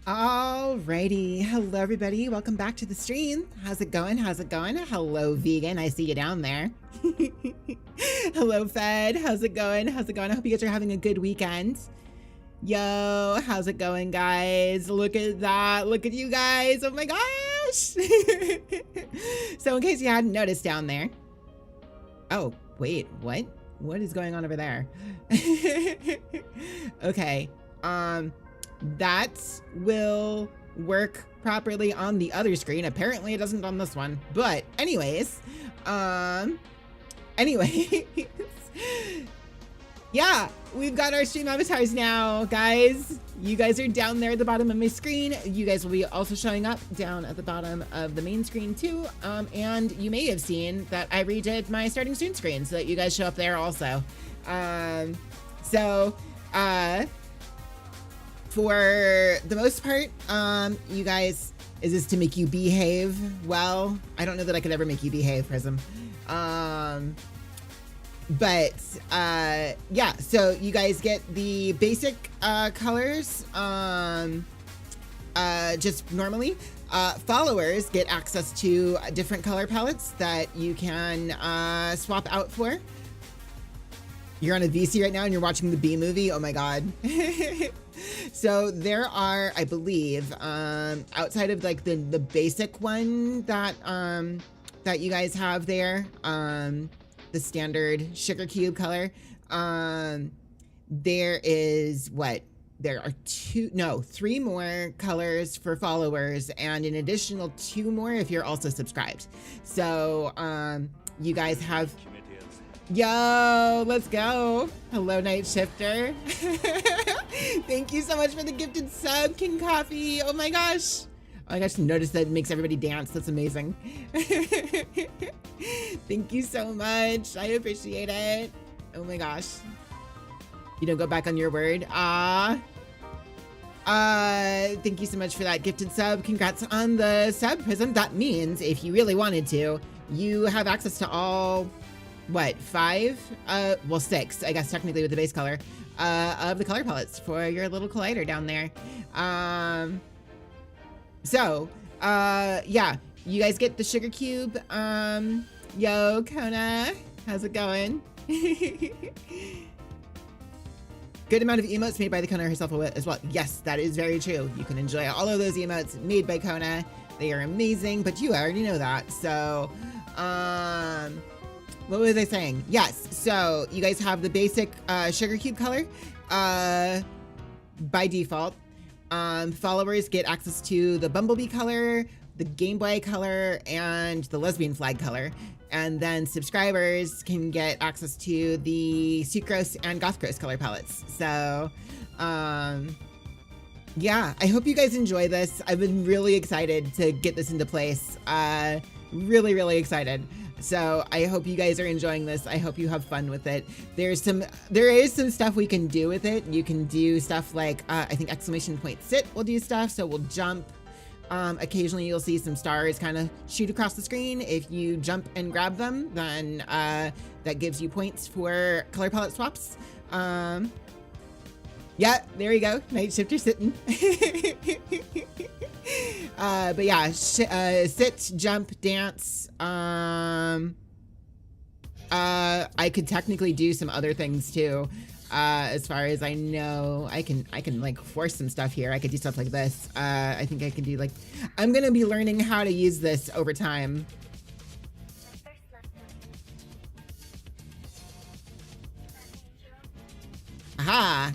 Alrighty, hello everybody, welcome back to the stream. How's it going? How's it going? Hello vegan, I see you down there. Hello Fed, how's it going? How's it going? I hope you guys are having a good weekend. Yo, how's it going guys? Look at that, look at you guys, oh my gosh. So in case you hadn't noticed down there. Oh, wait, what? What is going on over there? Okay, that will work properly on the other screen. Apparently it doesn't on this one, but anyways, yeah, we've got our stream avatars now, guys. You guys are down there at the bottom of my screen. You guys will be also showing up down at the bottom of the main screen too. And you may have seen that I redid my starting student screen so that you guys show up there also. For the most part, you guys, is this to make you behave? Well, I don't know that I could ever make you behave, Prism. Yeah, so you guys get the basic colors just normally. Followers get access to different color palettes that you can swap out for. You're on a VC right now and you're watching the Bee movie. Oh my God. So there are, I believe, outside of like the basic one that that you guys have there, the standard sugar cube color, there is what? There are three more colors for followers and an additional 2 more if you're also subscribed. So you guys have, yo, let's go. Hello, Night Shifter. Thank you so much for the gifted sub, King Coffee. Oh my gosh. Oh my gosh, notice that it makes everybody dance. That's amazing. Thank you so much. I appreciate it. Oh my gosh. You don't go back on your word. Thank you so much for that gifted sub. Congrats on the sub, Prism. That means if you really wanted to, you have access to all, what, 5? Well, 6, I guess, technically with the base color, of the color palettes for your little collider down there. Yeah, you guys get the sugar cube. Yo, Kona, how's it going? Good amount of emotes made by the Kona herself as well. Yes, that is very true. You can enjoy all of those emotes made by Kona. They are amazing, but you already know that. So, what was I saying? Yes, so you guys have the basic sugar cube color by default. Followers get access to the Bumblebee color, the Game Boy color, and the Lesbian Flag color. And then subscribers can get access to the Sucrose and Gothcrose color palettes. So, yeah, I hope you guys enjoy this. I've been really excited to get this into place. Really, really excited. So I hope you guys are enjoying this. I hope you have fun with it. There is some stuff we can do with it. You can do stuff like, I think exclamation point sit will do stuff. So we'll jump. Occasionally you'll see some stars kind of shoot across the screen. If you jump and grab them, then that gives you points for color palette swaps. Yeah, there we go. Night Shifter sitting. But yeah, sit, jump, dance. I could technically do some other things too. As far as I know, I can like force some stuff here. I could do stuff like this. I think I can do like, I'm gonna be learning how to use this over time. Aha.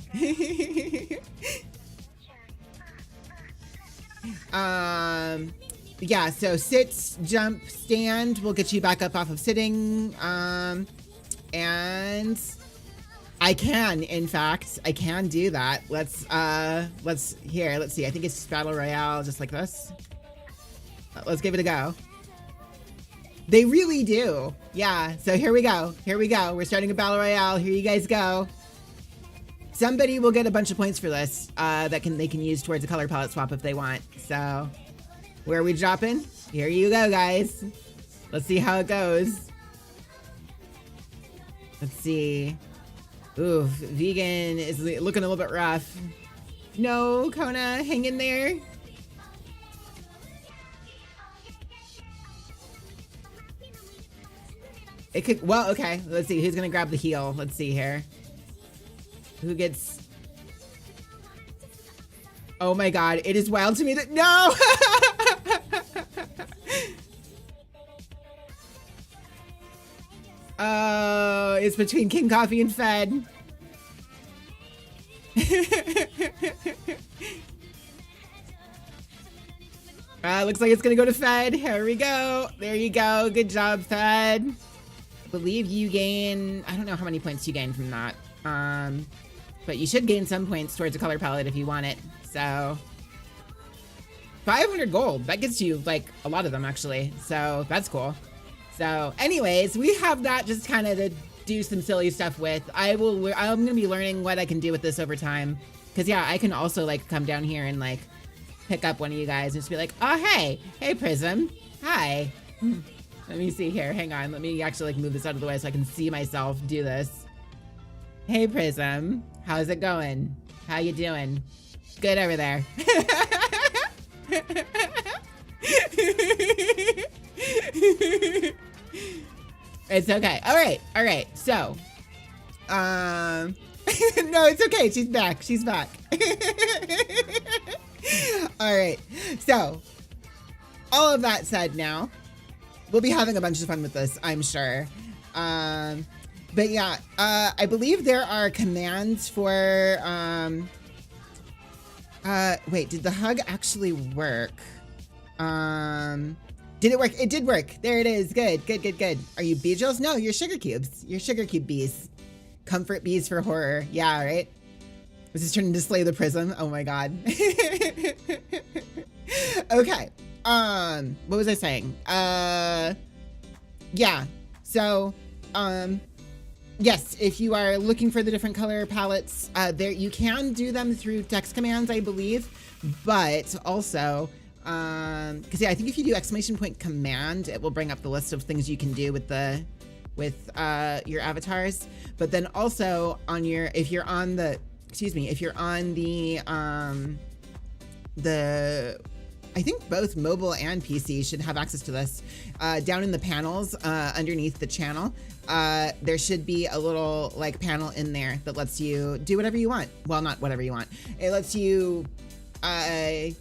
Yeah, so sit, jump, stand will get you back up off of sitting. And I can, in fact, I can do that. Let's see. I think it's Battle Royale, just like this. Let's give it a go. They really do. Yeah, so here we go. Here we go. We're starting a Battle Royale. Here you guys go. Somebody will get a bunch of points for this they can use towards a color palette swap if they want. So, where are we dropping? Here you go, guys. Let's see how it goes. Let's see. Ooh, vegan is looking a little bit rough. No, Kona, hang in there. It could, well, okay. Let's see, who's gonna grab the heel? Let's see here. Who gets... Oh my god, it is wild to me that, no! Oh, it's between King Coffee and Fed. Looks like it's gonna go to Fed. Here we go. There you go. Good job, Fed. I believe you gain, I don't know how many points you gain from that. But you should gain some points towards a color palette if you want it. So 500 gold, that gets you like a lot of them actually. So that's cool. So anyways, we have that just kind of to do some silly stuff with. I'm gonna be learning what I can do with this over time. Cause yeah, I can also like come down here and like pick up one of you guys and just be like, oh, hey Prism, hi. Let me see here, hang on. Let me actually like move this out of the way so I can see myself do this. Hey Prism, how's it going? How you doing? Good over there. It's okay. All right. So, no, it's okay. She's back. All right. So, all of that said now, we'll be having a bunch of fun with this, I'm sure. But yeah, I believe there are commands for, wait, did the hug actually work? Did it work? It did work. There it is. Good. Are you bee gels? No, you're sugar cubes. You're sugar cube bees. Comfort bees for horror. Yeah, right? This is turning to Slay the Prism. Oh my god. Okay. What was I saying? Yeah. So, yes, if you are looking for the different color palettes, there you can do them through text commands, I believe, but also, because yeah, I think if you do !! command, it will bring up the list of things you can do with your avatars. But then also on your, if you're on the I think both mobile and PC should have access to this. Down in the panels, underneath the channel, there should be a little like panel in there that lets you do whatever you want. Well, not whatever you want. It lets you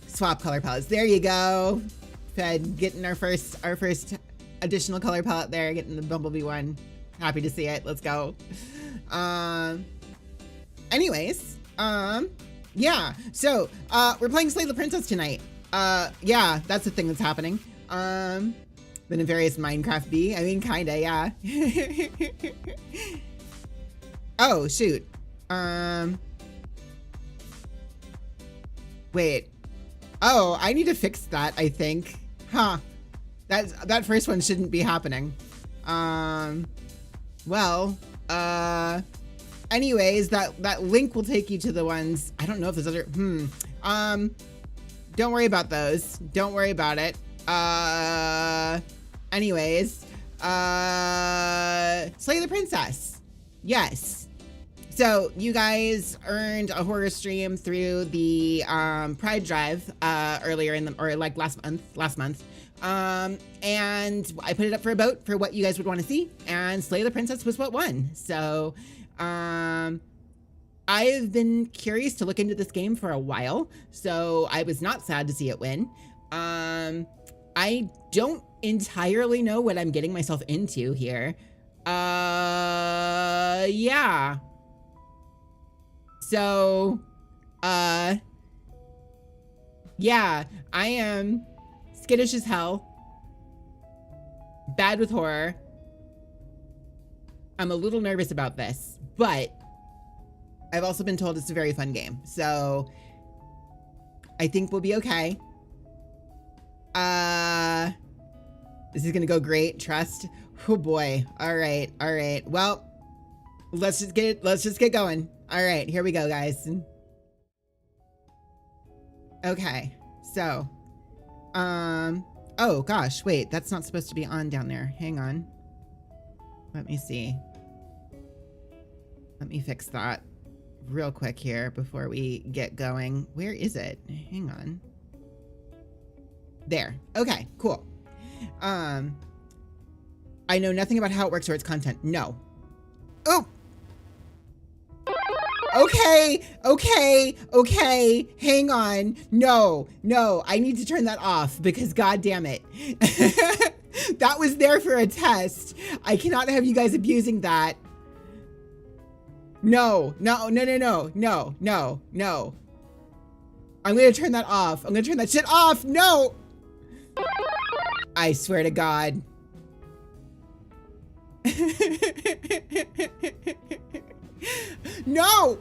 swap color palettes. There you go. Fed getting our first additional color palette there, getting the Bumblebee one. Happy to see it. Let's go. Anyways, yeah. So, we're playing Slay the Princess tonight. Yeah, that's the thing that's happening. The nefarious Minecraft bee. I mean, kinda, yeah. Oh, shoot. Wait. Oh, I need to fix that, I think. Huh. That first one shouldn't be happening. Well, anyways, that link will take you to the ones. I don't know if there's other, don't worry about those. Don't worry about it. Anyways, Slay the Princess. Yes. So you guys earned a horror stream through the Pride Drive earlier in the, or like last month. And I put it up for a vote for what you guys would want to see, and Slay the Princess was what won. So I've been curious to look into this game for a while, so I was not sad to see it win. I don't entirely know what I'm getting myself into here. Yeah. So, yeah, I am skittish as hell, bad with horror. I'm a little nervous about this, but I've also been told it's a very fun game, so I think we'll be okay. This is gonna go great, trust. Oh boy. All right. Well, let's just get going. All right, here we go, guys. Okay, so, oh gosh, wait, that's not supposed to be on down there. Hang on. Let me see. Let me fix that. real quick here before we get going. Where is it? Hang on. There. Okay, cool. I know nothing about how it works or its content. No. Oh! Okay. Hang on. No. I need to turn that off because god damn it. That was there for a test. I cannot have you guys abusing that. No. I'm gonna turn that off. I'm gonna turn that shit off. No. I swear to God. No.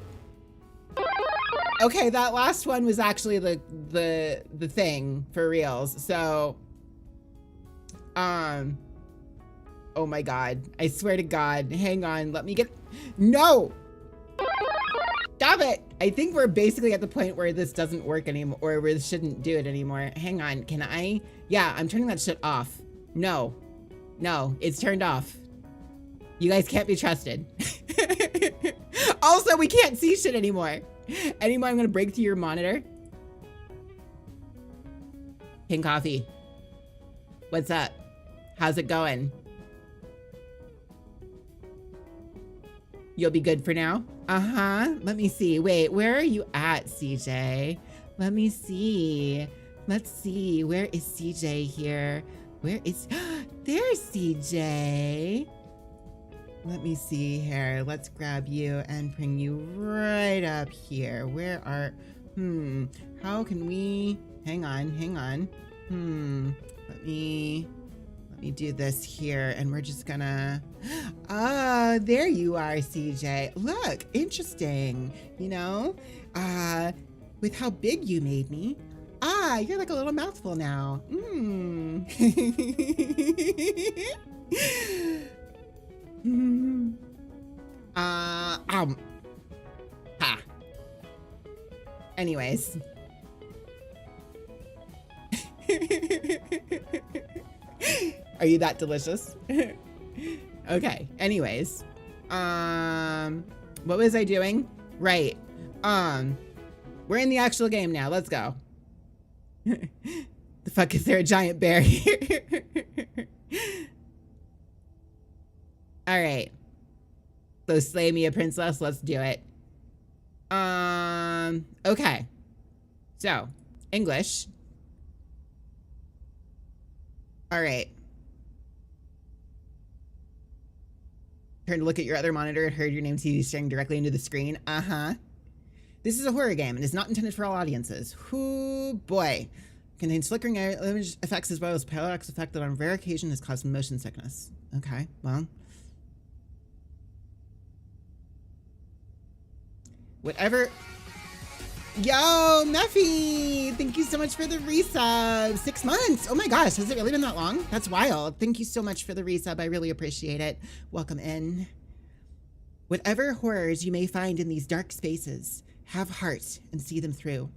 Okay, that last one was actually the thing for reals. So, oh my God, I swear to God. Hang on, let me get. No. Stop it. I think we're basically at the point where this doesn't work anymore, or we shouldn't do it anymore. Hang on, can I? Yeah, I'm turning that shit off. No, it's turned off. You guys can't be trusted. Also, we can't see shit anymore. Anymore, I'm gonna break through your monitor. King Coffee, what's up? How's it going? You'll be good for now? Uh-huh. Let me see. Wait, where are you at, CJ? Let me see. Let's see. Where is CJ here? Where is... There's CJ. Let me see here. Let's grab you and bring you right up here. Where are... How can we... Hang on. Let me do this here, and we're just gonna... Ah, there you are, CJ. Look, interesting. You know, with how big you made me. Ah, you're like a little mouthful now. Ha. Anyways. Are you that delicious? Okay, anyways. What was I doing? Right. We're in the actual game now. Let's go. The fuck is there a giant bear here? All right. So slay me a princess. Let's do it. Okay. So, English. All right. Turn to look at your other monitor and heard your name TV staring directly into the screen. Uh-huh. This is a horror game and is not intended for all audiences. Whoo boy. Contains flickering image effects as well as parallax effect that on rare occasion has caused motion sickness. Okay, well. Whatever. Yo, Meffy! Thank you so much for the resub. 6 months. Oh my gosh, has it really been that long? That's wild. Thank you so much for the resub. I really appreciate it. Welcome in. Whatever horrors you may find in these dark spaces, have heart and see them through.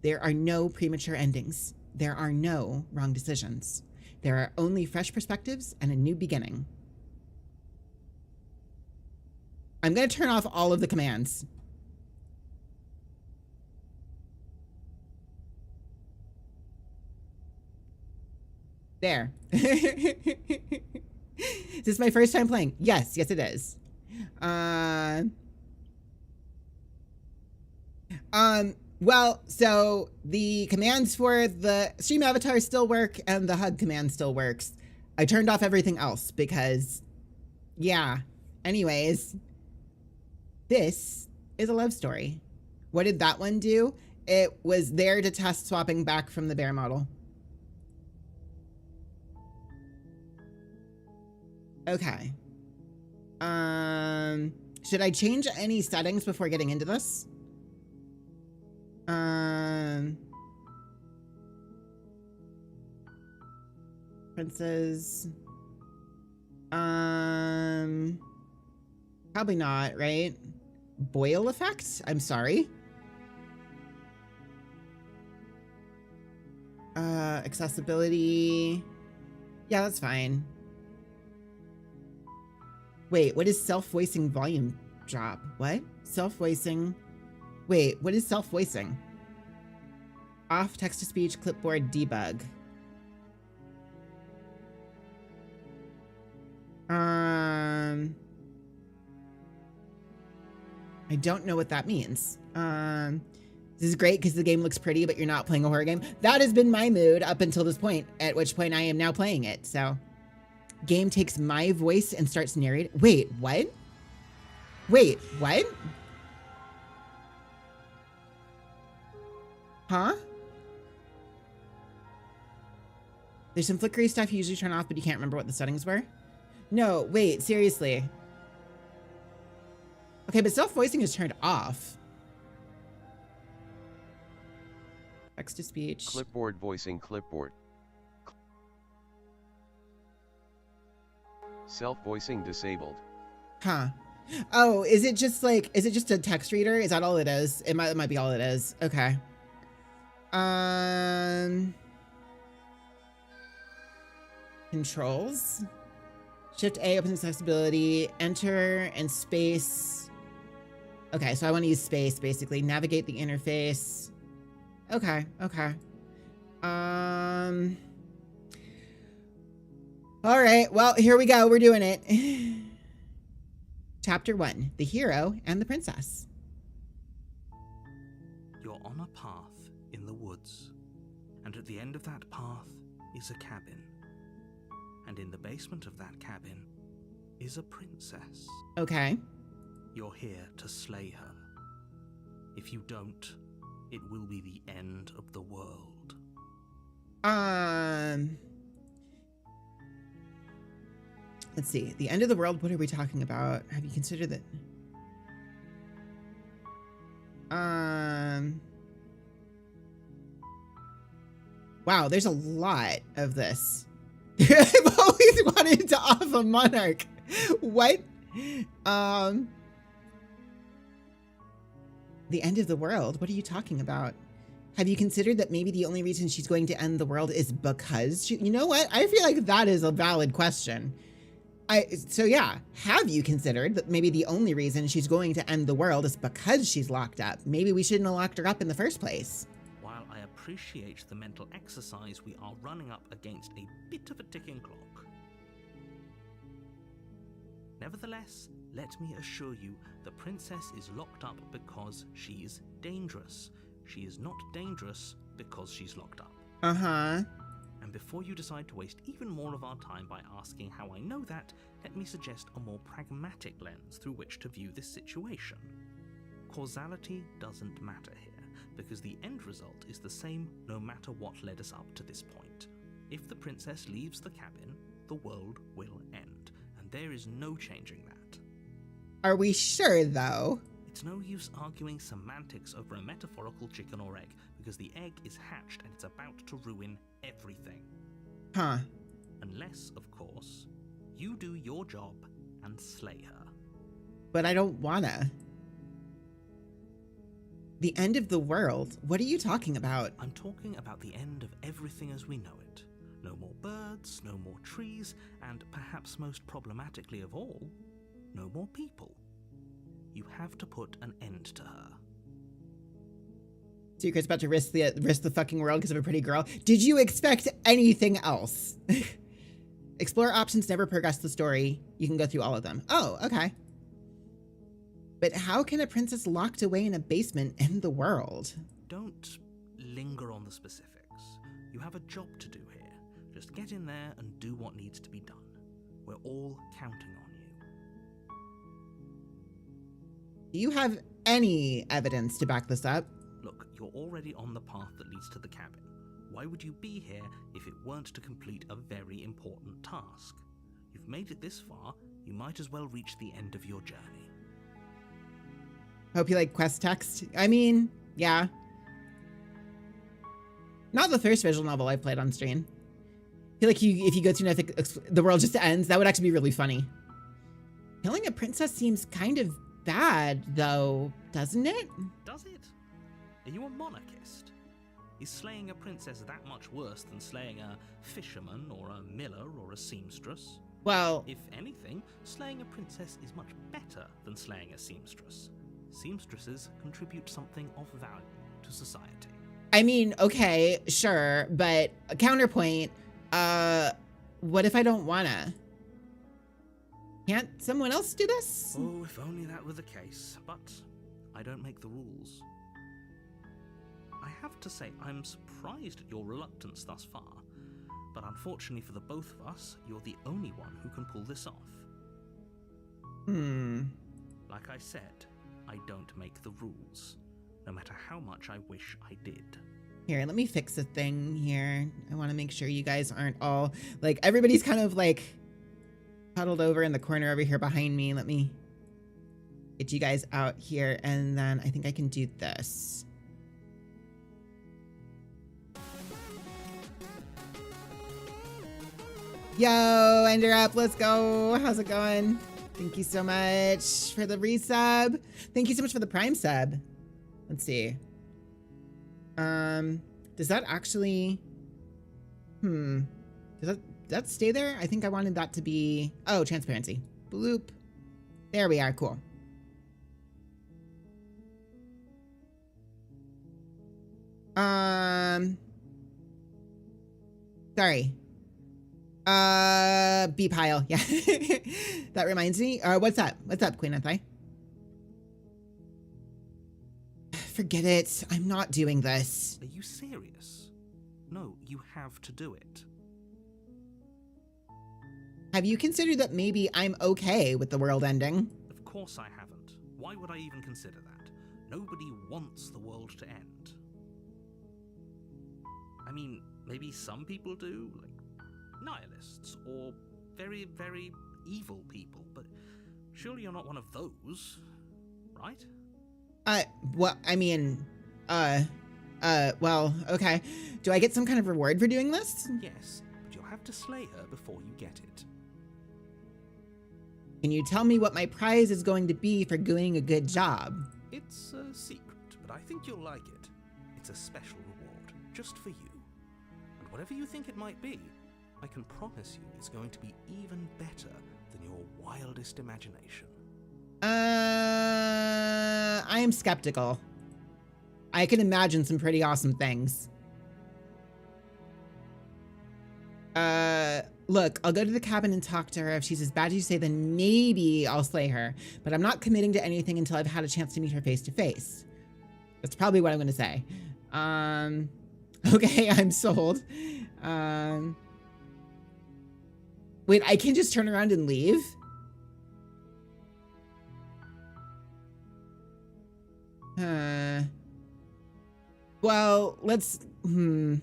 There are no premature endings. There are no wrong decisions. There are only fresh perspectives and a new beginning. I'm going to turn off all of the commands. There. Is this my first time playing? Yes, it is. Well, so the commands for the stream avatar still work and the hug command still works. I turned off everything else because, yeah. Anyways, this is a love story. What did that one do? It was there to test swapping back from the bear model. Okay. Should I change any settings before getting into this? Princes. Probably not, right? Boil effect? I'm sorry. Accessibility. Yeah, that's fine. Wait, what is self-voicing volume drop. What? Self-voicing. Wait, what is self-voicing? Off text-to-speech, clipboard, debug. I don't know what that means. This is great because the game looks pretty, but you're not playing a horror game. That has been my mood up until this point, at which point I am now playing it. So, game takes my voice and starts narrating. Wait, what? Wait, what? Huh? There's some flickery stuff you usually turn off, but you can't remember what the settings were. No, wait, seriously. Okay, but self-voicing is turned off. Text-to-speech. Clipboard voicing clipboard. Self-voicing disabled. Huh. Oh, is it just a text reader? Is that all it is? It might be all it is. Okay. Controls. Shift A opens accessibility. Enter and space. Okay, so I want to use space basically. Navigate the interface. Okay, okay. All right, well, here we go. We're doing it. Chapter 1, The Hero and the Princess. You're on a path in the woods, and at the end of that path is a cabin. And in the basement of that cabin is a princess. Okay. You're here to slay her. If you don't, it will be the end of the world. Let's see. The end of the world, what are we talking about? Have you considered that? Wow, there's a lot of this. I've always wanted to off a monarch. What? The end of the world? What are you talking about? Have you considered that maybe the only reason she's going to end the world is because you know what? I feel like that is a valid question. So yeah, have you considered that maybe the only reason she's going to end the world is because she's locked up? Maybe we shouldn't have locked her up in the first place. While I appreciate the mental exercise, we are running up against a bit of a ticking clock. Nevertheless, let me assure you, the princess is locked up because she's dangerous. She is not dangerous because she's locked up. Uh-huh. And before you decide to waste even more of our time by asking how I know that, let me suggest a more pragmatic lens through which to view this situation. Causality doesn't matter here, because the end result is the same no matter what led us up to this point. If the princess leaves the cabin, the world will end, and there is no changing that. Are we sure, though? It's no use arguing semantics over a metaphorical chicken or egg, because the egg is hatched and it's about to ruin everything. Huh. Unless, of course, you do your job and slay her. But I don't wanna. The end of the world? What are you talking about? I'm talking about the end of everything as we know it. No more birds, no more trees, and perhaps most problematically of all, no more people. You have to put an end to her. Secret's about to risk the fucking world because of a pretty girl. Did you expect anything else? Explore options never progress the story. You can go through all of them. Oh, okay. But how can a princess locked away in a basement end the world? Don't linger on the specifics. You have a job to do here. Just get in there and do what needs to be done. We're all counting on you. Do you have any evidence to back this up? Look, you're already on the path that leads to the cabin. Why would you be here if it weren't to complete a very important task? You've made it this far, you might as well reach the end of your journey. Hope you like quest text. I mean, yeah. Not the first visual novel I've played on stream. I feel like if you go through nothing, the world just ends. That would actually be really funny. Killing a princess seems kind of bad, though, doesn't it? Does it? Are you a monarchist? Is slaying a princess that much worse than slaying a fisherman or a miller or a seamstress? Well, If anything, slaying a princess is much better than slaying a seamstress. Seamstresses contribute something of value to society. I mean, okay, sure, but a counterpoint, what if I don't wanna? Can't someone else do this? Oh, if only that were the case, but I don't make the rules. I have to say, I'm surprised at your reluctance thus far, but unfortunately for the both of us, you're the only one who can pull this off. Like I said, I don't make the rules, no matter how much I wish I did. Here, let me fix a thing here. I want to make sure you guys aren't all, like, everybody's kind of, like, huddled over in the corner over here behind me. Let me get you guys out here, and then I think I can do this. Yo, Ender Up, let's go. How's it going? Thank you so much for the resub. Thank you so much for the Prime sub. Let's see. Does that actually... Does that stay there? I think I wanted that to be... Oh, transparency. Bloop. There we are, cool. Sorry. B pile, yeah. That reminds me. What's up? What's up, Queen Anthai? Forget it. I'm not doing this. Are you serious? No, you have to do it. Have you considered that maybe I'm okay with the world ending? Of course I haven't. Why would I even consider that? Nobody wants the world to end. I mean, maybe some people do, like nihilists or very, very evil people, but surely you're not one of those, right? Well, I mean, well, okay. Do I get some kind of reward for doing this? Yes, but you'll have to slay her before you get it. Can you tell me what my prize is going to be for doing a good job? It's a secret, but I think you'll like it. It's a special reward, just for you. And whatever you think it might be, I can promise you it's going to be even better than your wildest imagination. I am skeptical. I can imagine some pretty awesome things. Look, I'll go to the cabin and talk to her. If she's as bad as you say, then maybe I'll slay her. But I'm not committing to anything until I've had a chance to meet her face to face. That's probably what I'm gonna say. Okay, I'm sold. Wait, I can just turn around and leave? Well, let's... Okay.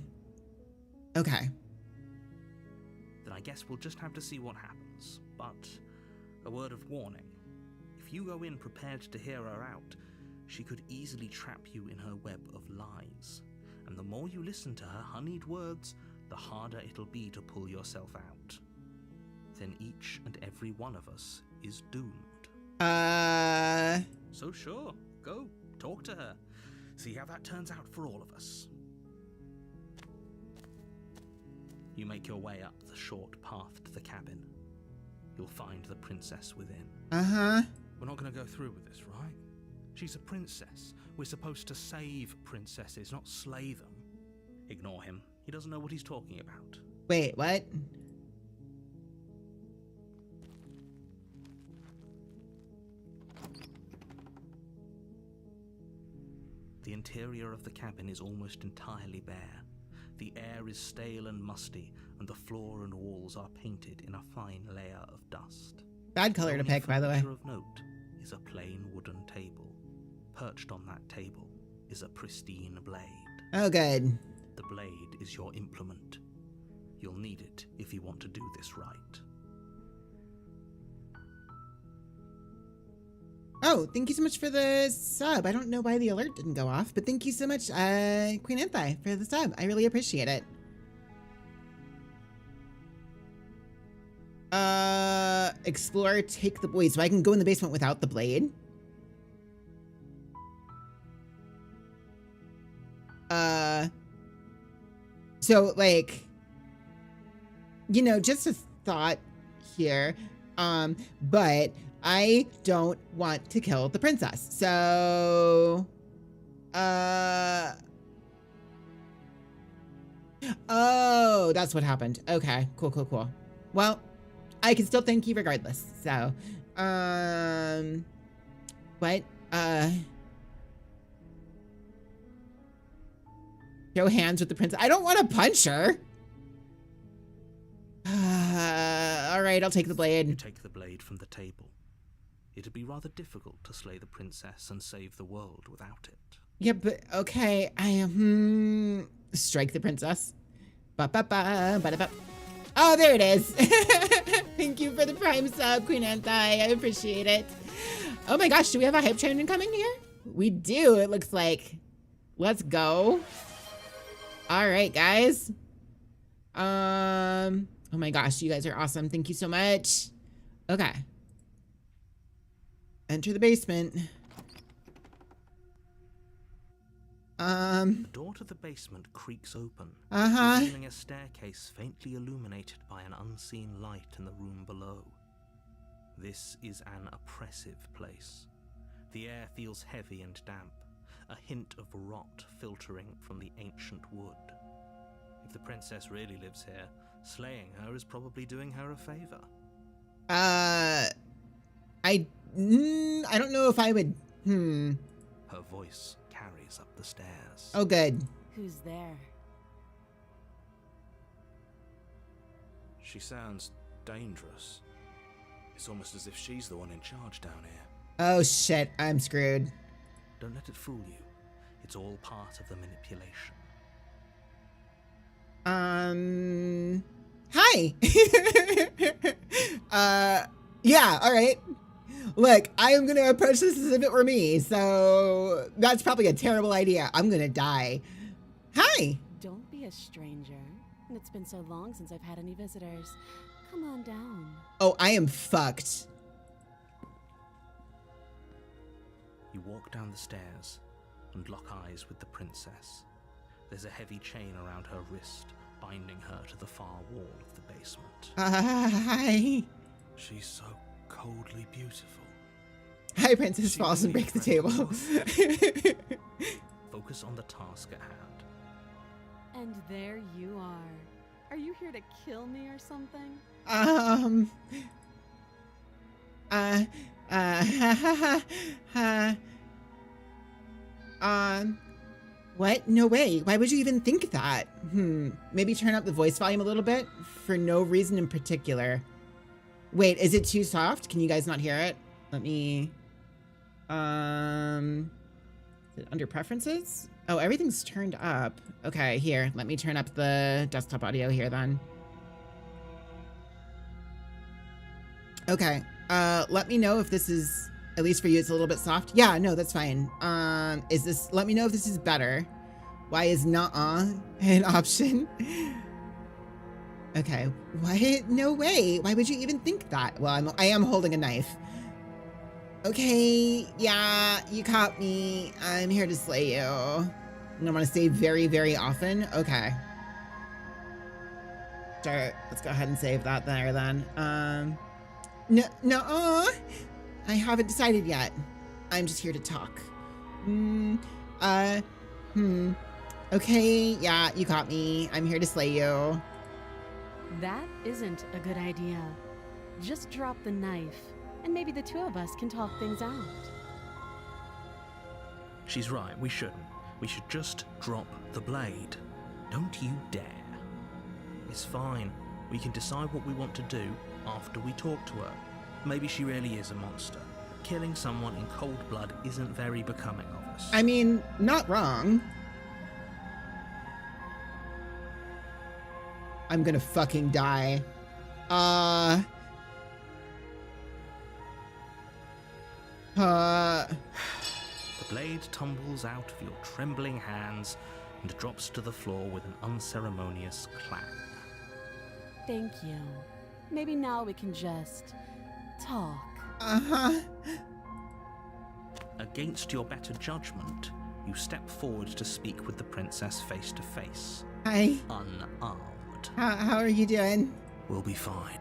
Then I guess we'll just have to see what happens. But a word of warning. If you go in prepared to hear her out, she could easily trap you in her web of lies. And the more you listen to her honeyed words, the harder it'll be to pull yourself out. Then each and every one of us is doomed. So sure, go, talk to her. See how that turns out for all of us. You make your way up the short path to the cabin. You'll find the princess within. Uh-huh. We're not going to go through with this, right? She's a princess. We're supposed to save princesses, not slay them. Ignore him. He doesn't know what he's talking about. Wait, what? The interior of the cabin is almost entirely bare. The air is stale and musty, and the floor and walls are painted in a fine layer of dust. Bad color to Only pick, by the way. furniture of note is a plain wooden table. Perched on that table is a pristine blade. Oh, good. The blade is your implement. You'll need it if you want to do this right. Oh, thank you so much for the sub. I don't know why the alert didn't go off, but thank you so much, Queen Anthai, for the sub. I really appreciate it. Explore, take the... Wait, so I can go in the basement without the blade? So, like... You know, just a thought here. But I don't want to kill the princess. So, oh, that's what happened. Okay, cool. Well, I can still thank you regardless. So, what? Show hands with the princess. I don't want to punch her. All right, I'll take the You blade. take the blade from the table. It'd be rather difficult to slay the princess and save the world without it. Yeah, but okay. Strike the princess. Ba-ba-ba. Oh, there it is. Thank you for the prime sub, Queen Anthi. I appreciate it. Oh my gosh, do we have a hype train incoming here? We do, it looks like. Let's go. All right, guys. Oh my gosh, you guys are awesome. Thank you so much. Okay. Enter the basement. The door to the basement creaks open, revealing a staircase faintly illuminated by an unseen light in the room below. This is an oppressive place. The air feels heavy and damp, a hint of rot filtering from the ancient wood. If the princess really lives here, slaying her is probably doing her a favor. I don't know if I would, Her voice carries up the stairs. Oh, good. Who's there? She sounds dangerous. It's almost as if she's the one in charge down here. Oh, shit. I'm screwed. Don't let it fool you. It's all part of the manipulation. Hi. Yeah, all right. Look, I am going to approach this as if it were me, so that's probably a terrible idea. I'm going to die. Hi. Don't be a stranger. It's been so long since I've had any visitors. Come on down. Oh, I am fucked. You walk down the stairs and lock eyes with the princess. There's a heavy chain around her wrist, binding her to the far wall of the basement. Hi. She's so coldly beautiful. Hi, Princess She falls and really breaks the friends table. Focus on the task at hand. And there you are. Are you here to kill me or something? What? No way. Why would you even think that? Maybe turn up the voice volume a little bit for no reason in particular. Wait, is it too soft? Can you guys not hear it? Let me, is it under preferences? Oh, everything's turned up. Okay, here, let me turn up the desktop audio here then. Okay, let me know if this is, at least for you, it's a little bit soft. Yeah, no, that's fine. Let me know if this is better. Why is nuh-uh an option? Okay, what? No way. Why would you even think that? Well, I am holding a knife. Okay, yeah, you caught me. I'm here to slay you. And I want to save very, very often. Okay. Start. Let's go ahead and save that there then. No, I haven't decided yet. I'm just here to talk. Okay, yeah, you caught me. I'm here to slay you. That isn't a good idea. Just drop the knife, and maybe the two of us can talk things out. She's right, we shouldn't. We should just drop the blade. Don't you dare. It's fine. We can decide what we want to do after we talk to her. Maybe she really is a monster. Killing someone in cold blood isn't very becoming of us. I mean, not wrong. I'm gonna fucking die. The blade tumbles out of your trembling hands and drops to the floor with an unceremonious clang. Thank you. Maybe now we can just talk. Against your better judgment, you step forward to speak with the princess face to face, Hi. unarmed. How are you doing? We'll be fine.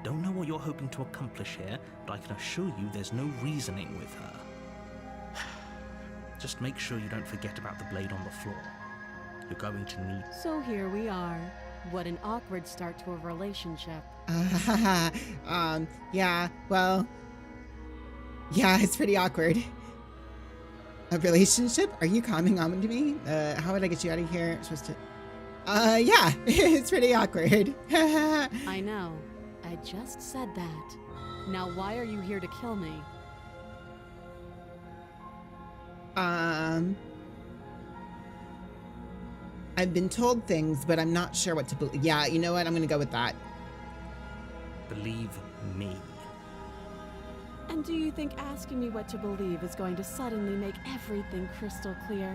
don't know what you're hoping to accomplish here, but I can assure you there's no reasoning with her. Just make sure you don't forget about the blade on the floor. You're going to need... So here we are. What an awkward start to a relationship. Yeah, well... Yeah, it's pretty awkward. A relationship? Are you coming on to me? How would I get you out of here? I'm supposed to... yeah, it's pretty awkward. I know. I just said that. Now why are you here to kill me? I've been told things, but I'm not sure what to believe. Yeah, you know what? I'm gonna go with that. Believe me. And do you think asking me what to believe is going to suddenly make everything crystal clear?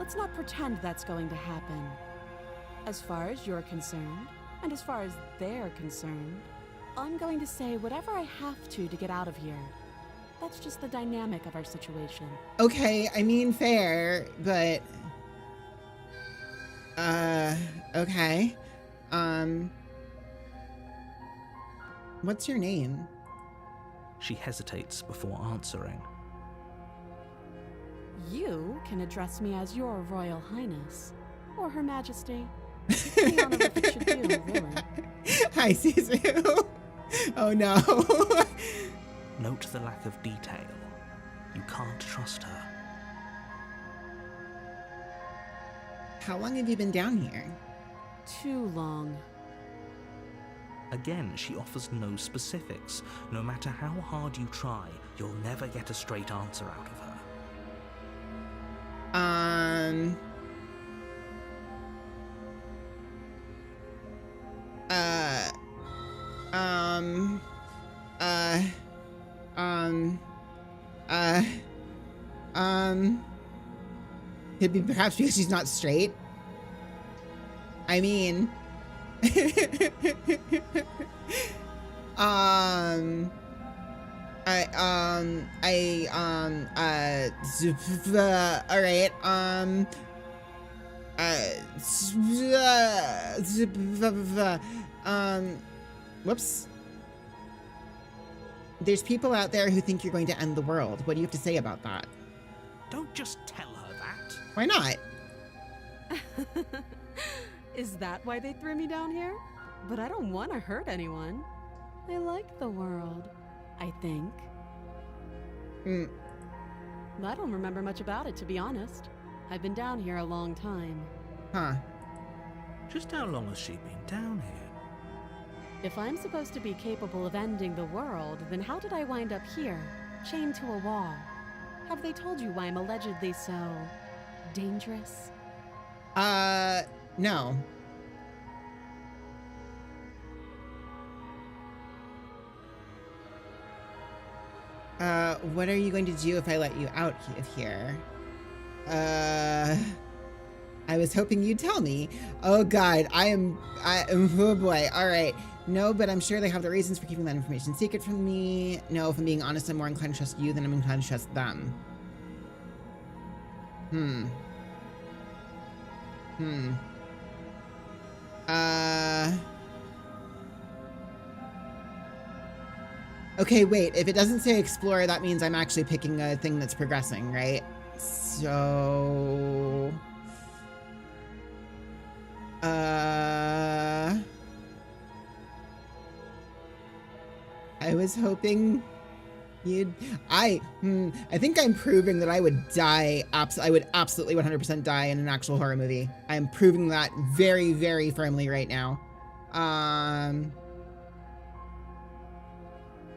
Let's not pretend that's going to happen. As far as you're concerned, and as far as they're concerned, I'm going to say whatever I have to get out of here. That's just the dynamic of our situation. Okay, I mean fair, but... okay. What's your name? She hesitates before answering. You can address me as your Royal Highness, or Her Majesty. Depending on what it should do, really. Hi, Sisu. Oh no. Note the lack of detail. You can't trust her. How long have you been down here? Too long. Again, she offers no specifics. No matter how hard you try, you'll never get a straight answer out of her. Could be perhaps because she's not straight. I mean, all right, whoops. There's people out there who think you're going to end the world. What do you have to say about that? Don't just tell her that. Why not? Is that why they threw me down here? But I don't want to hurt anyone. I like the world, I think. I don't remember much about it, to be honest. I've been down here a long time. Huh. Just how long has she been down here? If I'm supposed to be capable of ending the world, then how did I wind up here, chained to a wall? Have they told you why I'm allegedly so... dangerous? No. What are you going to do if I let you out of here? I was hoping you'd tell me. Oh God, oh boy, all right. No, but I'm sure they have the reasons for keeping that information secret from me. No, if I'm being honest, I'm more inclined to trust you than I'm inclined to trust them. Okay, wait, if it doesn't say explore, that means I'm actually picking a thing that's progressing, right? So... I was hoping you'd... I think I'm proving that I would die, I would absolutely 100% die in an actual horror movie. I'm proving that very, very firmly right now.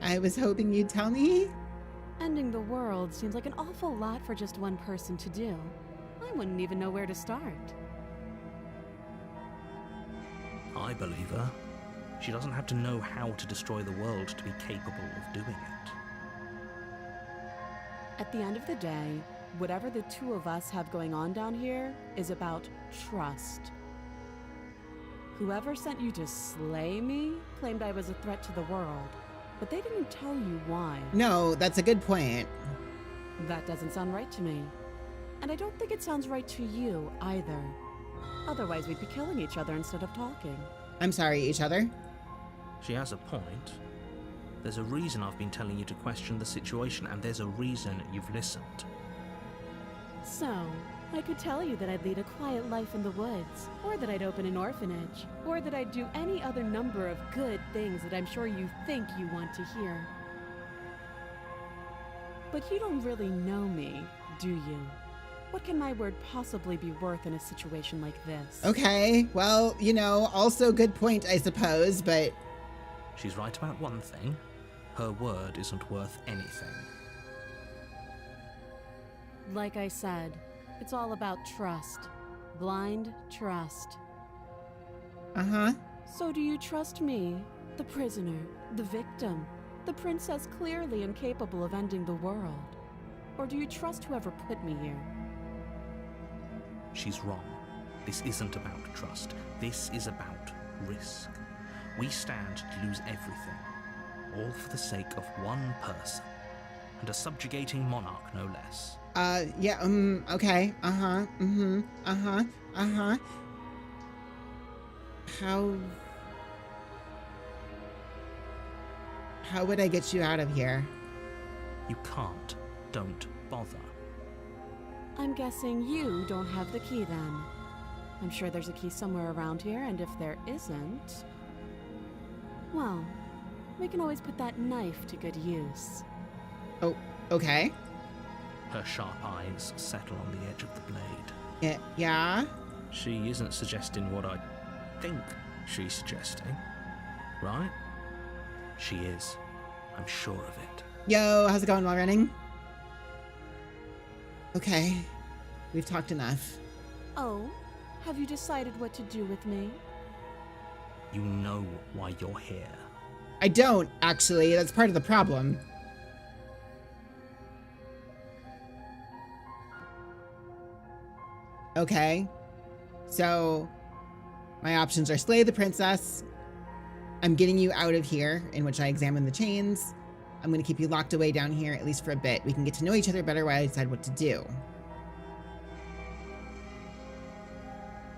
I was hoping you'd tell me. Ending the world seems like an awful lot for just one person to do. I wouldn't even know where to start. I believe her. She doesn't have to know how to destroy the world to be capable of doing it. At the end of the day, whatever the two of us have going on down here is about trust. Whoever sent you to slay me claimed I was a threat to the world, but they didn't tell you why. No, that's a good point. That doesn't sound right to me. And I don't think it sounds right to you either. Otherwise, we'd be killing each other instead of talking. I'm sorry, each other? She has a point. There's a reason I've been telling you to question the situation, and there's a reason you've listened. So, I could tell you that I'd lead a quiet life in the woods, or that I'd open an orphanage, or that I'd do any other number of good things that I'm sure you think you want to hear. But you don't really know me, do you? What can my word possibly be worth in a situation like this? Okay, well, you know, also good point, I suppose, but... She's right about one thing. Her word isn't worth anything. Like I said, it's all about trust. Blind trust. Uh-huh. So do you trust me, the prisoner, the victim, the princess clearly incapable of ending the world? Or do you trust whoever put me here? She's wrong. This isn't about trust. This is about risk. We stand to lose everything, all for the sake of one person, and a subjugating monarch no less. Yeah, okay, How would I get you out of here? You can't. Don't bother. I'm guessing you don't have the key then. I'm sure there's a key somewhere around here, and if there isn't... well, we can always put that knife to good use. Oh, okay. Her sharp eyes settle on the edge of the blade. Yeah? She isn't suggesting what I think she's suggesting, right? She is. I'm sure of it. Yo, how's it going while running? Okay, we've talked enough. Oh, have you decided what to do with me? You know why you're here. I don't, actually. That's part of the problem. Okay. So, my options are slay the princess. I'm getting you out of here, in which I examine the chains. I'm going to keep you locked away down here, at least for a bit. We can get to know each other better while I decide what to do.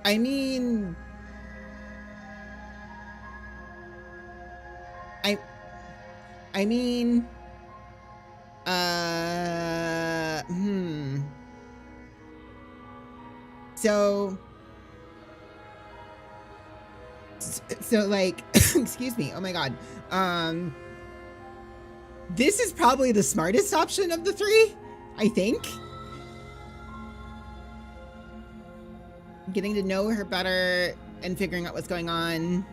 I mean... I mean... So like, excuse me, oh my god. This is probably the smartest option of the three, I think. Getting to know her better and figuring out what's going on.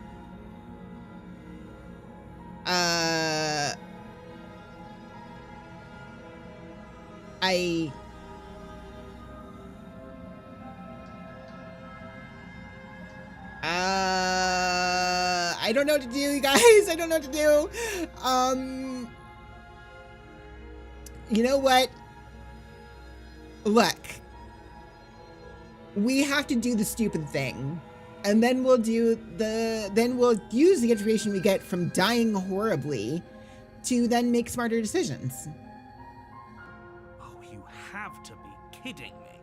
I don't know what to do, you guys. I don't know what to do. You know what? Look. We have to do the stupid thing. And then we'll use the information we get from dying horribly to then make smarter decisions. Oh, you have to be kidding me.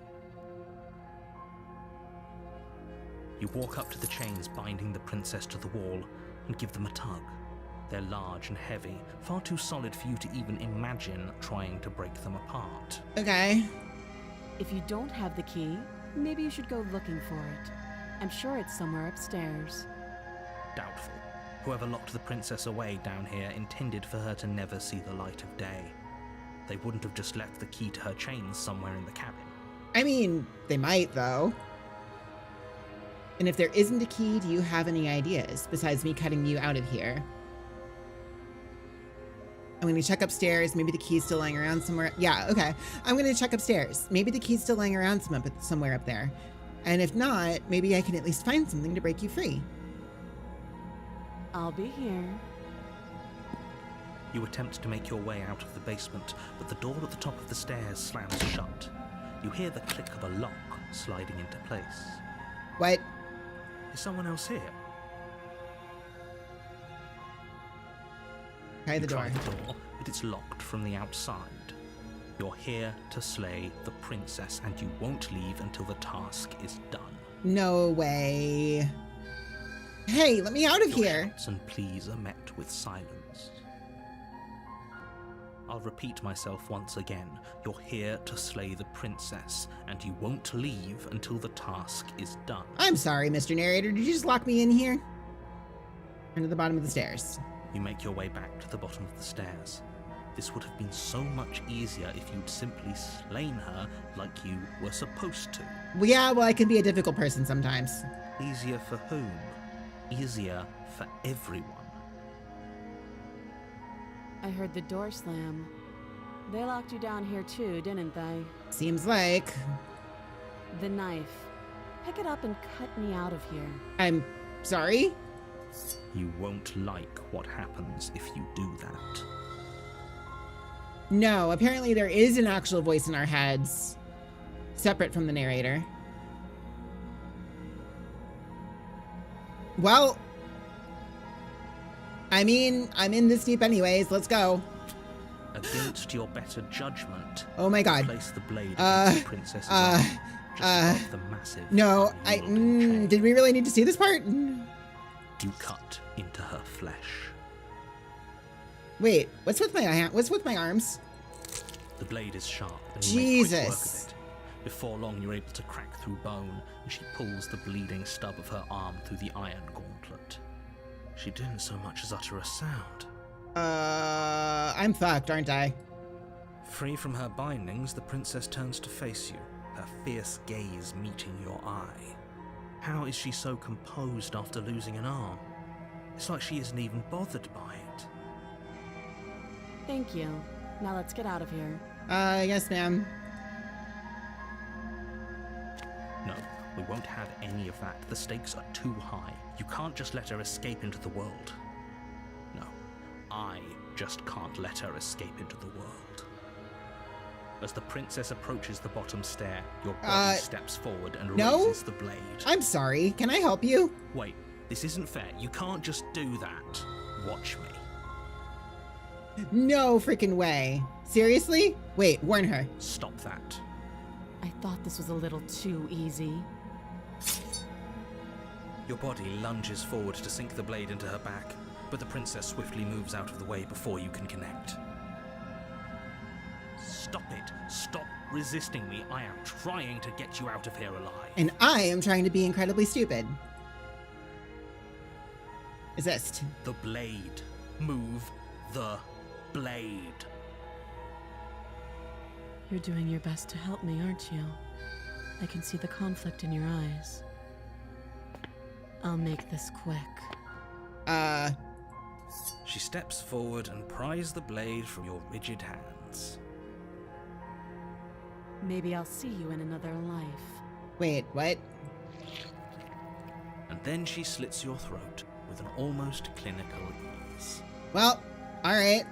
You walk up to the chains binding the princess to the wall and give them a tug. They're large and heavy, far too solid for you to even imagine trying to break them apart. Okay. If you don't have the key, maybe you should go looking for it. I'm sure it's somewhere upstairs. Doubtful. Whoever locked the princess away down here intended for her to never see the light of day. They wouldn't have just left the key to her chains somewhere in the cabin. I mean, they might, though. And if there isn't a key, do you have any ideas, besides me cutting you out of here? I'm gonna check upstairs. Maybe the key's still lying around somewhere. Yeah, okay. I'm gonna check upstairs. Maybe the key's still lying around somewhere up there. And if not, maybe I can at least find something to break you free. I'll be here. You attempt to make your way out of the basement, but the door at the top of the stairs slams shut. You hear the click of a lock sliding into place. What? Is someone else here? Try the door. Try the door, but it's locked from the outside. You're here to slay the princess, and you won't leave until the task is done. No way. Hey, let me out of Your here. shouts and pleas are met with silence. I'll repeat myself once again. You're here to slay the princess, and you won't leave until the task is done. I'm sorry, Mr. Narrator. Did you just lock me in here? Into the bottom of the stairs. You make your way back to the bottom of the stairs. This would have been so much easier if you'd simply slain her like you were supposed to. Well, yeah, well, I can be a difficult person sometimes. Easier for whom? Easier for everyone. I heard the door slam. They locked you down here too, didn't they? Seems like. The knife. Pick it up and cut me out of here. I'm sorry? You won't like what happens if you do that. No, apparently there is an actual voice in our heads, separate from the narrator. Well, I mean, I'm in this deep anyways. Let's go. Against your better judgment, Oh my god. place the blade against the princess's arm, just above the massive. No, unyielding chain. did we really need to see this part? You cut into her flesh. Wait, what's with my hand? What's with my arms? The blade is sharp, and you make quick work of Jesus. it. Before long, you're able to crack through bone, and she pulls the bleeding stub of her arm through the iron gauntlet. She didn't so much as utter a sound. I'm fucked, aren't I? Free from her bindings, the princess turns to face you, her fierce gaze meeting your eye. How is she so composed after losing an arm? It's like she isn't even bothered by it. Thank you. Now let's get out of here. Yes, ma'am. No, we won't have any of that. The stakes are too high. You can't just let her escape into the world. No, I just can't let her escape into the world. As the princess approaches the bottom stair, your body steps forward and no? raises the blade. I'm sorry. Can I help you? Wait, this isn't fair. You can't just do that. Watch me. No freaking way. Seriously? Wait, warn her. Stop that. I thought this was a little too easy. Your body lunges forward to sink the blade into her back, but the princess swiftly moves out of the way before you can connect. Stop it. Stop resisting me. I am trying to get you out of here alive. And I am trying to be incredibly stupid. Resist. The blade. Move the blade. You're doing your best to help me, aren't you? I can see the conflict in your eyes. I'll make this quick. She steps forward and pries the blade from your rigid hands. Maybe I'll see you in another life. Wait, what? And then she slits your throat with an almost clinical ease. Well, alright.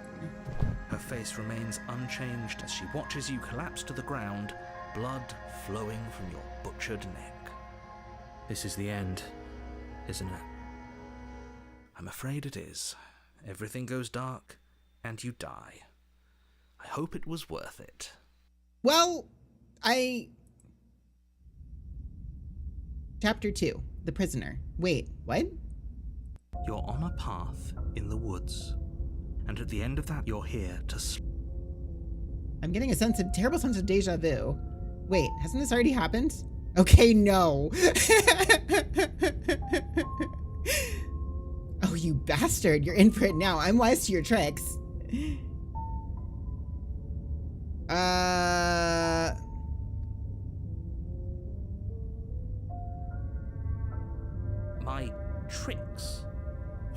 Her face remains unchanged as she watches you collapse to the ground, blood flowing from your butchered neck. This is the end, isn't it? I'm afraid it is. Everything goes dark, and you die. I hope it was worth it. Well, Chapter 2. The Prisoner. Wait, what? You're on a path in the woods, and at the end of that, you're here to I'm getting a terrible sense of deja vu. Wait, hasn't this already happened? Okay, no. Oh, you bastard. You're in for it now. I'm wise to your tricks. My tricks?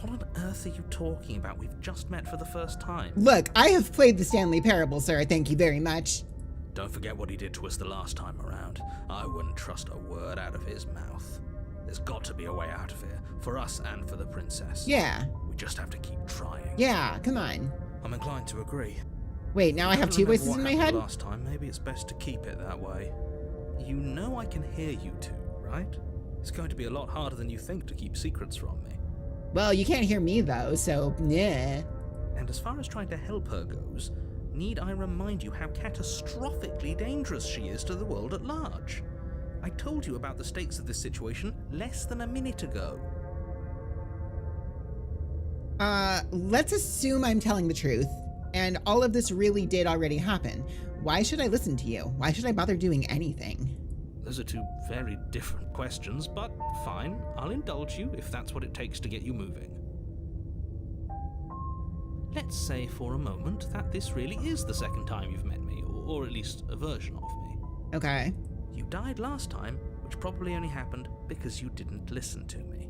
What on earth are you talking about? We've just met for the first time. Look, I have played the Stanley Parable, sir. Thank you very much. Don't forget what he did to us the last time around. I wouldn't trust a word out of his mouth. There's got to be a way out of here, for us and for the princess. Yeah. We just have to keep trying. Yeah, come on. I'm inclined to agree. Wait, now I have two voices in my head? Last time, maybe it's best to keep it that way. You know I can hear you two, right? It's going to be a lot harder than you think to keep secrets from me. Well, you can't hear me, though, so, yeah. And as far as trying to help her goes, need I remind you how catastrophically dangerous she is to the world at large? I told you about the stakes of this situation less than a minute ago. Let's assume I'm telling the truth, and all of this really did already happen. Why should I listen to you? Why should I bother doing anything? Those are two very different questions, but fine, I'll indulge you if that's what it takes to get you moving. Let's say for a moment that this really is the second time you've met me, or at least a version of me. Okay. You died last time, which probably only happened because you didn't listen to me.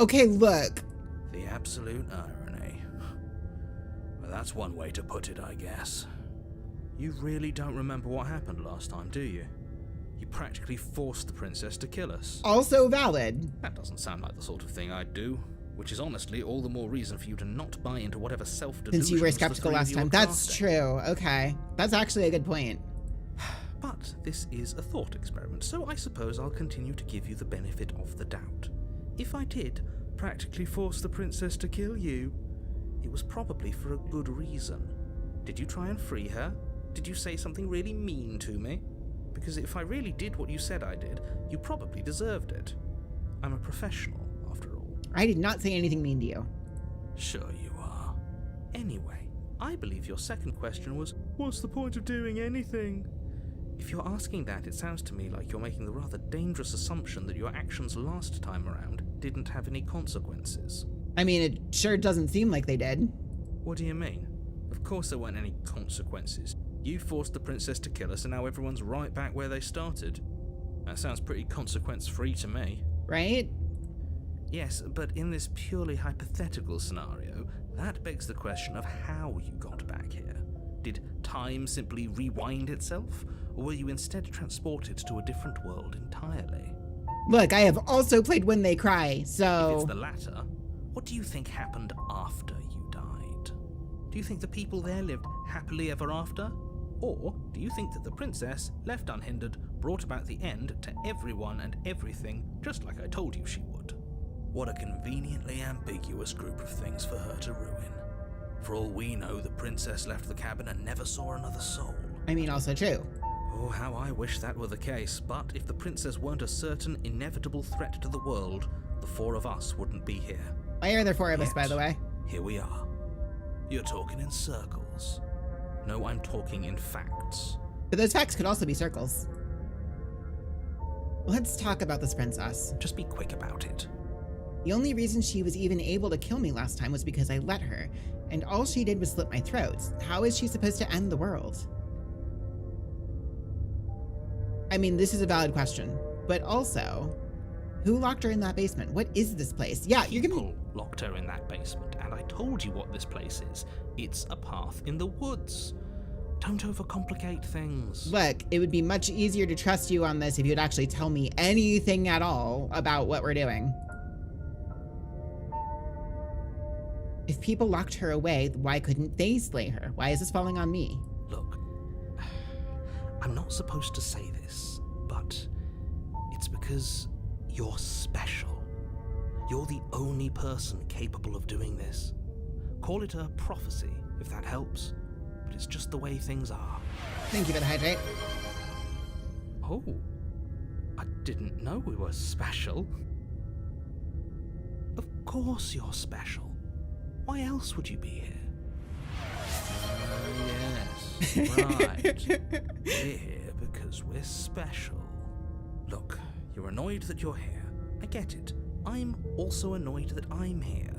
Okay, look. The absolute irony. Well, that's one way to put it, I guess. You really don't remember what happened last time, do you? You practically forced the princess to kill us. Also valid. That doesn't sound like the sort of thing I'd do, which is honestly all the more reason for you to not buy into whatever self-delusions Since you were the skeptical three of last you time. are That's casting. true. Okay. That's actually a good point. But this is a thought experiment, so I suppose I'll continue to give you the benefit of the doubt. If I did practically force the princess to kill you, it was probably for a good reason. Did you try and free her? Did you say something really mean to me? Because if I really did what you said I did, you probably deserved it. I'm a professional, after all. I did not say anything mean to you. Sure you are. Anyway, I believe your second question was, what's the point of doing anything? If you're asking that, it sounds to me like you're making the rather dangerous assumption that your actions last time around didn't have any consequences. I mean, it sure doesn't seem like they did. What do you mean? Of course there weren't any consequences. You forced the princess to kill us and now everyone's right back where they started. That sounds pretty consequence-free to me. Right? Yes, but in this purely hypothetical scenario, that begs the question of how you got back here. Did time simply rewind itself, or were you instead transported to a different world entirely? Look, I have also played When They Cry, If so... it's the latter, what do you think happened after you died? Do you think the people there lived happily ever after? Or do you think that the princess, left unhindered, brought about the end to everyone and everything, just like I told you she would? What a conveniently ambiguous group of things for her to ruin. For all we know, the princess left the cabin and never saw another soul. I mean, also true. Oh, how I wish that were the case, but if the princess weren't a certain, inevitable threat to the world, the four of us wouldn't be here. Why are there four of us, by Yet, the way? Here we are. You're talking in circles. No, I'm talking in facts. But those facts could also be circles. Let's talk about this princess. Just be quick about it. The only reason she was even able to kill me last time was because I let her, and all she did was slit my throat. How is she supposed to end the world? I mean, this is a valid question, but also, who locked her in that basement? What is this place? Yeah, you're gonna... People locked her in that basement, and I told you what this place is. It's a path in the woods. Don't overcomplicate things. Look, it would be much easier to trust you on this if you'd actually tell me anything at all about what we're doing. If people locked her away, why couldn't they slay her? Why is this falling on me? Look, I'm not supposed to say this, but it's because you're special. You're the only person capable of doing this. Call it a prophecy, if that helps, but it's just the way things are. Thank you for the hydrate. Oh, I didn't know we were special. Of course you're special. Why else would you be here? Yes, right. We're here because we're special. Look, you're annoyed that you're here. I get it. I'm also annoyed that I'm here.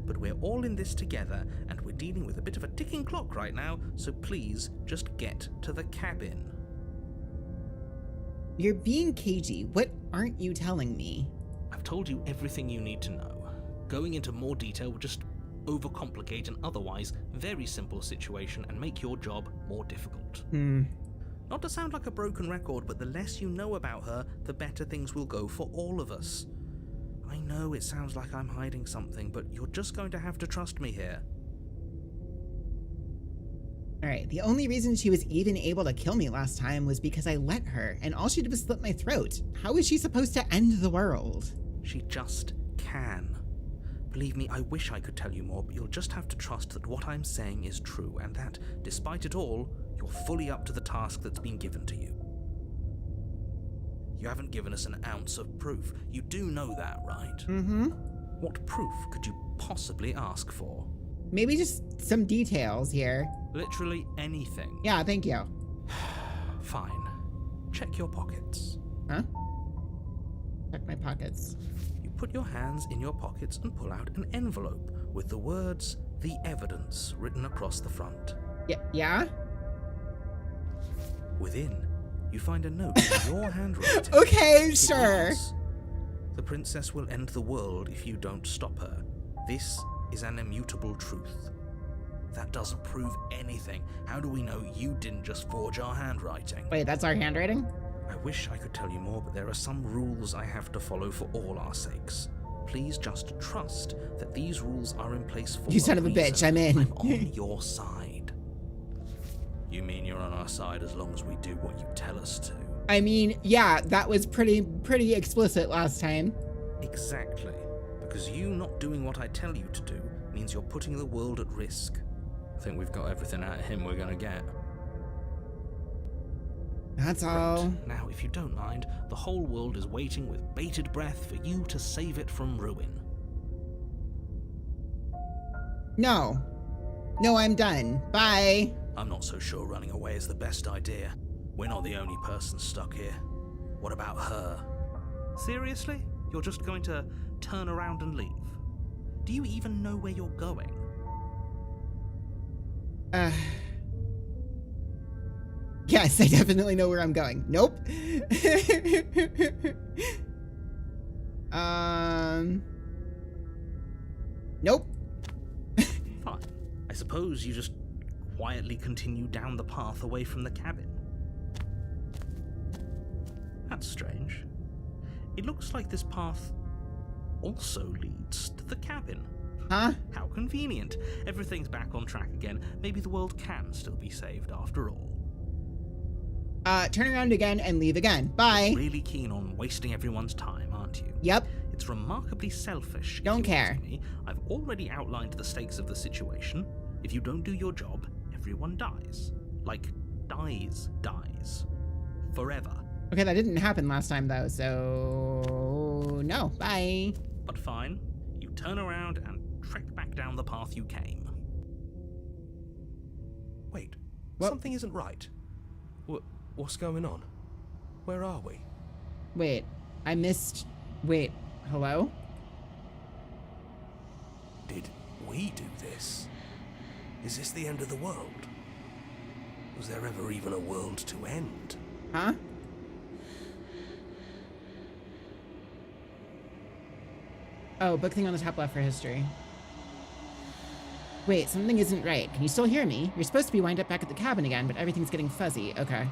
But we're all in this together, and we're dealing with a bit of a ticking clock right now, so please just get to the cabin. You're being cagey. What aren't you telling me? I've told you everything you need to know. Going into more detail would just overcomplicate an otherwise very simple situation and make your job more difficult. Not to sound like a broken record, but the less you know about her, the better things will go for all of us. I know it sounds like I'm hiding something, but you're just going to have to trust me here. Alright, the only reason she was even able to kill me last time was because I let her, and all she did was slit my throat. How is she supposed to end the world? She just can. Believe me, I wish I could tell you more, but you'll just have to trust that what I'm saying is true, and that, despite it all, you're fully up to the task that's been given to you. You haven't given us an ounce of proof. You do know that, right? Mm-hmm. What proof could you possibly ask for? Maybe just some details here. Literally anything. Yeah, thank you. Fine. Check your pockets. Huh? Check my pockets. You put your hands in your pockets and pull out an envelope with the words, "The Evidence," written across the front. Yeah? Within, you find a note in your handwriting. Okay, It sure. reads, "The princess will end the world if you don't stop her. This is an immutable truth." That doesn't prove anything. How do we know you didn't just forge our handwriting? Wait, that's our handwriting? I wish I could tell you more, but there are some rules I have to follow for all our sakes. Please just trust that these rules are in place for You son of a reason. bitch, I'm in. I'm on your side. You mean you're on our side as long as we do what you tell us to? I mean, yeah, that was pretty explicit last time. Exactly. Because you not doing what I tell you to do means you're putting the world at risk. I think we've got everything out of him we're gonna get. That's all. Right. Now, if you don't mind, the whole world is waiting with bated breath for you to save it from ruin. No. No, I'm done. Bye. I'm not so sure running away is the best idea. We're not the only person stuck here. What about her? Seriously? You're just going to turn around and leave? Do you even know where you're going? Yes, I definitely know where I'm going. Nope. Nope. Fine. I suppose you just quietly continue down the path away from the cabin. That's strange. It looks like this path also leads to the cabin. Huh? How convenient. Everything's back on track again. Maybe the world can still be saved after all. Turn around again and leave again. Bye. Really keen on wasting everyone's time, aren't you? Yep. It's remarkably selfish. Don't if you care. ask me. I've already outlined the stakes of the situation. If you don't do your job, everyone dies. Like, dies. Forever. Okay, that didn't happen last time though, so no. Bye. But fine. You turn around and trek back down the path you came. Wait, What? something isn't right. What's going on? Where are we? Wait, I missed. Wait, hello? Did we do this? Is this the end of the world? Was there ever even a world to end? Huh? Oh, book thing on the top left for history. Wait, something isn't right. Can you still hear me? You're supposed to be wind up back at the cabin again, but everything's getting fuzzy. Okay.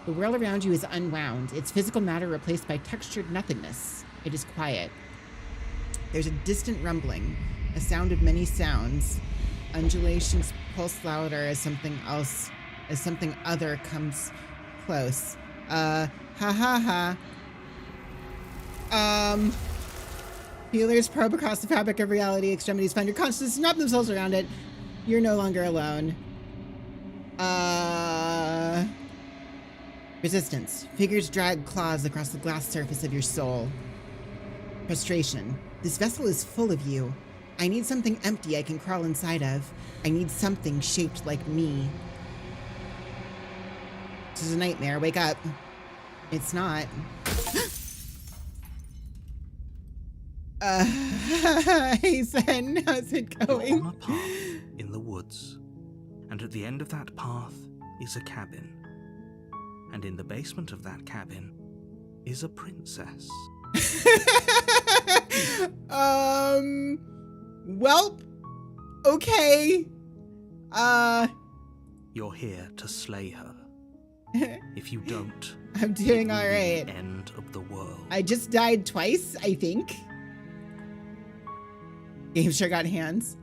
The world around you is unwound. Its physical matter replaced by textured nothingness. It is quiet. There's a distant rumbling, a sound of many sounds. Undulations pulse louder as something else, as something other comes close. Ha ha ha. Healers probe across the fabric of reality. Extremities find your consciousness and wrap themselves around it. You're no longer alone. Resistance. Figures drag claws across the glass surface of your soul. Frustration. This vessel is full of you. I need something empty I can crawl inside of. I need something shaped like me. This is a nightmare. Wake up. It's not. Hey, Zen, how's it You're going? on a path in the woods, and at the end of that path is a cabin. And in the basement of that cabin is a princess. Welp. Okay. You're here to slay her. If you don't, I'm doing it will all be right. the end of the world. I just died twice, I think. Game sure got hands.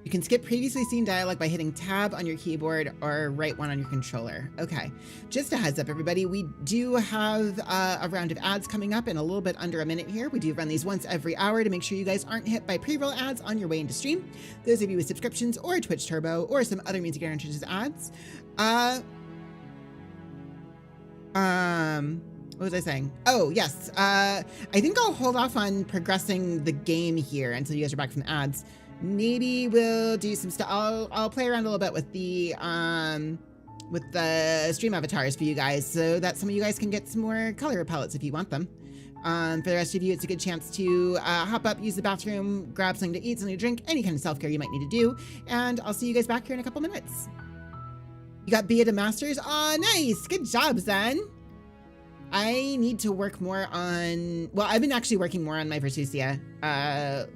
You can skip previously seen dialogue by hitting tab on your keyboard or right one on your controller. Okay, just a heads up, everybody. We do have a round of ads coming up in a little bit under a minute here. We do run these once every hour to make sure you guys aren't hit by pre-roll ads on your way into stream. Those of you with subscriptions or Twitch Turbo or some other means to guarantee ads. What was I saying? Oh, yes. I think I'll hold off on progressing the game here until you guys are back from the ads. Maybe we'll do some stuff. I'll play around a little bit with the stream avatars for you guys so that some of you guys can get some more color palettes if you want them. For the rest of you, it's a good chance to hop up, use the bathroom, grab something to eat, something to drink, any kind of self-care you might need to do. And I'll see you guys back here in a couple minutes. You got Bea to Masters? Aw, nice. Good job, Zen. I need to work more on... Well, I've been actually working more on my Vertusia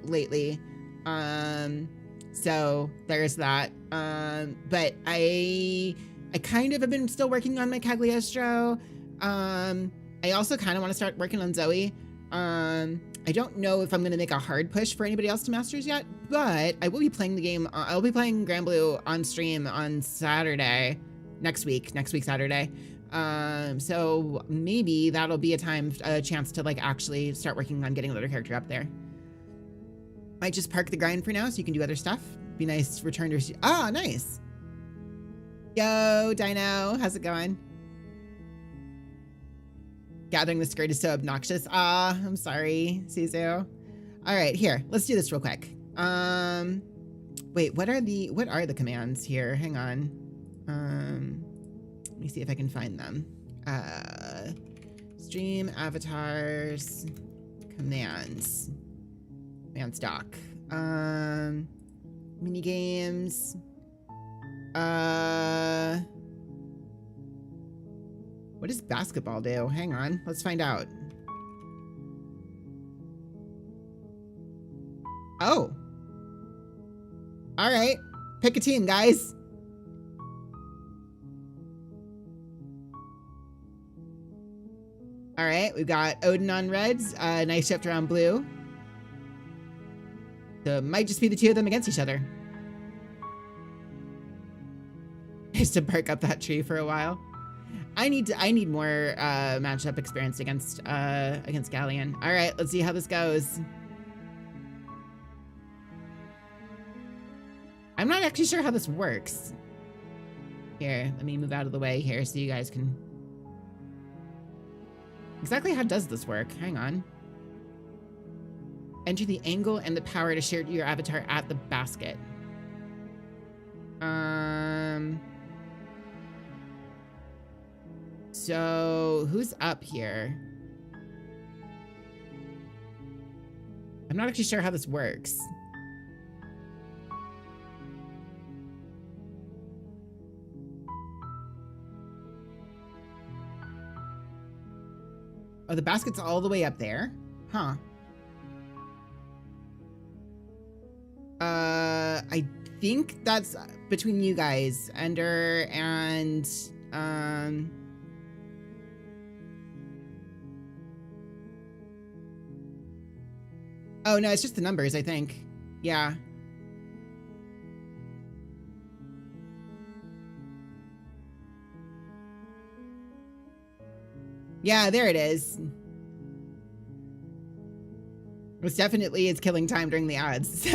lately. So there's that. But I kind of have been still working on my Cagliostro. I also kind of want to start working on Zoe. I don't know if I'm going to make a hard push for anybody else to Masters yet, but I will be playing the game. I'll be playing Grand Blue on stream on Saturday, next week Saturday. So maybe that'll be a chance to like actually start working on getting another character up there. Might just park the grind for now so you can do other stuff. Be nice, return to... Ah, nice. Yo, Dino, how's it going? Gathering the skirt is so obnoxious. Ah, I'm sorry, Suzu. All right, here, let's do this real quick. Wait, what are the commands here? Hang on. Let me see if I can find them. Stream avatars, commands, command doc. Mini games. What does basketball do? Hang on, let's find out. Oh. All right, pick a team, guys. All right, we've got Odin on reds, nice shift around blue. So it might just be the two of them against each other. Just to perk up that tree for a while. I need more matchup experience against Galleon. All right, let's see how this goes. I'm not actually sure how this works. Here, let me move out of the way here so you guys can... Exactly how does this work? Hang on. Enter the angle and the power to share your avatar at the basket. So who's up here? I'm not actually sure how this works. Oh, the basket's all the way up there? Huh. I think that's between you guys, Ender and, Oh, no, it's just the numbers, I think. Yeah. Yeah, there it is. Most definitely it's killing time during the ads.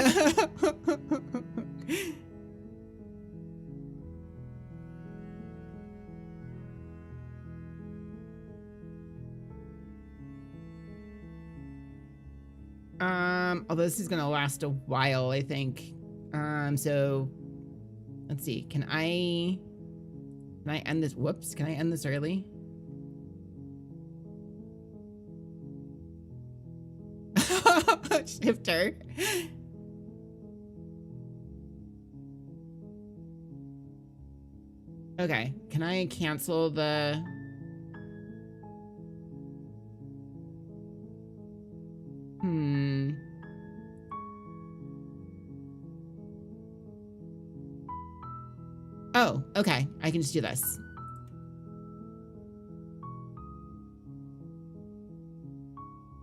Although this is gonna last a while, I think. So let's see. Can I end this? Whoops, can I end this early? Shifter. Okay, can I cancel the... Oh, okay, I can just do this.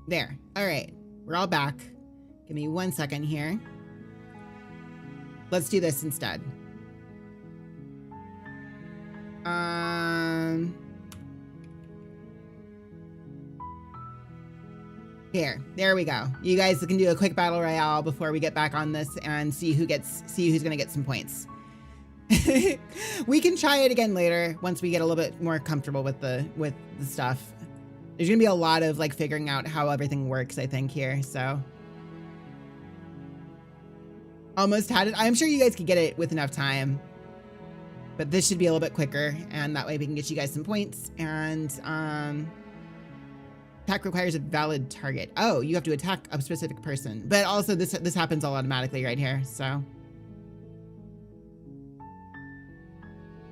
There, all right, we're all back. Give me 1 second here. Let's do this instead. Here, there we go. You guys can do a quick battle royale before we get back on this and see who's gonna get some points. We can try it again later once we get a little bit more comfortable with the stuff. There's gonna be a lot of like figuring out how everything works, I think, here, so. Almost had it. I'm sure you guys could get it with enough time. But this should be a little bit quicker, and that way we can get you guys some points. And attack requires a valid target. Oh, you have to attack a specific person. But also this happens all automatically right here, so.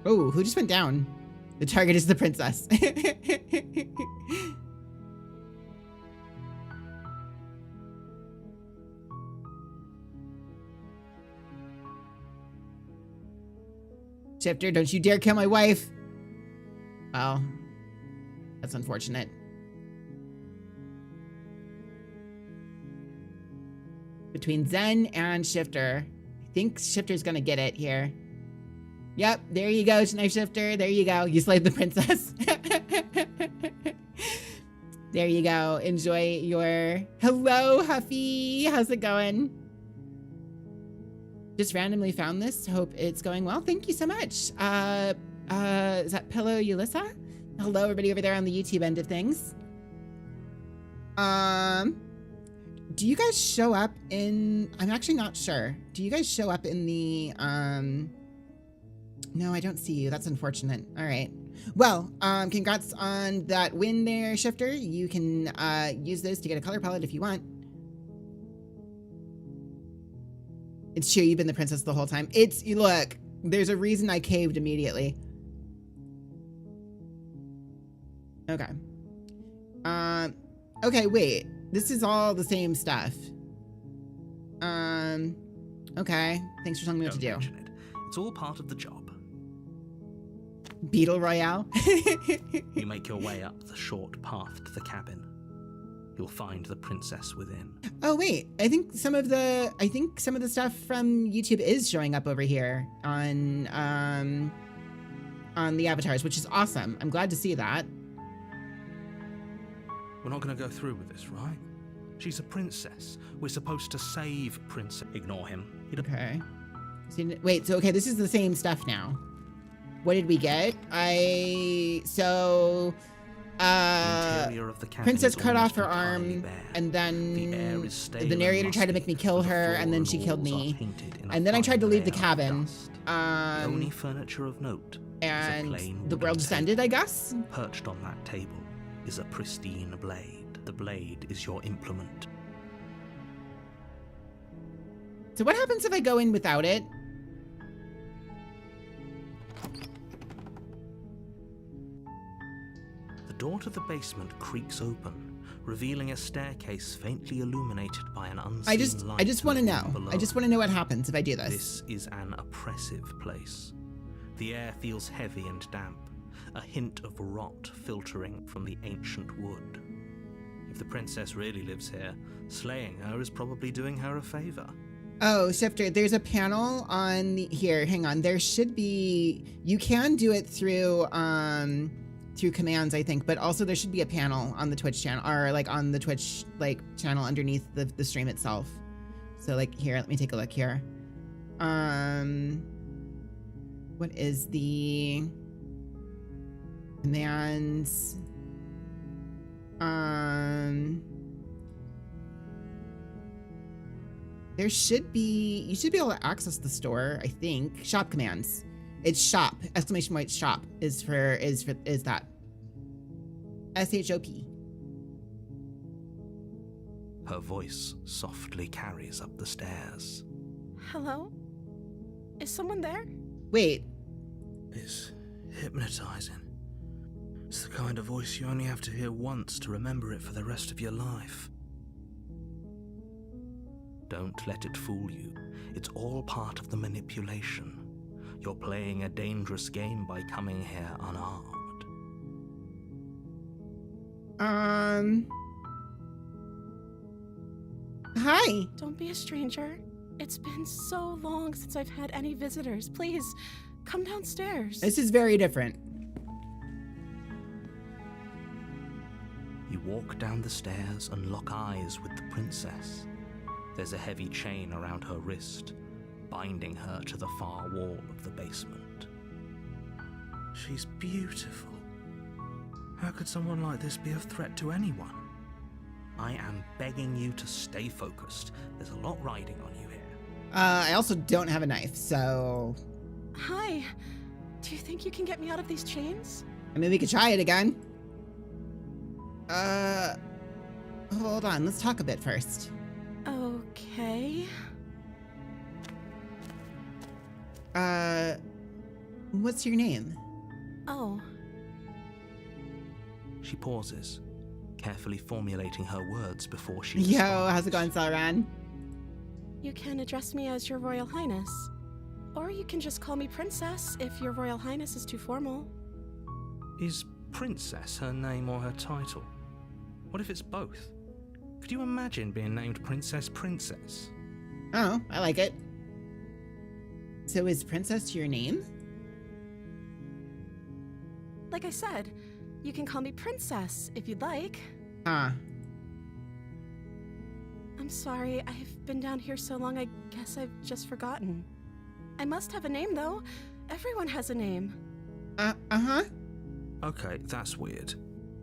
Oh, who just went down? The target is the princess. Shifter, don't you dare kill my wife. Well, that's unfortunate. Between Zen and Shifter, I think Shifter's gonna get it here. Yep, there you go, Knife Shifter. There you go. You slayed the princess. There you go. Enjoy your... Hello, Huffy. How's it going? Just randomly found this. Hope it's going well. Thank you so much. Is that Pillow Ulissa? Hello, everybody over there on the YouTube end of things. Do you guys show up in... I'm actually not sure. Do you guys show up in the... No, I don't see you. That's unfortunate. All right. Well, congrats on that win there, Shifter. You can use those to get a color palette if you want. It's true, you've been the princess the whole time. Look, there's a reason I caved immediately. Okay. Okay, wait. This is all the same stuff. Okay. Thanks for telling me what to do. Mention it. It's all part of the job. Beetle Royale? You make your way up the short path to the cabin. You'll find the princess within. Oh wait, I think some of the stuff from YouTube is showing up over here on the avatars, which is awesome. I'm glad to see that. We're not going to go through with this, right? She's a princess. We're supposed to save Princess. Ignore him. Okay. Wait, so okay, this is the same stuff now. What did we get? Interior of the cabin Princess is cut off almost her entirely arm, bare. and then The air is stale the narrator and tried to make me musty, kill the her, floor and then and she killed walls are me. painted in a And then I tried to fine leave the layer of cabin. dust. The only furniture of note is a And plain the wooden world just table. ended, I guess? Perched on that table is a pristine blade. The blade is your implement. So what happens if I go in without it? The door to the basement creaks open, revealing a staircase faintly illuminated by an unseen light. I just want to in the know. room below. I just want to know what happens if I do this. This is an oppressive place. The air feels heavy and damp, a hint of rot filtering from the ancient wood. If the princess really lives here, slaying her is probably doing her a favor. Oh, Shifter, there's a panel on the... Here, hang on. There should be... You can do it through commands, I think, but also there should be a panel on the Twitch channel, or like on the Twitch channel underneath the stream itself. So like here, let me take a look here. What is the commands? There should be, you should be able to access the store, I think. Shop commands. It's shop, exclamation point shop is that. S-H-O-P. Her voice softly carries up the stairs. Hello? Is someone there? Wait, It's hypnotizing. It's the kind of voice you only have to hear once to remember it for the rest of your life. Don't let it fool you. It's all part of the manipulation. You're playing a dangerous game by coming here unarmed. Hi. Don't be a stranger. It's been so long since I've had any visitors. Please, come downstairs. This is very different. You walk down the stairs and lock eyes with the princess. There's a heavy chain around her wrist, binding her to the far wall of the basement. She's beautiful. How could someone like this be a threat to anyone? I am begging you to stay focused. There's a lot riding on you here. I also don't have a knife, so... Hi. Do you think you can get me out of these chains? I mean, we could try it again. Hold on. Let's talk a bit first. Okay. What's your name? Oh, She pauses, carefully formulating her words before she Yo, responds. how's it going, Sauron? you can address me as Your Royal Highness. Or you can just call me Princess if Your Royal Highness is too formal. Is Princess her name or her title? What if it's both? Could you imagine being named Princess Princess? Oh, I like it. So is Princess your name? Like I said, you can call me Princess if you'd like. Huh. I'm sorry, I've been down here so long I guess I've just forgotten. I must have a name though. Everyone has a name. Uh-huh. Okay, that's weird.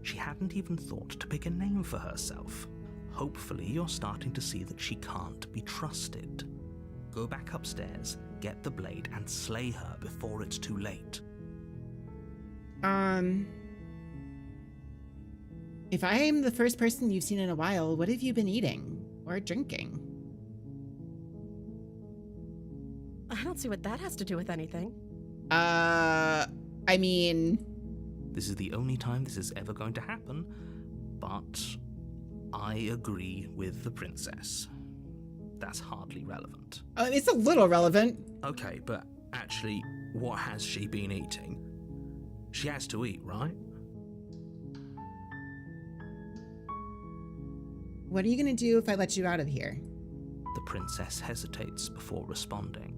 She hadn't even thought to pick a name for herself. Hopefully you're starting to see that she can't be trusted. Go back upstairs, get the blade, and slay her before it's too late. If I'm the first person you've seen in a while, what have you been eating? Or drinking? I don't see what that has to do with anything. I mean... This is the only time this is ever going to happen, but I agree with the princess. That's hardly relevant. It's a little relevant. Okay, but actually, what has she been eating? She has to eat, right? What are you gonna do if I let you out of here? The princess hesitates before responding.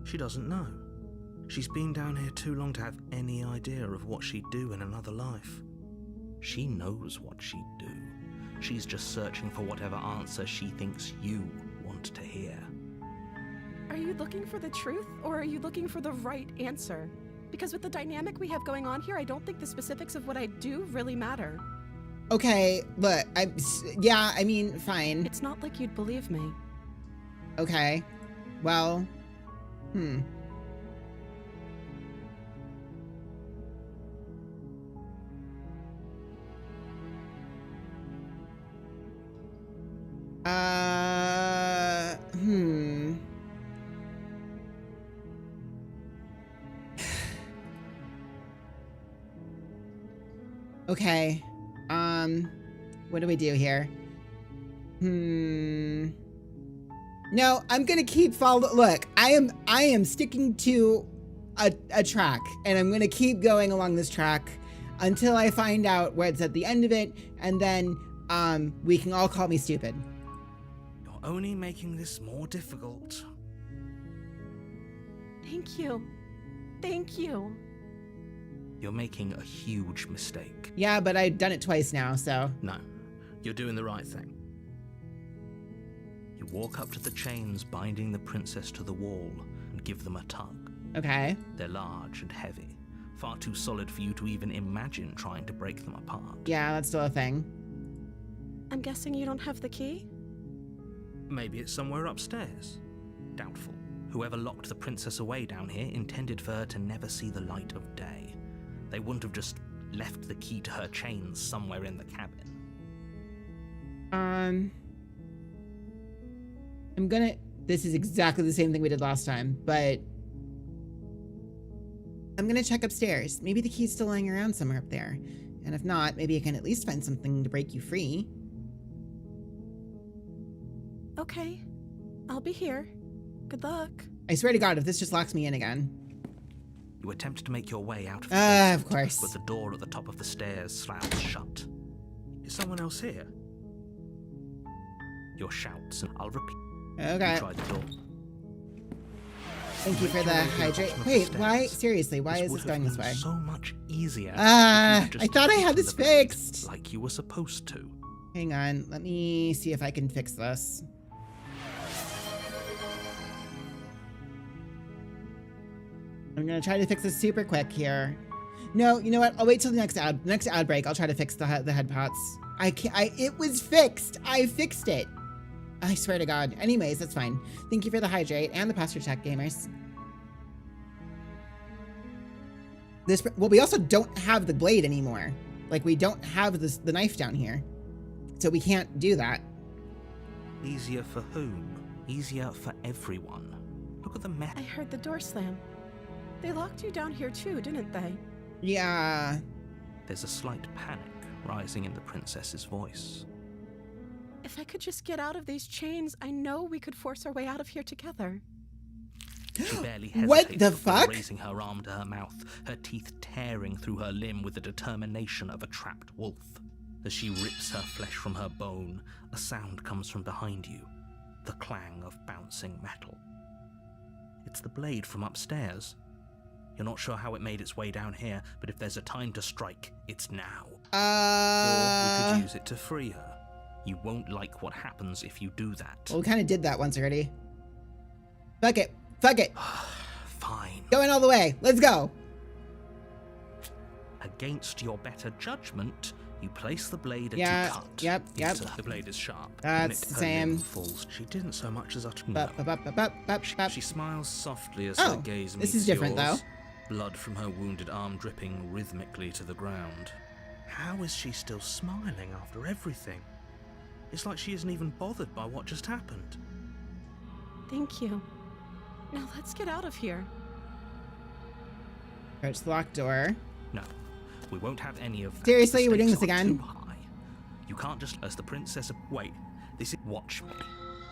She doesn't know. She's been down here too long to have any idea of what she'd do in another life. She knows what she'd do. She's just searching for whatever answer she thinks you want to hear. Are you looking for the truth, or are you looking for the right answer? Because with the dynamic we have going on here, I don't think the specifics of what I do really matter. Okay, look, yeah, I mean, fine. It's not like you'd believe me. Okay. Well, Okay. What do we do here? No, I'm gonna keep Look, I am sticking to a track, and I'm gonna keep going along this track until I find out what's at the end of it, and then, we can all call me stupid. You're only making this more difficult. Thank you. Thank you. You're making a huge mistake. Yeah, but I've done it twice now, so. No, you're doing the right thing. You walk up to the chains binding the princess to the wall and give them a tug. Okay. They're large and heavy, far too solid for you to even imagine trying to break them apart. Yeah, that's still a thing. I'm guessing you don't have the key? Maybe it's somewhere upstairs. Doubtful. Whoever locked the princess away down here intended for her to never see the light of day. They wouldn't have just left the key to her chains somewhere in the cabin. This is exactly the same thing we did last time, but I'm gonna check upstairs. Maybe the key's still lying around somewhere up there. And if not, maybe I can at least find something to break you free. Okay. I'll be here. Good luck. I swear to God, if this just locks me in again. You attempt to make your way out of the basement, of course. but the door at the top of the stairs slams shut. Is someone else here? Your shouts, and I'll repeat. Okay. You try the door. Thank you for the hydrate. Wait, why? Seriously, why is this going this way? So much easier. I thought I had this fixed. Like you were supposed to. Hang on, let me see if I can fix this. I'm gonna try to fix this super quick here. No, you know what? I'll wait till the next ad break. I'll try to fix the head pots. I can't. It was fixed. I fixed it. I swear to God. Anyways, that's fine. Thank you for the hydrate and the posture check, gamers. Well, we also don't have the blade anymore. Like, we don't have the knife down here. So we can't do that. Easier for whom? Easier for everyone. Look at the mess. I heard the door slam. They locked you down here too, didn't they? Yeah. There's a slight panic rising in the princess's voice. If I could just get out of these chains, I know we could force our way out of here together. She barely hesitates What the before fuck? raising her arm to her mouth, her teeth tearing through her limb with the determination of a trapped wolf. As she rips her flesh from her bone, a sound comes from behind you, the clang of bouncing metal. It's the blade from upstairs. You're not sure how it made its way down here, but if there's a time to strike, it's now. Or we could use it to free her. You won't like what happens if you do that. Well, we kind of did that once already. Fuck it. Fuck it. Fine. Going all the way. Let's go. Against your better judgment, you place the blade to Yeah, cut. yep. The blade is sharp. That's and the her same. limb falls. She didn't so much as utter no. Bup, bup, bup, bup, bup, bup. She smiles softly as Oh, her gaze this meets is different, yours, though. blood from her wounded arm dripping rhythmically to the ground. How is she still smiling after everything? It's like she isn't even bothered by what just happened. Thank you. Now let's get out of here. Approach the locked door. No, we won't have any of that. Seriously, The we're doing stakes this are again? Too high. You can't just as the princess. Wait, this is watch me.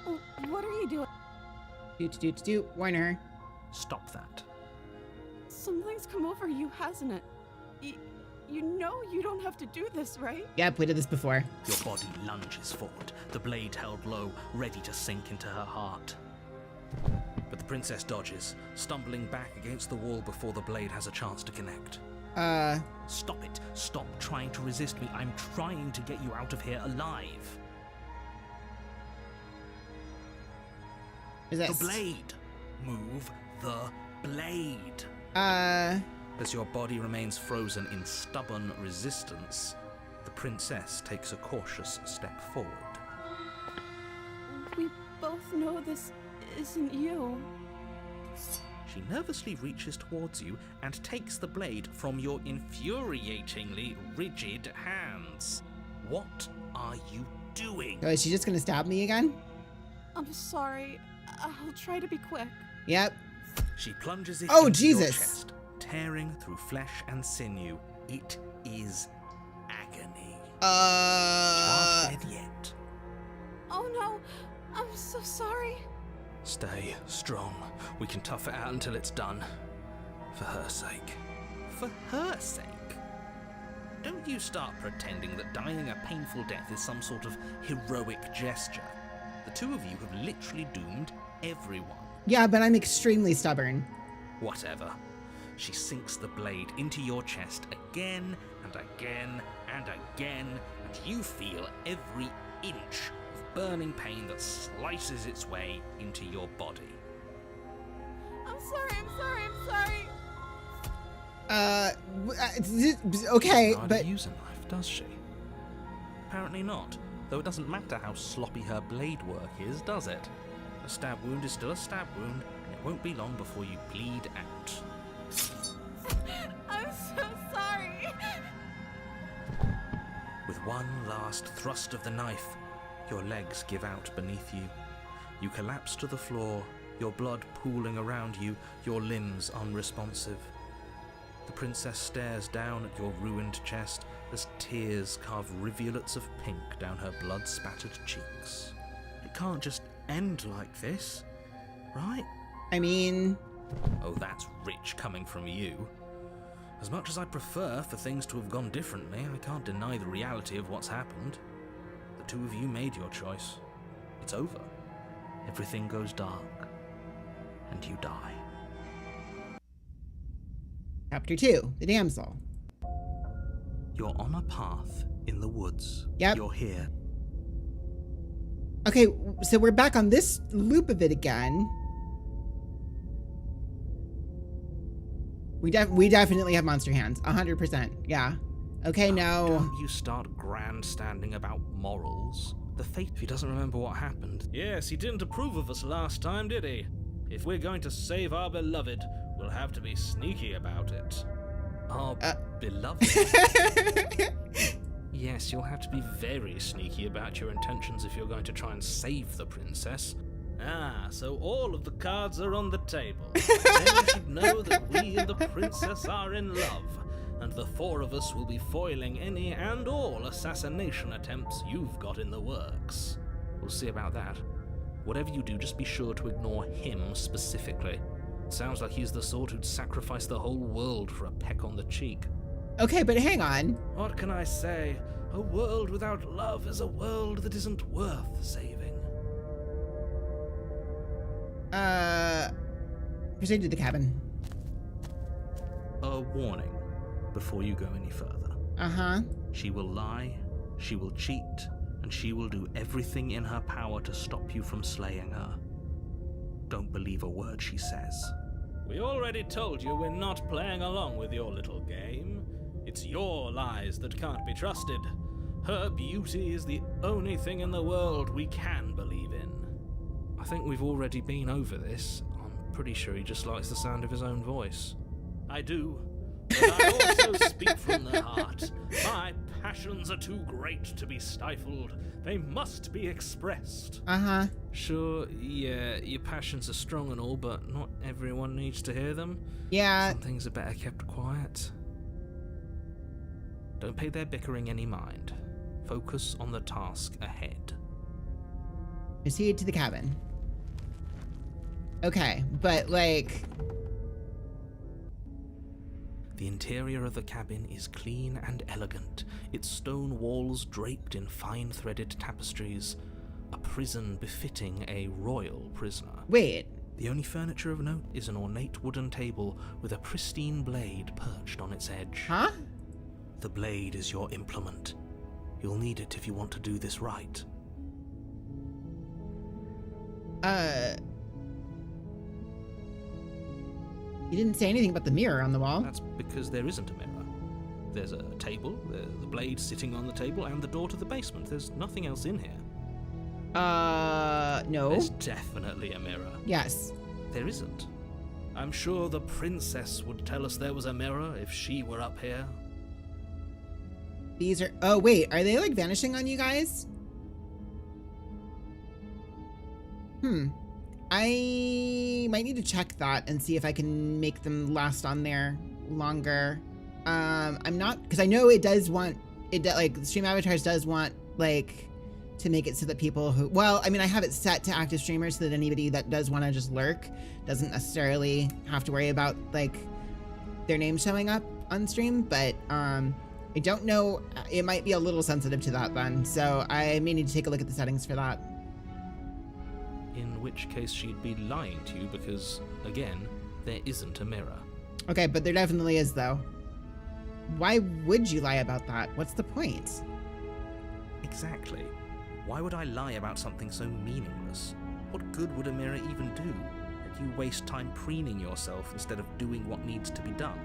Oh, what are you doing? Do. Warn her. Stop that. Something's come over you, hasn't it? You know you don't have to do this, right? Yep, we did this before. Your body lunges forward, the blade held low, ready to sink into her heart. But the princess dodges, stumbling back against the wall before the blade has a chance to connect. Stop it. Stop trying to resist me. I'm trying to get you out of here alive. Is this? The blade. Move the blade. As your body remains frozen in stubborn resistance, the princess takes a cautious step forward. We both know this isn't you. She nervously reaches towards you and takes the blade from your infuriatingly rigid hands. What are you doing? Oh, is she just gonna stab me again? I'm sorry. I'll try to be quick. Yep. She plunges it Oh, into your Jesus. chest, tearing through flesh and sinew. It is agony. You aren't dead yet. Oh no, I'm so sorry. Stay strong. We can tough it out until it's done. For her sake. For her sake? Don't you start pretending that dying a painful death is some sort of heroic gesture. The two of you have literally doomed everyone. Yeah, but I'm extremely stubborn. Whatever. She sinks the blade into your chest again and again and again, and you feel every inch of burning pain that slices its way into your body. I'm sorry. Okay, She hardly but use a knife, does she? Apparently not, though it doesn't matter how sloppy her blade work is, does it? A stab wound is still a stab wound, and it won't be long before you bleed out. I'm so sorry. With one last thrust of the knife, your legs give out beneath you. You collapse to the floor, your blood pooling around you, your limbs unresponsive. The princess stares down at your ruined chest as tears carve rivulets of pink down her blood-spattered cheeks. It can't just end like this, right? I mean, Oh, that's rich coming from you. As much as I prefer for things to have gone differently, I can't deny the reality of what's happened. The two of you made your choice. It's over. Everything goes dark. And you die. Chapter 2, The Damsel. You're on a path in the woods. Yep. You're here. Okay, so we're back on this loop of it again. We definitely have monster hands. 100%. Yeah. Okay, now. Don't you start grandstanding about morals. The fate, if he doesn't remember what happened. Yes, he didn't approve of us last time, did he? If we're going to save our beloved, we'll have to be sneaky about it. Our beloved? Yes, you'll have to be very sneaky about your intentions if you're going to try and save the princess. Ah, so all of the cards are on the table. Then you should know that we and the princess are in love, and the four of us will be foiling any and all assassination attempts you've got in the works. We'll see about that. Whatever you do, just be sure to ignore him specifically. It sounds like he's the sort who'd sacrifice the whole world for a peck on the cheek. Okay, but hang on. What can I say? A world without love is a world that isn't worth saving. Proceed to the cabin. A warning before you go any further. Uh-huh. She will lie, she will cheat, and she will do everything in her power to stop you from slaying her. Don't believe a word she says. We already told you we're not playing along with your little game. It's your lies that can't be trusted. Her beauty is the only thing in the world we can believe in. I think we've already been over this. I'm pretty sure he just likes the sound of his own voice. I do, but I also speak from the heart. My passions are too great to be stifled. They must be expressed. Uh-huh. Sure, yeah, your passions are strong and all, but not everyone needs to hear them. Yeah. Some things are better kept quiet. Don't pay their bickering any mind. Focus on the task ahead. Proceed to the cabin. Okay, but like... The interior of the cabin is clean and elegant, its stone walls draped in fine-threaded tapestries, a prison befitting a royal prisoner. Wait. The only furniture of note is an ornate wooden table with a pristine blade perched on its edge. Huh? The blade is your implement. You'll need it if you want to do this right. You didn't say anything about the mirror on the wall. That's because there isn't a mirror. There's a table, the blade sitting on the table, and the door to the basement. There's nothing else in here. No. There's definitely a mirror. Yes. There isn't. I'm sure the princess would tell us there was a mirror if she were up here. These are... Oh, wait. Are they, like, vanishing on you guys? I might need to check that and see if I can make them last on there longer. I'm not... Because I know it does want... like, Stream Avatars does want, like, to make it so that people who... Well, I mean, I have it set to active streamers so that anybody that does want to just lurk doesn't necessarily have to worry about, like, their name showing up on stream. But, I don't know. It might be a little sensitive to that then. So I may need to take a look at the settings for that. In which case she'd be lying to you because, again, there isn't a mirror. Okay, but there definitely is, though. Why would you lie about that? What's the point? Exactly. Why would I lie about something so meaningless? What good would a mirror even do? That you waste time preening yourself instead of doing what needs to be done.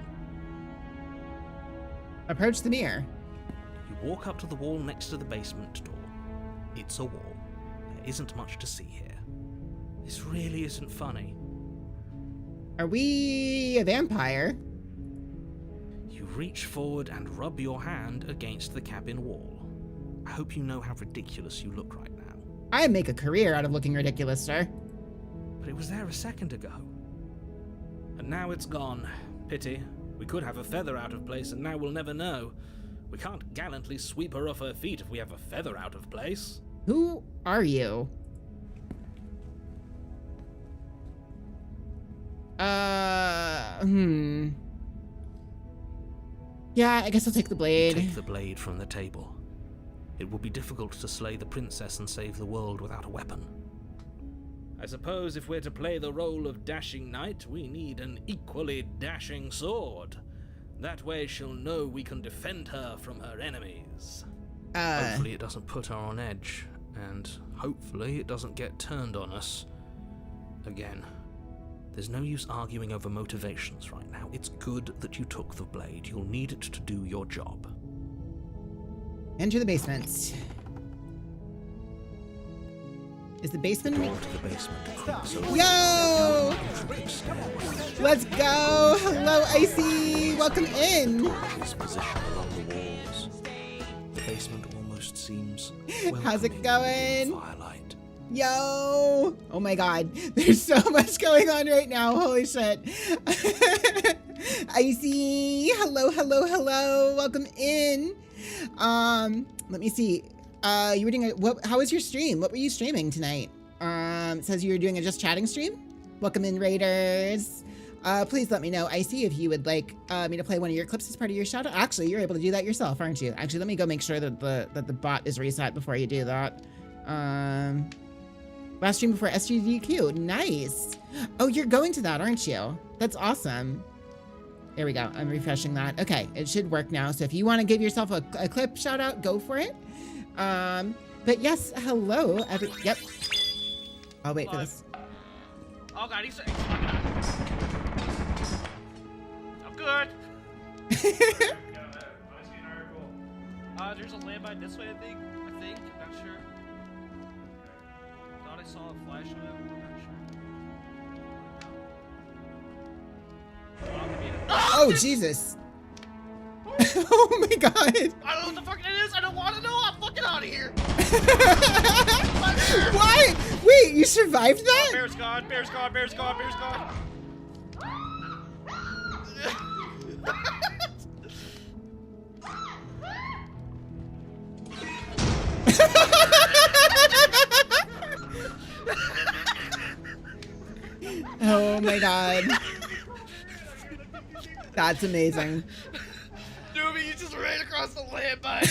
Approach the mirror. You walk up to the wall next to the basement door. It's a wall. There isn't much to see here. This really isn't funny. Are we a vampire? You reach forward and rub your hand against the cabin wall. I hope you know how ridiculous you look right now. I make a career out of looking ridiculous, sir. But it was there a second ago. And now it's gone. Pity. We could have a feather out of place and now we'll never know. We can't gallantly sweep her off her feet if we have a feather out of place. Who are you? Yeah, I guess I'll take the blade. Take the blade from the table. It will be difficult to slay the princess and save the world without a weapon. I suppose if we're to play the role of dashing knight, we need an equally dashing sword. That way she'll know we can defend her from her enemies. Hopefully it doesn't put her on edge, and hopefully it doesn't get turned on us again. There's no use arguing over motivations right now. It's good that you took the blade. You'll need it to do your job. Enter the basement. Is the basement? Go to the basement. Creaks over Yo! intricate stairs. Let's go! Hello, Icy! Welcome in! His position along the walls. The basement almost seems How's it going? Firelight. Yo! Oh my god, there's so much going on right now. Holy shit. Icy! Hello, hello, hello. Welcome in. Let me see. You were doing how was your stream? What were you streaming tonight? It says you were doing a just chatting stream. Welcome in, Raiders. Please let me know, Icy, if you would like me to play one of your clips as part of your shout out. Actually, you're able to do that yourself, aren't you? Actually, let me go make sure that the bot is reset before you do that. Last stream before SGDQ. Nice. Oh, you're going to that, aren't you? That's awesome. There we go. I'm refreshing that. Okay, it should work now. So if you want to give yourself a clip shout out, go for it. But yes, hello. Yep. I'll wait for this. Oh god, he's. I'm good. There's a landmine this way, I think. I'm not sure. Thought I saw a flash on it. I'm not sure. Oh, Jesus. Oh my god. I don't know what the fuck it is. I don't want to know. I'm fucking out of here. Why? Wait, you survived that? Bear's gone. Bear's gone. Bear's gone. Bear's gone. Oh my god. That's amazing. Newbie, you just ran across the landmine.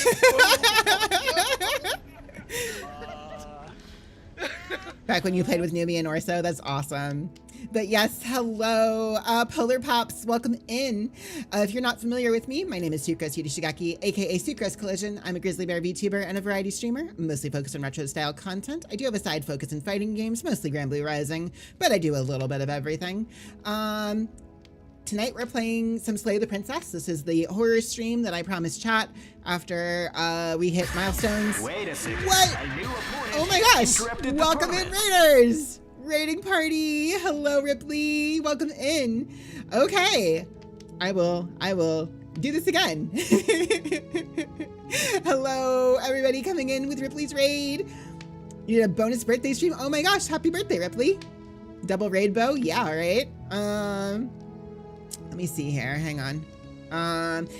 Back when you played with Numi and Orso, that's awesome. But yes, hello, Polar Pops, welcome in. If you're not familiar with me, my name is Sucrose Yurishigaki, aka Sucrose Collision. I'm a grizzly bear VTuber and a variety streamer, mostly focused on retro style content. I do have a side focus in fighting games, mostly Grand Blue Rising, but I do a little bit of everything. Tonight we're playing some Slay the Princess. This is the horror stream that I promised chat after we hit milestones. Wait a second. What? Oh my gosh! Welcome in, Raiders! Raiding party! Hello, Ripley! Welcome in. Okay, I will do this again. Hello, everybody coming in with Ripley's raid. You did a bonus birthday stream. Oh my gosh! Happy birthday, Ripley! Double raid bow. Yeah, all right. Let me see here. Hang on.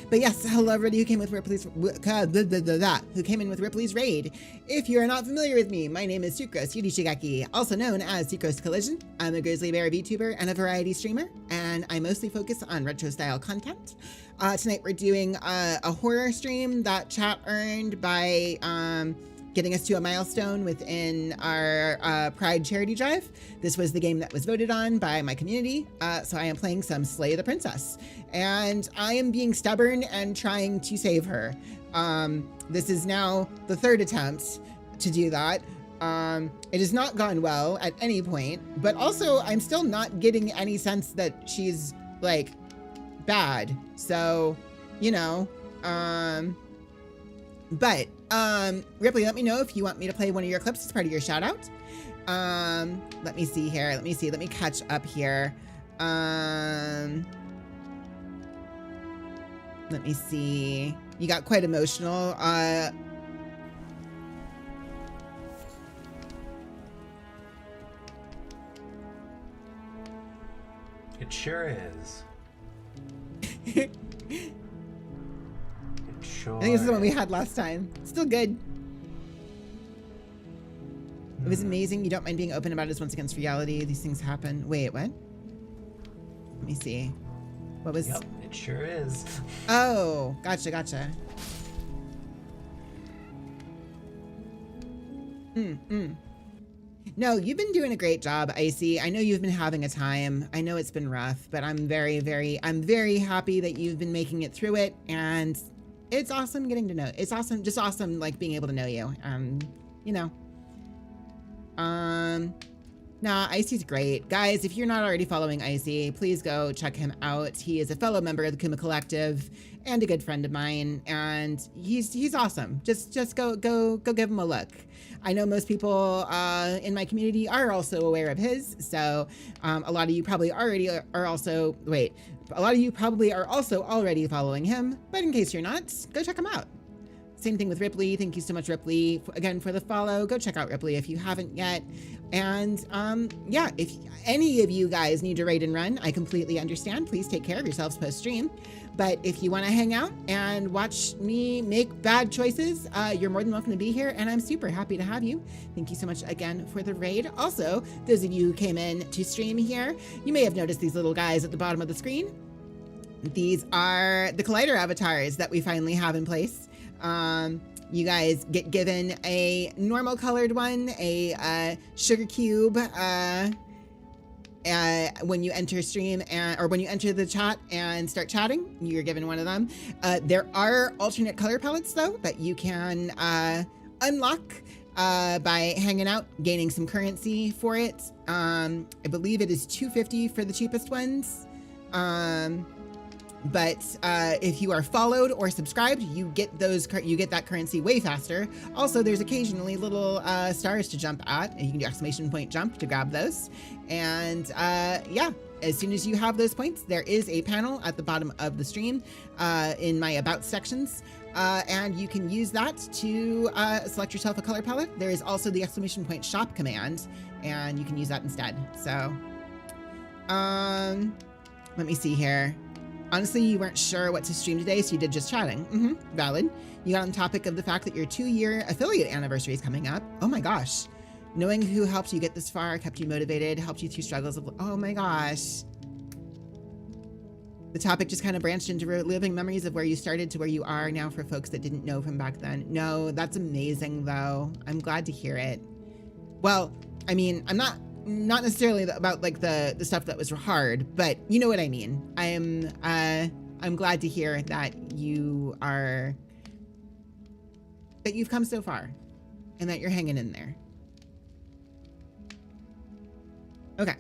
But yes, hello everybody who came with Ripley's who came in with Ripley's raid. If you are not familiar with me, my name is Sucrose Yurishigaki, also known as Sucrose Collision. I'm a grizzly bear VTuber and a variety streamer, and I mostly focus on retro style content. Tonight we're doing a horror stream that chat earned by getting us to a milestone within our Pride charity drive. This was the game that was voted on by my community, so I am playing some Slay the Princess. And I am being stubborn and trying to save her. This is now the third attempt to do that. It has not gone well at any point, but also I'm still not getting any sense that she's like bad. So, you know, but Ripley, let me know if you want me to play one of your clips as part of your shout out. Let me see here. Let me catch up here. Let me see. You got quite emotional. It sure is. Sure. I think this is the one we had last time. Still good. It was amazing. You don't mind being open about it once against reality. These things happen. Wait, what? Let me see. What was... Yep, it sure is. Oh, gotcha. No, you've been doing a great job, Icy. I know you've been having a time. I know it's been rough, but I'm very happy that you've been making it through it, and it's awesome getting to know. It's awesome, just awesome, like being able to know you. You know. Nah, Icy's great. Guys, if you're not already following Icy, please go check him out. He is a fellow member of the Kuma Collective and a good friend of mine, and he's awesome. Just go give him a look. I know most people in my community are also aware of his, so a lot of you probably already are also, a lot of you probably are also already following him, but in case you're not, go check him out. Same thing with Ripley. Thank you so much, Ripley, again for the follow. Go check out Ripley if you haven't yet. And yeah, if any of you guys need to raid and run, I completely understand. Please take care of yourselves post-stream. But if you want to hang out and watch me make bad choices, you're more than welcome to be here, and I'm super happy to have you. Thank you so much again for the raid. Also, those of you who came in to stream here, you may have noticed these little guys at the bottom of the screen. These are the Collider avatars that we finally have in place. You guys get given a normal colored one, a sugar cube, when you enter stream or when you enter the chat and start chatting, you're given one of them. There are alternate color palettes though that you can unlock by hanging out, gaining some currency for it. I believe it is $2.50 for the cheapest ones. But if you are followed or subscribed, you get that currency way faster. Also, there's occasionally little stars to jump at, and you can do exclamation point jump to grab those. And yeah, as soon as you have those points, there is a panel at the bottom of the stream in my about sections. And you can use that to select yourself a color palette. There is also the exclamation point shop command, and you can use that instead. So let me see here. Honestly, you weren't sure what to stream today, so you did just chatting. Valid. You got on topic of the fact that your 2-year affiliate anniversary is coming up. Oh my gosh. Knowing who helped you get this far, kept you motivated, helped you through struggles of, oh my gosh. The topic just kind of branched into reliving memories of where you started to where you are now for folks that didn't know from back then. No, that's amazing though. I'm glad to hear it. Well, I mean, I'm not necessarily about like the stuff that was hard, but you know what I mean. I'm glad to hear that you've come so far and that you're hanging in there. Okay.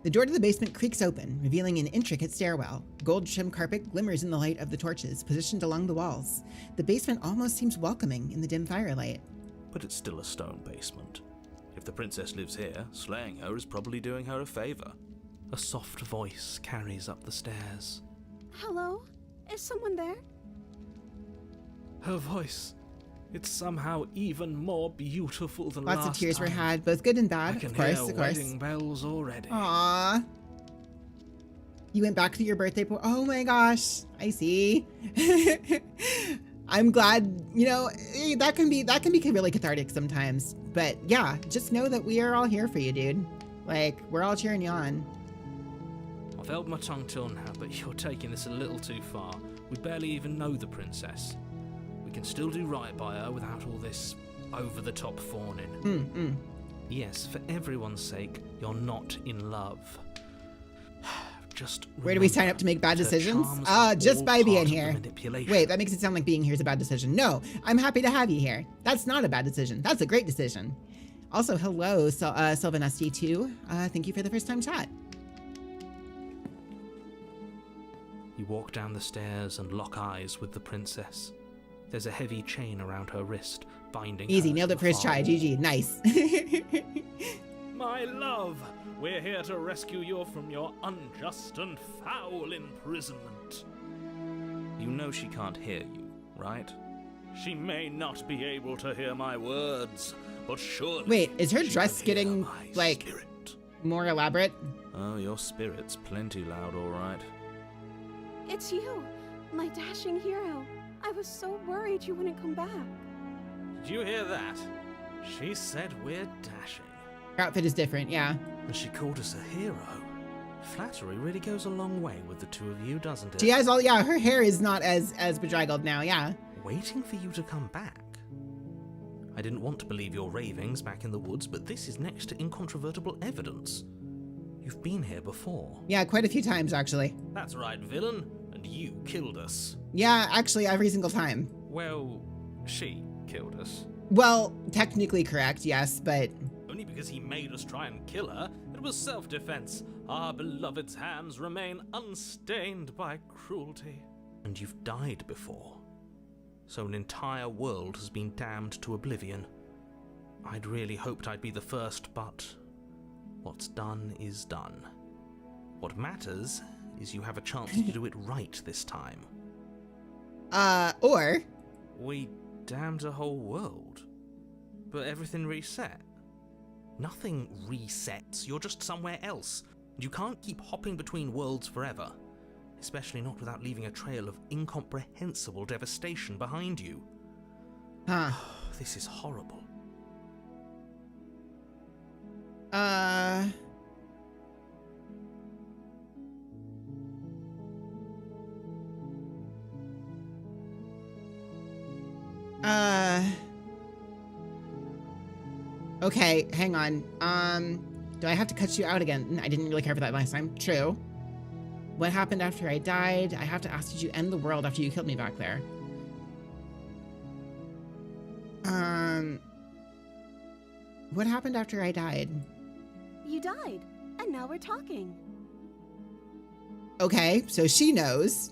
The door to the basement creaks open, revealing an intricate stairwell. Gold trimmed carpet glimmers in the light of the torches positioned along the walls. The basement almost seems welcoming in the dim firelight. But it's still a stone basement. If the princess lives here, slaying her is probably doing her a favor. A soft voice carries up the stairs. Hello? Is someone there? Her voice. It's somehow even more beautiful than Lots last of tears time. were had, both good and bad. I can Of course. hear wedding bells already. Aww. You went back to your birthday party. Oh my gosh. I see. I'm glad, you know, that can be really cathartic sometimes. But yeah, just know that we are all here for you, dude. Like, we're all cheering you on. I've held my tongue till now, but you're taking this a little too far. We barely even know the princess. We can still do right by her without all this over-the-top fawning. Yes, for everyone's sake, you're not in love. Just where do we sign up to make bad decisions? Just by being here. Wait, that makes it sound like being here is a bad decision. No, I'm happy to have you here. That's not a bad decision. That's a great decision. Also, hello, Sylvan SD2. Thank you for the first time chat. You walk down the stairs and lock eyes with the princess. There's a heavy chain around her wrist, binding her. Easy, nailed it first try. GG, nice. My love, we're here to rescue you from your unjust and foul imprisonment. You know she can't hear you, right? She may not be able to hear my words, but surely... Wait, is her she dress can getting, hear my like, spirit. more elaborate? Oh, your spirit's plenty loud, all right. It's you, my dashing hero. I was so worried you wouldn't come back. Did you hear that? She said we're dashing. Her outfit is different, yeah. And she called us a hero. Flattery really goes a long way with the two of you, doesn't it? She has all, yeah, her hair is not as bedraggled now, yeah. Waiting for you to come back. I didn't want to believe your ravings back in the woods, but this is next to incontrovertible evidence. You've been here before. Yeah, quite a few times, actually. That's right, villain. And you killed us. Yeah, actually, every single time. Well, she killed us. Well, technically correct, yes, but... Only only because he made us try and kill her. It was self-defense. Our beloved's hands remain unstained by cruelty. And you've died before. So an entire world has been damned to oblivion. I'd really hoped I'd be the first, but what's done is done. What matters is you have a chance to do it right this time. Or... We damned a whole world, but everything reset. Nothing resets, you're just somewhere else. You can't keep hopping between worlds forever, especially not without leaving a trail of incomprehensible devastation behind you. Huh. This is horrible. Okay, hang on. Do I have to cut you out again? I didn't really care for that last time. True. What happened after I died? I have to ask, did you end the world after you killed me back there? What happened after I died? You died, and now we're talking. Okay, so she knows.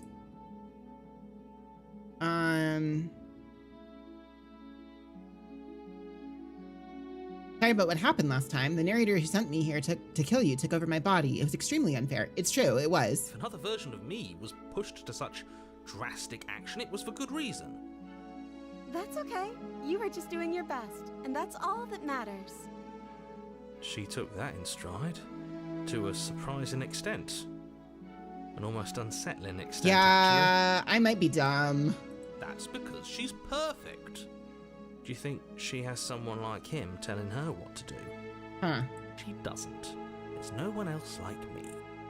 Sorry about what happened last time. The narrator who sent me here to kill you took over my body. It was extremely unfair. It's true, it was. If another version of me was pushed to such drastic action, it was for good reason. That's okay. You were just doing your best, and that's all that matters. She took that in stride, to a surprising extent. An almost unsettling extent, Yeah, I might be dumb. actually. That's because she's perfect. Do you think she has someone like him telling her what to do? Huh. She doesn't. There's no one else like me.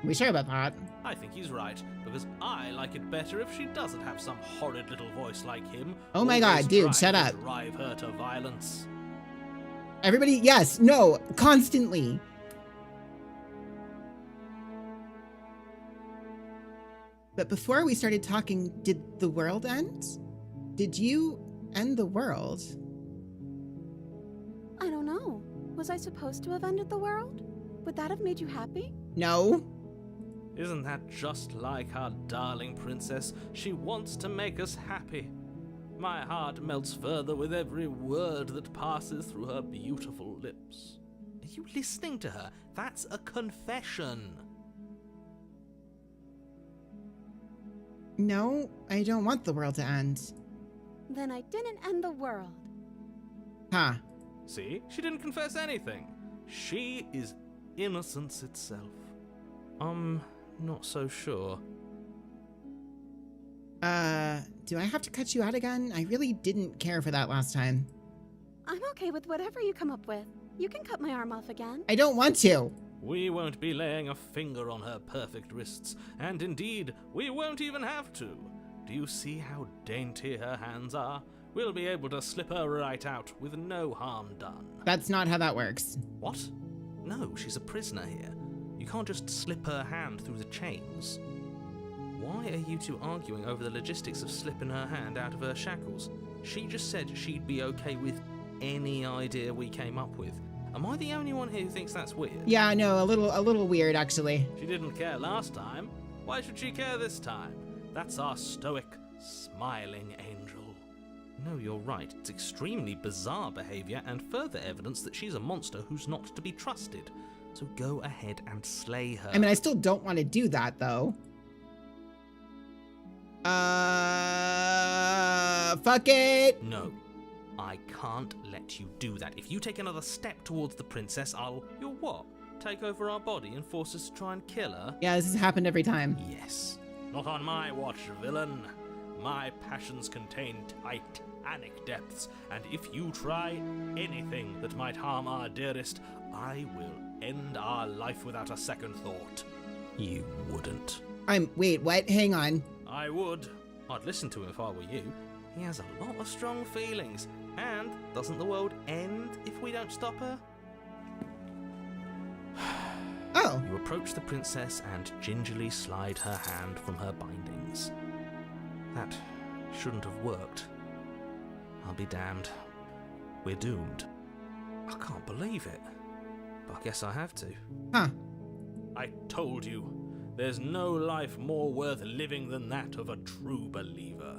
We sure about that? I think he's right, because I like it better if she doesn't have some horrid little voice like him. Oh my God, always dude, trying shut to up. Drive her to violence. Everybody, yes, no, constantly. But before we started talking, did the world end? Did you end the world? I don't know. Was I supposed to have ended the world? Would that have made you happy? No. Isn't that just like our darling princess? She wants to make us happy. My heart melts further with every word that passes through her beautiful lips. Are you listening to her? That's a confession. No, I don't want the world to end. Then I didn't end the world. Huh. See? She didn't confess anything. She is innocence itself. I'm not so sure. Do I have to cut you out again? I really didn't care for that last time. I'm okay with whatever you come up with. You can cut my arm off again. I don't want to. We won't be laying a finger on her perfect wrists, and indeed, we won't even have to. Do you see how dainty her hands are? We'll be able to slip her right out with no harm done. That's not how that works. What? No, she's a prisoner here. You can't just slip her hand through the chains. Why are you two arguing over the logistics of slipping her hand out of her shackles? She just said she'd be okay with any idea we came up with. Am I the only one here who thinks that's weird? Yeah, no, a little weird, actually. She didn't care last time. Why should she care this time? That's our stoic, smiling angel. No, you're right. It's extremely bizarre behavior and further evidence that she's a monster who's not to be trusted. So go ahead and slay her. I mean, I still don't want to do that, though. Fuck it. No, I can't let you do that. If you take another step towards the princess, You'll what? Take over our body and force us to try and kill her? Yeah, this has happened every time. Yes. Not on my watch, villain. My passions contain titanic depths, and if you try anything that might harm our dearest, I will end our life without a second thought. You wouldn't. Wait, what? Hang on. I would. I'd listen to him if I were you. He has a lot of strong feelings, and doesn't the world end if we don't stop her? Oh. You approach the princess and gingerly slide her hand from her bindings. That shouldn't have worked. I'll be damned. We're doomed. I can't believe it. I guess I have to. Huh. I told you, there's no life more worth living than that of a true believer.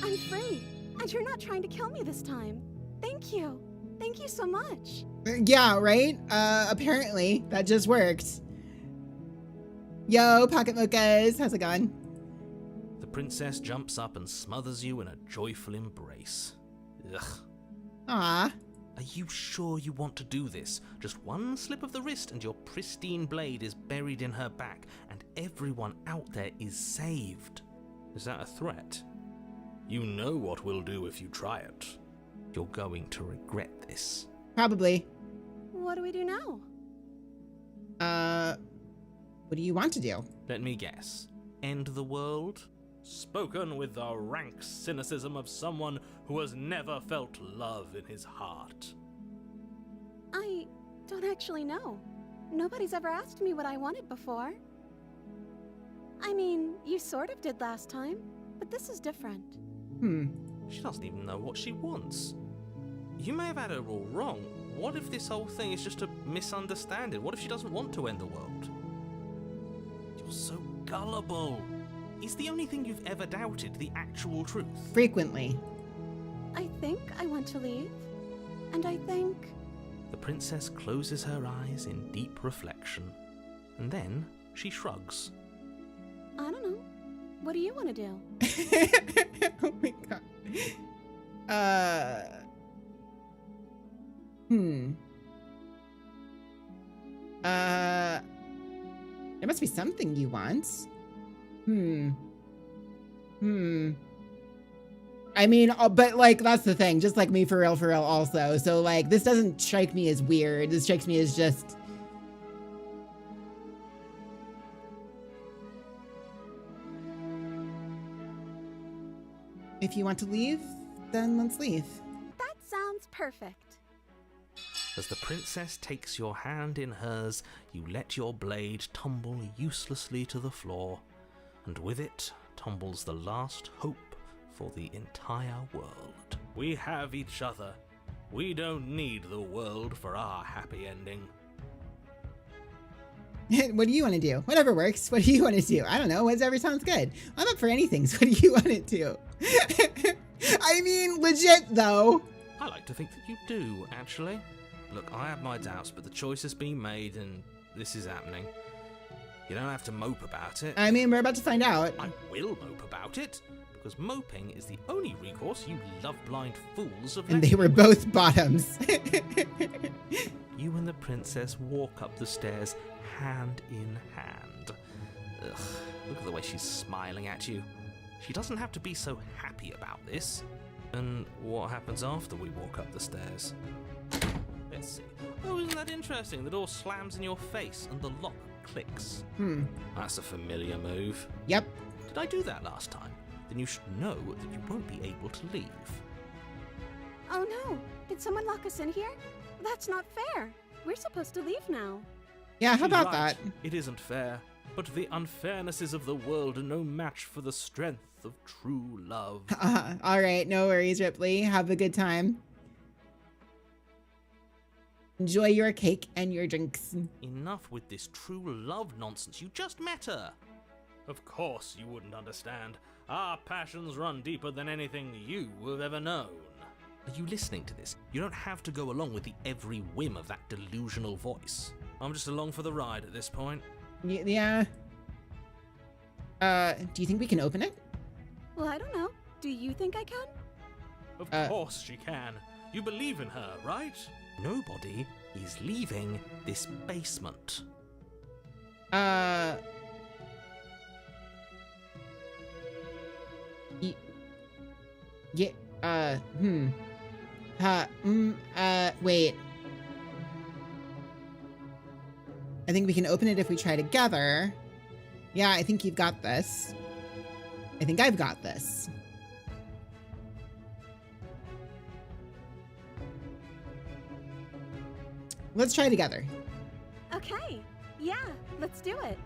I'm free, and you're not trying to kill me this time. Thank you. Thank you so much. Yeah, right? Apparently, that just worked. Yo, Pocket Mochas, how's it going? The princess jumps up and smothers you in a joyful embrace. Ugh. Aw. Are you sure you want to do this? Just one slip of the wrist and your pristine blade is buried in her back, and everyone out there is saved. Is that a threat? You know what we'll do if you try it. You're going to regret this. Probably. What do we do now? What do you want to do? Let me guess. End the world? Spoken with the rank cynicism of someone who has never felt love in his heart. I don't actually know. Nobody's ever asked me what I wanted before. I mean, you sort of did last time, but this is different. She doesn't even know what she wants. You may have had her all wrong. What if this whole thing is just a misunderstanding? What if she doesn't want to end the world? You're so gullible. Is the only thing you've ever doubted the actual truth? Frequently. I think I want to leave. And I think... The princess closes her eyes in deep reflection, and then she shrugs. I don't know. What do you want to do? Oh my god. There must be something you want. I mean, but like, that's the thing. Just like me, for real also. So like, this doesn't strike me as weird. This strikes me as just... If you want to leave, then let's leave. That sounds perfect. As the princess takes your hand in hers, you let your blade tumble uselessly to the floor, and with it tumbles the last hope for the entire world. We have each other. We don't need the world for our happy ending. What do you want to do? Whatever works. What do you want to do? I don't know. Whatever sounds good. I'm up for anything. So what do you want to do? I mean, legit though. I like to think that you do, actually. Look, I have my doubts, but the choice has been made and this is happening. You don't have to mope about it. I mean, we're about to find out. I will mope about it, because moping is the only recourse you love-blind fools have. And they were both bottoms. You and the princess walk up the stairs hand in hand. Ugh, look at the way she's smiling at you. She doesn't have to be so happy about this. And what happens after we walk up the stairs? Let's see. Oh, isn't that interesting? The door slams in your face and the lock clicks. That's a familiar move. Yep. Did I do that last time? Then you should know that you won't be able to leave. Oh no! Did someone lock us in here? That's not fair. We're supposed to leave now. Yeah, how She's about right. that? It isn't fair, but the unfairnesses of the world are no match for the strength of true love. All right, no worries, Ripley. Have a good time. Enjoy your cake and your drinks. Enough with this true love nonsense. You just met her. Of course you wouldn't understand. Our passions run deeper than anything you have ever known. Are you listening to this? You don't have to go along with the every whim of that delusional voice. I'm just along for the ride at this point. Yeah. Do you think we can open it? Well, I don't know. Do you think I can? Of course she can. You believe in her, right? Nobody is leaving this basement. Wait. I think we can open it if we try together. Yeah, I think you've got this. I think I've got this. Let's try together. Okay. Yeah, let's do it.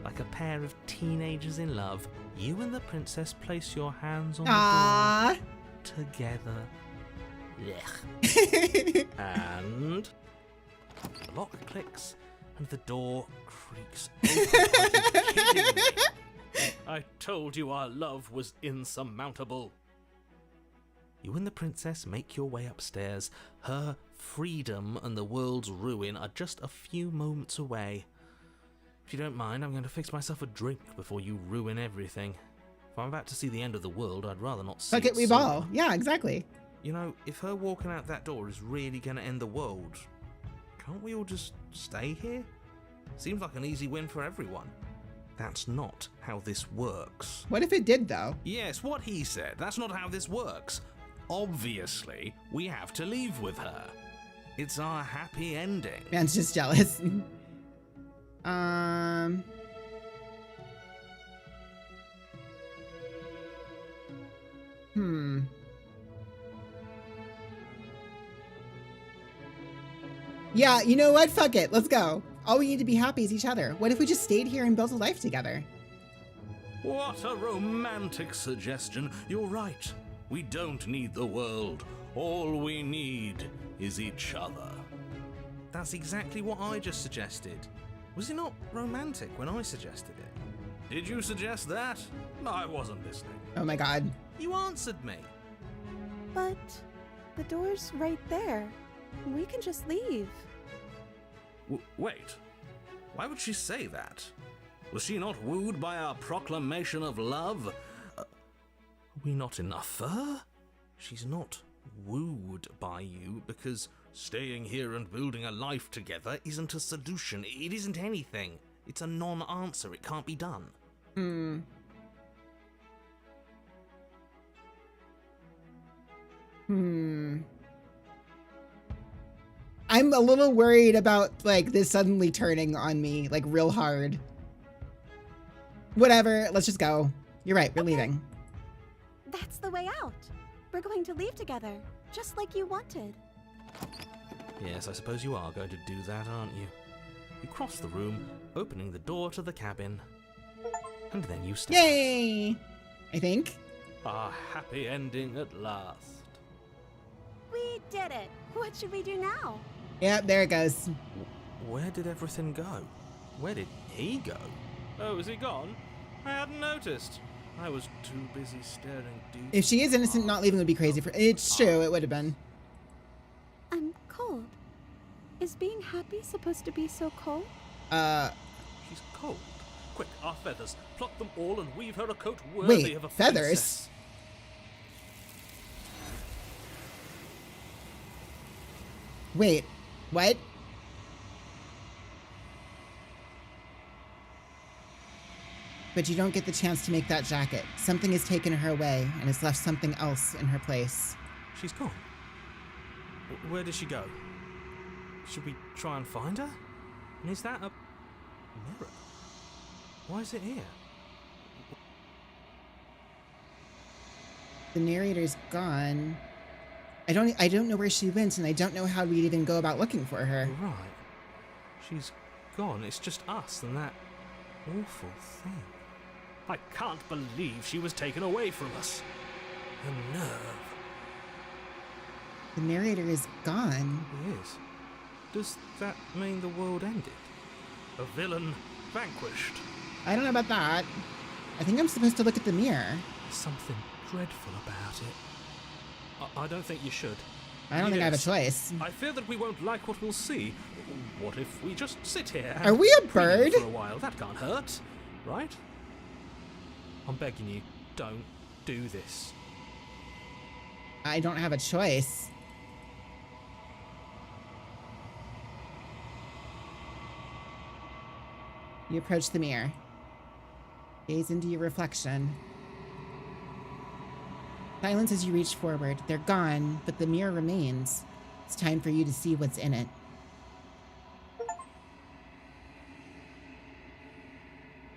Like a pair of teenagers in love, you and the princess place your hands on the Aww. door together. And the lock clicks and the door creaks open. Are you kidding me? I told you our love was insurmountable. You and the princess make your way upstairs. Her freedom and the world's ruin are just a few moments away. If you don't mind, I'm going to fix myself a drink before you ruin everything. If I'm about to see the end of the world, I'd rather not see Fuck it, we sooner. ball. Yeah, exactly. You know, if her walking out that door is really going to end the world, can't we all just stay here? Seems like an easy win for everyone. That's not how this works. What if it did, though? Yes, what he said. That's not how this works. Obviously, we have to leave with her. It's our happy ending. Man's just jealous. Yeah, you know what? Fuck it. Let's go. All we need to be happy is each other. What if we just stayed here and built a life together? What a romantic suggestion. You're right. We don't need the world. All we need is each other. That's exactly what I just suggested. Was it not romantic when I suggested it? Did you suggest that? I wasn't listening. Oh my god. You answered me. But the door's right there. We can just leave. Wait. Why would she say that? Was she not wooed by our proclamation of love? Are we not enough for her? She's not wooed by you because staying here and building a life together isn't a solution. It isn't anything. It's a non-answer. It can't be done. I'm a little worried about, like, this suddenly turning on me, like, real hard. Whatever, let's just go. You're right, we're leaving. That's the way out. We're going to leave together, just like you wanted. Yes, I suppose you are going to do that, aren't you? You cross the room, opening the door to the cabin, and then you step. Yay! I think. Our happy ending at last. We did it. What should we do now? Yep, there it goes. Where did everything go? Where did he go? Oh, is he gone? I hadn't noticed. I was too busy staring deep. If she is innocent, not leaving would be crazy for. It's true, it would have been. I'm cold. Is being happy supposed to be so cold? She's cold. Quick, our feathers. Pluck them all and weave her a coat worthy Wait, of a feathers? princess. Wait, what? But you don't get the chance to make that jacket. Something has taken her away and has left something else in her place. She's gone. Where did she go? Should we try and find her? And is that a mirror? Why is it here? The narrator's gone. I don't know where she went, and I don't know how we'd even go about looking for her. Right. She's gone. It's just us and that awful thing. I can't believe she was taken away from us. The nerve. The narrator is gone. He is. Does that mean the world ended? A villain vanquished? I don't know about that. I think I'm supposed to look at the mirror. There's something dreadful about it. I don't think you should. I don't think I have a Yes. choice. I fear that we won't like what we'll see. What if we just sit here? Are we a and bird? for a while? That can't hurt, right? I'm begging you, don't do this. I don't have a choice. You approach the mirror. Gaze into your reflection. Silence as you reach forward. They're gone, but the mirror remains. It's time for you to see what's in it.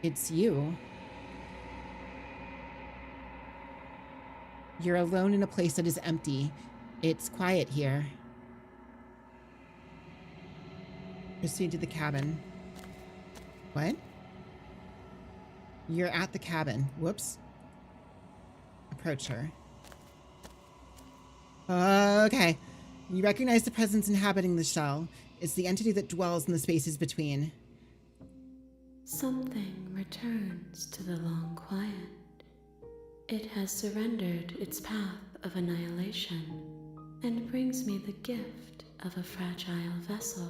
It's you. You're alone in a place that is empty. It's quiet here. Proceed to the cabin. What? You're at the cabin. Whoops. Approach her. Okay. You recognize the presence inhabiting the shell. It's the entity that dwells in the spaces between. Something returns to the long quiet. It has surrendered its path of annihilation and brings me the gift of a fragile vessel.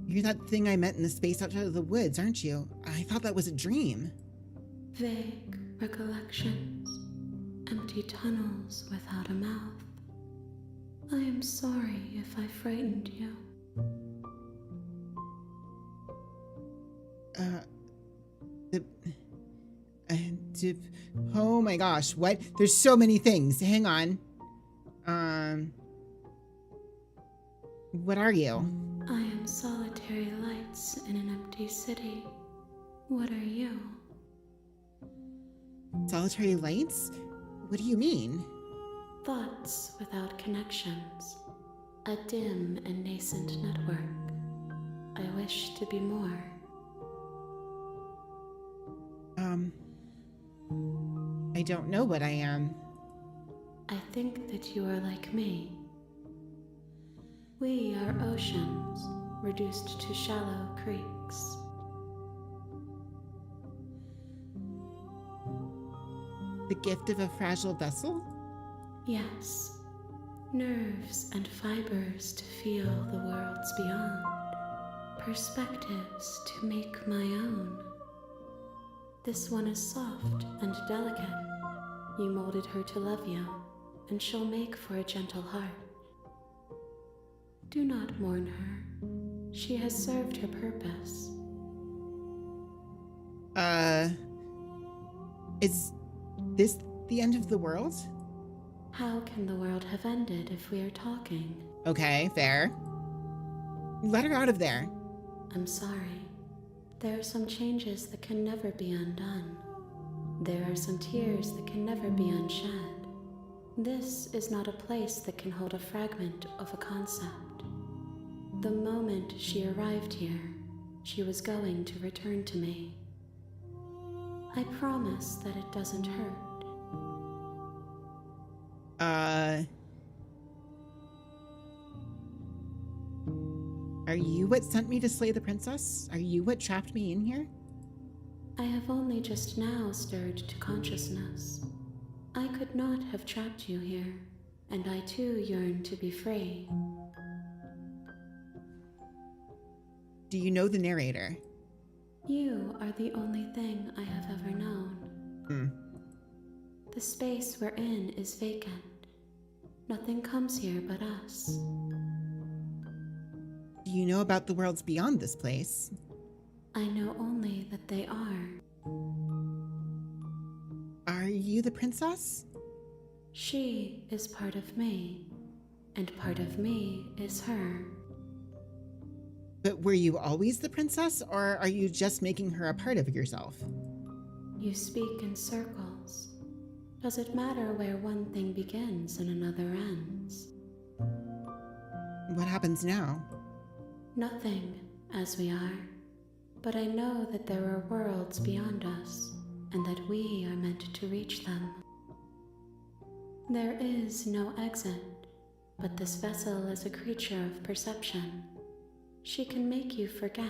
You're that thing I met in the space outside of the woods, aren't you? I thought that was a dream. Vague recollections, empty tunnels without a mouth. I am sorry if I frightened you. Oh my gosh, what? There's so many things. Hang on. What are you? I am solitary lights in an empty city. What are you? Solitary lights? What do you mean? Thoughts without connections. A dim and nascent network. I wish to be more. I don't know what I am. I think that you are like me. We are oceans, reduced to shallow creeks. The gift of a fragile vessel? Yes, nerves and fibers to feel the worlds beyond, perspectives to make my own. This one is soft and delicate. You molded her to love you, and she'll make for a gentle heart. Do not mourn her. She has served her purpose. Is this the end of the world? How can the world have ended if we are talking? Okay, fair. Let her out of there. I'm sorry. There are some changes that can never be undone. There are some tears that can never be unshed. This is not a place that can hold a fragment of a concept. The moment she arrived here, she was going to return to me. I promise that it doesn't hurt. Are you what sent me to slay the princess? Are you what trapped me in here? I have only just now stirred to consciousness. I could not have trapped you here, and I too yearn to be free. Do you know the narrator? You are the only thing I have ever known. The space we're in is vacant. Nothing comes here but us. Do you know about the worlds beyond this place? I know only that they are. Are you the princess? She is part of me, and part of me is her. But were you always the princess, or are you just making her a part of yourself? You speak in circles. Does it matter where one thing begins and another ends? What happens now? Nothing, as we are. But I know that there are worlds beyond us, and that we are meant to reach them. There is no exit, but this vessel is a creature of perception. She can make you forget,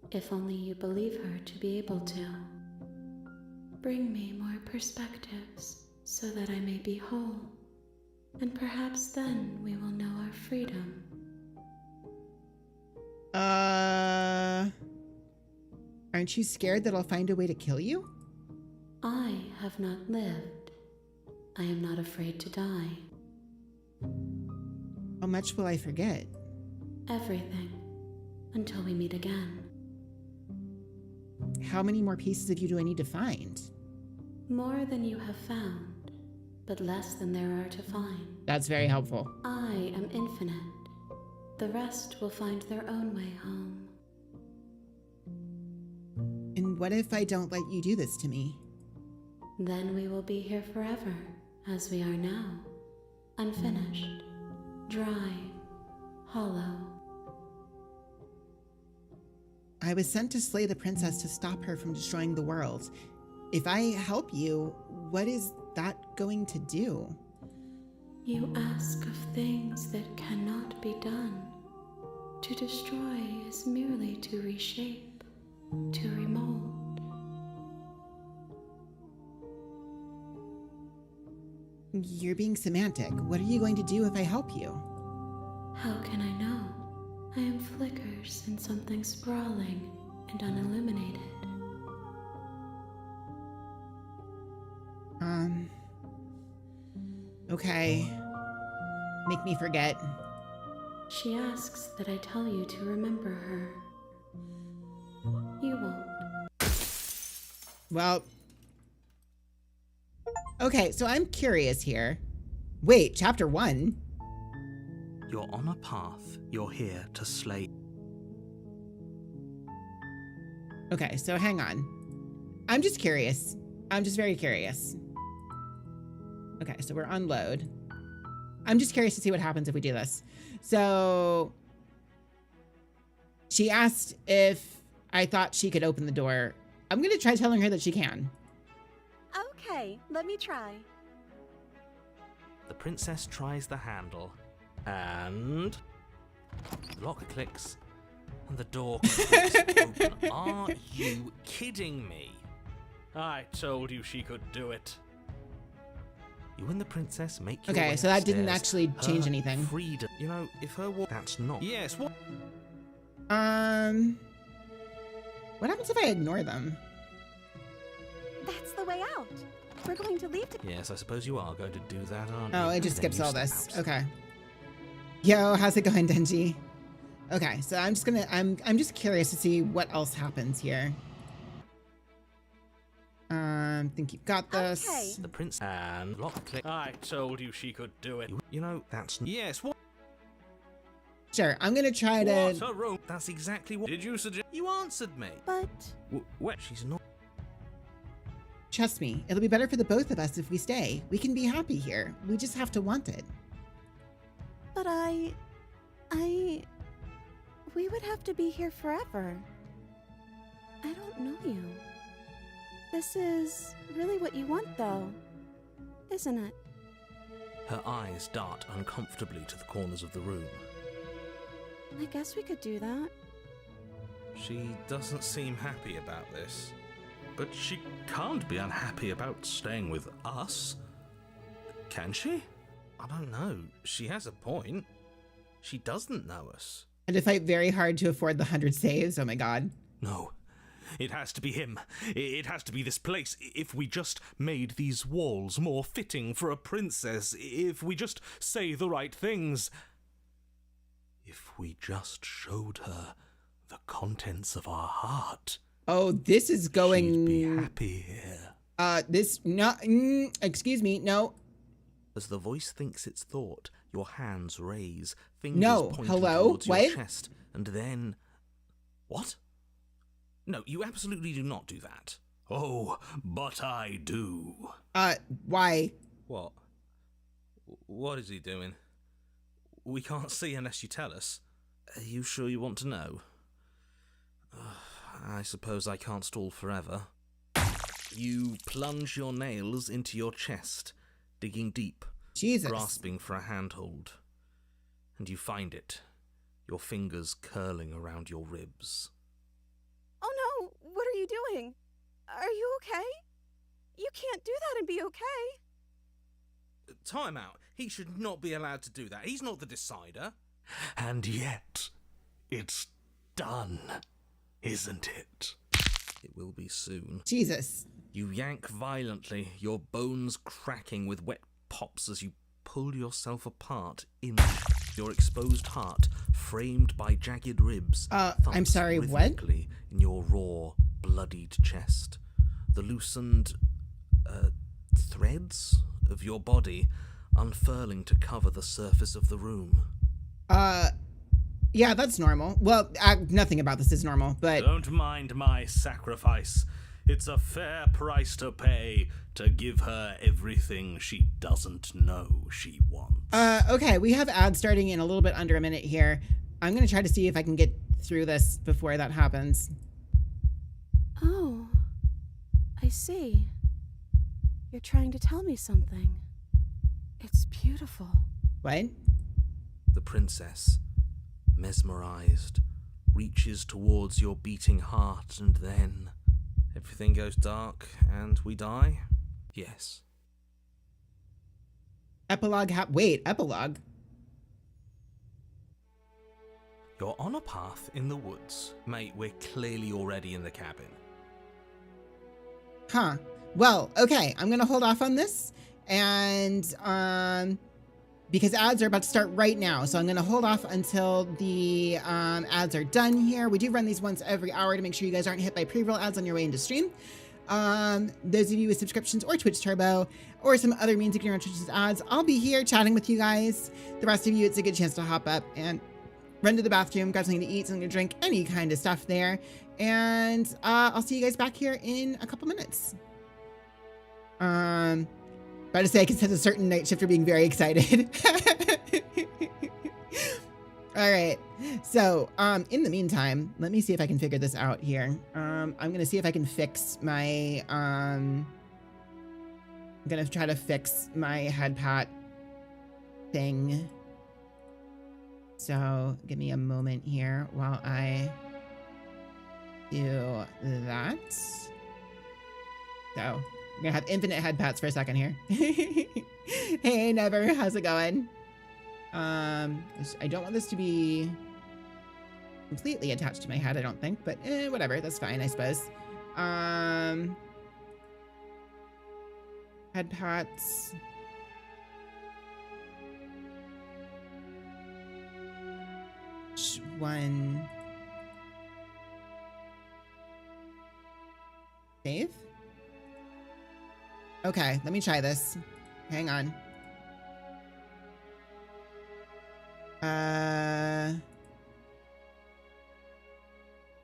if only you believe her to be able to. Bring me more perspectives, so that I may be whole, and perhaps then we will know our freedom. Aren't you scared that I'll find a way to kill you? I have not lived. I am not afraid to die. How much will I forget? Everything, until we meet again. How many more pieces of you do I need to find? More than you have found, but less than there are to find. That's very helpful. I am infinite. The rest will find their own way home. And what if I don't let you do this to me? Then we will be here forever, as we are now. Unfinished, dry, hollow. I was sent to slay the princess to stop her from destroying the world. if I help you, what is that going to do? You ask of things that cannot be done. To destroy is merely to reshape, to remold. You're being semantic. What are you going to do if I help you? How can I know? I am flickers in something sprawling and unilluminated. Okay. Make me forget. She asks that I tell you to remember her. You won't. Well. Okay, so I'm curious here. Wait, chapter 1? You're on a path. You're here to slay. Okay, so hang on. I'm just curious. I'm just very curious. Okay, so we're on load. I'm just curious to see what happens if we do this. So she asked if I thought she could open the door. I'm going to try telling her that she can. Okay, let me try. The princess tries the handle, and the lock clicks, and the door creaks open. Are you kidding me? I told you she could do it. You and the princess make your Okay, way so that didn't upstairs. actually change Her anything. Freedom. You know, if her that's not. Yes. What? What happens if I ignore them? That's the way out. We're going to leave Yes, I suppose you are going to do that, aren't you? Oh, it And just then skips you all step this. out. Okay. Yo, how's it going, Denji? Okay, so I'm just gonna, I'm just curious to see what else happens here. Think you've got this. Okay. The prince and lock click. I told you she could do it. You know, that's yes. What? Sure, I'm gonna try to. What a room. That's exactly what. Did you suggest? You answered me. But What? She's not. Trust me, it'll be better for the both of us if we stay. We can be happy here. We just have to want it. we would have to be here forever. I don't know you. This is really what you want, though, isn't it? Her eyes dart uncomfortably to the corners of the room. I guess we could do that. She doesn't seem happy about this. But she can't be unhappy about staying with us. Can she? I don't know. She has a point. She doesn't know us. And to fight very hard to afford the 100 saves. Oh my god. No. It has to be him. It has to be this place. If we just made these walls more fitting for a princess, if we just say the right things, if we just showed her the contents of our heart. Oh, this is going. She'd be happy here. Excuse me, no. As the voice thinks its thought, your hands raise, fingers No, pointing hello, towards what? your chest, and then... What? No, you absolutely do not do that. Oh, but I do. Why? What? What is he doing? We can't see unless you tell us. Are you sure you want to know? I suppose I can't stall forever. You plunge your nails into your chest, digging deep, Jesus. grasping for a handhold. And you find it, your fingers curling around your ribs. Oh no! What are you doing? Are you okay? You can't do that and be okay. Time out. He should not be allowed to do that. He's not the decider. And yet, it's done, isn't it? It will be soon. Jesus. You yank violently, your bones cracking with wet pops as you pull yourself apart, your exposed heart, framed by jagged ribs, I'm thumps sorry, what? rhythmically in your raw, bloodied chest. The loosened threads of your body unfurling to cover the surface of the room. Yeah, that's normal. Well, nothing about this is normal, but... Don't mind my sacrifice. It's a fair price to pay to give her everything she doesn't know she wants. Okay, we have ads starting in a little bit under a minute here. I'm gonna try to see if I can get through this before that happens. Oh. I see. You're trying to tell me something. It's beautiful. What? The princess, mesmerized, reaches towards your beating heart, and then everything goes dark and we die? Yes. Epilogue wait, epilogue? You're on a path in the woods. Mate, we're clearly already in the cabin. Huh. Well, okay, I'm gonna hold off on this, and because ads are about to start right now, so I'm gonna hold off until the ads are done here. We do run these once every hour to make sure you guys aren't hit by pre-roll ads on your way into stream. Those of you with subscriptions or Twitch Turbo or some other means you can run Twitch's ads, I'll be here chatting with you guys. The rest of you, it's a good chance to hop up and run to the bathroom, grab something to eat, something to drink, any kind of stuff there. And I'll see you guys back here in a couple minutes. About to say I can sense a certain night shifter being very excited. All right. So, in the meantime, let me see if I can figure this out here. I'm gonna see if I can fix my I'm gonna try to fix my head pat thing. So, give me a moment here while I do that. So, we're gonna have infinite head pats for a second here. Hey, Never, how's it going? I don't want this to be completely attached to my head, I don't think, but whatever, that's fine, I suppose. Head pats. Which one? Save? Okay, let me try this. Hang on.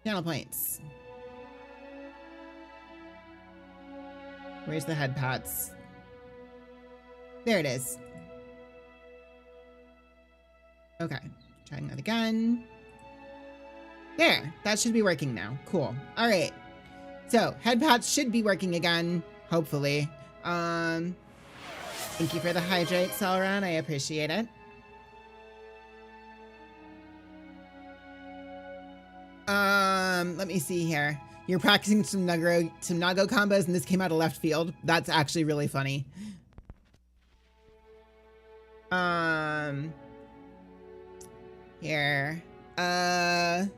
Channel points. Where's the head pats? There it is. Okay, trying that again. There, that should be working now. Cool. All right. So, head pats should be working again, hopefully. Thank you for the hydrate, Sauron. I appreciate it. Let me see here. You're practicing some Nago combos and this came out of left field. That's actually really funny. Here. Let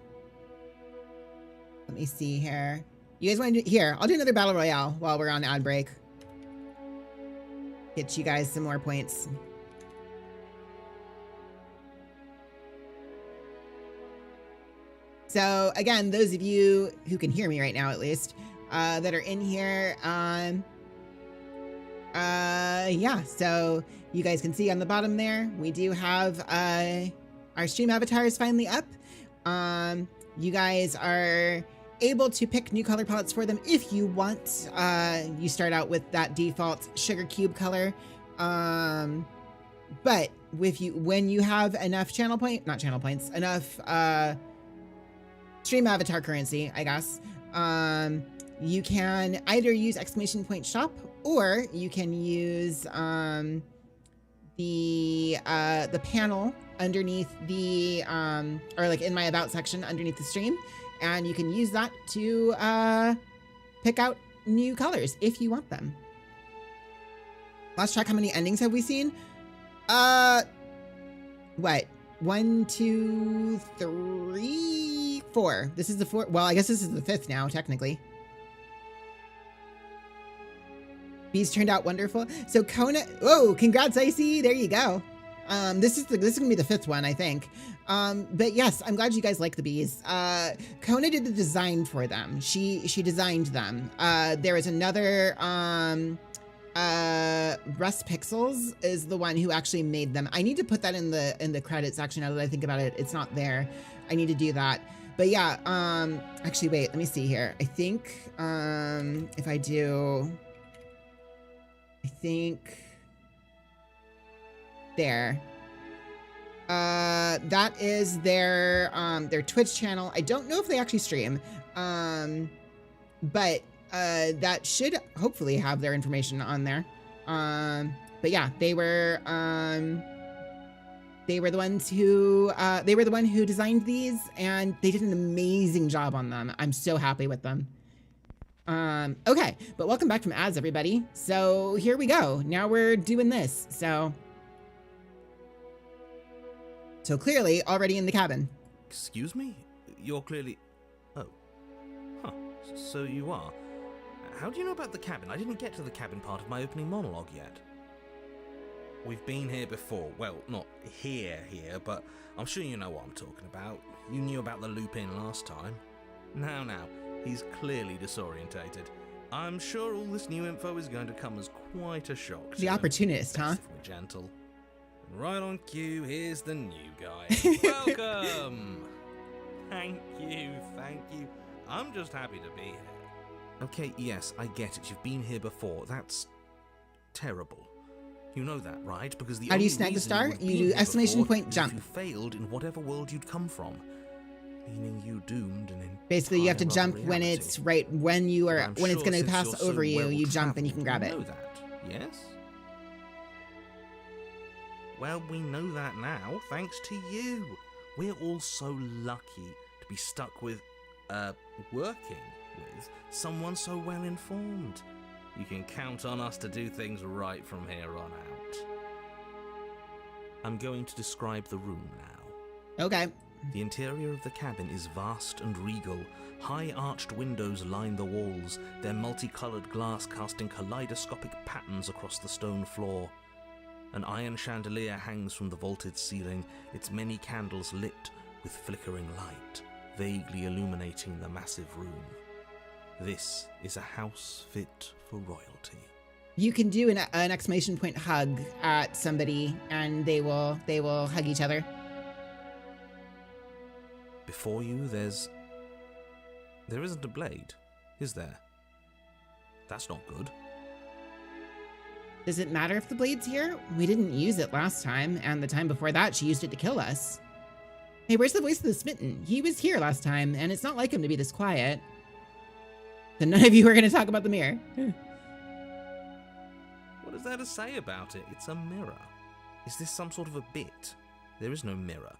me see here. You guys want to do, here, I'll do another battle royale while we're on ad break. Get you guys some more points. So again, those of you who can hear me right now, at least, that are in here, yeah, so you guys can see on the bottom there, we do have, our stream avatar is finally up. You guys are able to pick new color palettes for them if you want. You start out with that default sugar cube color. But when you have enough enough, stream avatar currency, I guess, you can either use exclamation point shop or you can use the panel underneath the or like in my about section underneath the stream, and you can use that to pick out new colors if you want them. Let's check how many endings have we seen. What? 1, 2, 3, 4. This is the 4th. Well, I guess this is the 5th now, technically. Bees turned out wonderful. So Kona, oh, congrats, Icy. There you go. This is gonna be the 5th one, I think. But yes, I'm glad you guys like the bees. Kona did the design for them. She designed them. There is another, Rust Pixels is the one who actually made them. I need to put that in the credits, actually, now that I think about it. It's not there. I need to do that. But yeah, actually, wait, let me see here. I think, if I do, I think, there. That is their Twitch channel. I don't know if they actually stream, but that should hopefully have their information on there. But yeah, they were the ones who they were the one who designed these, and they did an amazing job on them. I'm so happy with them. Okay, but welcome back from ads, everybody. So here we go. Now we're doing this. So clearly already in the cabin. Excuse me? You're clearly... Oh. Huh. So you are. How do you know about the cabin? I didn't get to the cabin part of my opening monologue yet. We've been here before. Well, not here, but I'm sure you know what I'm talking about. You knew about the loop-in last time. Now, he's clearly disorientated. I'm sure all this new info is going to come as quite a shock to The him. opportunist, huh? If we're gentle. And right on cue, here's the new guy. Welcome! Thank you. I'm just happy to be here. Okay, yes, I get it. You've been here before. That's terrible. You know that, right? Because the How do you only snag the reason star? would You be do here exclamation before point is jump. if you failed in whatever world you'd come from. Meaning you doomed an Basically, you have to entire jump other when reality. it's right when you are I'm when it's sure going to since pass you're so over you. You jump and you can grab it. know that, yes? Well, we know that now, thanks to you. We're all so lucky to be stuck with, working with someone so well informed. You can count on us to do things right from here on out. I'm going to describe the room now. Okay. The interior of the cabin is vast and regal. High arched windows line the walls, their multicolored glass casting kaleidoscopic patterns across the stone floor. An iron chandelier hangs from the vaulted ceiling, its many candles lit with flickering light, vaguely illuminating the massive room. This is a house fit for royalty. You can do an exclamation point hug at somebody, and they will hug each other. Before you, there isn't a blade, is there? That's not good. Does it matter if the blade's here? We didn't use it last time, and the time before that, she used it to kill us. Hey, where's the voice of the smitten? He was here last time, and it's not like him to be this quiet. So none of you are going to talk about the mirror. What is there to say about it? It's a mirror. Is this some sort of a bit? There is no mirror.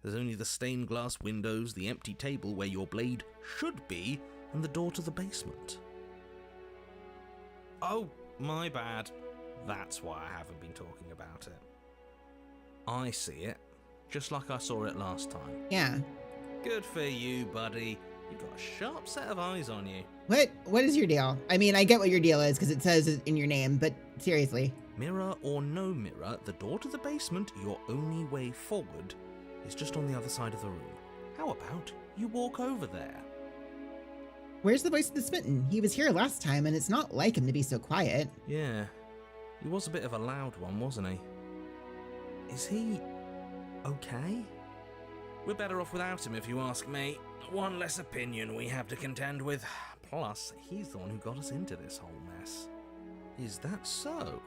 There's only the stained glass windows, the empty table where your blade should be, and the door to the basement. Oh, my bad. That's why I haven't been talking about it. I see it, just like I saw it last time. Yeah. Good for you, buddy. You've got a sharp set of eyes on you. What is your deal? I mean, I get what your deal is because it says it in your name, but seriously. Mirror or no mirror, the door to the basement, your only way forward, is just on the other side of the room. How about you walk over there? Where's the voice of the smitten? He was here last time, and it's not like him to be so quiet. Yeah, he was a bit of a loud one, wasn't he? Is he okay? We're better off without him, if you ask me. One less opinion we have to contend with. Plus, he's the one who got us into this whole mess. Is that so?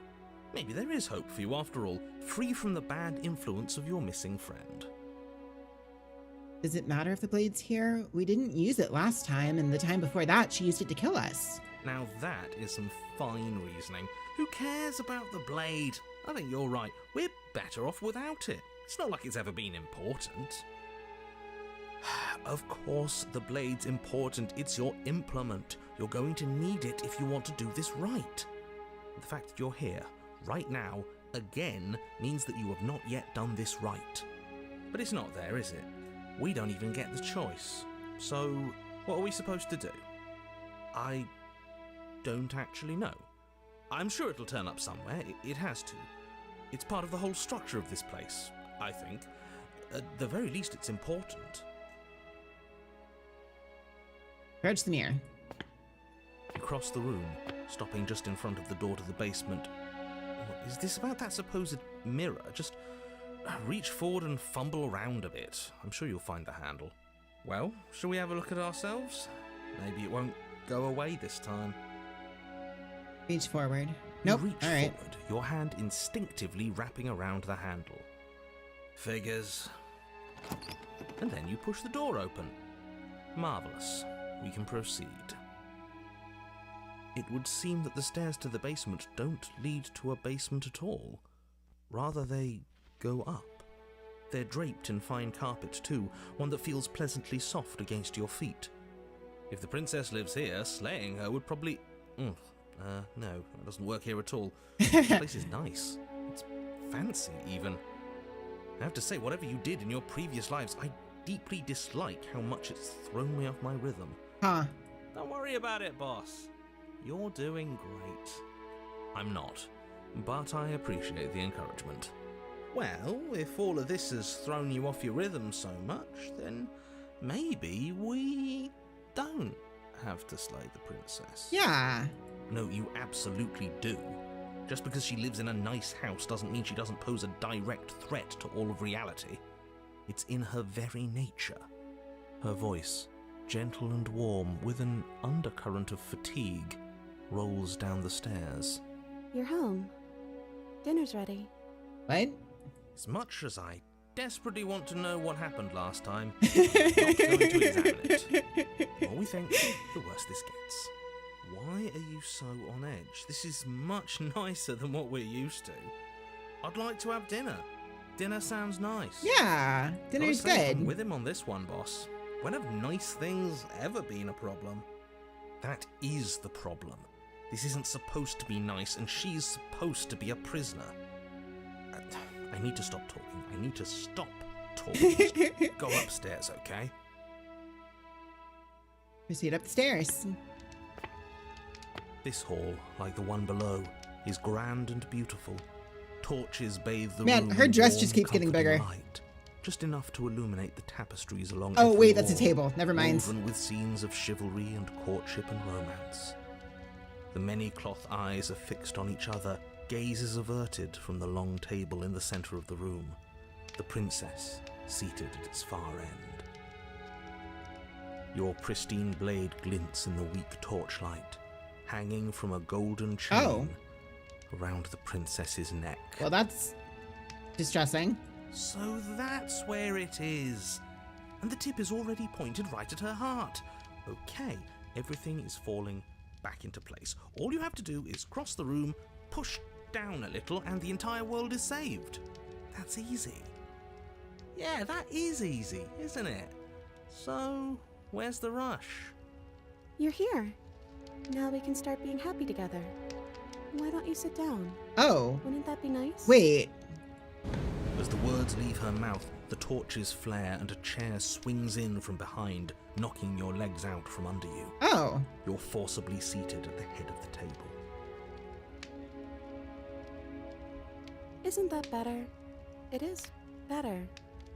Maybe there is hope for you after all, free from the bad influence of your missing friend. Does it matter if the blade's here? We didn't use it last time, and the time before that, she used it to kill us. Now that is some fine reasoning. Who cares about the blade? I think you're right. We're better off without it. It's not like it's ever been important. Of course, the blade's important. It's your implement. You're going to need it if you want to do this right. The fact that you're here, right now, again, means that you have not yet done this right. But it's not there, is it? We don't even get the choice. So, what are we supposed to do? I don't actually know. I'm sure it'll turn up somewhere. It has to. It's part of the whole structure of this place, I think. At the very least, it's important. Approach the mirror. You cross the room, stopping just in front of the door to the basement. What is this about that supposed mirror? Just reach forward and fumble around a bit. I'm sure you'll find the handle. Well, shall we have a look at ourselves? Maybe it won't go away this time. Reach forward. Nope. You reach All right. forward, your hand instinctively wrapping around the handle. Figures. And then you push the door open. Marvellous. We can proceed. it would seem that the stairs to the basement don't lead to a basement at all. Rather, they go up. They're draped in fine carpet too, one that feels pleasantly soft against your feet. If the princess lives here, slaying her would probably... no, that doesn't work here at all. This place is nice. It's fancy, even. I have to say, whatever you did in your previous lives, I deeply dislike how much it's thrown me off my rhythm. Huh. Don't worry about it, boss. You're doing great. I'm not, but I appreciate the encouragement. Well, if all of this has thrown you off your rhythm so much, then maybe we don't have to slay the princess. Yeah. No, you absolutely do. Just because she lives in a nice house doesn't mean she doesn't pose a direct threat to all of reality. It's in her very nature. Her voice, gentle and warm, with an undercurrent of fatigue, rolls down the stairs. You're home. Dinner's ready. What? As much as I desperately want to know what happened last time, I'm not going to examine it. The more we think, the worse this gets. Why are you so on edge? This is much nicer than what we're used to. I'd like to have dinner. Dinner sounds nice. Yeah, dinner's Gotta say, good. I'm with him on this one, boss. When have nice things ever been a problem? That is the problem. This isn't supposed to be nice, and she's supposed to be a prisoner. I need to stop talking. I need to stop talking. Just go upstairs, okay? Proceed up the stairs. This hall, like the one below, is grand and beautiful. Torches bathe the Man, room her in dress warm, just keeps getting comforting bigger. light, just enough to illuminate the tapestries along Oh, every wait, that's a wall, table. Never mind. woven with scenes of chivalry and courtship and romance. The many cloth eyes are fixed on each other, gazes averted from the long table in the center of the room, the princess seated at its far end. Your pristine blade glints in the weak torchlight, hanging from a golden chain around the princess's neck. Well, that's distressing. So that's where it is. And the tip is already pointed right at her heart. Okay, everything is falling back into place. All you have to do is cross the room, push down a little, and the entire world is saved. That's easy. Yeah, that is easy, isn't it? So, where's the rush? You're here. Now we can start being happy together. Why don't you sit down? Oh, Wouldn't that be nice? wait. As the words leave her mouth, the torches flare and a chair swings in from behind, knocking your legs out from under you. Oh. You're forcibly seated at the head of the table. Isn't that better? It is better,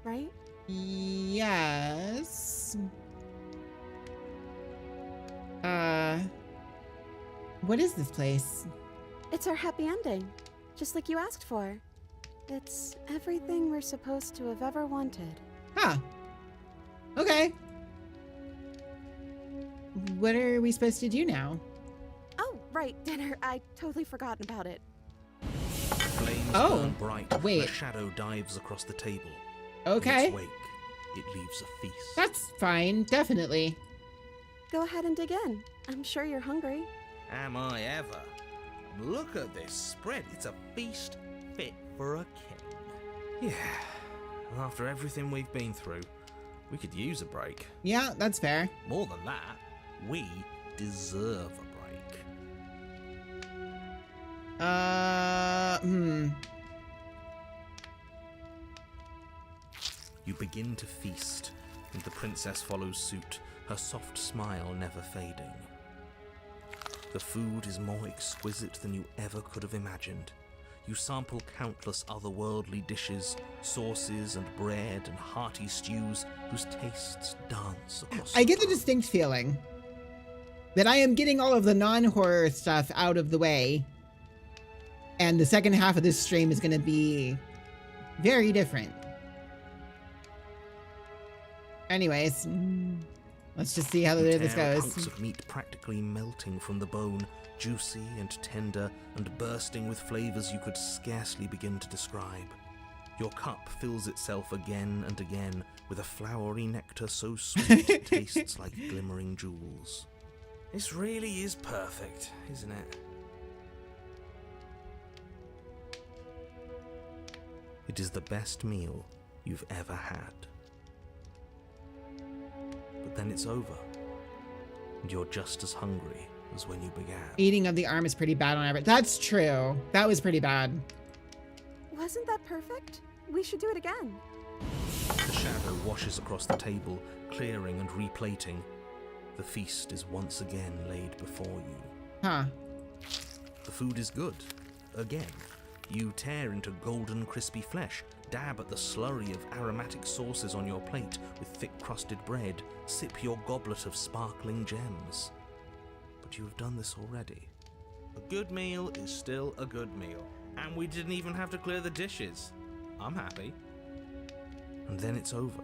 right? Yes. What is this place? It's our happy ending, just like you asked for. It's everything we're supposed to have ever wanted. Huh. Okay. What are we supposed to do now? Oh, right, dinner. I totally forgotten about it. Flames Oh, burn bright. wait. A shadow dives across the table. Okay. In its wake, it leaves a feast. That's fine, definitely. Go ahead and dig in. I'm sure you're hungry. Am I ever? Look at this spread. It's a feast fit for a king. Yeah. After everything we've been through, we could use a break. Yeah, that's fair. More than that, we deserve a break. You begin to feast, and the princess follows suit, her soft smile never fading. The food is more exquisite than you ever could have imagined. You sample countless otherworldly dishes, sauces and bread and hearty stews whose tastes dance across I get the tongue. distinct feeling that I am getting all of the non-horror stuff out of the way, and the second half of this stream is going to be very different. Anyways, let's just see how You this tear goes. hunks of meat practically melting from the bone, juicy and tender and bursting with flavors you could scarcely begin to describe. Your cup fills itself again and again with a flowery nectar so sweet it tastes like glimmering jewels. This really is perfect, isn't it? It is the best meal you've ever had. But then it's over, and you're just as hungry as when you began. Eating of the arm is pretty bad on every. That's true. That was pretty bad. Wasn't that perfect? We should do it again. The shadow washes across the table, clearing and replating. The feast is once again laid before you. Huh. The food is good. Again. You tear into golden crispy flesh, dab at the slurry of aromatic sauces on your plate with thick crusted bread, sip your goblet of sparkling gems. But you have done this already. A good meal is still a good meal, and we didn't even have to clear the dishes. I'm happy. And then it's over.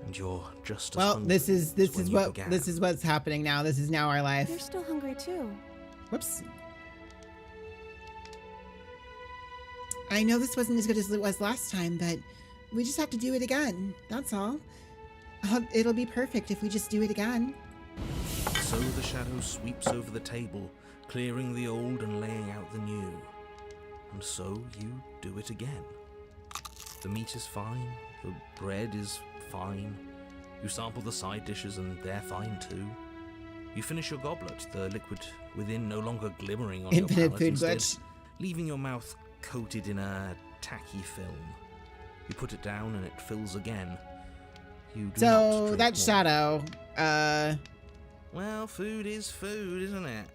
And you're just as Well, hungry this as when you began. this is what's happening now. This is now our life. You're still hungry too. Whoops. I know this wasn't as good as it was last time, but we just have to do it again. That's all. It'll be perfect if we just do it again. So the shadow sweeps over the table, clearing the old and laying out the new. And so you do it again. The meat is fine, the bread is fine. You sample the side dishes and they're fine too. You finish your goblet, the liquid within no longer glimmering on Infinite your palate, food instead glitch. leaving your mouth coated in a tacky film. You put it down and it fills again. You do not So drink that more. shadow, Well, food is food, isn't it?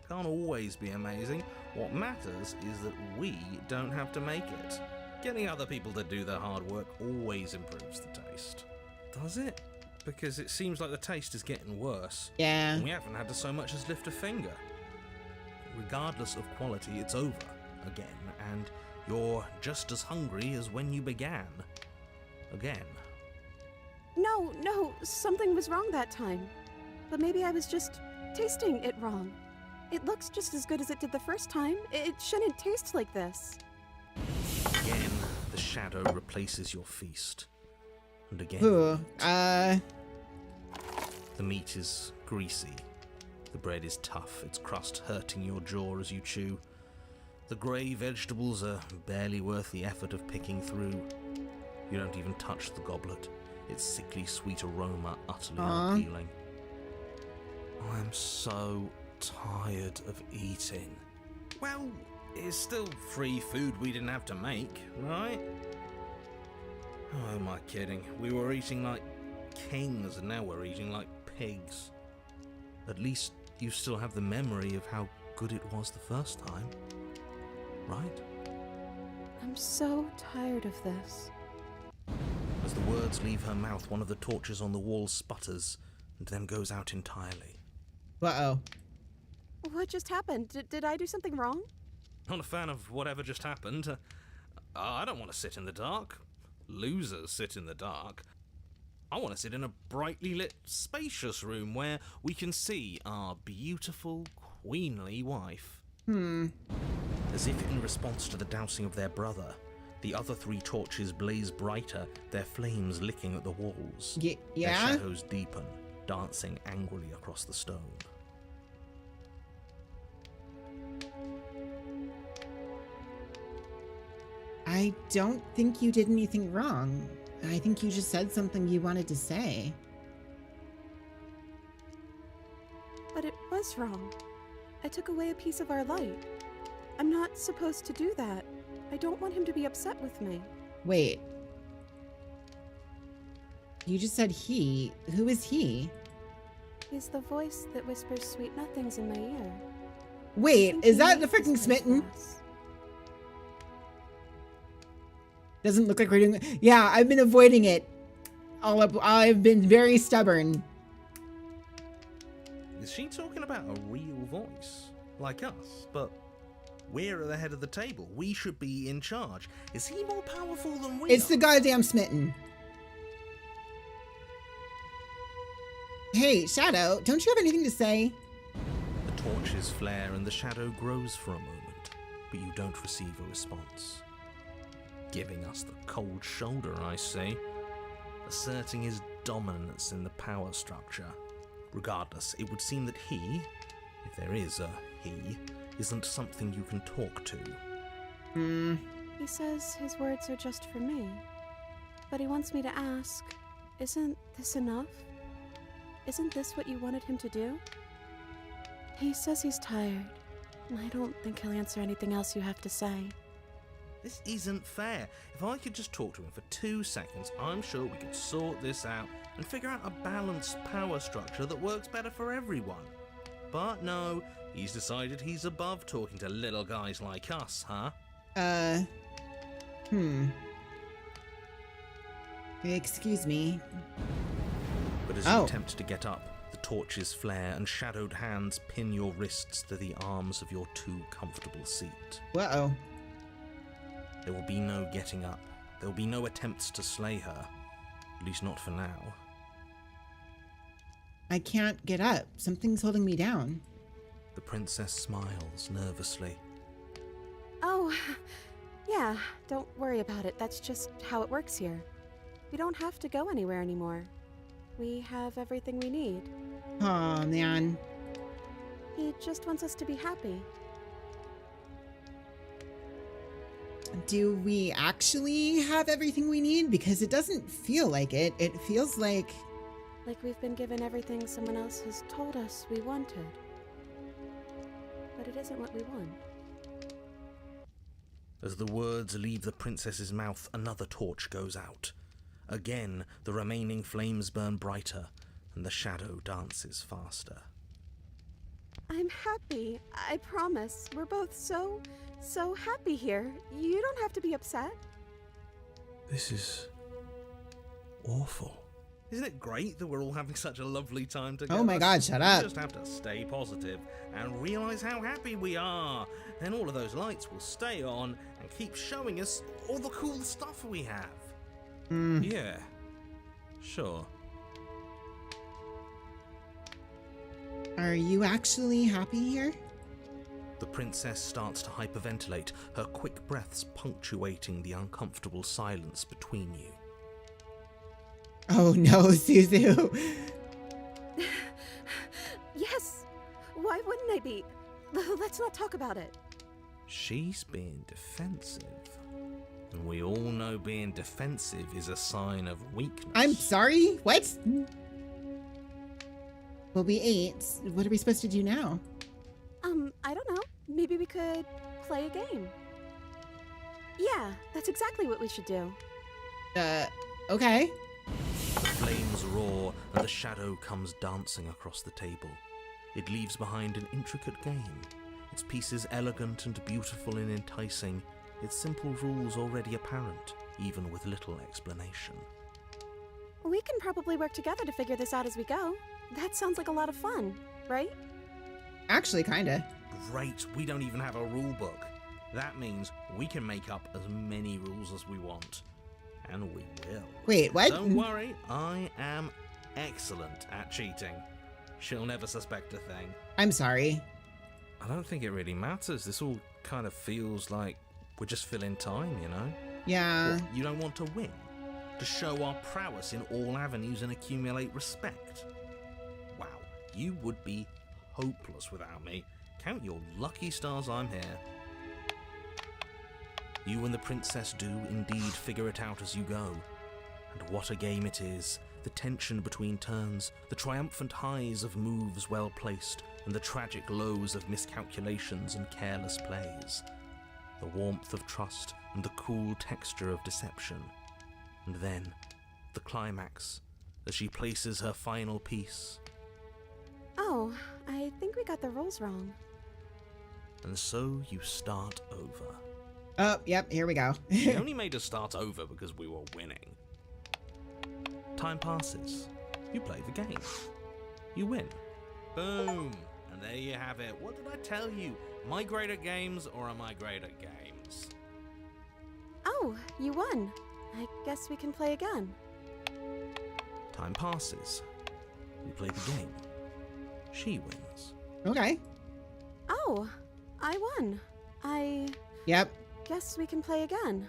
Can't always be amazing. What matters is that we don't have to make it. Getting other people to do their hard work always improves the taste. Does it? Because it seems like the taste is getting worse. yeah. And we haven't had to so much as lift a finger. Regardless of quality, it's over again, and you're just as hungry as when you began. Again. No, something was wrong that time. But maybe I was just tasting it wrong. It looks just as good as it did the first time. It shouldn't taste like this. Again, the shadow replaces your feast. And again, Ooh, the meat is greasy. The bread is tough, its crust hurting your jaw as you chew. The grey vegetables are barely worth the effort of picking through. You don't even touch the goblet, its sickly sweet aroma utterly unappealing. I'm so tired of eating. Well, it's still free food we didn't have to make, right? Oh, am I kidding? We were eating like kings and now we're eating like pigs. At least you still have the memory of how good it was the first time, right? I'm so tired of this. As the words leave her mouth, one of the torches on the wall sputters and then goes out entirely. uh-oh. What just happened? Did I do something wrong? Not a fan of whatever just happened. I don't want to sit in the dark. Losers sit in the dark. I want to sit in a brightly lit, spacious room where we can see our beautiful, queenly wife. As if in response to the dousing of their brother, the other three torches blaze brighter, their flames licking at the walls. Their Yeah? shadows deepen, dancing angrily across the stone. I don't think you did anything wrong. I think you just said something you wanted to say. But it was wrong. I took away a piece of our light. I'm not supposed to do that. I don't want him to be upset with me. Wait. You just said he. Who is he? He's the voice that whispers sweet nothings in my ear. I Wait, think is he that the made this freaking place smitten? for us. Doesn't look like we're doing. Yeah, I've been avoiding it. I've been very stubborn. Is she talking about a real voice? Like us, but we're at the head of the table. We should be in charge. Is he more powerful than we It's are? the goddamn smitten. Hey, Shadow, don't you have anything to say? The torches flare and the shadow grows for a moment, but you don't receive a response. Giving us the cold shoulder, I see. Asserting his dominance in the power structure. Regardless, it would seem that he, if there is a he, isn't something you can talk to. He says his words are just for me. But he wants me to ask, isn't this enough? Isn't this what you wanted him to do? He says he's tired. I don't think he'll answer anything else you have to say. This isn't fair. If I could just talk to him for 2 seconds, I'm sure we could sort this out and figure out a balanced power structure that works better for everyone. But no, he's decided he's above talking to little guys like us, huh? Excuse me. But as you attempt to get up, the torches flare and shadowed hands pin your wrists to the arms of your too comfortable seat. Uh-oh. There will be no getting up. There will be no attempts to slay her. At least not for now. I can't get up. Something's holding me down. The princess smiles nervously. Oh, yeah, don't worry about it. That's just how it works here. We don't have to go anywhere anymore. We have everything we need. Oh, man. He just wants us to be happy. Do we actually have everything we need? Because it doesn't feel like it. It feels like... Like we've been given everything someone else has told us we wanted. But it isn't what we want. As the words leave the princess's mouth, another torch goes out. Again, the remaining flames burn brighter, and the shadow dances faster. I'm happy, I promise. We're both so happy here. You don't have to be upset. This is awful. Isn't it great that we're all having such a lovely time together? Oh my god, shut up. We just have to stay positive and realize how happy we are. Then all of those lights will stay on and keep showing us all the cool stuff we have. Yeah, sure. Are you actually happy here? The princess starts to hyperventilate, her quick breaths punctuating the uncomfortable silence between you. Oh no, Suzu. Yes! Why wouldn't I be? Let's not talk about it. She's being defensive. And we all know being defensive is a sign of weakness. I'm sorry? What? Well, we ate. What are we supposed to do now? I don't know. Maybe we could play a game. Yeah, that's exactly what we should do. Okay. The flames roar and the shadow comes dancing across the table. It leaves behind an intricate game, its pieces elegant and beautiful and enticing, its simple rules already apparent, even with little explanation. We can probably work together to figure this out as we go. That sounds like a lot of fun, right? Actually, kinda. Great, we don't even have a rule book. That means we can make up as many rules as we want. And we will. Wait, what? Don't worry, I am excellent at cheating. She'll never suspect a thing. I'm sorry. I don't think it really matters. This all kind of feels like we're just filling time, you know? Yeah. What, you don't want to win? To show our prowess in all avenues and accumulate respect? Wow, you would be hopeless without me. Count your lucky stars I'm here. You and the princess do indeed figure it out as you go. And what a game it is. The tension between turns, the triumphant highs of moves well placed, and the tragic lows of miscalculations and careless plays. The warmth of trust and the cool texture of deception. And then, the climax, as she places her final piece. Oh, I think we got the rules wrong. And so you start over. Oh, yep, here we go. We only made us start over because we were winning. Time passes. You play the game. You win. Boom. And there you have it. What did I tell you? Am I great at games or am I great at games? Oh, you won. I guess we can play again. Time passes. You play the game. She wins. Okay. Oh, I won. Yep. Guess we can play again.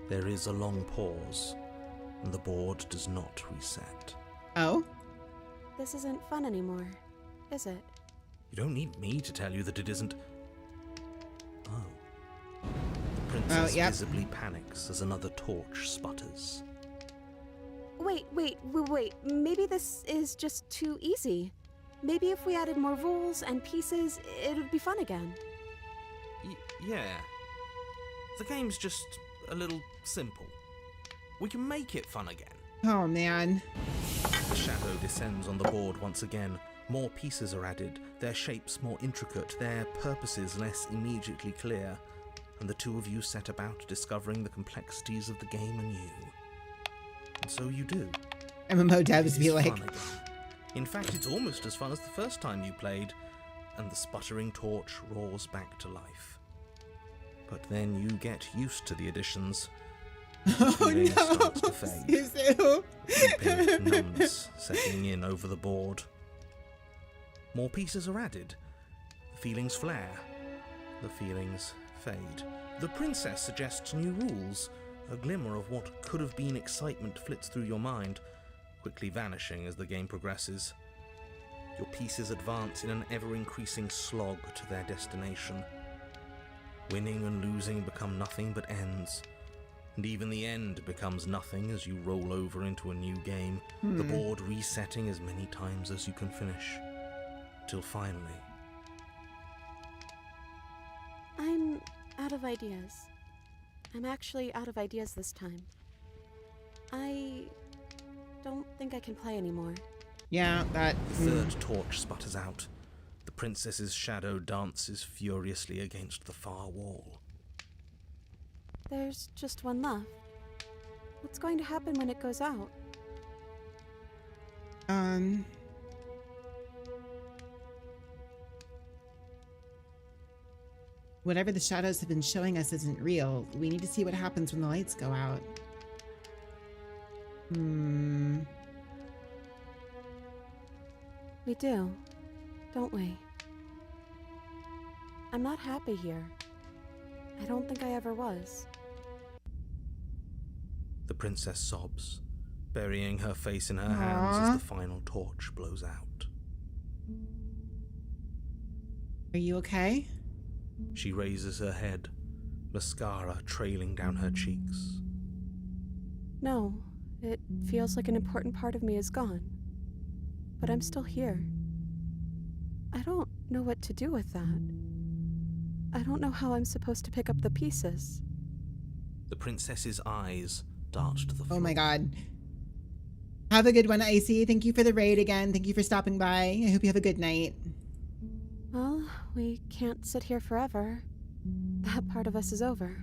There is a long pause, and the board does not reset. Oh? this isn't fun anymore, is it? You don't need me to tell you that it isn't. Oh. The princess yep. visibly panics as another torch sputters. Wait. Maybe this is just too easy. Maybe if we added more rules and pieces, it would be fun again. Yeah. The game's just a little simple. We can make it fun again. Oh, man. The shadow descends on the board once again. More pieces are added, their shapes more intricate, their purposes less immediately clear, and the two of you set about discovering the complexities of the game anew. And so you do. MMO devs It be is like, fun again. In fact, it's almost as fun as the first time you played, and the sputtering torch roars back to life. But then you get used to the additions. oh Feeling starts to no, fade. Suzu. Creeping numbness settling in over the board. More pieces are added. The feelings flare. The feelings fade. The princess suggests new rules. A glimmer of what could have been excitement flits through your mind, quickly vanishing as the game progresses. Your pieces advance in an ever-increasing slog to their destination. Winning and losing become nothing but ends. And even the end becomes nothing as you roll over into a new game, the board resetting as many times as you can finish. Till finally... I'm out of ideas. I'm actually out of ideas this time. I don't think I can play anymore. Yeah, that... The third torch sputters out. The princess's shadow dances furiously against the far wall. There's just one left. What's going to happen when it goes out? Whatever the shadows have been showing us isn't real. We need to see what happens when the lights go out. We do, don't we? I'm not happy here. I don't think I ever was. The princess sobs, burying her face in her hands as the final torch blows out. Are you okay? She raises her head, mascara trailing down her cheeks. No, it feels like an important part of me is gone. But I'm still here. I don't know what to do with that. I don't know how I'm supposed to pick up the pieces. The princess's eyes dart to the floor. Oh my god. Have a good one, Icy. Thank you for the raid again. Thank you for stopping by. I hope you have a good night. Well, we can't sit here forever. That part of us is over.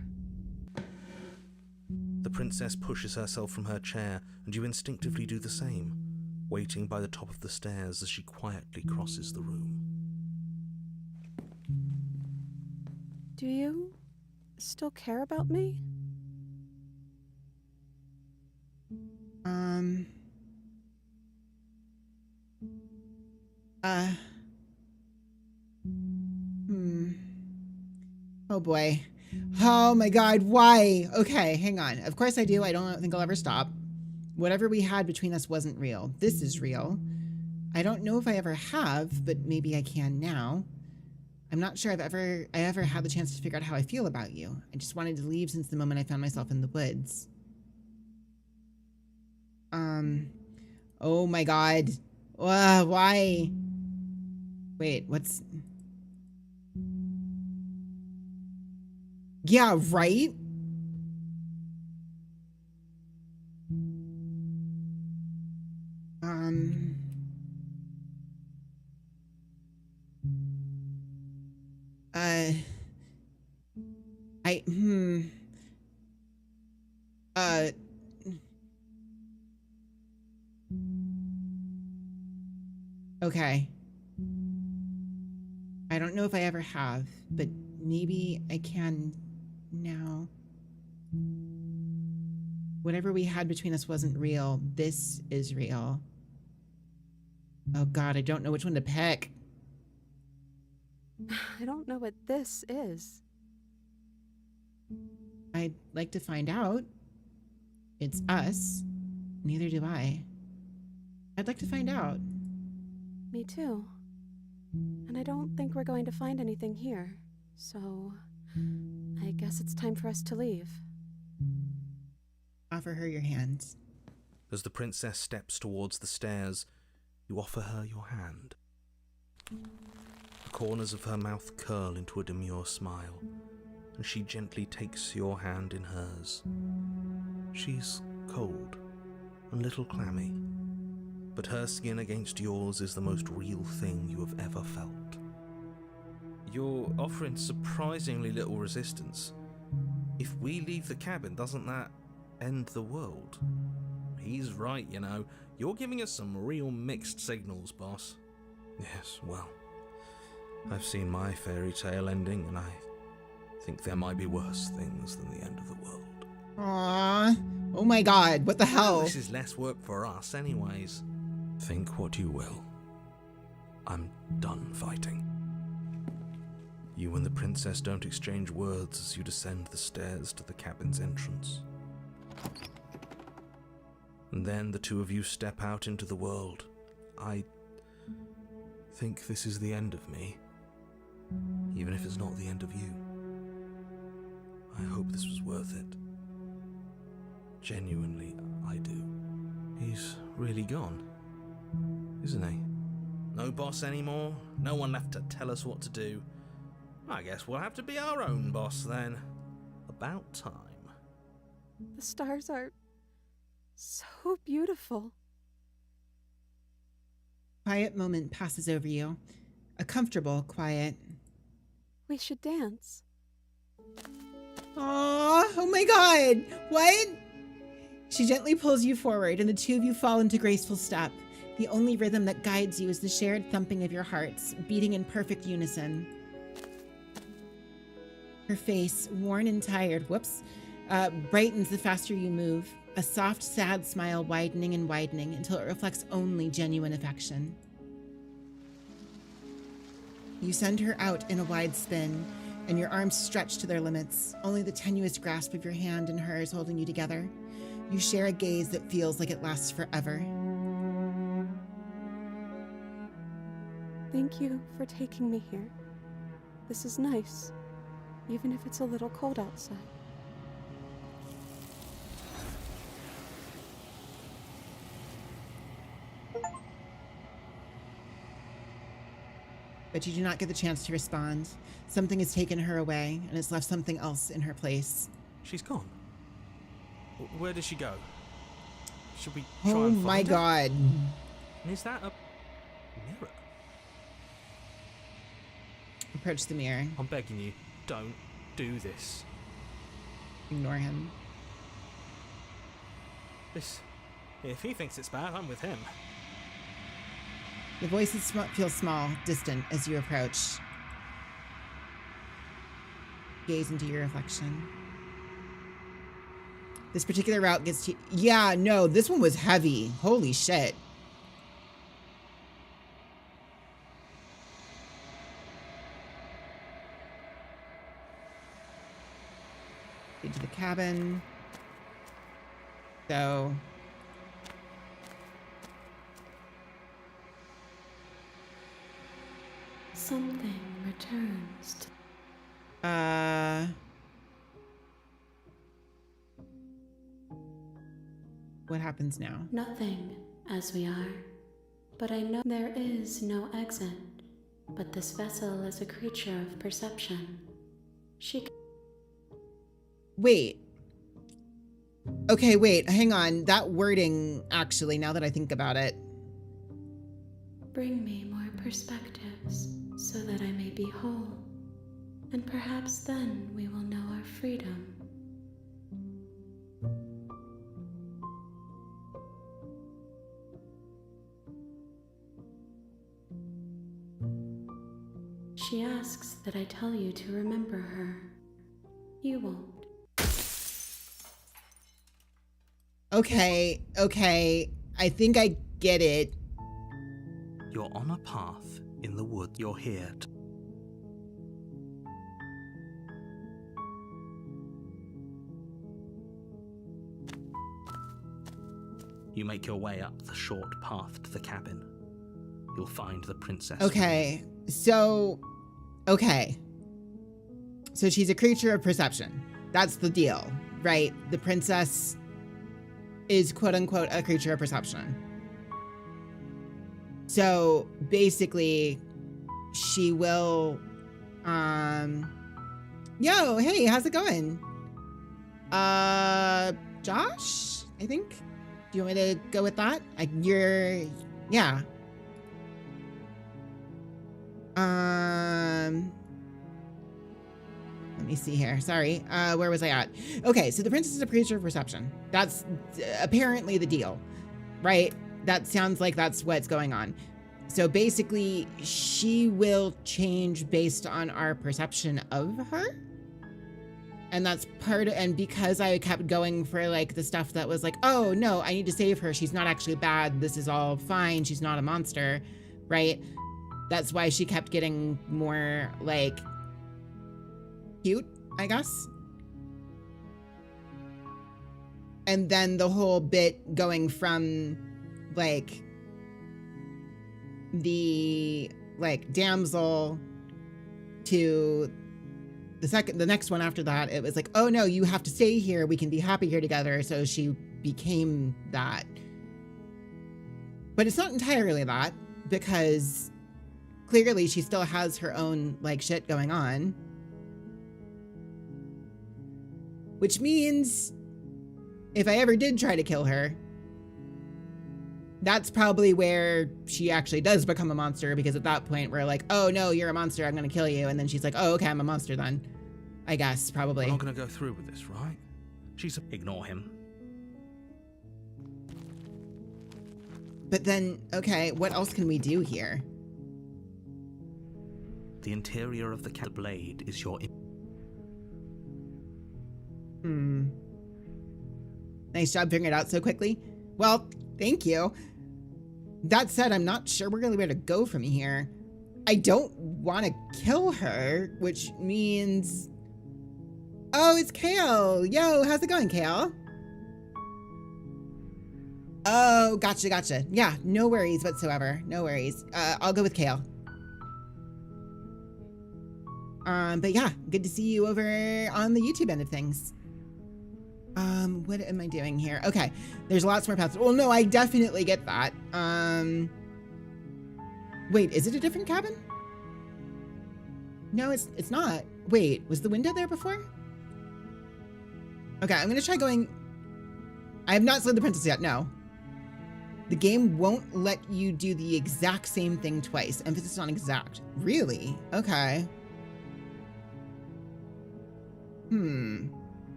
The princess pushes herself from her chair, and you instinctively do the same, waiting by the top of the stairs as she quietly crosses the room. Do you still care about me? Oh boy. Oh my god, why? Okay, hang on. Of course I do. I don't think I'll ever stop. Whatever we had between us wasn't real. This is real. I don't know if I ever have, but maybe I can now. I'm not sure I ever had the chance to figure out how I feel about you. I just wanted to leave since the moment I found myself in the woods. Oh my god. Why? Wait, what's... Yeah, right? Okay. I don't know if I ever have, but maybe I can now. Whatever we had between us wasn't real. This is real. Oh god, I don't know which one to pick. I don't know what this is. I'd like to find out. It's us. Neither do I. I'd like to find out. Me too. And I don't think we're going to find anything here. So, I guess it's time for us to leave. Offer her your hand. As the princess steps towards the stairs, you offer her your hand. The corners of her mouth curl into a demure smile, and she gently takes your hand in hers. She's cold and a little clammy, but her skin against yours is the most real thing you have ever felt. You're offering surprisingly little resistance. If we leave the cabin, doesn't that end the world? He's right, you know. You're giving us some real mixed signals, boss. Yes, well, I've seen my fairy tale ending, and I think there might be worse things than the end of the world. Aww. Oh my god, what the hell? This is less work for us anyways. Think what you will. I'm done fighting. You and the princess don't exchange words as you descend the stairs to the cabin's entrance. And then the two of you step out into the world. I think this is the end of me, even if it's not the end of you. I hope this was worth it. Genuinely, I do. He's really gone, isn't he? No boss anymore, no one left to tell us what to do. I guess we'll have to be our own boss then. About time. The stars are so beautiful. Quiet moment passes over you. A comfortable quiet. We should dance. Aww, oh my god, what? She gently pulls you forward and the two of you fall into graceful step. The only rhythm that guides you is the shared thumping of your hearts, beating in perfect unison. Her face, worn and tired, brightens the faster you move, a soft, sad smile widening and widening until it reflects only genuine affection. You send her out in a wide spin, and your arms stretch to their limits, only the tenuous grasp of your hand in hers holding you together. You share a gaze that feels like it lasts forever. Thank you for taking me here. This is nice, even if it's a little cold outside. But you do not get the chance to respond. Something has taken her away and has left something else in her place. She's gone. Where did she go? Should we try Oh and my find her? god. And is that a mirror? Approach the mirror. I'm begging you, don't do this. Ignore him. If he thinks it's bad, I'm with him. The voices feel small, distant as you approach. Gaze into your reflection. This particular route gets to... Yeah, no, this one was heavy. Holy shit. Into the cabin. So... Something returns to... What happens now? Nothing, as we are. But I know there is no exit. But this vessel is a creature of perception. She... Wait. Okay, wait, hang on. That wording, actually, now that I think about it. Bring me more perspectives, so that I may be whole. And perhaps then we will know our freedom. She asks that I tell you to remember her. You won't. Okay, I think I get it. You're on a path in the wood. You're here to... You make your way up the short path to the cabin. you'll find the princess. Okay, so she's a creature of perception. That's the deal, right? The princess is quote unquote a creature of perception. So basically she will, yo, hey, how's it going? Josh, I think? Do you want me to go with that? Yeah. Let me see here. Sorry. Where was I at? Okay, so the princess is a creature of perception. That's apparently the deal, right? That sounds like that's what's going on. So basically, she will change based on our perception of her. And that's and because I kept going for like the stuff that was like, oh no, I need to save her. She's not actually bad. This is all fine. She's not a monster, right? That's why she kept getting more like cute, I guess. And then the whole bit going from like the like damsel to the next one after that, it was like, oh no, you have to stay here. We can be happy here together. So she became that. But it's not entirely that, because clearly she still has her own like shit going on. Which means if I ever did try to kill her, that's probably where she actually does become a monster, because at that point we're like, oh no, you're a monster, I'm gonna kill you. And then she's like, oh, okay, I'm a monster then. I guess, probably. We're not gonna go through with this, right? Ignore him. But then, okay, what else can we do here? The interior of the blade is your... Nice job figuring it out so quickly. Well, thank you. That said, I'm not sure we're really where to go from here. I don't want to kill her, which means... Oh, it's Kale. Yo, how's it going, Kale? Oh, gotcha. Yeah, no worries whatsoever. No worries. I'll go with Kale. But yeah, good to see you over on the YouTube end of things. What am I doing here? Okay, there's lots more paths. Well, no, I definitely get that. Wait, is it a different cabin? No, it's not. Wait, was the window there before? Okay, I'm gonna try going... I have not slayed the princess yet, no. The game won't let you do the exact same thing twice. Emphasis on exact. Really? Okay.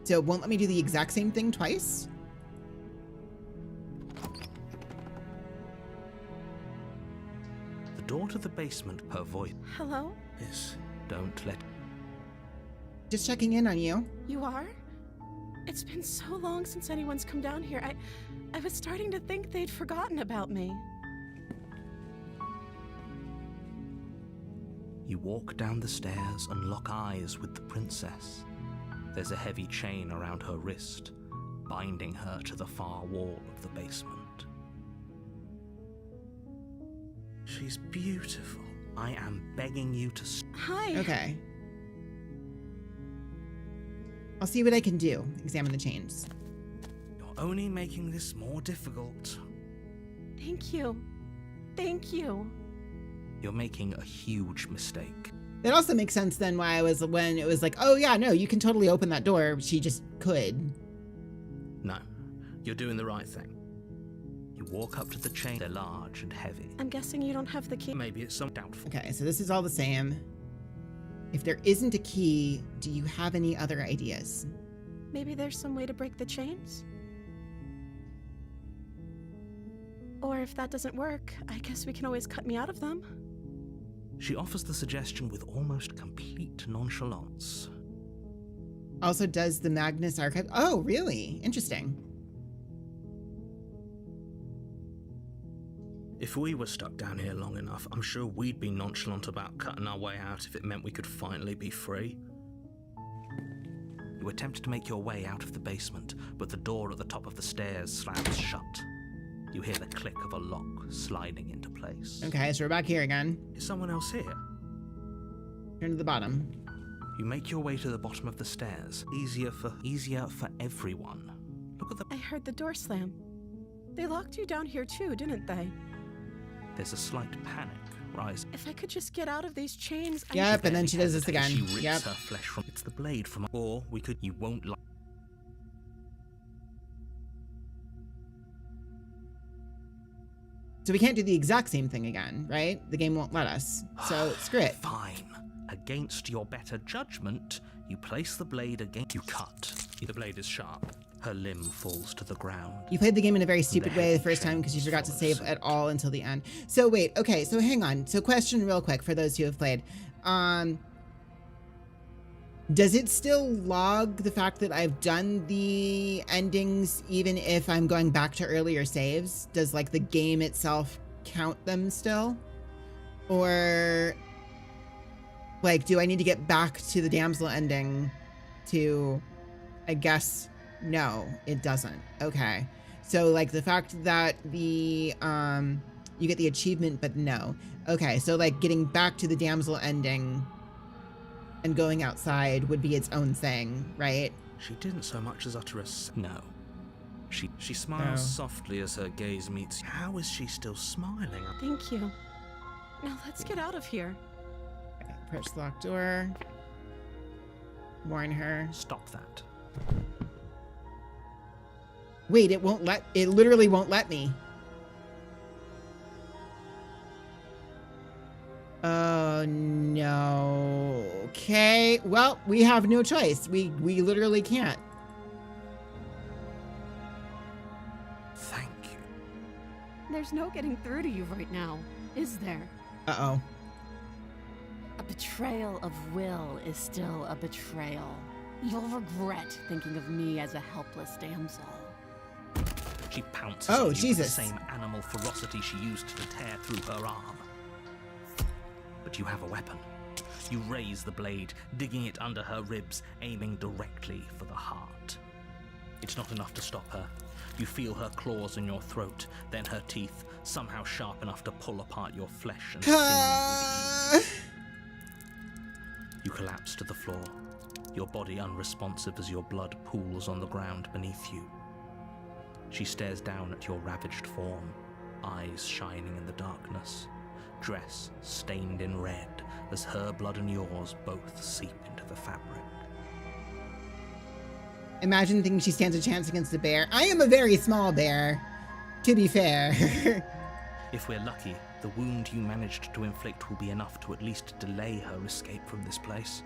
So it won't let me do the exact same thing twice? The door to the basement, her voice... Hello? Yes, don't let... Just checking in on you. You are? It's been so long since anyone's come down here. I was starting to think they'd forgotten about me. You walk down the stairs and lock eyes with the princess. There's a heavy chain around her wrist, binding her to the far wall of the basement. She's beautiful. I am begging you to... Hi. Okay. I'll see what I can do. Examine the chains. You're only making this more difficult. Thank you. Thank you. You're making a huge mistake. That also makes sense then why when it was like, oh yeah, no, you can totally open that door. She just could. No, you're doing the right thing. You walk up to the chain. They're large and heavy. I'm guessing you don't have the key. Maybe it's some doubtful. Okay, so this is all the same. If there isn't a key, do you have any other ideas? Maybe there's some way to break the chains? Or if that doesn't work, I guess we can always cut me out of them. She offers the suggestion with almost complete nonchalance. Also does the Magnus Archive... Oh, really? Interesting. If we were stuck down here long enough, I'm sure we'd be nonchalant about cutting our way out if it meant we could finally be free. You attempt to make your way out of the basement, but the door at the top of the stairs slams shut. You hear the click of a lock sliding into place. Okay, so we're back here again. Is someone else here? Turn to the bottom. You make your way to the bottom of the stairs. Easier for everyone. Look at the... I heard the door slam. They locked you down here too, didn't they? There's a slight panic rise. If I could just get out of these chains, Yep, and then she does this again. She rips Yep. her flesh from... It's the blade from... Or we could... You won't like... So we can't do the exact same thing again, right? The game won't let us. So screw it. Fine. Against your better judgment, you place the blade against... You cut. The blade is sharp. Her limb falls to the ground. You played the game in a very stupid way the first heavy time because you forgot to chains save follow at all until the end. So wait, okay, so hang on. So question real quick for those who have played. Does it still log the fact that I've done the endings even if I'm going back to earlier saves? Does like the game itself count them still? Or like, do I need to get back to the damsel ending to, I guess, no, it doesn't. Okay. So like the fact that the, you get the achievement, but no. Okay. So like getting back to the damsel ending and going outside would be its own thing, right? She didn't so much as utter a no. She smiles softly as her gaze meets. How is she still smiling? Thank you. Now let's get out of here. Okay, approach the locked door. Warn her. Stop that. Wait, it literally won't let me. Oh no. Okay, well, we have no choice. We literally can't. Thank you. There's no getting through to you right now, is there? Uh-oh. A betrayal of will is still a betrayal. You'll regret thinking of me as a helpless damsel. She pounces Oh, on you Jesus. with the same animal ferocity she used to tear through her arm. But you have a weapon. You raise the blade, digging it under her ribs, aiming directly for the heart. It's not enough to stop her. You feel her claws in your throat, then her teeth, somehow sharp enough to pull apart your flesh and sting you with ease. You collapse to the floor, your body unresponsive as your blood pools on the ground beneath you. She stares down at your ravaged form, eyes shining in the darkness, dress stained in red as her blood and yours both seep into the fabric. Imagine thinking she stands a chance against a bear. I am a very small bear, to be fair. If we're lucky, the wound you managed to inflict will be enough to at least delay her escape from this place.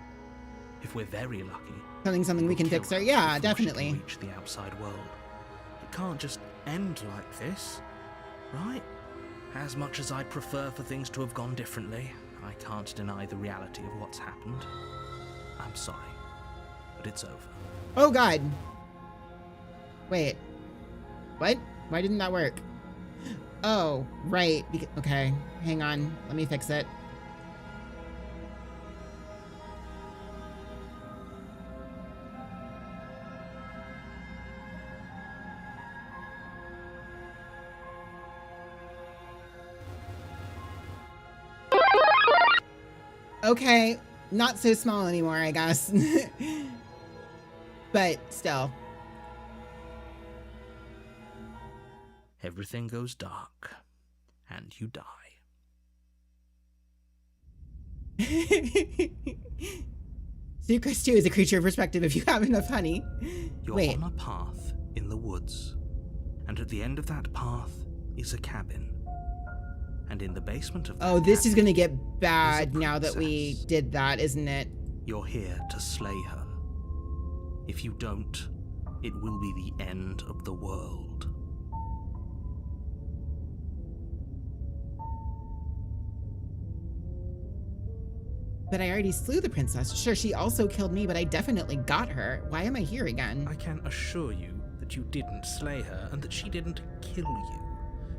If we're very lucky, Something we can fix her. Yeah, before she definitely. can reach the outside world. It can't just end like this, right? As much as I'd prefer for things to have gone differently, I can't deny the reality of what's happened. I'm sorry, but it's over. Oh god. Wait. What? Why didn't that work? Oh, right. Okay, hang on. Let me fix it. Okay, not so small anymore, I guess. But still. Everything goes dark, and you die. Sucrose 2 is a creature of perspective if you have enough honey. You're Wait. on a path in the woods, and at the end of that path is a cabin. And in the basement of that Oh, this is cabin gonna get is bad a now that we princess. did that, isn't it? You're here to slay her. If you don't, it will be the end of the world. But I already slew the princess. Sure, she also killed me, but I definitely got her. Why am I here again? I can assure you that you didn't slay her and that she didn't kill you.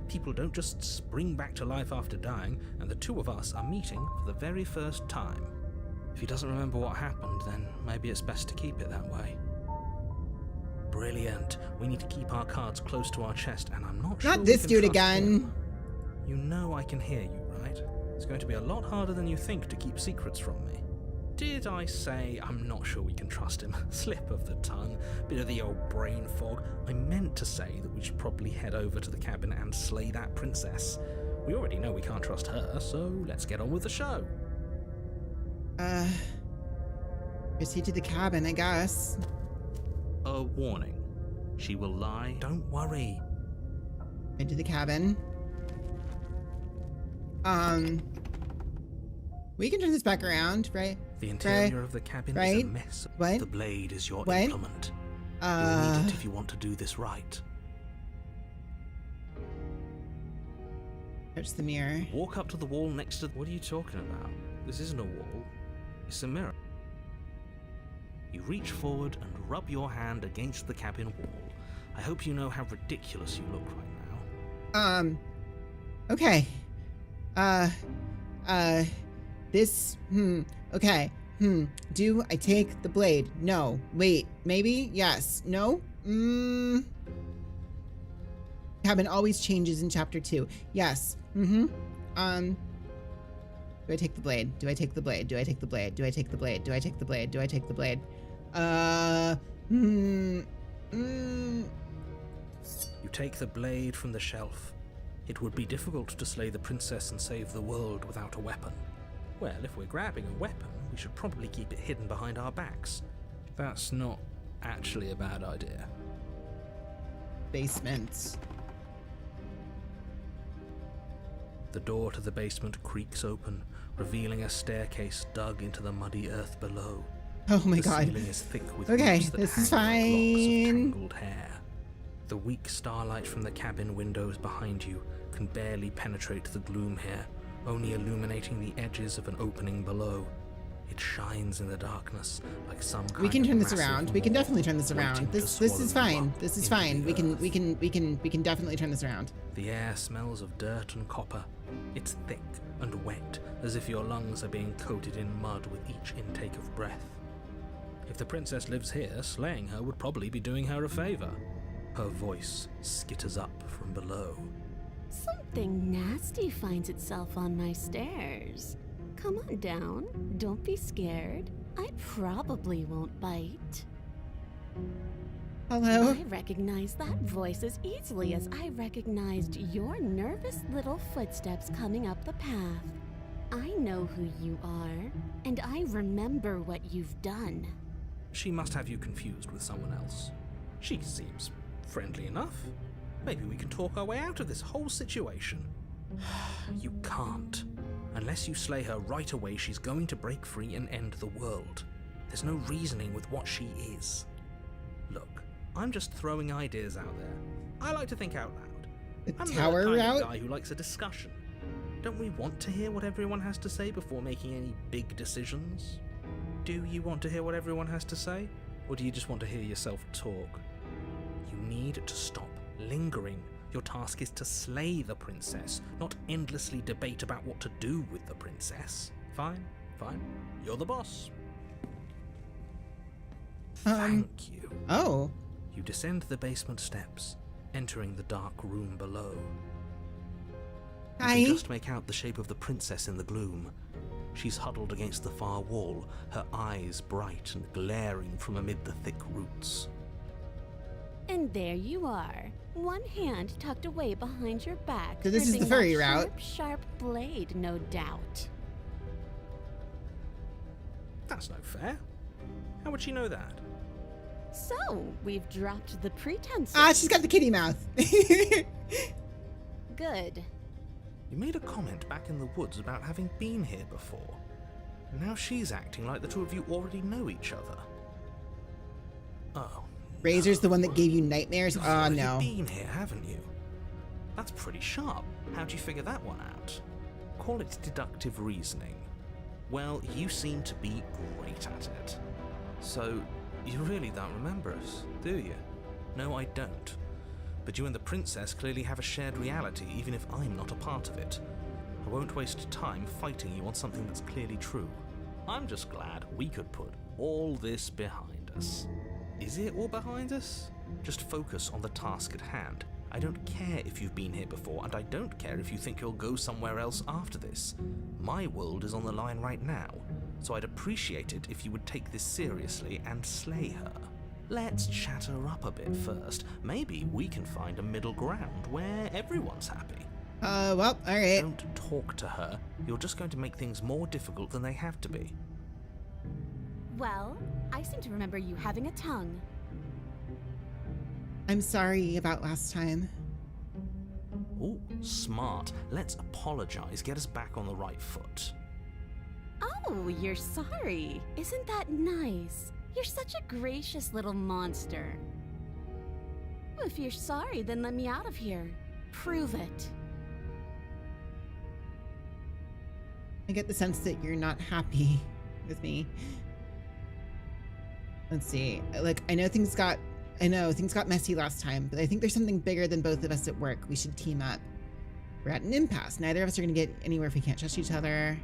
People don't just spring back to life after dying, and the two of us are meeting for the very first time. If he doesn't remember what happened, then maybe it's best to keep it that way. Brilliant. We need to keep our cards close to our chest, and I'm not sure Not we this can dude trust again. him. You know I can hear you, right? It's going to be a lot harder than you think to keep secrets from me. Did I say I'm not sure we can trust him? Slip of the tongue, bit of the old brain fog. I meant to say that we should probably head over to the cabin and slay that princess. We already know we can't trust her, so let's get on with the show. Proceed to the cabin, I guess. A warning. She will lie. Don't worry. Into the cabin. We can turn this back around, right? The interior of the cabin is a mess. What? The blade is your What? implement. You'll need it if you want to do this right. Touch the mirror. Walk up to the wall next to... What are you talking about? This isn't a wall. It's a mirror. You reach forward and rub your hand against the cabin wall. I hope you know how ridiculous you look right now. Okay. Okay. Do I take the blade? No. Wait. Maybe? Yes. No? Cabin always changes in chapter 2. Yes. Do I take the blade? Do I take the blade? Do I take the blade? Do I take the blade? Do I take the blade? Do I take the blade? You take the blade from the shelf. It would be difficult to slay the princess and save the world without a weapon. Well, if we're grabbing a weapon, we should probably keep it hidden behind our backs. That's not actually a bad idea. Basement. The door to the basement creaks open, revealing a staircase dug into the muddy earth below. Oh my The god. ceiling is thick with Okay, roots that this is hang like locks of fine. tangled hair. The weak starlight from the cabin windows behind you can barely penetrate the gloom here, only illuminating the edges of an opening below. It shines in the darkness like some kind We can of turn this massive around. We can maw definitely turn this waiting around. to This swallow is you fine. up This is into fine. the We earth. can definitely turn this around. The air smells of dirt and copper. It's thick and wet, as if your lungs are being coated in mud with each intake of breath. If the princess lives here, slaying her would probably be doing her a favor. Her voice skitters up from below. Something nasty finds itself on my stairs. Come on down. Don't be scared. I probably won't bite. Hello? I recognize that voice as easily as I recognized your nervous little footsteps coming up the path. I know who you are, and I remember what you've done. She must have you confused with someone else. She seems friendly enough. Maybe we can talk our way out of this whole situation. You can't. Unless you slay her right away, she's going to break free and end the world. There's no reasoning with what she is. Look, I'm just throwing ideas out there. I like to think out loud. The I'm tower the kind route? of guy who likes a discussion. Don't we want to hear what everyone has to say before making any big decisions? Do you want to hear what everyone has to say? Or do you just want to hear yourself talk? You need to stop lingering. Your task is to slay the princess, not endlessly debate about what to do with the princess. Fine, fine. You're the boss. Thank you. Oh. You descend the basement steps, entering the dark room below. You Hi. can just make out the shape of the princess in the gloom. She's huddled against the far wall, her eyes bright and glaring from amid the thick roots. And there you are, one hand tucked away behind your back. So this is the gripping furry that route. Sharp blade, no doubt. That's no fair. How would she know that? So, we've dropped the pretense. Ah, she's got the kitty mouth. Good. You made a comment back in the woods about having been here before. Now she's acting like the two of you already know each other. Oh. Razor's the one that gave you nightmares? You've Oh, already no. been here, haven't you? That's pretty sharp. How'd you figure that one out? Call it deductive reasoning. Well, you seem to be great at it. So, you really don't remember us, do you? No, I don't. But you and the princess clearly have a shared reality, even if I'm not a part of it. I won't waste time fighting you on something that's clearly true. I'm just glad we could put all this behind us. Is it all behind us? Just focus on the task at hand. I don't care if you've been here before, and I don't care if you think you'll go somewhere else after this. My world is on the line right now, so I'd appreciate it if you would take this seriously and slay her. Let's chat her up a bit first. Maybe we can find a middle ground where everyone's happy. Well, alright. Don't talk to her. You're just going to make things more difficult than they have to be. Well, I seem to remember you having a tongue. I'm sorry about last time. Ooh, smart. Let's apologize. Get us back on the right foot. Oh, you're sorry. Isn't that nice? You're such a gracious little monster. Well, if you're sorry, then let me out of here. Prove it. I get the sense that you're not happy with me. Let's see. Like, I know things got messy last time, but I think there's something bigger than both of us at work. We should team up. We're at an impasse. Neither of us are going to get anywhere if we can't trust each other.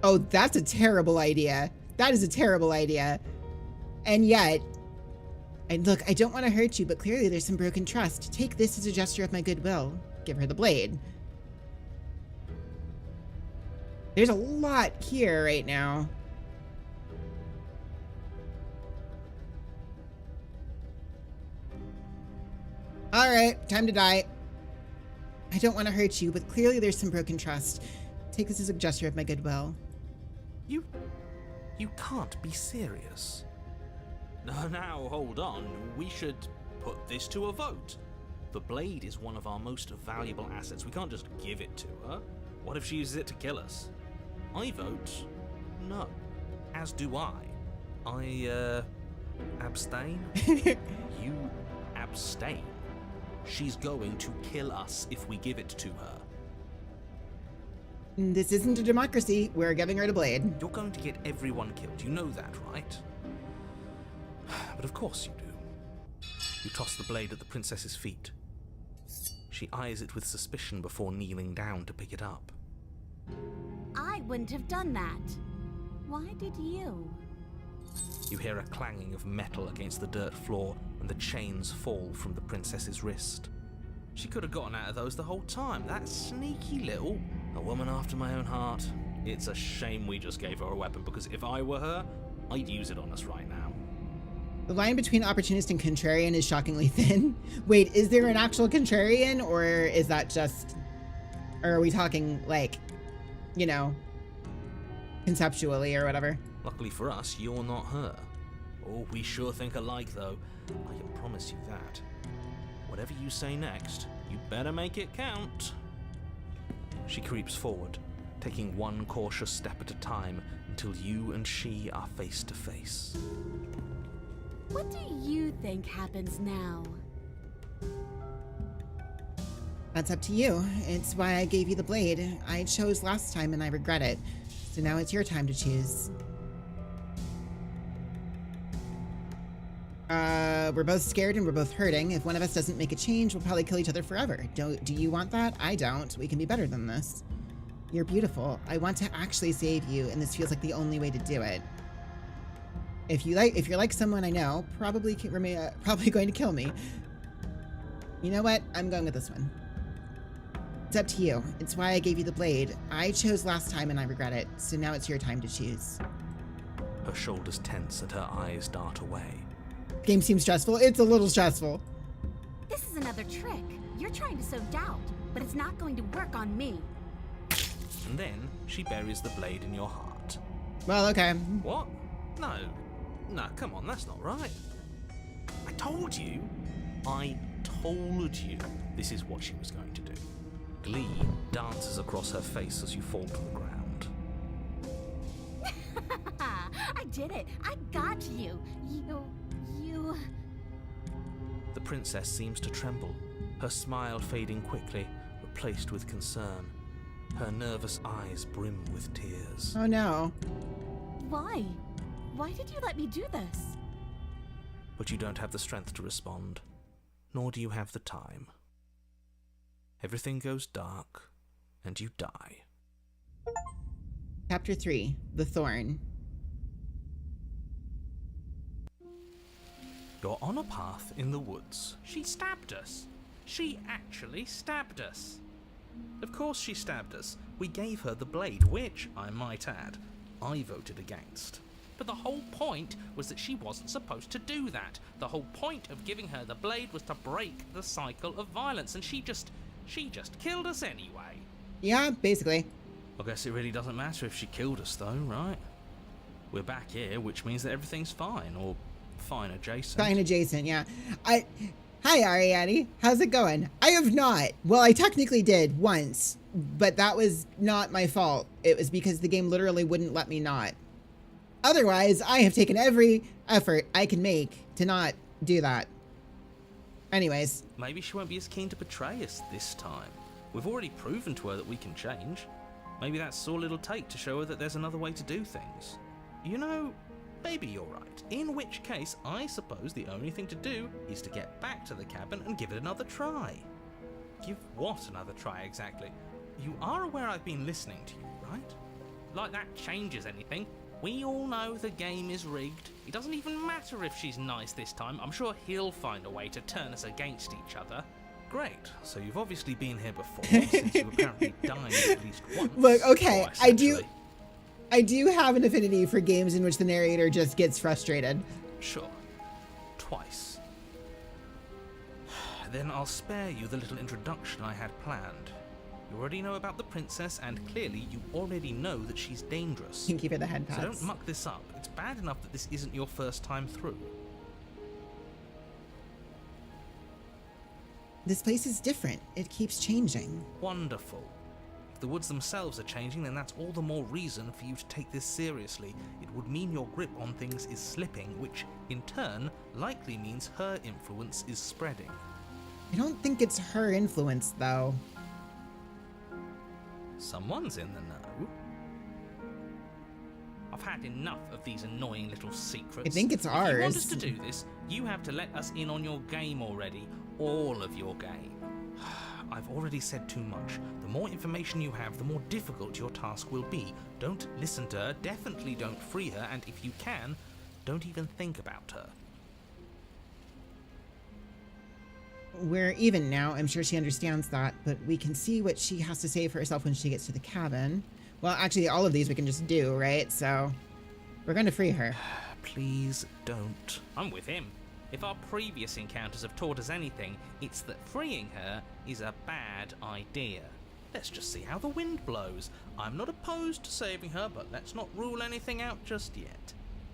Oh, that's a terrible idea. That is a terrible idea. And yet, and look, I don't want to hurt you, but clearly there's some broken trust. Take this as a gesture of my goodwill. Give her the blade. There's a lot here right now. All right, time to die. I don't want to hurt you, but clearly there's some broken trust. Take this as a gesture of my goodwill. You can't be serious. Now, hold on. We should put this to a vote. The blade is one of our most valuable assets. We can't just give it to her. What if she uses it to kill us? I vote no. As do I. I, abstain? You abstain. She's going to kill us if we give it to her. This isn't a democracy. We're giving her the blade. You're going to get everyone killed. You know that, right? But of course you do. You toss the blade at the princess's feet. She eyes it with suspicion before kneeling down to pick it up. I wouldn't have done that. Why did you? You hear a clanging of metal against the dirt floor, and the chains fall from the princess's wrist. She could have gotten out of those the whole time. That sneaky little... A woman after my own heart. It's a shame we just gave her a weapon, because if I were her, I'd use it on us right now. The line between opportunist and contrarian is shockingly thin. Wait, is there an actual contrarian, or is that just... Or are we talking, like, you know, conceptually or whatever? Luckily for us, you're not her. Oh, we sure think alike, though. I can promise you that. Whatever you say next, you better make it count. She creeps forward, taking one cautious step at a time until you and she are face to face. What do you think happens now? That's up to you. It's why I gave you the blade. I chose last time and I regret it. So now it's your time to choose. We're both scared and we're both hurting. If one of us doesn't make a change, we'll probably kill each other forever. Do you want that? I don't. We can be better than this. You're beautiful. I want to actually save you, and this feels like the only way to do it. If you're like someone I know, probably going to kill me. You know what? I'm going with this one. It's up to you. It's why I gave you the blade. I chose last time and I regret it. So now it's your time to choose. Her shoulders tense and her eyes dart away. Game seems stressful. It's a little stressful. This is another trick. You're trying to sow doubt, but it's not going to work on me. And then she buries the blade in your heart. Well, okay. What? No, come on, that's not right. I told you this is what she was going to do. Glee dances across her face as you fall to the ground. I did it. I got you. You... The princess seems to tremble, her smile fading quickly, replaced with concern. Her nervous eyes brim with tears. Oh no. Why? Why did you let me do this? But you don't have the strength to respond, nor do you have the time. everything goes dark, and you die. Chapter 3, The Thorn. You're on a path in the woods. She stabbed us. She actually stabbed us. Of course she stabbed us. We gave her the blade, which, I might add, I voted against. But the whole point was that she wasn't supposed to do that. The whole point of giving her the blade was to break the cycle of violence, and she just killed us anyway. Yeah, basically. I guess it really doesn't matter if she killed us though, right? We're back here, which means that everything's fine, or fine adjacent. Fine adjacent, yeah. Hi, Ariadne. How's it going? I have not. Well, I technically did once, but that was not my fault. It was because the game literally wouldn't let me not. Otherwise, I have taken every effort I can make to not do that. Anyways. Maybe she won't be as keen to betray us this time. We've already proven to her that we can change. Maybe that's all it'll take to show her that there's another way to do things. You know, maybe you're right. In which case, I suppose the only thing to do is to get back to the cabin and give it another try. Give what another try exactly? You are aware I've been listening to you, right? Like that changes anything. We all know the game is rigged. It doesn't even matter if she's nice this time. I'm sure he'll find a way to turn us against each other. Great. So you've obviously been here before, since you apparently died at least once. Look, okay, I do essentially. have an affinity for games in which the narrator just gets frustrated. Sure. Twice. Then I'll spare you the little introduction I had planned. You already know about the princess, and clearly you already know that she's dangerous. You can keep her the head pats. So don't muck this up. It's bad enough that this isn't your first time through. This place is different. It keeps changing. Wonderful. If the woods themselves are changing, then that's all the more reason for you to take this seriously. It would mean your grip on things is slipping, which, in turn, likely means her influence is spreading. I don't think it's her influence, though. Someone's in the know. I've had enough of these annoying little secrets. I think it's If you want ours. us to do this, you have to let us in on your game already. All of your game. I've already said too much. The more information you have, the more difficult your task will be. Don't listen to her, definitely don't free her, and if you can, don't even think about her. We're even now. I'm sure she understands that, but we can see what she has to say for herself when she gets to the cabin. Well, actually, all of these we can just do, right? So, we're going to free her. Please don't. I'm with him. If our previous encounters have taught us anything, it's that freeing her is a bad idea. Let's just see how the wind blows. I'm not opposed to saving her, but let's not rule anything out just yet.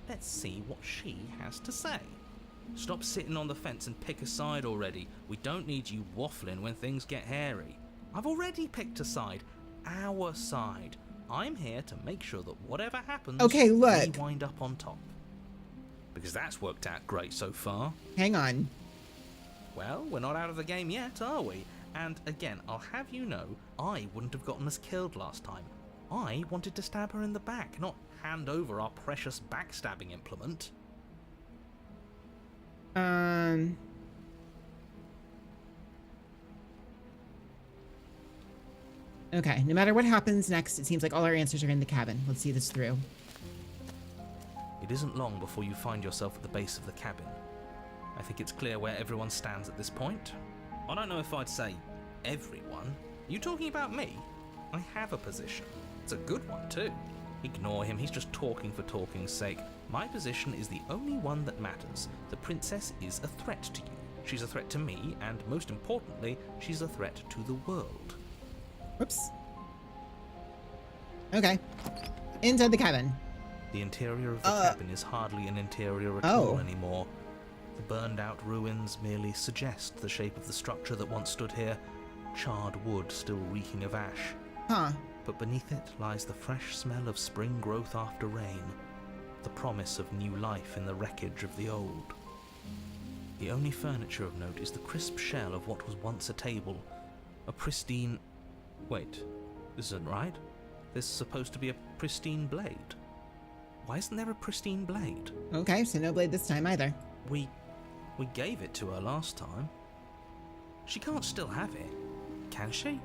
Let's see what she has to say. Stop sitting on the fence and pick a side already. We don't need you waffling when things get hairy. I've already picked a side. Our side. I'm here to make sure that whatever happens, Okay, look. we wind up on top. Because that's worked out great so far. Hang on. Well, we're not out of the game yet, are we? And again, I'll have you know, I wouldn't have gotten us killed last time. I wanted to stab her in the back, not hand over our precious backstabbing implement. Okay, no matter what happens next, it seems like all our answers are in the cabin. Let's see this through. It isn't long before you find yourself at the base of the cabin. I think it's clear where everyone stands at this point. I don't know if I'd say everyone. You talking about me? I have a position. It's a good one too. Ignore him, he's just talking for talking's sake. My position is the only one that matters. The princess is a threat to you. She's a threat to me, and most importantly, she's a threat to the world. Whoops. Okay. Inside the cabin. The interior of the cabin is hardly an interior at all anymore. The burned out ruins merely suggest the shape of the structure that once stood here, charred wood still reeking of ash. Huh. But beneath it lies the fresh smell of spring growth after rain, the promise of new life in the wreckage of the old. The only furniture of note is the crisp shell of what was once a table, a pristine... Wait, this isn't right. There's supposed to be a pristine blade. Why isn't there a pristine blade? Okay, so no blade this time either. We gave it to her last time. She can't still have it, Can she?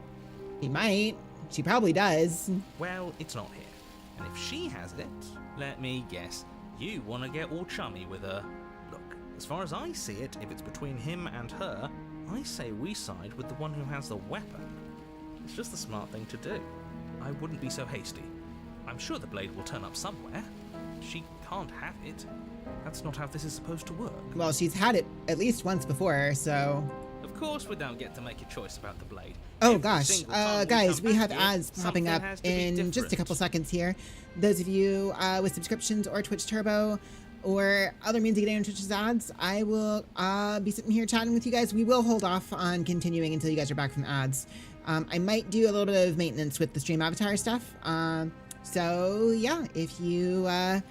He might. She probably does. Well, it's not here. And if she has it, let me guess, you want to get all chummy with her. Look, as far as I see it, if it's between him and her, I say we side with the one who has the weapon. It's just the smart thing to do. I wouldn't be so hasty. I'm sure the blade will turn up somewhere. She can't have it. That's not how this is supposed to work. Well, she's had it at least once before, so... Of course we don't get to make a choice about the blade. Oh Every gosh, single time guys, come we back have here, ads popping something up has to be in just a different. couple seconds here. Those of you with subscriptions or Twitch Turbo or other means of getting on Twitch's ads, I will be sitting here chatting with you guys. We will hold off on continuing until you guys are back from ads. I might do a little bit of maintenance with the stream avatar stuff. So yeah, if you are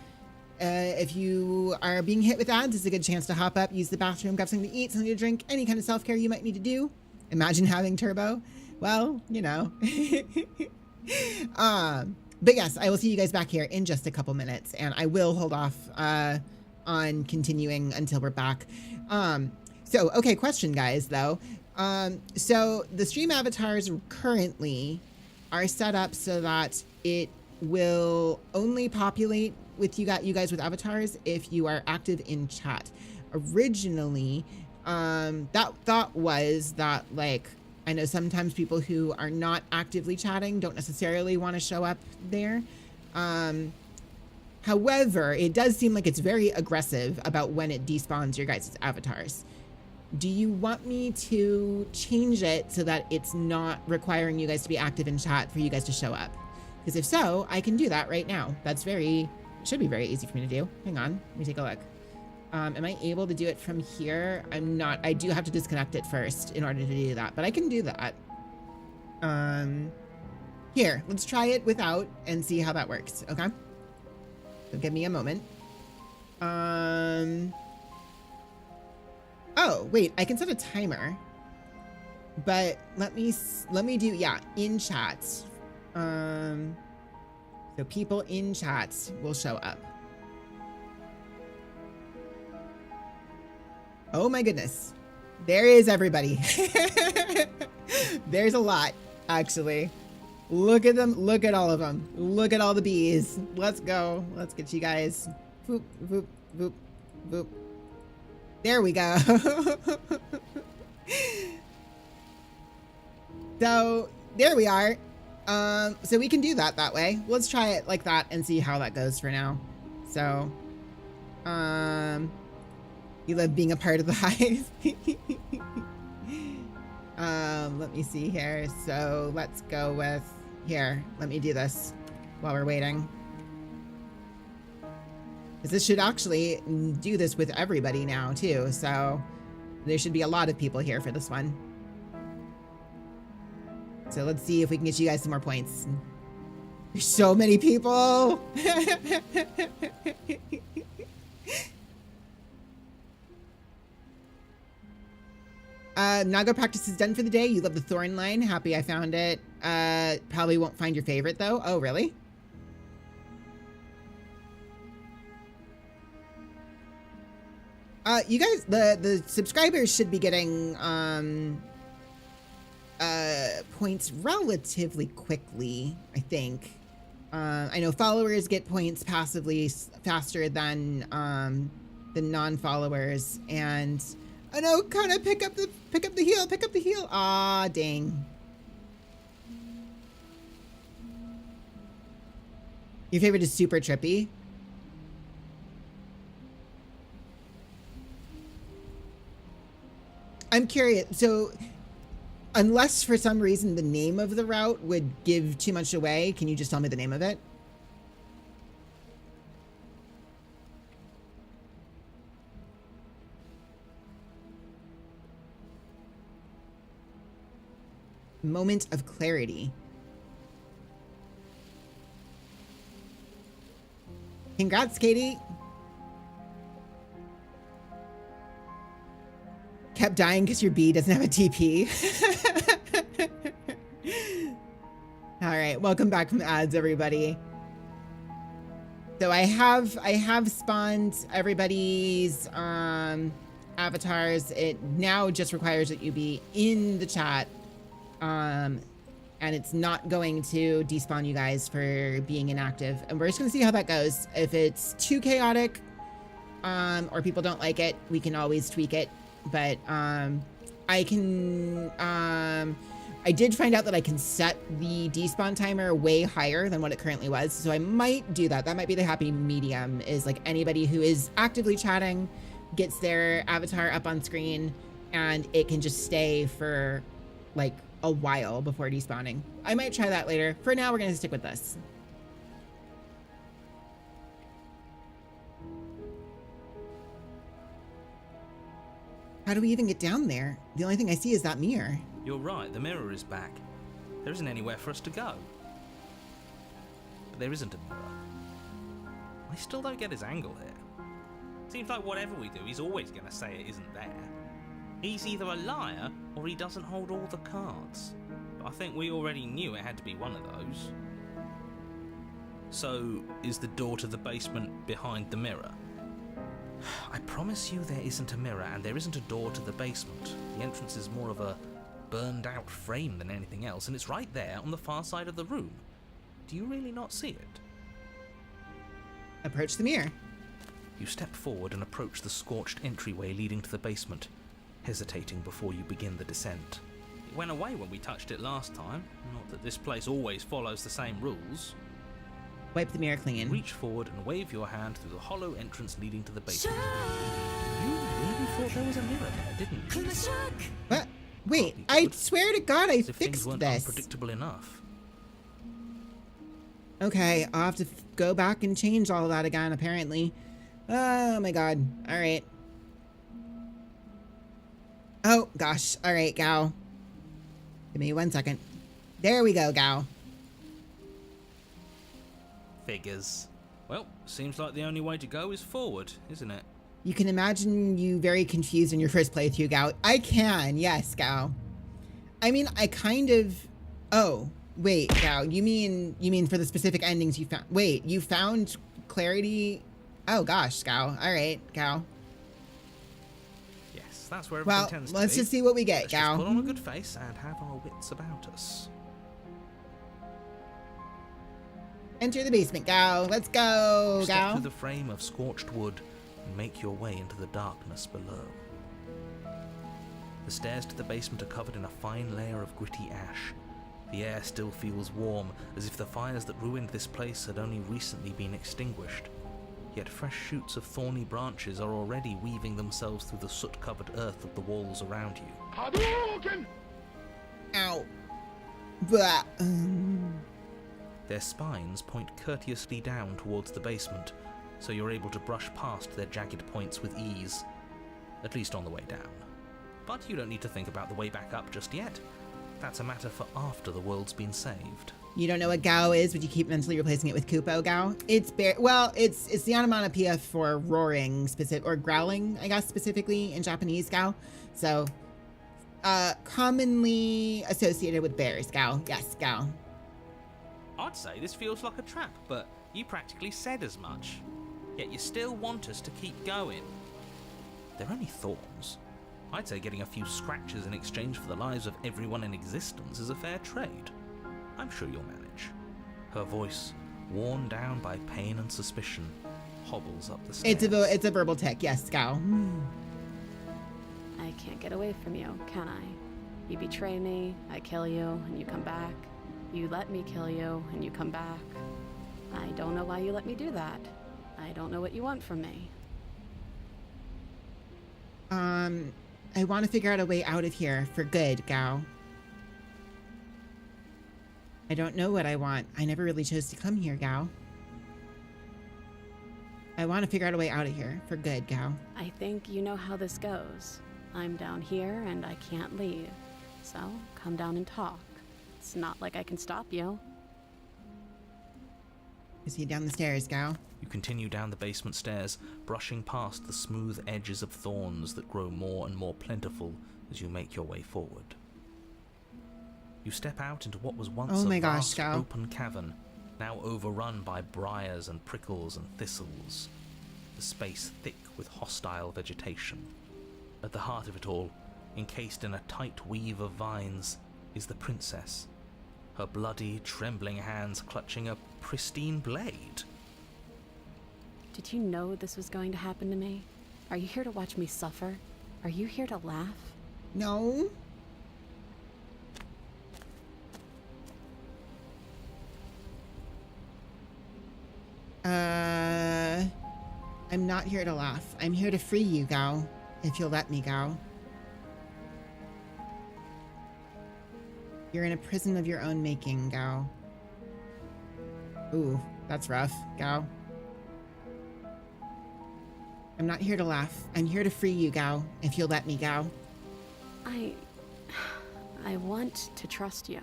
being hit with ads, it's a good chance to hop up, use the bathroom, grab something to eat, something to drink, any kind of self-care you might need to do. Imagine having Turbo. Well, you know. But yes, I will see you guys back here in just a couple minutes, and I will hold off on continuing until we're back. So, okay, question, guys, though. So the stream avatars currently are set up so that it will only populate with you guys with avatars if you are active in chat. Originally, that thought was that, like, I know sometimes people who are not actively chatting don't necessarily want to show up there. However, it does seem like it's very aggressive about when it despawns your guys' avatars. Do you want me to change it so that it's not requiring you guys to be active in chat for you guys to show up? Because if so, I can do that right now. Should be very easy for me to do. Hang on, let me take a look. Am I able to do it from here? I'm not. I do have to disconnect it first in order to do that, but I can do that. Here, let's try it without and see how that works, okay? So give me a moment. Oh, wait, I can set a timer. But let me do, yeah, in chat. So people in chat will show up. Oh my goodness. There is everybody. There's a lot, actually. Look at them. Look at all of them. Look at all the bees. Let's go. Let's get you guys. Boop, boop, boop, boop. There we go. So there we are. So we can do that way. Let's try it like that and see how that goes for now. So, you love being a part of the hive. Let me see here. So let's go with here. Let me do this while we're waiting. Because this should actually do this with everybody now too. So there should be a lot of people here for this one. So let's see if we can get you guys some more points. There's so many people. Naga practice is done for the day. You love the thorn line. Happy I found it. Probably won't find your favorite though. Oh, really? You guys, the subscribers should be getting points relatively quickly, I think. I know followers get points passively faster than non-followers, and I know, kind of pick up the heel. Ah, dang. Your favorite is super trippy. I'm curious. So, unless for some reason the name of the route would give too much away, can you just tell me the name of it? Moment of clarity. Congrats, Katie. Kept dying because your bee doesn't have a TP. All right, welcome back from ads, everybody. So I have spawned everybody's avatars. It now just requires that you be in the chat And it's not going to despawn you guys for being inactive. And we're just gonna see how that goes. If it's too chaotic, or people don't like it, we can always tweak it. But I did find out that I can set the despawn timer way higher than what it currently was. So I might do that. That might be the happy medium, is like anybody who is actively chatting gets their avatar up on screen and it can just stay for like a while before despawning. I might try that later. For now, we're gonna stick with this. How do we even get down there? The only thing I see is that mirror. You're right, the mirror is back. There isn't anywhere for us to go. But there isn't a mirror. I still don't get his angle here. Seems like whatever we do, he's always going to say it isn't there. He's either a liar, or he doesn't hold all the cards. But I think we already knew it had to be one of those. So, is the door to the basement behind the mirror? I promise you there isn't a mirror, and there isn't a door to the basement. The entrance is more of a burned out frame than anything else, and it's right there on the far side of the room. Do you really not see it? Approach the mirror. You step forward and approach the scorched entryway leading to the basement, hesitating before you begin the descent. It went away when we touched it last time. Not that this place always follows the same rules. Wipe the mirror clean. Reach forward and wave your hand through the hollow entrance leading to the basement. You really thought there was a mirror there, didn't you? What? Wait, I swear to God I As if things fixed weren't this. unpredictable enough. Okay, I'll have to go back and change all of that again, apparently. Oh my God. All right. Oh gosh. All right, Gao. Give me 1 second. There we go, Gao. Figures. Well, seems like the only way to go is forward, isn't it? You can imagine you very confused in your first playthrough, Gao. I can, yes, Gao. I mean, I kind of... Oh, wait, Gao. You mean for the specific endings you found... Wait, you found clarity... Oh gosh, Gao. All right, Gao. Yes, that's where everything tends to be. Let's just see what we get, Let's Gao. just put on a good face and have our wits about us. Enter the basement, Gao. Let's go, Step Gao. through the frame of scorched wood and make your way into the darkness below. The stairs to the basement are covered in a fine layer of gritty ash. The air still feels warm, as if the fires that ruined this place had only recently been extinguished. Yet fresh shoots of thorny branches are already weaving themselves through the soot-covered earth of the walls around you. Ow. Blah. Their spines point courteously down towards the basement, so you're able to brush past their jagged points with ease, at least on the way down. But you don't need to think about the way back up just yet. That's a matter for after the world's been saved. You don't know what Gao is, but you keep mentally replacing it with Kupo, Gao. It's it's the onomatopoeia for roaring, or growling, I guess, specifically in Japanese, Gao. So, commonly associated with bears, Gao. Yes, Gao. I'd say this feels like a trap, but you practically said as much. Yet you still want us to keep going. They're only thorns. I'd say getting a few scratches in exchange for the lives of everyone in existence is a fair trade. I'm sure you'll manage. Her voice, worn down by pain and suspicion, hobbles up the stairs. It's a verbal tick, yes, Gao. I can't get away from you, can I? You betray me, I kill you, and you come back. You let me kill you, and you come back. I don't know why you let me do that. I don't know what you want from me. I want to figure out a way out of here for good, Gao. I don't know what I want. I never really chose to come here, Gao. I want to figure out a way out of here for good, Gao. I think you know how this goes. I'm down here and I can't leave. So, come down and talk. It's not like I can stop you. Is he down the stairs, Gao? You continue down the basement stairs, brushing past the smooth edges of thorns that grow more and more plentiful as you make your way forward. You step out into what was once a vast open cavern, now overrun by briars and prickles and thistles, the space thick with hostile vegetation. At the heart of it all, encased in a tight weave of vines, is the princess, her bloody, trembling hands clutching a pristine blade. Did you know this was going to happen to me? Are you here to watch me suffer? Are you here to laugh? No. I'm not here to laugh. I'm here to free you, Gao. If you'll let me, Gao. You're in a prison of your own making, Gao. Ooh, that's rough, Gao. I'm not here to laugh. I'm here to free you, Gao. If you'll let me, Gao. I want to trust you.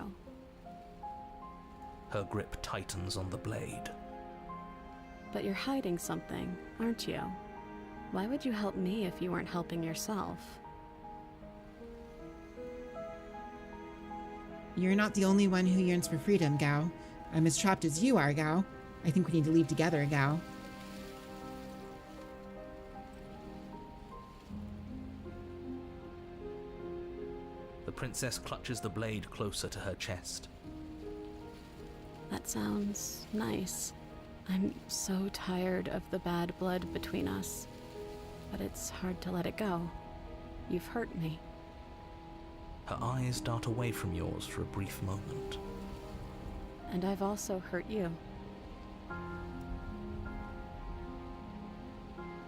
Her grip tightens on the blade. But you're hiding something, aren't you? Why would you help me if you weren't helping yourself? You're not the only one who yearns for freedom, Gao. I'm as trapped as you are, Gao. I think we need to leave together, Gao. The princess clutches the blade closer to her chest. That sounds nice. I'm so tired of the bad blood between us, but it's hard to let it go. You've hurt me. Her eyes dart away from yours for a brief moment. And I've also hurt you.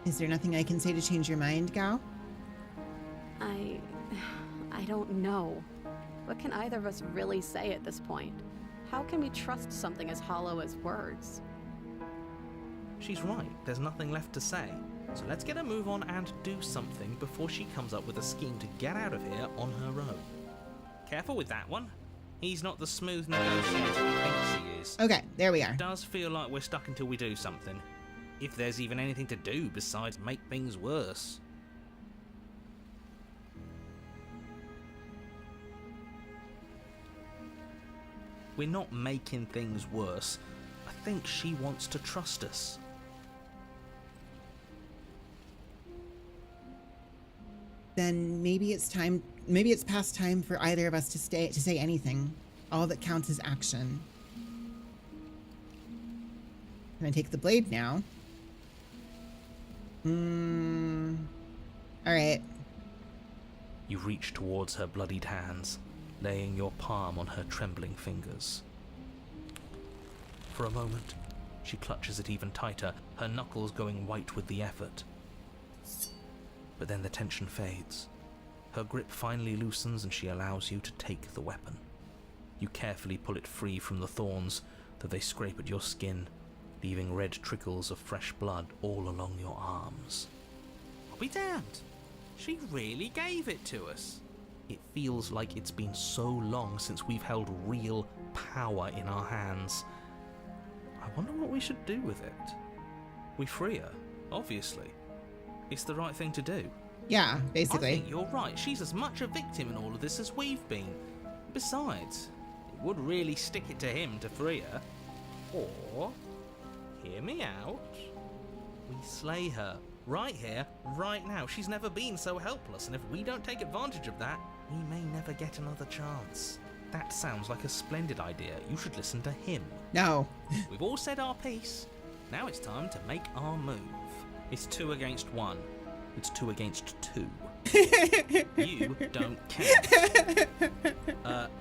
Is there nothing I can say to change your mind, Gao? I don't know. What can either of us really say at this point? How can we trust something as hollow as words? She's right, there's nothing left to say. So let's get a move on and do something before she comes up with a scheme to get out of here on her own. Careful with that one. He's not the smooth negotiator he thinks he is. Okay, there we are. It does feel like we're stuck until we do something. If there's even anything to do besides make things worse. We're not making things worse. I think she wants to trust us. Then maybe it's past time for either of us to say anything. All that counts is action. Can I take the blade now? Alright. You reach towards her bloodied hands, laying your palm on her trembling fingers. For a moment, she clutches it even tighter, her knuckles going white with the effort. But then the tension fades. Her grip finally loosens and she allows you to take the weapon. You carefully pull it free from the thorns, though they scrape at your skin, leaving red trickles of fresh blood all along your arms. I'll be damned. She really gave it to us. It feels like it's been so long since we've held real power in our hands. I wonder what we should do with it. We free her, obviously. It's the right thing to do. Yeah, basically. I think you're right. She's as much a victim in all of this as we've been. Besides, it would really stick it to him to free her. Or, hear me out, we slay her. Right here, right now. She's never been so helpless, and if we don't take advantage of that, we may never get another chance. That sounds like a splendid idea. You should listen to him. No. We've all said our piece. Now it's time to make our move. It's 2 against 1. It's 2 against 2. You don't count.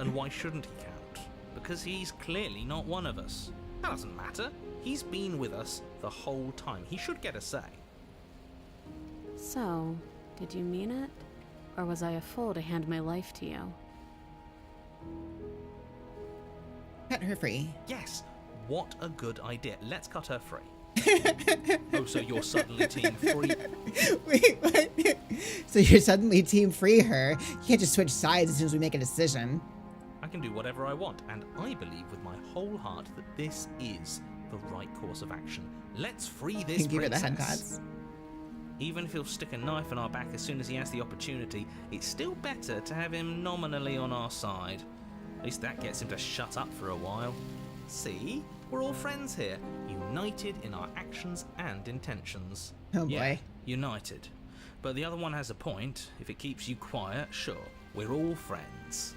And why shouldn't he count? Because he's clearly not one of us. That doesn't matter. He's been with us the whole time. He should get a say. So, did you mean it? Or was I a fool to hand my life to you? Cut her free. Yes, what a good idea. Let's cut her free. Oh, so you're suddenly team free? Wait, what? So you're suddenly team free her? You can't just switch sides as soon as we make a decision. I can do whatever I want, and I believe with my whole heart that this is the right course of action. Let's free this Give her the princess. head nods. Even if he'll stick a knife in our back as soon as he has the opportunity, it's still better to have him nominally on our side. At least that gets him to shut up for a while. See? We're all friends here, united in our actions and intentions. Oh Yeah, boy. united. But the other one has a point. If it keeps you quiet, sure, we're all friends.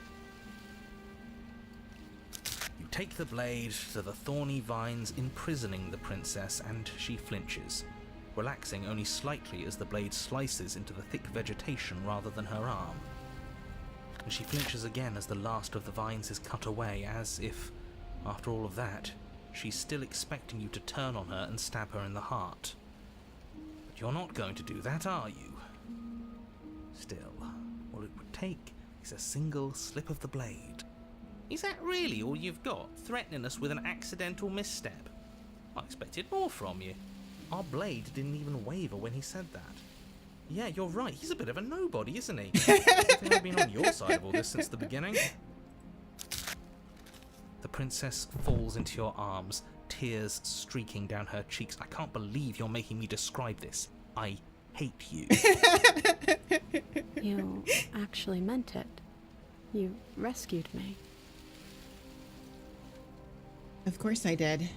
take the blade to the thorny vines imprisoning the princess, and she flinches, relaxing only slightly as the blade slices into the thick vegetation rather than her arm. And she flinches again as the last of the vines is cut away, as if, after all of that, she's still expecting you to turn on her and stab her in the heart. But you're not going to do that, are you? Still, all it would take is a single slip of the blade. Is that really all you've got, threatening us with an accidental misstep? I expected more from you. Our blade didn't even waver when he said that. Yeah, you're right, he's a bit of a nobody, isn't he? I think I've been on your side of all this since the beginning. The princess falls into your arms, tears streaking down her cheeks. I can't believe you're making me describe this. I hate you. You actually meant it. You rescued me. Of course I did.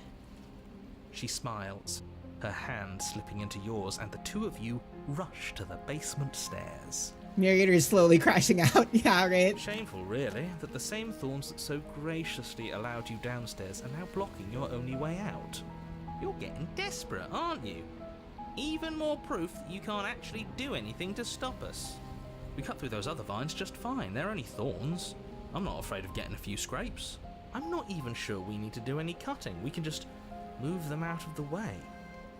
She smiles, her hand slipping into yours, and the two of you rush to the basement stairs. Narrator is slowly crashing out. Yeah, right. Shameful, really, that the same thorns that so graciously allowed you downstairs are now blocking your only way out. You're getting desperate, aren't you? Even more proof that you can't actually do anything to stop us. We cut through those other vines just fine, they're only thorns. I'm not afraid of getting a few scrapes. I'm not even sure we need to do any cutting, we can just move them out of the way.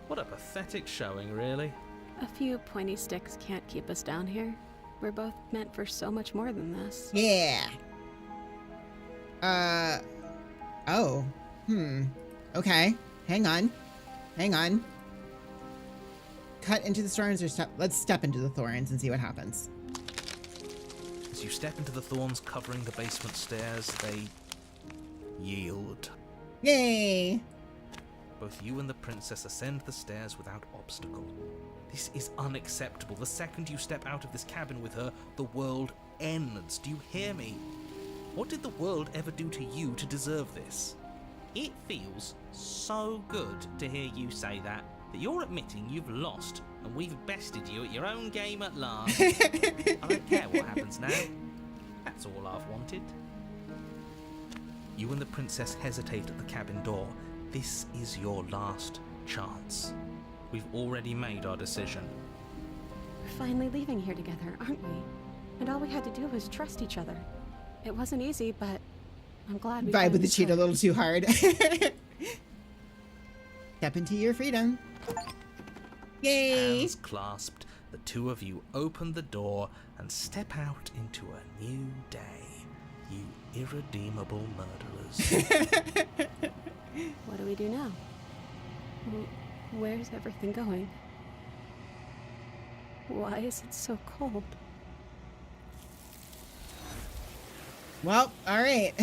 What a pathetic showing, really. A few pointy sticks can't keep us down here. We're both meant for so much more than this. Yeah. Oh. Okay. Hang on. Cut into the thorns or let's step into the thorns and see what happens. As you step into the thorns covering the basement stairs, they yield. Yay! Both you and the princess ascend the stairs without obstacle. This is unacceptable. The second you step out of this cabin with her, the world ends. Do you hear me? What did the world ever do to you to deserve this? It feels so good to hear you say that you're admitting you've lost and we've bested you at your own game at last. I don't care what happens now. That's all I've wanted. You and the princess hesitate at the cabin door. This is your last chance. We've already made our decision. We're finally leaving here together, aren't we? And all we had to do was trust each other. It wasn't easy, but I'm glad we Vibe with the cheat a did. little too hard. Step into your freedom. Yay! Hands clasped, the two of you open the door and step out into a new day. You irredeemable murderers. What do we do now? Where's everything going? Why is it so cold? Well, all right.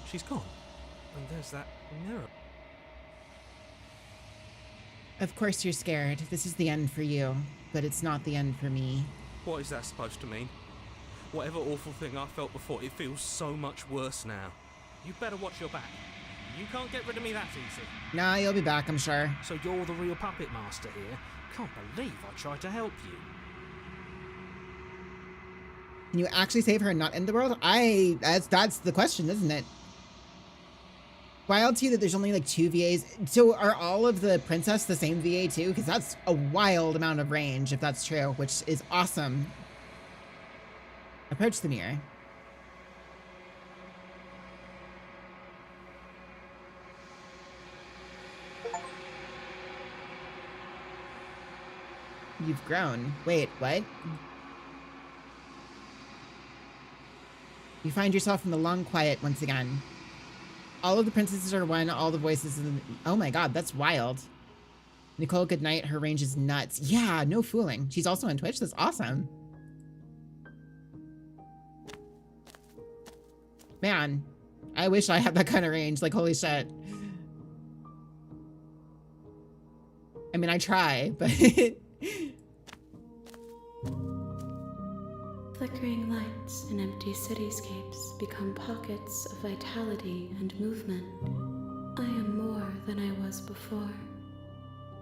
She's gone. And there's that mirror. Of course you're scared. This is the end for you, but it's not the end for me. What is that supposed to mean? Whatever awful thing I felt before, it feels so much worse now. You better watch your back. You can't get rid of me that easy. Nah, you'll be back, I'm sure. So you're the real puppet master here? Can't believe I tried to help you. Can you actually save her and not end the world? That's the question, isn't it? Wild too that there's only like 2 VAs. So are all of the princess the same VA too? Because that's a wild amount of range if that's true, which is awesome. Approach the mirror. You've grown. Wait, what? You find yourself in the long quiet once again. All of the princesses are one, all the voices in the... Oh my god, that's wild. Nicole, good night. Her range is nuts. Yeah, no fooling. She's also on Twitch. That's awesome. Man, I wish I had that kind of range. Like, holy shit. I mean, I try, but... Flickering lights in empty cityscapes become pockets of vitality and movement. I am more than I was before.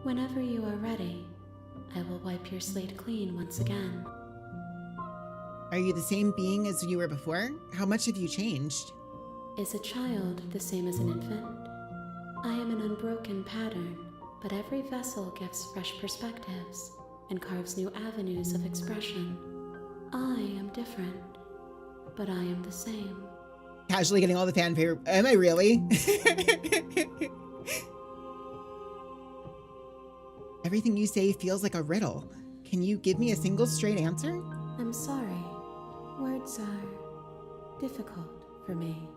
Whenever you are ready, I will wipe your slate clean once again. Are you the same being as you were before? How much have you changed? Is a child the same as an infant? I am an unbroken pattern, but every vessel gives fresh perspectives and carves new avenues of expression. I am different, but I am the same. Casually getting all the fanfare. Am I really? Everything you say feels like a riddle. Can you give me a single straight answer? I'm sorry. Words are difficult for me.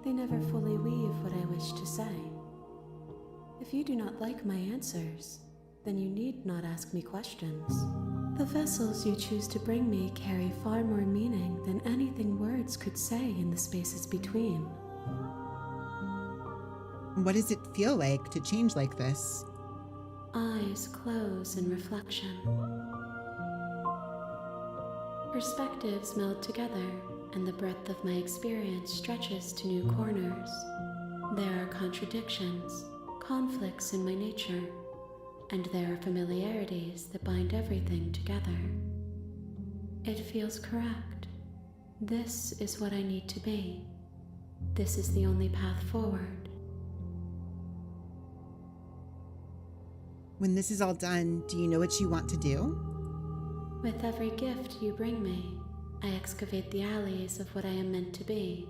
They never fully weave what I wish to say. If you do not like my answers, then you need not ask me questions. The vessels you choose to bring me carry far more meaning than anything words could say in the spaces between. What does it feel like to change like this? Eyes close in reflection. Perspectives meld together, and the breadth of my experience stretches to new corners. There are contradictions, conflicts in my nature, and there are familiarities that bind everything together. It feels correct. This is what I need to be. This is the only path forward. When this is all done, do you know what you want to do? With every gift you bring me, I excavate the alleys of what I am meant to be,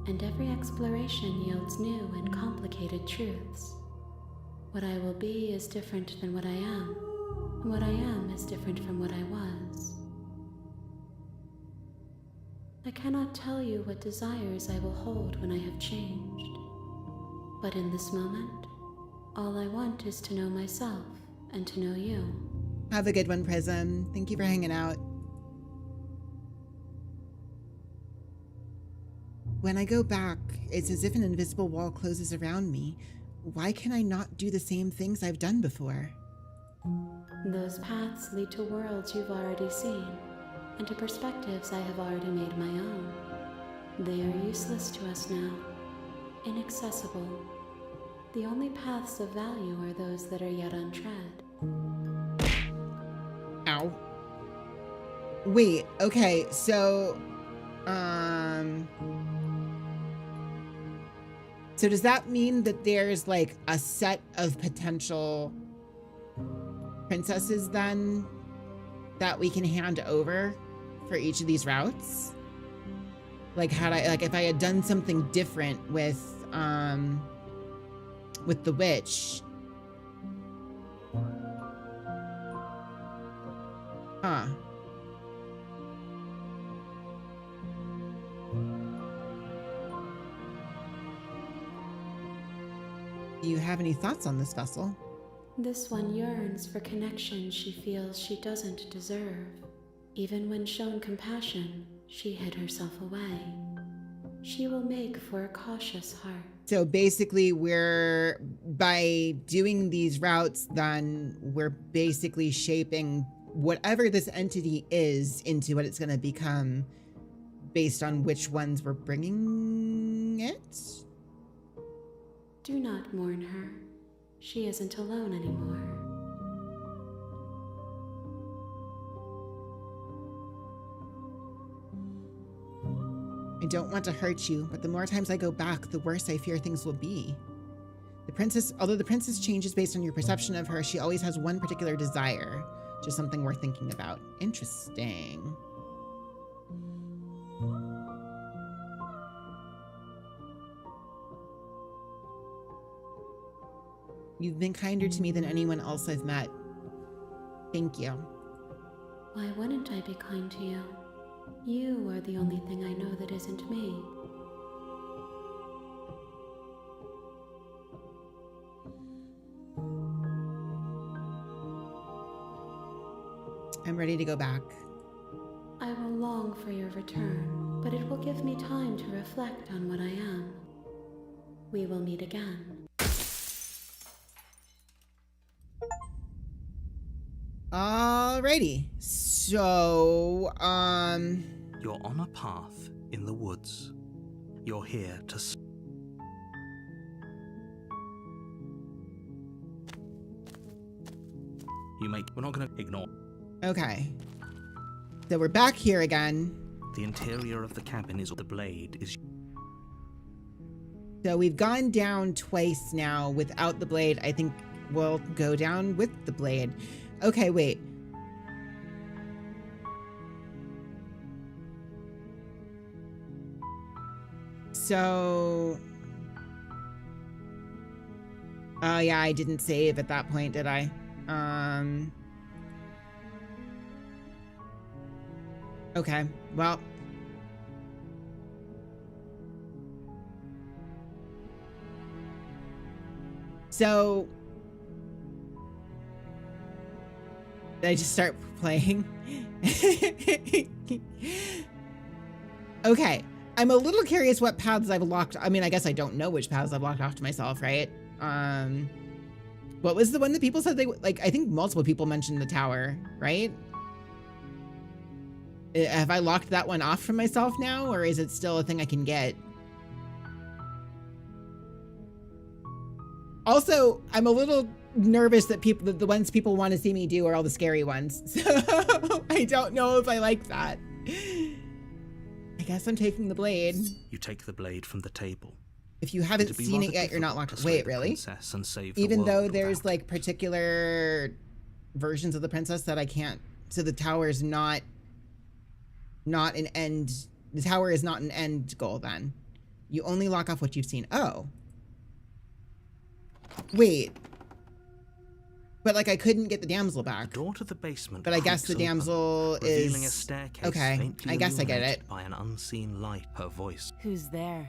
and every exploration yields new and complicated truths. What I will be is different than what I am, and what I am is different from what I was. I cannot tell you what desires I will hold when I have changed, but in this moment, all I want is to know myself and to know you. Have a good one, Prism. Thank you for hanging out. When I go back, it's as if an invisible wall closes around me. Why can I not do the same things I've done before? Those paths lead to worlds you've already seen, and to perspectives I have already made my own. They are useless to us now, inaccessible. The only paths of value are those that are yet untread. Ow. Wait, okay, so... So does that mean that there's like a set of potential princesses then that we can hand over for each of these routes? Like if I had done something different with the witch. Huh. Do you have any thoughts on this vessel? This one yearns for connection she feels she doesn't deserve. Even when shown compassion, she hid herself away. She will make for a cautious heart. So basically by doing these routes, then we're basically shaping whatever this entity is into what it's going to become based on which ones we're bringing it? Do not mourn her. She isn't alone anymore. I don't want to hurt you, but the more times I go back, the worse I fear things will be. Although the princess changes based on your perception of her, she always has one particular desire. Just something worth thinking about. Interesting. You've been kinder to me than anyone else I've met. Thank you. Why wouldn't I be kind to you? You are the only thing I know that isn't me. I'm ready to go back. I will long for your return, but it will give me time to reflect on what I am. We will meet again. Alrighty. So, You're on a path in the woods. You're here to... We're not going to ignore... Okay. So we're back here again. The interior of the cabin is the blade is. So we've gone down twice now without the blade. I think we'll go down with the blade. Okay, wait. So... Oh yeah, I didn't save at that point, did I? Okay, well... So... Did I just start playing? Okay. I'm a little curious what paths I've locked. I mean, I guess I don't know which paths I've locked off to myself, right? What was the one that people said they like? I think multiple people mentioned the tower, right? Have I locked that one off from myself now, or is it still a thing I can get? Also, I'm a little nervous that the ones people want to see me do are all the scary ones. So I don't know if I like that. I guess I'm taking the blade. You take the blade from the table. If you haven't seen it yet, you're not locked. Wait, really? Even though there's like particular versions of the princess that I can't. So the tower is not an end. The tower is not an end goal then. You only lock off what you've seen. Oh. Wait. But like I couldn't get the damsel back. The door to the basement. But I guess the damsel open, is revealing a staircase okay. I guess I get it. By an unseen light, her voice. Who's there?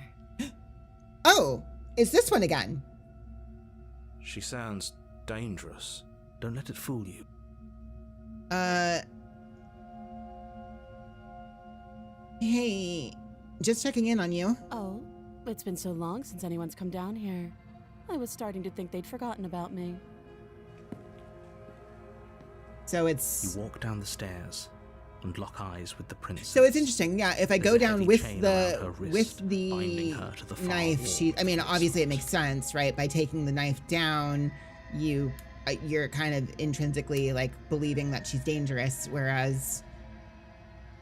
Oh, it's this one again. She sounds dangerous. Don't let it fool you. Hey, just checking in on you. Oh, it's been so long since anyone's come down here. I was starting to think they'd forgotten about me. So it's... You walk down the stairs and lock eyes with the princess. So it's interesting, yeah. If I go down with the wrist, knife, I mean, obviously it makes sense, right? By taking the knife down, you're kind of intrinsically like believing that she's dangerous, whereas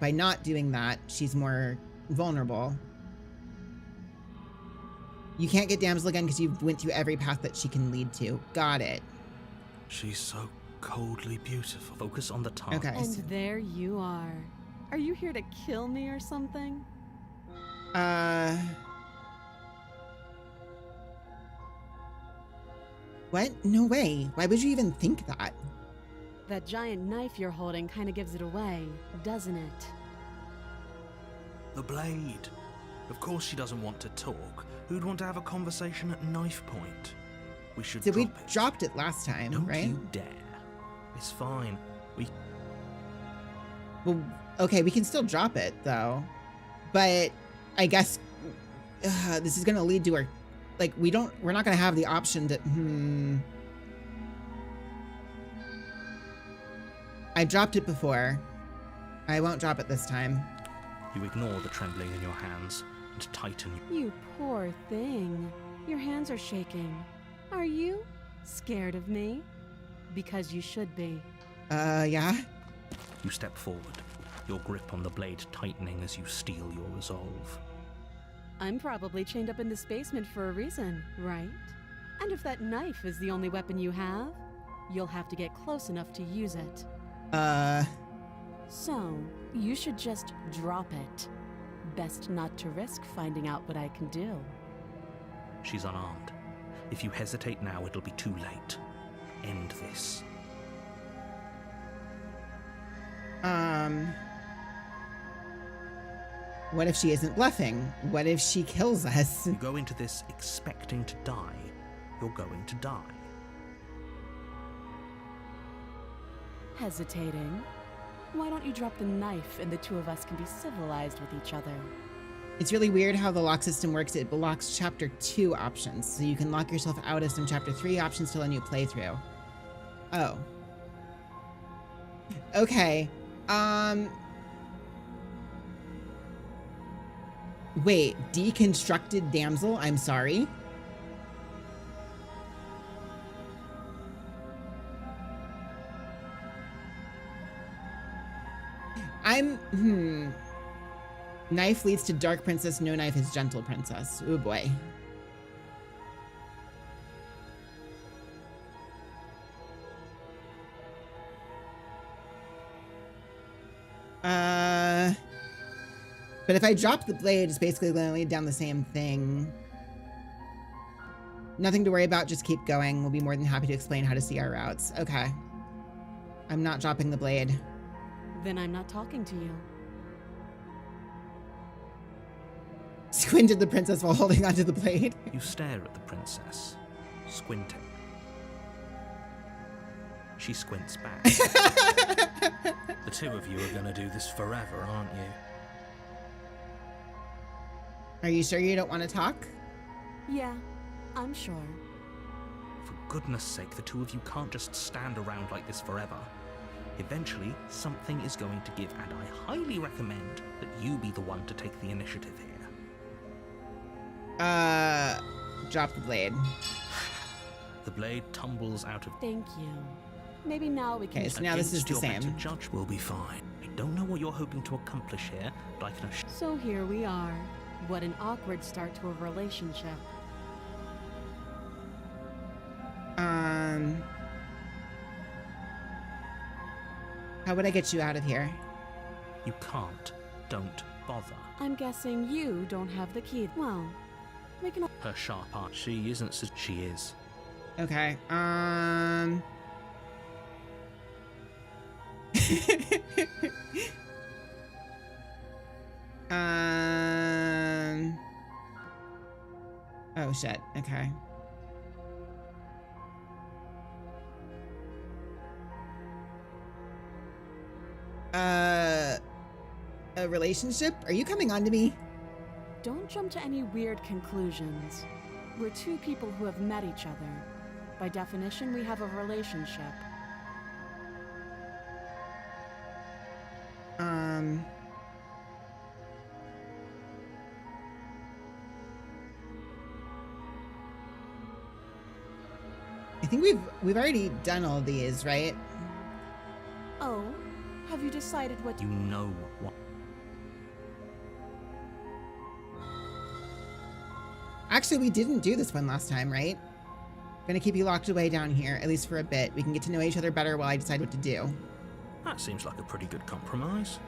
by not doing that, she's more vulnerable. You can't get damsel again because you went through every path that she can lead to. Got it. She's so coldly beautiful. Focus on the target. Okay. And there you are. Are you here to kill me or something? What? No way. Why would you even think that? That giant knife you're holding kind of gives it away, doesn't it? The blade. Of course she doesn't want to talk. Who'd want to have a conversation at knife point? We should So we drop it. dropped it last time, Don't right? you dare. It's fine. Well, okay, we can still drop it though, but I guess this is gonna lead to our, like, we're not gonna have the option to. I dropped it before. I won't drop it this time. You ignore the trembling in your hands and tighten. You poor thing. Your hands are shaking. Are you scared of me? Because you should be. Yeah? You step forward, your grip on the blade tightening as you steel your resolve. I'm probably chained up in this basement for a reason, right? And if that knife is the only weapon you have, you'll have to get close enough to use it. So, you should just drop it. Best not to risk finding out what I can do. She's unarmed. If you hesitate now, it'll be too late. End this. What if she isn't bluffing? What if she kills us? You go into this expecting to die. You're going to die. Hesitating? Why don't you drop the knife and the two of us can be civilized with each other? It's really weird how the lock system works. It blocks chapter 2 options, so you can lock yourself out of some chapter 3 options till a new playthrough. Oh. Okay. Wait, deconstructed damsel? I'm sorry. Knife leads to dark princess, no knife is gentle princess. Oh boy. But if I drop the blade, it's basically going to lead down the same thing. Nothing to worry about, just keep going. We'll be more than happy to explain how to see our routes. Okay. I'm not dropping the blade. Then I'm not talking to you. Squinted the princess while holding onto the blade. You stare at the princess, squinting. She squints back. The two of you are gonna do this forever, aren't you? Are you sure you don't want to talk? Yeah, I'm sure. For goodness sake, the two of you can't just stand around like this forever. Eventually, something is going to give, and I highly recommend that you be the one to take the initiative here. Drop the blade. The blade tumbles out of... Thank you. Maybe now we can... Okay, so now this is the Against your same. better judge will be fine. I don't know what you're hoping to accomplish here, but I can assure... So here we are. What an awkward start to a relationship. How would I get you out of here? You can't. Don't bother. I'm guessing you don't have the key. Well, we can... Her sharp art. She isn't so... She is. Okay, Oh shit, okay. A relationship? Are you coming on to me? Don't jump to any weird conclusions. We're two people who have met each other. By definition, we have a relationship. I think we've already done all these, right? Oh, have you decided what... You know what... Actually, we didn't do this one last time, right? Gonna keep you locked away down here, at least for a bit. We can get to know each other better while I decide what to do. That seems like a pretty good compromise.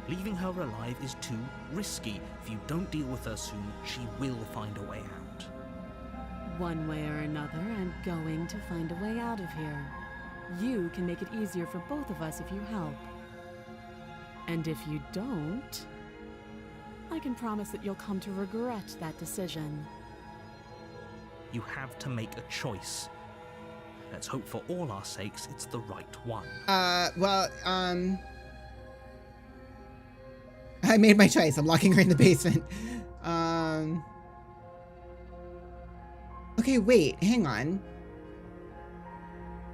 Leaving her alive is too risky. If you don't deal with her soon, she will find a way out. One way or another, I'm going to find a way out of here. You can make it easier for both of us if you help. And if you don't, I can promise that you'll come to regret that decision. You have to make a choice. Let's hope for all our sakes it's the right one. I made my choice. I'm locking her in the basement. Okay, wait, hang on.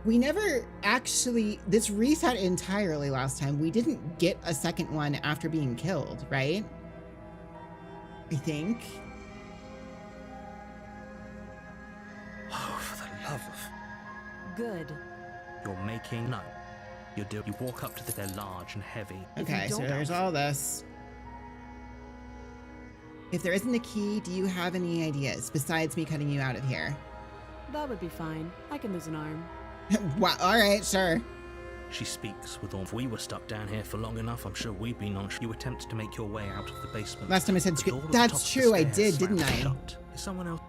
We never actually... This reset entirely last time. We didn't get a second one after being killed, right? I think. Oh, for the love of... Good. You're making... No. You walk up to the... They're large and heavy. Okay, so there's all this. If there isn't a key, do you have any ideas besides me cutting you out of here? That would be fine. I can lose an arm. Wow, all right, sure. She speaks with all... If we were stuck down here for long enough, I'm sure we'd be non... You attempt to make your way out of the basement. Last time I said... The door at the top That's of the true, I stairs did, didn't slams I? shut. Is someone else...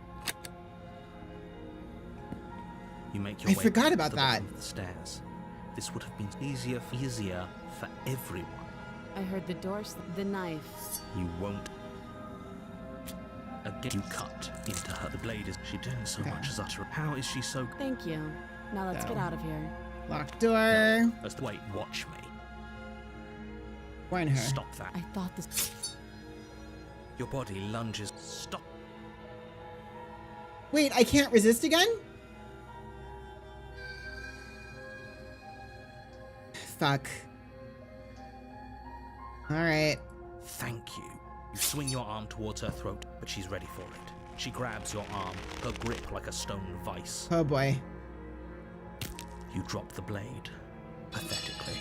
You make your I way forgot back to about the that. bottom of the stairs. This would have been easier for everyone. I heard the door the knife. You won't. Again, you cut into her. The blade is... She didn't so much as utter... How is she so... Thank you. Now let's get out of here. Locked door. Wait, watch me. Warn her. Stop that. I thought this... Your body lunges. Stop. Wait, I can't resist again? Fuck. Alright. Thank you. You swing your arm towards her throat, but she's ready for it. She grabs your arm, her grip like a stone vice. Oh boy. You drop the blade, pathetically.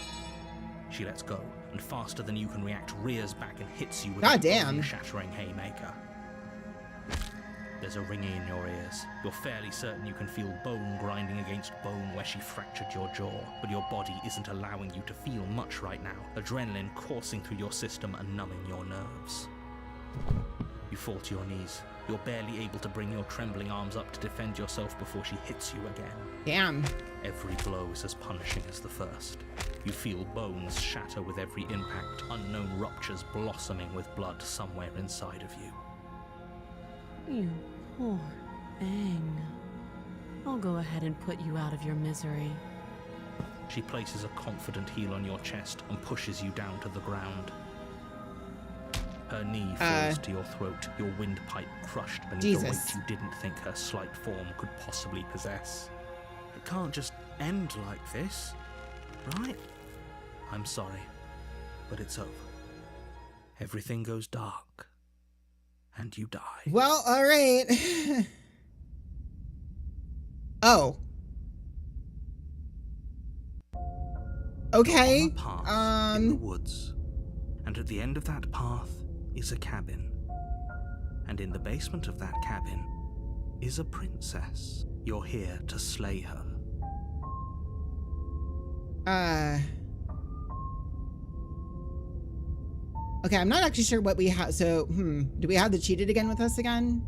She she lets go, and faster than you can react, rears back and hits you with God a damn. shattering haymaker. There's a ringing in your ears. You're fairly certain you can feel bone grinding against bone where she fractured your jaw, but your body isn't allowing you to feel much right now, adrenaline coursing through your system and numbing your nerves. You fall to your knees. You're barely able to bring your trembling arms up to defend yourself before she hits you again. Damn. Every blow is as punishing as the first. You feel bones shatter with every impact, unknown ruptures blossoming with blood somewhere inside of you. You poor thing. I'll go ahead and put you out of your misery. She places a confident heel on your chest and pushes you down to the ground. Her knee falls to your throat, your windpipe crushed beneath the weight you didn't think her slight form could possibly possess. It can't just end like this, right? I'm sorry, but it's over. Everything goes dark, and you die. Well, all right. Oh. Okay. On a path in the woods, and at the end of that path is a cabin, and in the basement of that cabin is a princess. You're here to slay her. Okay, I'm not actually sure what we have. So, do we have the cheated again with us again?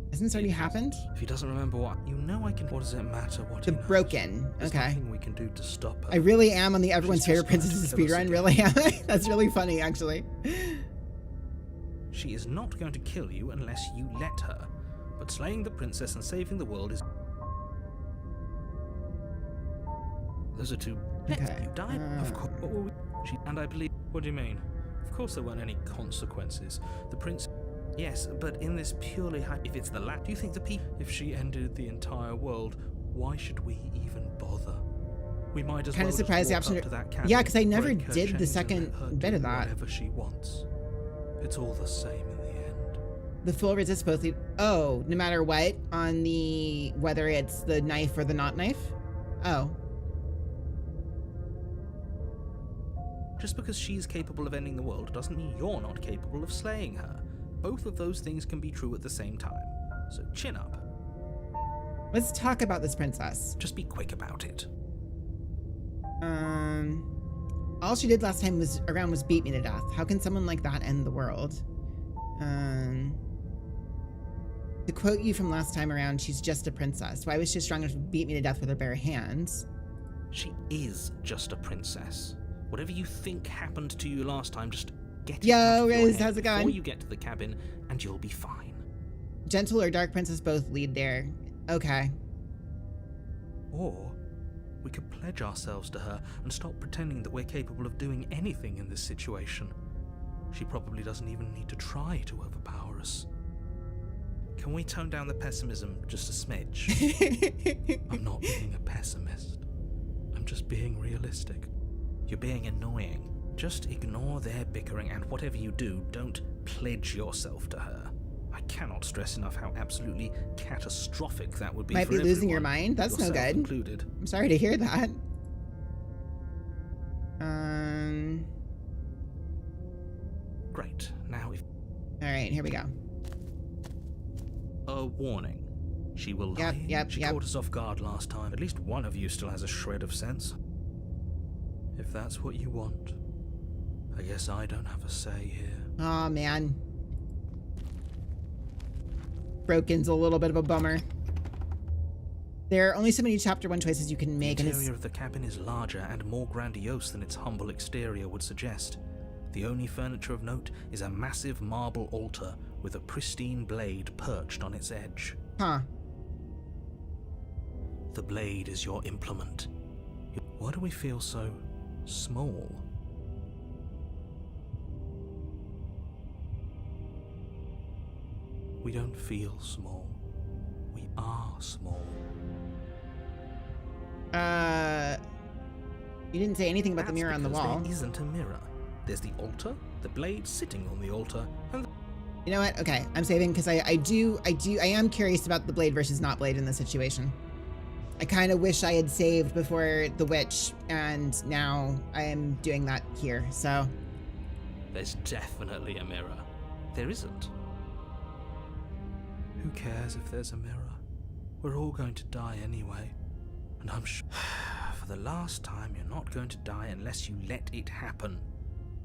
Hasn't this already happened? If he doesn't remember what, you know I can. What does it matter what The he knows? broken. There's Okay. nothing we can do to stop her. I really am on the everyone's She's favorite just princess gonna kill us speedrun. again. Really am I? That's really funny, actually. She is not going to kill you unless you let her. But slaying the princess and saving the world is... Those are two... Okay. You died, of course. What were we... And I believe... What do you mean? Of course there weren't any consequences. The prince... Yes, but in this purely... If it's the do you think the people... If she ended the entire world, why should we even bother? We might as Kind well of surprised the just walk option. up to that cabin, Yeah, because I never break her did the chains and second let her bit of do that. whatever she wants. It's all the same in the end. The full resist both. Oh, no matter what on the whether it's the knife or the not knife. Oh. Just because she's capable of ending the world doesn't mean you're not capable of slaying her. Both of those things can be true at the same time. So chin up. Let's talk about this princess. Just be quick about it. All she did last time was beat me to death. How can someone like that end the world? To quote you from last time around, she's just a princess. Why was she strong enough to beat me to death with her bare hands? She is just a princess. Whatever you think happened to you last time, just get it Yo, out of your Riz, head how's it going? before you get to the cabin, and you'll be fine. Gentle or dark princess both lead there. Okay. Or we could pledge ourselves to her and stop pretending that we're capable of doing anything in this situation. She probably doesn't even need to try to overpower us. Can we tone down the pessimism just a smidge? I'm not being a pessimist. I'm just being realistic. You're being annoying. Just ignore their bickering, and whatever you do, don't pledge yourself to her. I cannot stress enough how absolutely catastrophic that would be. Might for be losing your everyone, mind. That's no yourself good. Included. I'm sorry to hear that. Great. Now if... All right, here we go. A warning. She will lie. She caught us off guard last time. At least one of you still has a shred of sense. If that's what you want, I guess I don't have a say here. Oh man. Broken's a little bit of a bummer. There are only so many chapter 1 choices you can make. The interior of the cabin is larger and more grandiose than its humble exterior would suggest. The only furniture of note is a massive marble altar with a pristine blade perched on its edge. Huh. The blade is your implement. Why do we feel so small? We don't feel small. We are small. You didn't say anything about the mirror on the wall. There isn't a mirror. There's the altar, the blade sitting on the altar, and You know what? Okay, I'm saving because I am curious about the blade versus not blade in this situation. I kind of wish I had saved before the witch, and now I am doing that here, so. There's definitely a mirror. There isn't. Who cares if there's a mirror? We're all going to die anyway. And I'm sure for the last time you're not going to die unless you let it happen.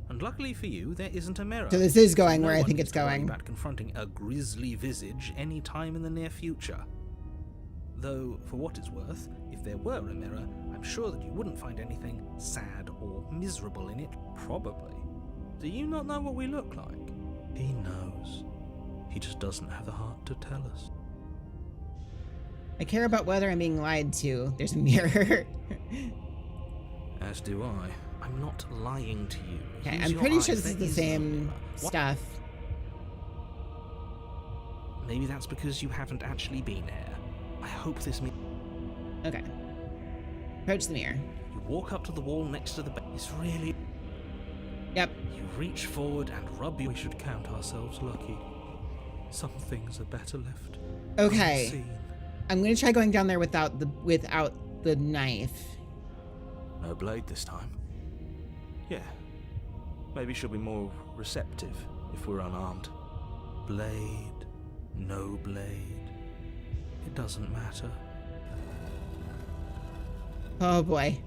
And luckily for you, there isn't a mirror. So this is going No where I one think needs it's to worry going. about confronting a grisly visage any time in the near future. Though, for what it's worth, if there were a mirror, I'm sure that you wouldn't find anything sad or miserable in it, probably. Do you not know what we look like? He knows. He just doesn't have the heart to tell us. I care about whether I'm being lied to. There's a mirror. As do I. I'm not lying to you. Okay, Use I'm your pretty eyes. sure this There is the no same mirror. What? stuff. Maybe that's because you haven't actually been here. I hope this means Okay. Approach the mirror. you walk up to the wall next to the bed. It's really... Yep. You reach forward and rub your... We should count ourselves lucky. Some things are better left Okay. unseen. I'm gonna try going down there without the knife. No blade this time. Yeah. Maybe she'll be more receptive if we're unarmed. Blade, no blade. It doesn't matter. Oh boy.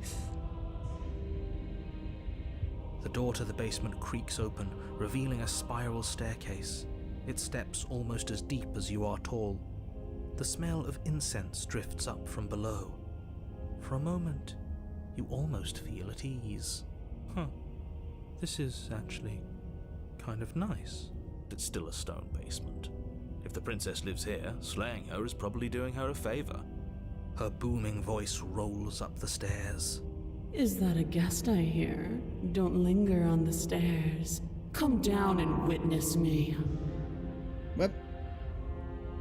The door to the basement creaks open, revealing a spiral staircase. Its steps almost as deep as you are tall. The smell of incense drifts up from below. For a moment, you almost feel at ease. Huh. This is actually kind of nice. It's still a stone basement. If the princess lives here, slaying her is probably doing her a favor. Her booming voice rolls up the stairs. Is that a guest I hear? Don't linger on the stairs. Come down and witness me. Whoop.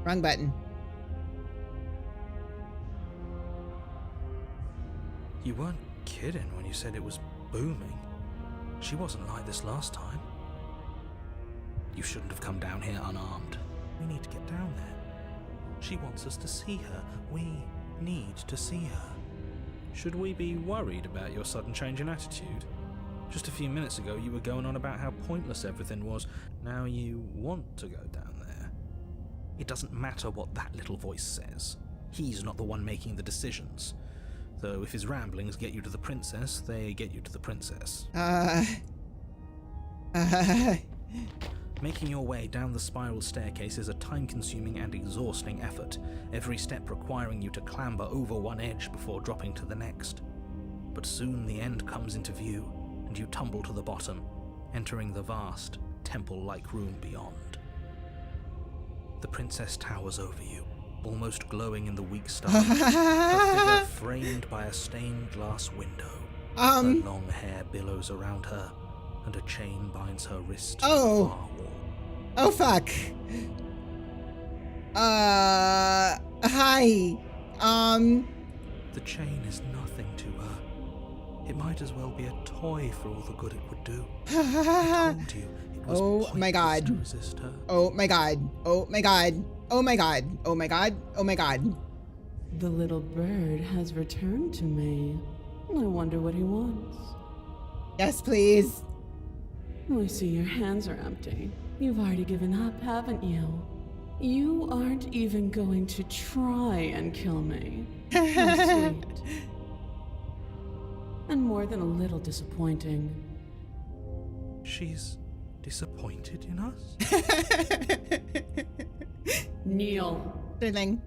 Wrong button. You weren't kidding when you said it was booming. She wasn't like this last time. You shouldn't have come down here unarmed. We need to get down there. She wants us to see her. We need to see her. Should we be worried about your sudden change in attitude? Just a few minutes ago you were going on about how pointless everything was. Now you want to go down there. It doesn't matter what that little voice says. He's not the one making the decisions. Though if his ramblings get you to the princess, they get you to the princess. Making your way down the spiral staircase is a time-consuming and exhausting effort, every step requiring you to clamber over one edge before dropping to the next. But soon the end comes into view, and you tumble to the bottom, entering the vast, temple-like room beyond. The princess towers over you, almost glowing in the weak starlight, her figure framed by a stained glass window. Her long hair billows around her, and a chain binds her wrist to the far wall. Oh fuck. Hi. The chain is nothing to her. It might as well be a toy for all the good it would do. I told you it was Oh my god. pointless to resist her. Oh my god. Oh my god. Oh my god. Oh my god. Oh my god. The little bird has returned to me. I wonder what he wants. Yes, please. I see your hands are empty. You've already given up, haven't you? You aren't even going to try and kill me. How sweet. And more than a little disappointing. She's disappointed in us? Kneel. Darling.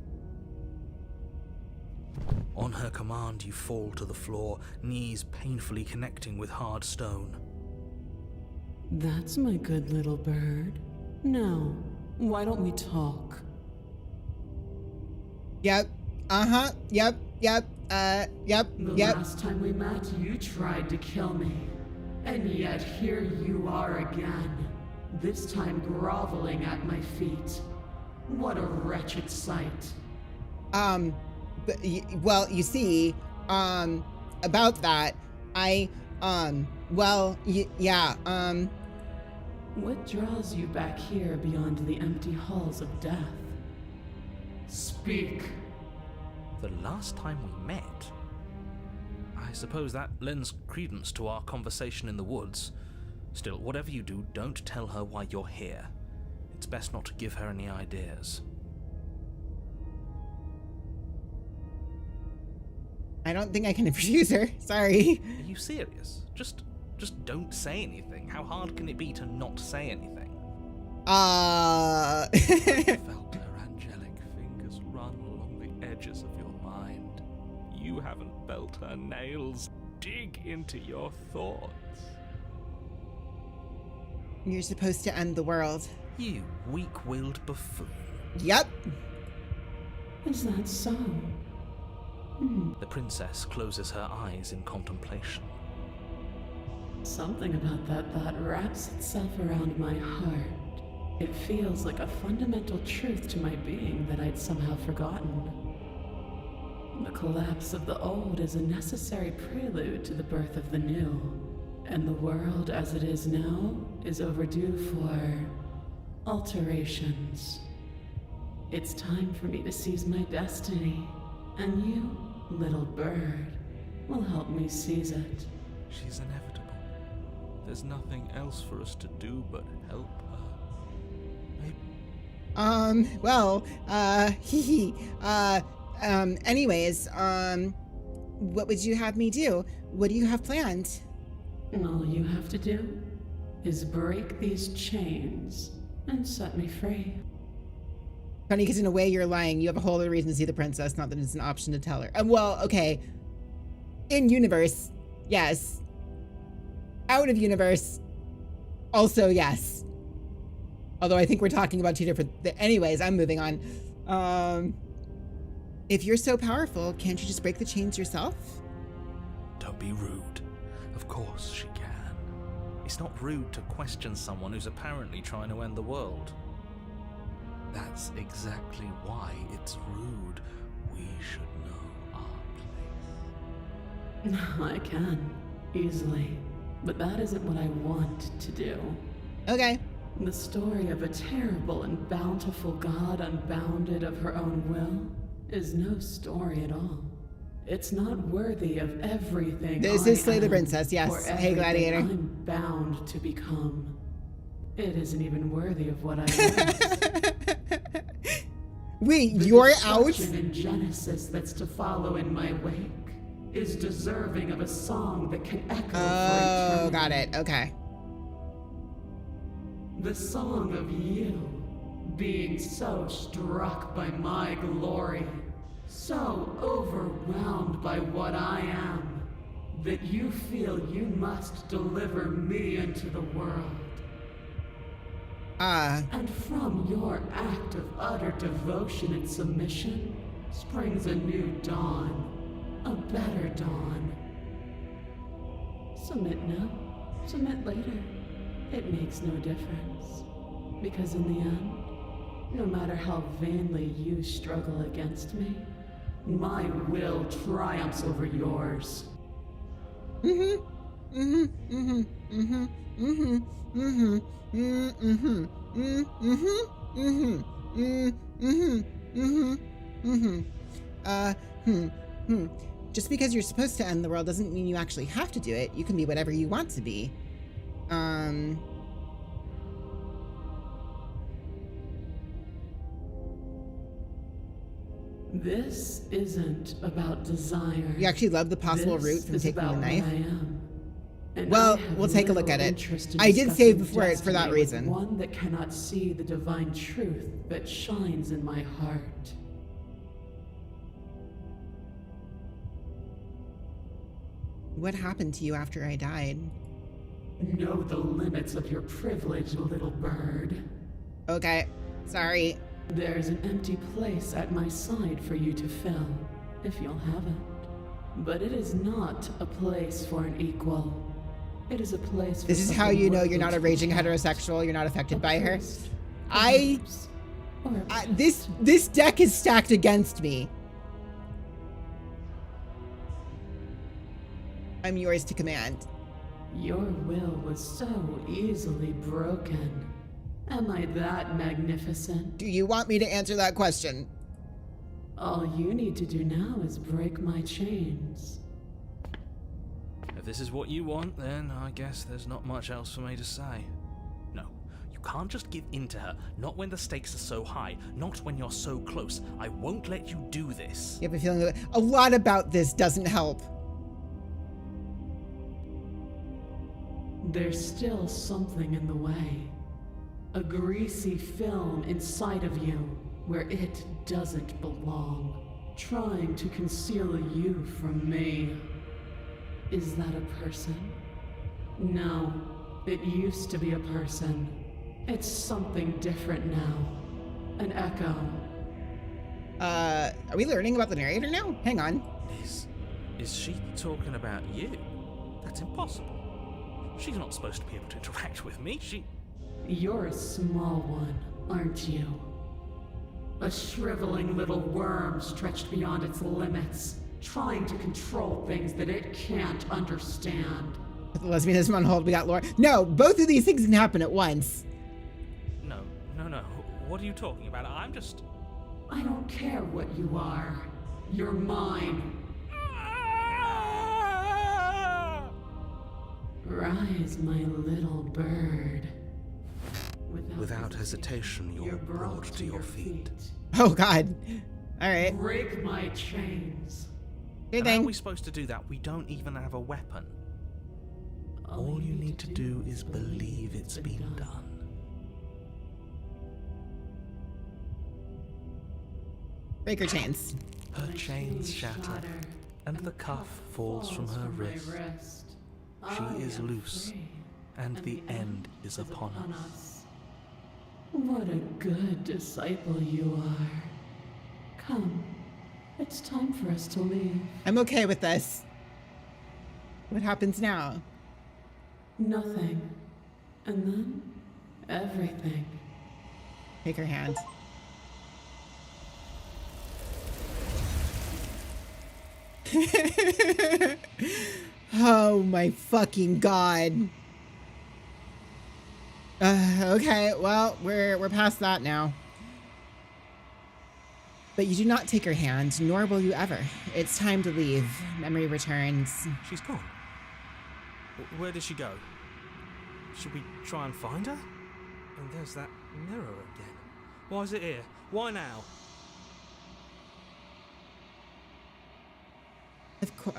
On her command, you fall to the floor, knees painfully connecting with hard stone. That's my good little bird. Now, why don't we talk? Yep. Uh-huh. Yep. Yep. Yep. The Yep. last time we met, you tried to kill me. And yet here you are again. This time groveling at my feet. What a wretched sight. Well, you see, about that, What draws you back here beyond the empty halls of death? Speak. The last time we met? I suppose that lends credence to our conversation in the woods. Still, whatever you do, don't tell her why you're here. It's best not to give her any ideas. I don't think I can refuse her. Sorry. Are you serious? Just don't say anything. How hard can it be to not say anything? I felt her angelic fingers run along the edges of your mind. You haven't felt her nails dig into your thoughts. You're supposed to end the world. You weak-willed buffoon. Yep. Is that so? The princess closes her eyes in contemplation. Something about that thought wraps itself around my heart. It feels like a fundamental truth to my being that I'd somehow forgotten. The collapse of the old is a necessary prelude to the birth of the new, and the world as it is now is overdue for alterations. It's time for me to seize my destiny, and you, little bird, will help me seize it. She's inevitable. There's nothing else for us to do but help her. Anyways, what would you have me do? What do you have planned? All you have to do is break these chains and set me free. Funny, because in a way you're lying. You have a whole other reason to see the princess, not that it's an option to tell her. Well, okay. In universe, yes. Out of universe, also yes. Although I think we're talking about two different anyways, I'm moving on. If you're so powerful, can't you just break the chains yourself? Don't be rude. Of course she can. It's not rude to question someone who's apparently trying to end the world. That's exactly why it's rude. We should know our place. I can, easily. But that isn't what I want to do. Okay. The story of a terrible and bountiful god unbounded of her own will is no story at all. It's not worthy of everything This is Slay the Princess, yes. Hey, Gladiator. I'm bound to become. It isn't even worthy of what I was. Wait, you're out? The destruction in Genesis that's to follow in my wake is deserving of a song that can echo for eternity. Oh, got it. Okay. The song of you being so struck by my glory, so overwhelmed by what I am, that you feel you must deliver me into the world. And from your act of utter devotion and submission springs a new dawn, a better dawn. Submit now, submit later. It makes no difference. Because in the end, no matter how vainly you struggle against me, my will triumphs over yours. Just because you're supposed to end the world doesn't mean you actually have to do it. You can be whatever you want to be. This isn't about desire. You actually love the possible route from taking the knife? I am. And well, we'll take a look at it. I did save before it for that reason. One that cannot see the divine truth that shines in my heart. What happened to you after I died? Know the limits of your privilege, little bird. Okay, sorry. There's an empty place at my side for you to fill, if you'll have it. But it is not a place for an equal. It is a place for This is how you know you're not a raging heterosexual, you're not affected by her. This deck is stacked against me. I'm yours to command. Your will was so easily broken. Am I that magnificent? Do you want me to answer that question? All you need to do now is break my chains. If this is what you want, then I guess there's not much else for me to say. No, you can't just give in to her. Not when the stakes are so high. Not when you're so close. I won't let you do this. You have a feeling that a lot about this doesn't help. There's still something in the way. A greasy film inside of you where it doesn't belong, trying to conceal you from me. Is that a person? No, it used to be a person. It's something different now. An echo. Are we learning about the narrator now? Hang on. Is she talking about you? That's impossible. She's not supposed to be able to interact with me. You're a small one, aren't you? A shriveling little worm stretched beyond its limits, trying to control things that it can't understand. With the lesbianism on hold, we got Laura. No, both of these things can happen at once. No. What are you talking about? I'm just... I don't care what you are. You're mine. Rise, my little bird. Without hesitation, you're brought to your feet. Oh, God. All right. Break my chains. Good How are thing. we supposed to do that? We don't even have a weapon. All you need to do is believe it's been done. Break her chains. Her chains shatter, and the cuff falls from her wrist. She is loose, and the end is upon us. What a good disciple you are. Come, it's time for us to leave. I'm okay with this. What happens now? Nothing. And then, everything. Take her hand. Oh my fucking God. Okay, well, we're past that now. But you do not take her hand, nor will you ever. It's time to leave. Memory returns. She's gone. Where did she go? Should we try and find her? And there's that mirror again. Why is it here? Why now? Of course,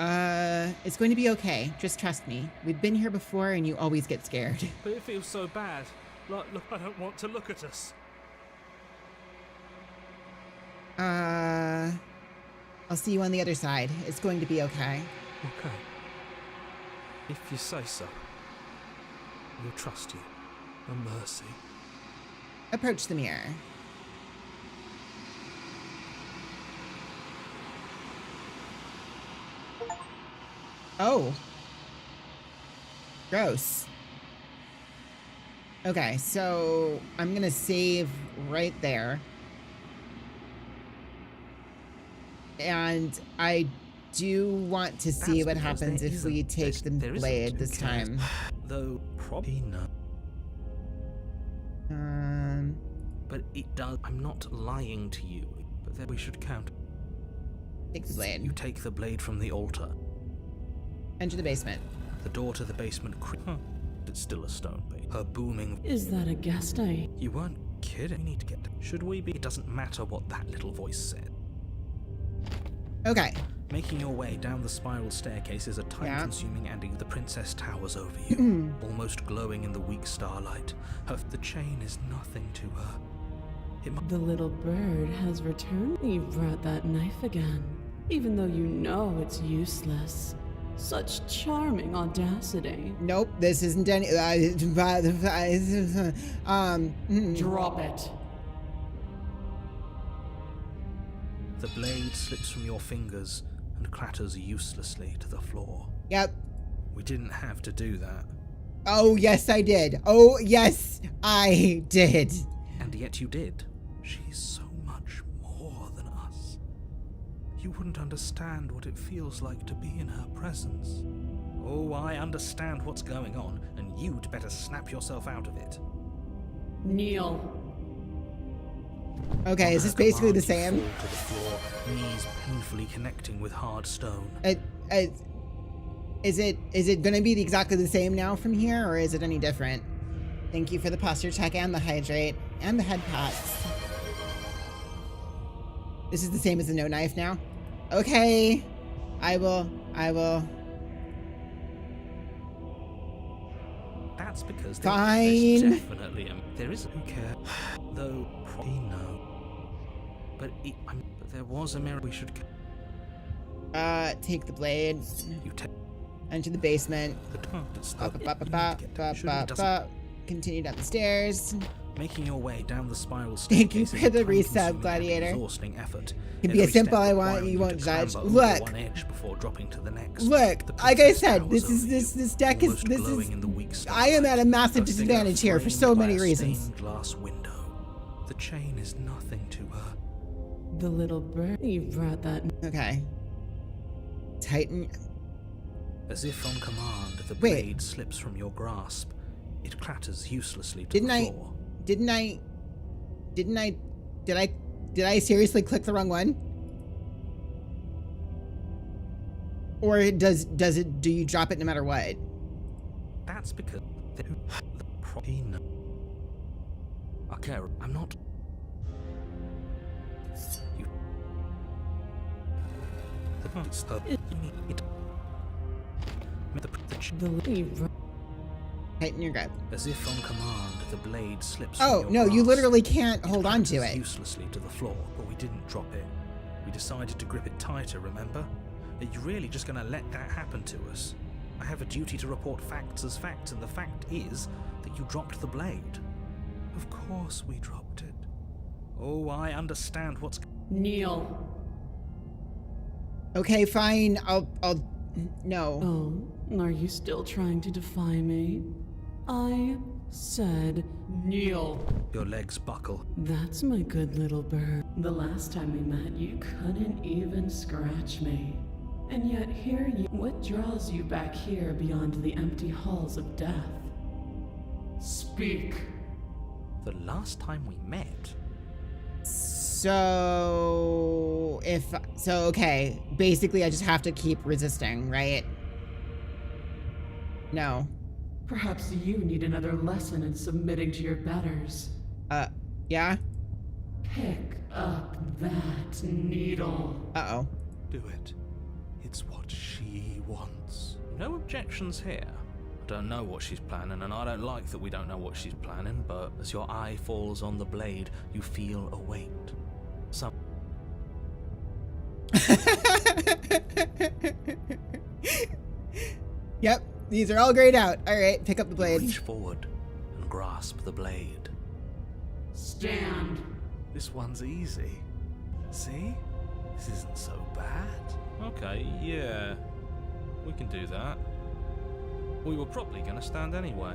it's going to be okay. Just trust me. We've been here before and you always get scared. But it feels so bad. Look, I don't want to look at us. I'll see you on the other side. It's going to be okay. Okay. If you say so. We'll trust you. A mercy. Approach the mirror. Oh. Gross. Okay, so I'm gonna save right there. And I do want to see what happens if we take the blade this time. Though probably not. But it does. I'm not lying to you. But then we should count. Take the blade. You take the blade from the altar. Enter the basement. The door to the basement. It's still a stone base. Her booming. Is that a guest I... You weren't kidding. We need to get. Should we be? It doesn't matter what that little voice said. Okay. Making your way down the spiral staircase is a time-consuming ending. The princess towers over you, almost glowing in the weak starlight. The chain is nothing to her. The little bird has returned. You brought that knife again, even though you know it's useless. Such charming audacity. Nope, this isn't any. Drop it. The blade slips from your fingers and clatters uselessly to the floor. Yep. We didn't have to do that. Oh, yes, I did. Oh, yes, I did. And yet you did. She's so much more than us. You wouldn't understand what it feels like to be in her presence. Oh, I understand what's going on, and you'd better snap yourself out of it. Kneel. Okay, is this basically the same? Fall to the floor, knees painfully connecting with hard stone. Is it gonna be exactly the same now from here, or is it any different? Thank you for the posture check and the hydrate and the head pats. This is the same as the no knife now? Okay. I will. That's because Fine. there's definitely there is who care. Though probably no. But there was a mirror we should. Take the blade. You take Enter the basement. Continue down the stairs. Making your way down the spiral Thank you staircase for the is a resub, time-consuming Gladiator. and exhausting effort. Can be as Every simple step I want, requiring you to won't judge. clamber over Look. one edge before dropping to the next. Look, The like I princess said, towers this over is you, this deck is almost this glowing is. in the weak I am at a massive starlight. disadvantage here for Framed so by many a reasons. stained glass window. The chain is nothing to her. The little bird. You brought that. Okay. Tighten. As if on command, the Wait. blade slips from your grasp. It clatters uselessly to Didn't the I? floor. Did I seriously click the wrong one? Or does it? Do you drop it no matter what? That's because the probably no. Okay, I'm not. You. Tighten your grip. As if on command, the blade slips. Oh from no, your you grasp. literally can't hold on to Clatters it. uselessly to the floor, but we didn't drop it. We decided to grip it tighter. Remember? Are you really just going to let that happen to us? I have a duty to report facts as facts, and the fact is that you dropped the blade. Of course we dropped it. Oh, I understand what's. Kneel. Okay, fine. I'll. No. Oh, are you still trying to defy me? I said kneel. Your legs buckle. That's my good little bird. The last time we met, you couldn't even scratch me. And yet here you... What draws you back here beyond the empty halls of death? Speak. The last time we met. Okay. Basically, I just have to keep resisting, right? No. Perhaps you need another lesson in submitting to your betters. Yeah? Pick up that needle. Uh-oh. Do it. It's what she wants. No objections here. I don't know what she's planning, and I don't like that we don't know what she's planning, but as your eye falls on the blade, you feel a weight. Yep, these are all grayed out. All right, pick up the blade. Reach forward and grasp the blade. Stand. This one's easy. See? This isn't so bad. Okay, yeah. We can do that. We were probably gonna stand anyway.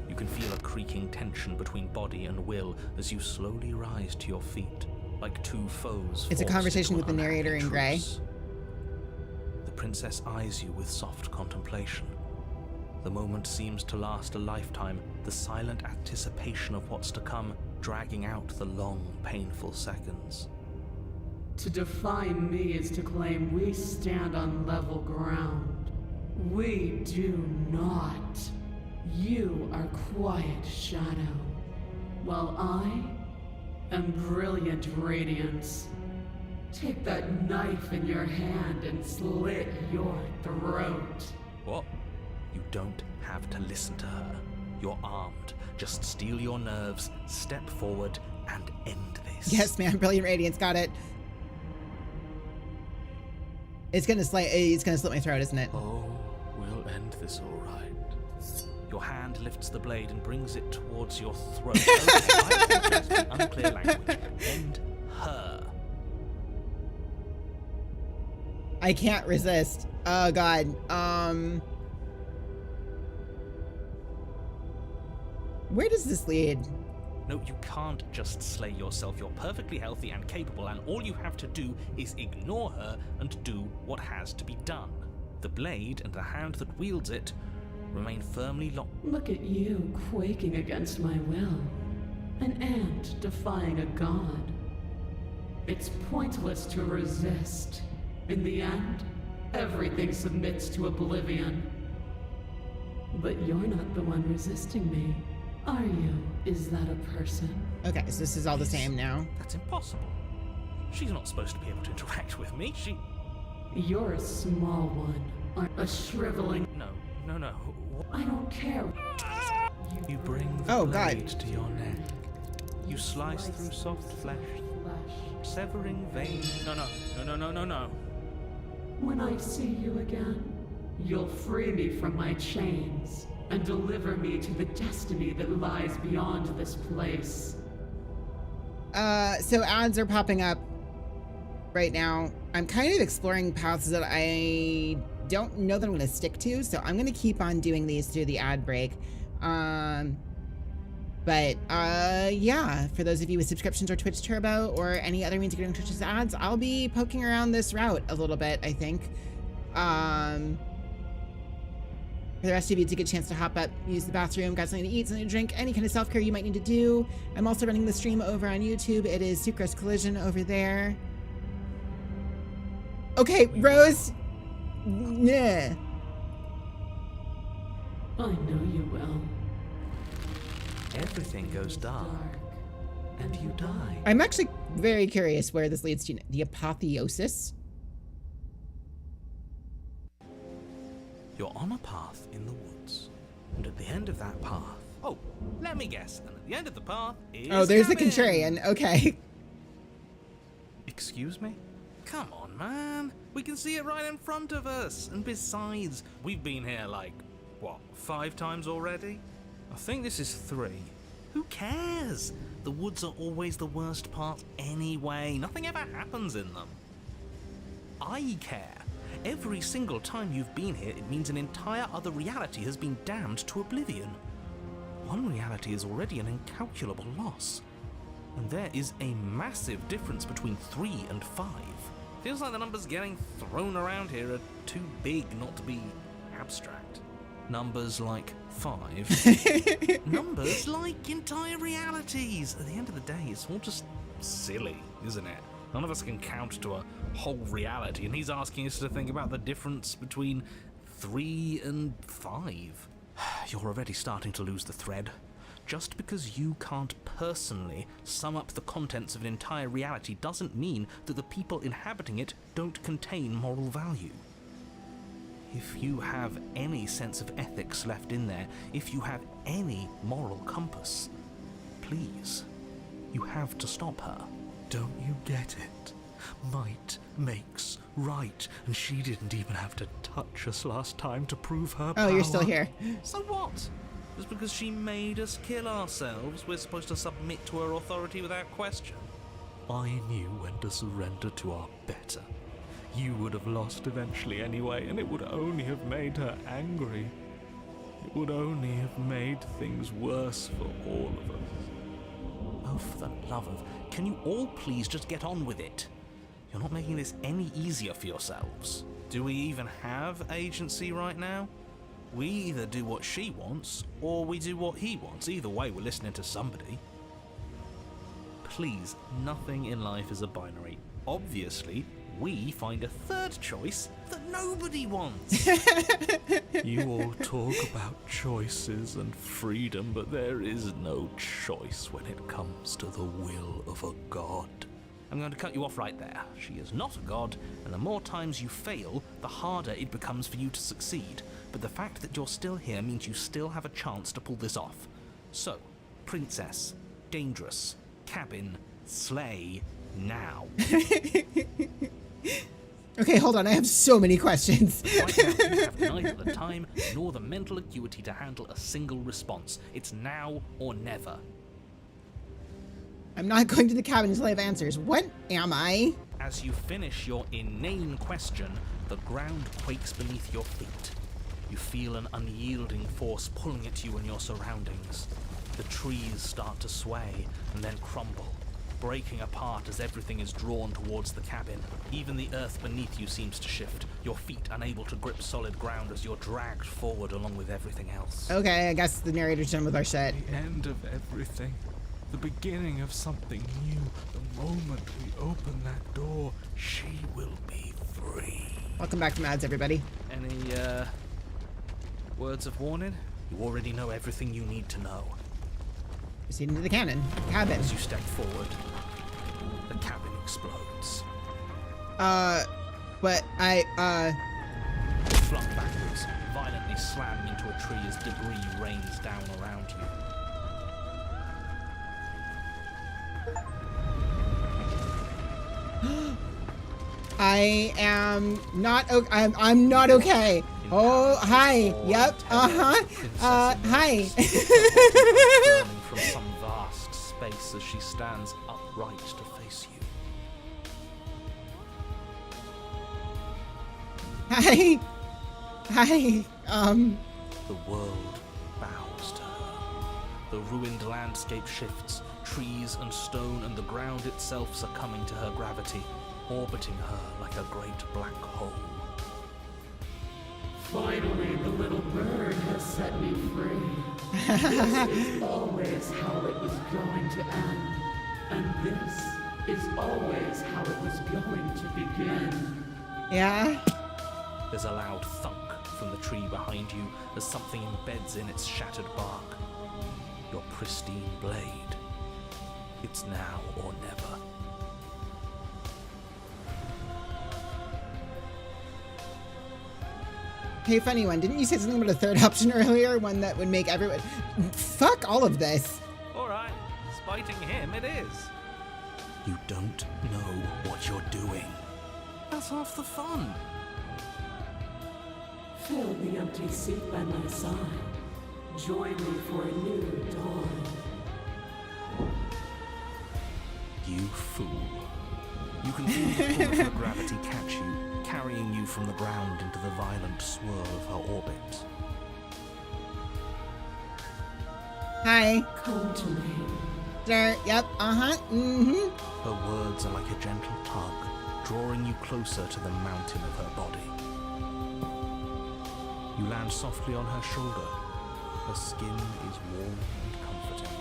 You can feel a creaking tension between body and will as you slowly rise to your feet, like two foes. It's a forced conversation into with the an narrator unhappy in grey. truce. The princess eyes you with soft contemplation. The moment seems to last a lifetime, the silent anticipation of what's to come, dragging out the long, painful seconds. To defy me is to claim we stand on level ground. We do not. You are quiet shadow, while I am brilliant radiance. Take that knife in your hand and slit your throat. What? You don't have to listen to her. You're armed. Just steel your nerves, step forward, and end this. Yes, man, brilliant radiance, got it. It's gonna slit my throat, isn't it? Oh, we'll end this all right. Your hand lifts the blade and brings it towards your throat. Okay, I suggest in unclear language. End her. I can't resist. Oh god. Where does this lead? No, you can't just slay yourself. You're perfectly healthy and capable, and all you have to do is ignore her and do what has to be done. The blade and the hand that wields it remain firmly locked. Look at you, quaking against my will. An ant defying a god. It's pointless to resist. In the end, everything submits to oblivion. But you're not the one resisting me, are you? Is that a person? Okay, so this is all the same now. That's impossible. She's not supposed to be able to interact with me. You're a small one, a shriveling... No. I don't care. You bring the Oh, blade God. to your neck. You slice through soft flesh, severing veins. No. When I see you again, you'll free me from my chains and deliver me to the destiny that lies beyond this place. So ads are popping up right now. I'm kind of exploring paths that I don't know that I'm going to stick to, so I'm going to keep on doing these through the ad break. Yeah, for those of you with subscriptions or Twitch Turbo or any other means of getting Twitch's ads, I'll be poking around this route a little bit, I think. For the rest of you, it's a good chance to hop up, use the bathroom, got something to eat, something to drink, any kind of self-care you might need to do. I'm also running the stream over on YouTube. It is Sucrose Collision over there. Okay, Rose. Yeah. I know you will. Everything goes dark, and you die. I'm actually very curious where this leads to. The apotheosis. You're on a path in the woods, and at the end of that path... Oh, let me guess. And at the end of the path is... Oh, there's the cabin. contrarian. Okay. Excuse me? Come on, man. We can see it right in front of us. And besides, we've been here like, what, 5 times already? I think this is 3. Who cares? The woods are always the worst part anyway. Nothing ever happens in them. I care. Every single time you've been here, it means an entire other reality has been damned to oblivion. One reality is already an incalculable loss. And there is a massive difference between 3 and 5. Feels like the numbers getting thrown around here are too big not to be abstract. Numbers like 5. Numbers like entire realities. At the end of the day, it's all just silly, isn't it? None of us can count to a whole reality, and he's asking us to think about the difference between 3 and 5. You're already starting to lose the thread. Just because you can't personally sum up the contents of an entire reality doesn't mean that the people inhabiting it don't contain moral value. If you have any sense of ethics left in there, if you have any moral compass, please, you have to stop her. Don't you get it? Might makes right, and she didn't even have to touch us last time to prove her power. Oh, you're still here. So what? Just because she made us kill ourselves, we're supposed to submit to her authority without question? I knew when to surrender to our better. You would have lost eventually anyway, and it would only have made her angry. It would only have made things worse for all of us. Oh, for the love of... Can you all please just get on with it? You're not making this any easier for yourselves. Do we even have agency right now? We either do what she wants, or we do what he wants. Either way, we're listening to somebody. Please, nothing in life is a binary. Obviously, we find a third choice that nobody wants. You all talk about choices and freedom, but there is no choice when it comes to the will of a god. I'm going to cut you off right there. She is not a god, and the more times you fail, the harder it becomes for you to succeed. But the fact that you're still here means you still have a chance to pull this off. So, princess, dangerous, cabin, slay, now. Okay, hold on. I have so many questions. Right now, you have neither the time nor the mental acuity to handle a single response. It's now or never. I'm not going to the cabin until I have answers. What am I? As you finish your inane question, the ground quakes beneath your feet. You feel an unyielding force pulling at you and your surroundings. The trees start to sway and then crumble, breaking apart as everything is drawn towards the cabin. Even the earth beneath you seems to shift, your feet unable to grip solid ground as you're dragged forward along with everything else. Okay, I guess the narrator's done with our shit. The end of everything. the beginning of something new. The moment we open that door, she will be free. Welcome back from ads, everybody. Any, words of warning? You already know everything you need to know. Proceed into the cabin. As you step forward, the cabin explodes. But Flung backwards, violently slamming into a tree as debris rains down around you. I am not. I'm not okay. Oh, hi. Yep. Hi. Burning from some vast space as she stands upright to face you. Hi. Hi. The world bows to her. The ruined landscape shifts, trees and stone and the ground itself succumbing to her gravity, orbiting her like a great black hole. Finally, the little bird has set me free. This is always how it was going to end. And this is always how it was going to begin. Yeah. There's a loud thunk from the tree behind you as something embeds in its shattered bark. Your pristine blade. It's now or never. Hey, funny one. Didn't you say something about a third option earlier? One that would make everyone. Fuck all of this. Alright, spiting him it is. You don't know what you're doing. That's half the fun. Fill the empty seat by my side. Join me for a new dawn. You fool. You can feel the pull of her gravity catch you, carrying you from the ground into the violent swirl of her orbit. Hi. Come to me. Sir. Yep. Mm-hmm. Her words are like a gentle tug, drawing you closer to the mountain of her body. You land softly on her shoulder. Her skin is warm and comforting.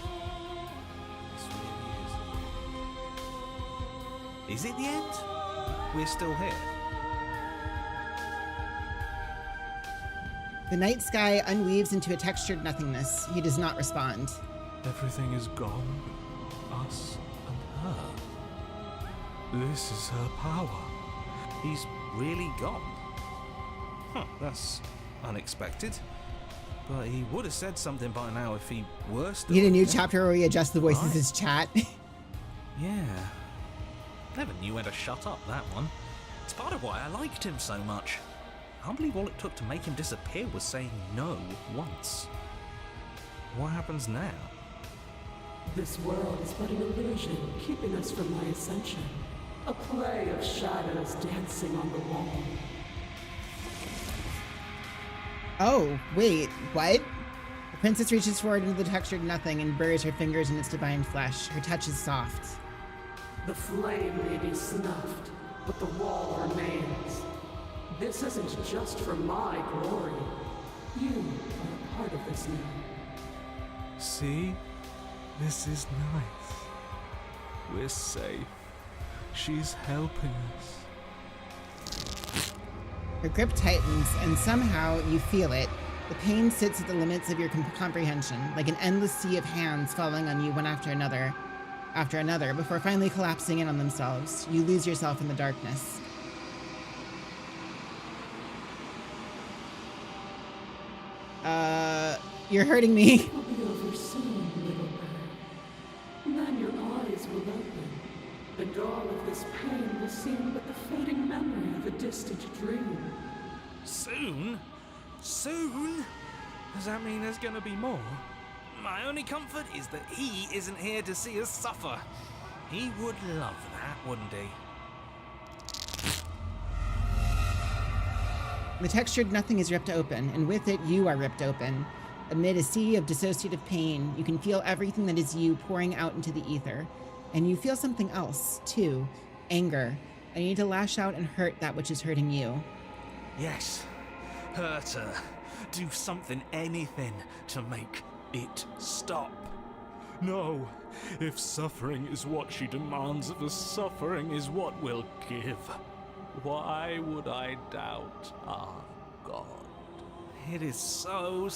This really Is it the end? We're still here. The night sky unweaves into a textured nothingness. He does not respond. Everything is gone. Us and her. This is her power. He's really gone. Huh, that's unexpected. But he would have said something by now if he were still You need a new here. chapter where we adjust the voices Right. as chat. Yeah. Never knew when to shut up, that one. It's part of why I liked him so much. I can't believe all it took to make him disappear was saying no once. What happens now? This world is but an illusion, keeping us from my ascension. A play of shadows dancing on the wall. Oh, wait, what? The princess reaches forward into the textured nothing and buries her fingers in its divine flesh. Her touch is soft. The flame may be snuffed, but the wall remains. This isn't just for my glory. You are a part of this now. See? This is nice. We're safe. She's helping us. Her grip tightens, and somehow you feel it. The pain sits at the limits of your comprehension, like an endless sea of hands falling on you one after another, before finally collapsing in on themselves. You lose yourself in the darkness. You're hurting me. I'll be over soon, little bird. Then your eyes will open, and all of this pain will seem but the fading memory of a distant dream. Soon? Soon? Does that mean there's gonna be more? My only comfort is that he isn't here to see us suffer. He would love that, wouldn't he? The textured nothing is ripped open, and with it you are ripped open. Amid a sea of dissociative pain, you can feel everything that is you pouring out into the ether. And you feel something else, too. Anger. And you need to lash out and hurt that which is hurting you. Yes. Hurt her. Do something, anything, to make it stop. No. If suffering is what she demands of us, suffering is what we'll give. Why would I doubt our God? It is so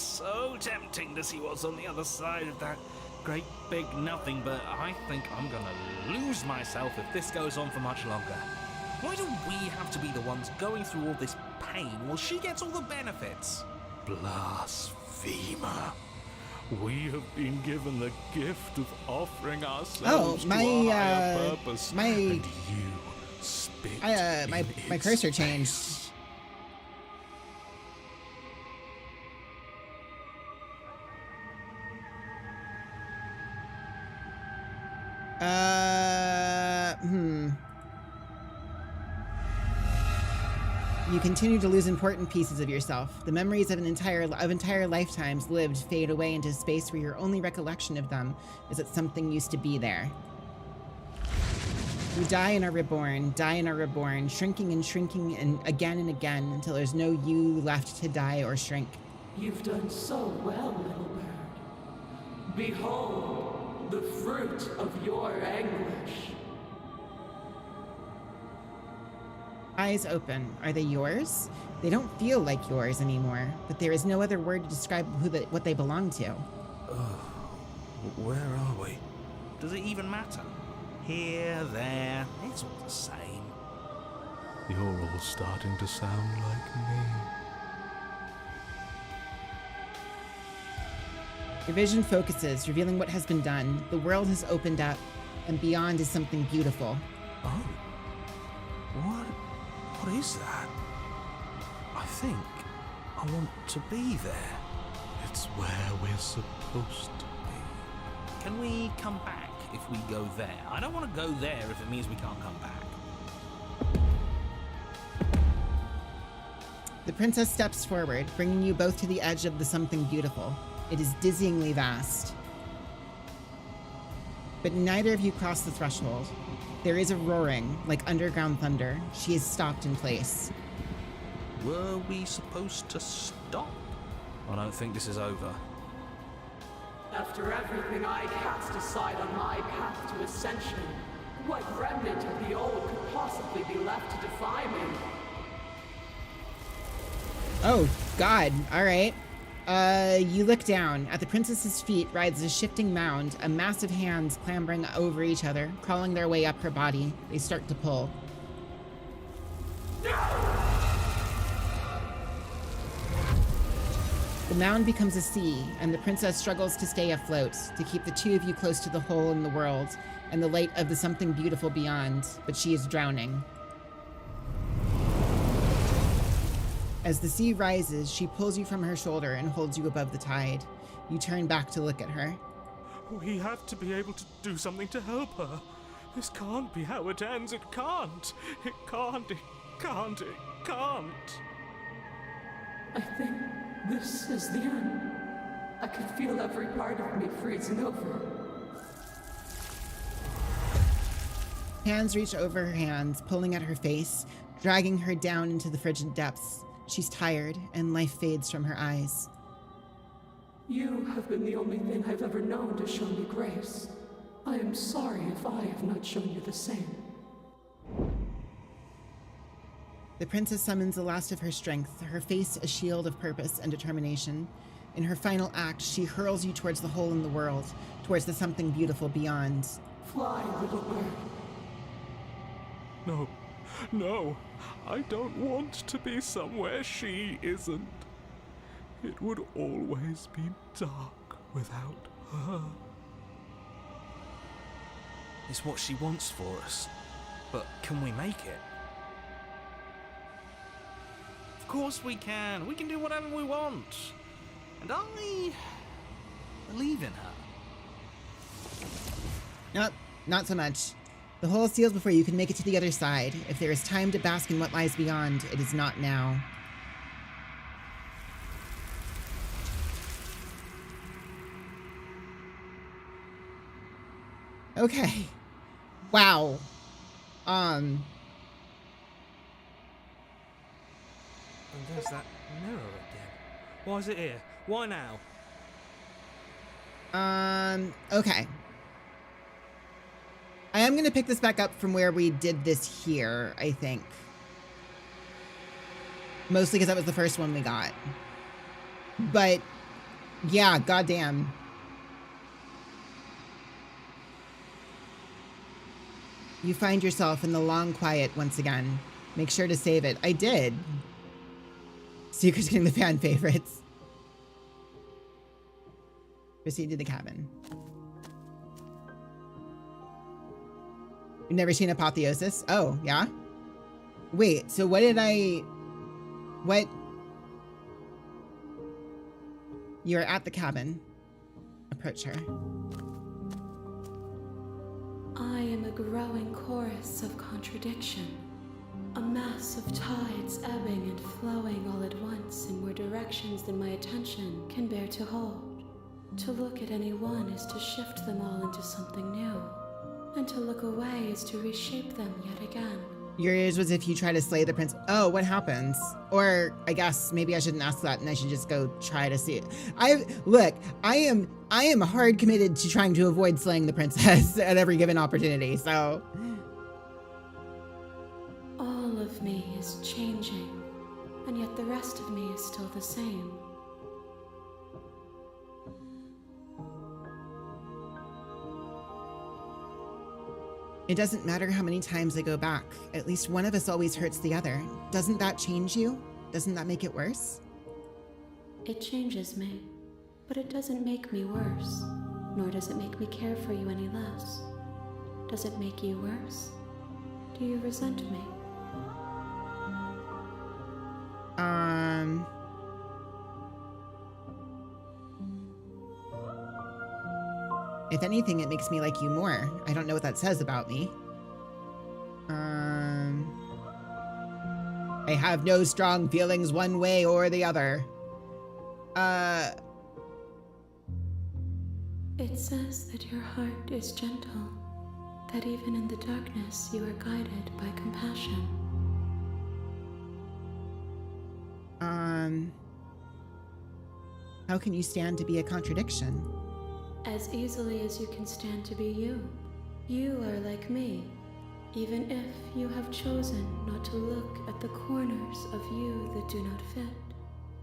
tempting to see what's on the other side of that great big nothing, but I think I'm gonna lose myself if this goes on for much longer. Why do we have to be the ones going through all this pain while she gets all the benefits? Blasphemer. We have been given the gift of offering ourselves my, to a higher purpose, my- and you spit my in cursor its changed. face. You continue to lose important pieces of yourself. The memories of entire lifetimes lived fade away into space where your only recollection of them is that something used to be there. You die and are reborn, shrinking and again until there's no you left to die or shrink. You've done so well, little bird. Behold, the fruit of your anguish. Eyes open. Are they yours? They don't feel like yours anymore, but there is no other word to describe what they belong to. Where are we? Does it even matter? Here, there, it's all the same. You're all starting to sound like me. Your vision focuses, revealing what has been done. The world has opened up, and beyond is something beautiful. Oh. What is that? I think I want to be there. It's where we're supposed to be. Can we come back if we go there? I don't want to go there if it means we can't come back. The princess steps forward, bringing you both to the edge of the something beautiful. It is dizzyingly vast. But neither of you cross the threshold. There is a roaring, like underground thunder. She is stopped in place. Were we supposed to stop? I don't think this is over. After everything I cast aside on my path to ascension, what remnant of the old could possibly be left to defy me? Oh, God. All right. You look down. At the princess's feet rides a shifting mound, a mass of hands clambering over each other, crawling their way up her body. They start to pull. The mound becomes a sea, and the princess struggles to stay afloat, to keep the two of you close to the hole in the world and the light of the something beautiful beyond, but she is drowning. As the sea rises, she pulls you from her shoulder and holds you above the tide. You turn back to look at her. We have to be able to do something to help her. This can't be how it ends. It can't. It can't. It can't. It can't. I think this is the end. I could feel every part of me freezing over. Hands reach over her hands, pulling at her face, dragging her down into the frigid depths. She's tired, and life fades from her eyes. You have been the only thing I've ever known to show me grace. I am sorry if I have not shown you the same. The princess summons the last of her strength, her face a shield of purpose and determination. In her final act, she hurls you towards the hole in the world, towards the something beautiful beyond. Fly, little bird. No. No. I don't want to be somewhere she isn't. It would always be dark without her. It's what she wants for us. But can we make it? Of course we can. We can do whatever we want. And I believe in her. Nope, not so much. The hole seals before you can make it to the other side. If there is time to bask in what lies beyond, it is not now. Okay. Wow. And there's that mirror again. Why is it here? Why now? Okay. I am gonna pick this back up from where we did this here, I think. Mostly because that was the first one we got. But, yeah, goddamn. You find yourself in the long quiet once again. Make sure to save it. I did. Secret's getting the fan favorites. Proceed to the cabin. You've never seen Apotheosis? Oh, yeah? Wait, so what did I... What? You're at the cabin. Approach her. I am a growing chorus of contradiction. A mass of tides ebbing and flowing all at once in more directions than my attention can bear to hold. To look at any one is to shift them all into something new, and to look away is to reshape them yet again. Yours was if you try to slay the prince. Oh, what happens? Or I guess maybe I shouldn't ask that and I should just go try to see it. Look, I am hard committed to trying to avoid slaying the princess at every given opportunity, so. All of me is changing, and yet the rest of me is still the same. It doesn't matter how many times I go back. At least one of us always hurts the other. Doesn't that change you? Doesn't that make it worse? It changes me, but it doesn't make me worse, nor does it make me care for you any less. Does it make you worse? Do you resent me? If anything, it makes me like you more. I don't know what that says about me. I have no strong feelings one way or the other. It says that your heart is gentle, that even in the darkness you are guided by compassion. How can you stand to be a contradiction? As easily as you can stand to be you. You are like me, even if you have chosen not to look at the corners of you that do not fit.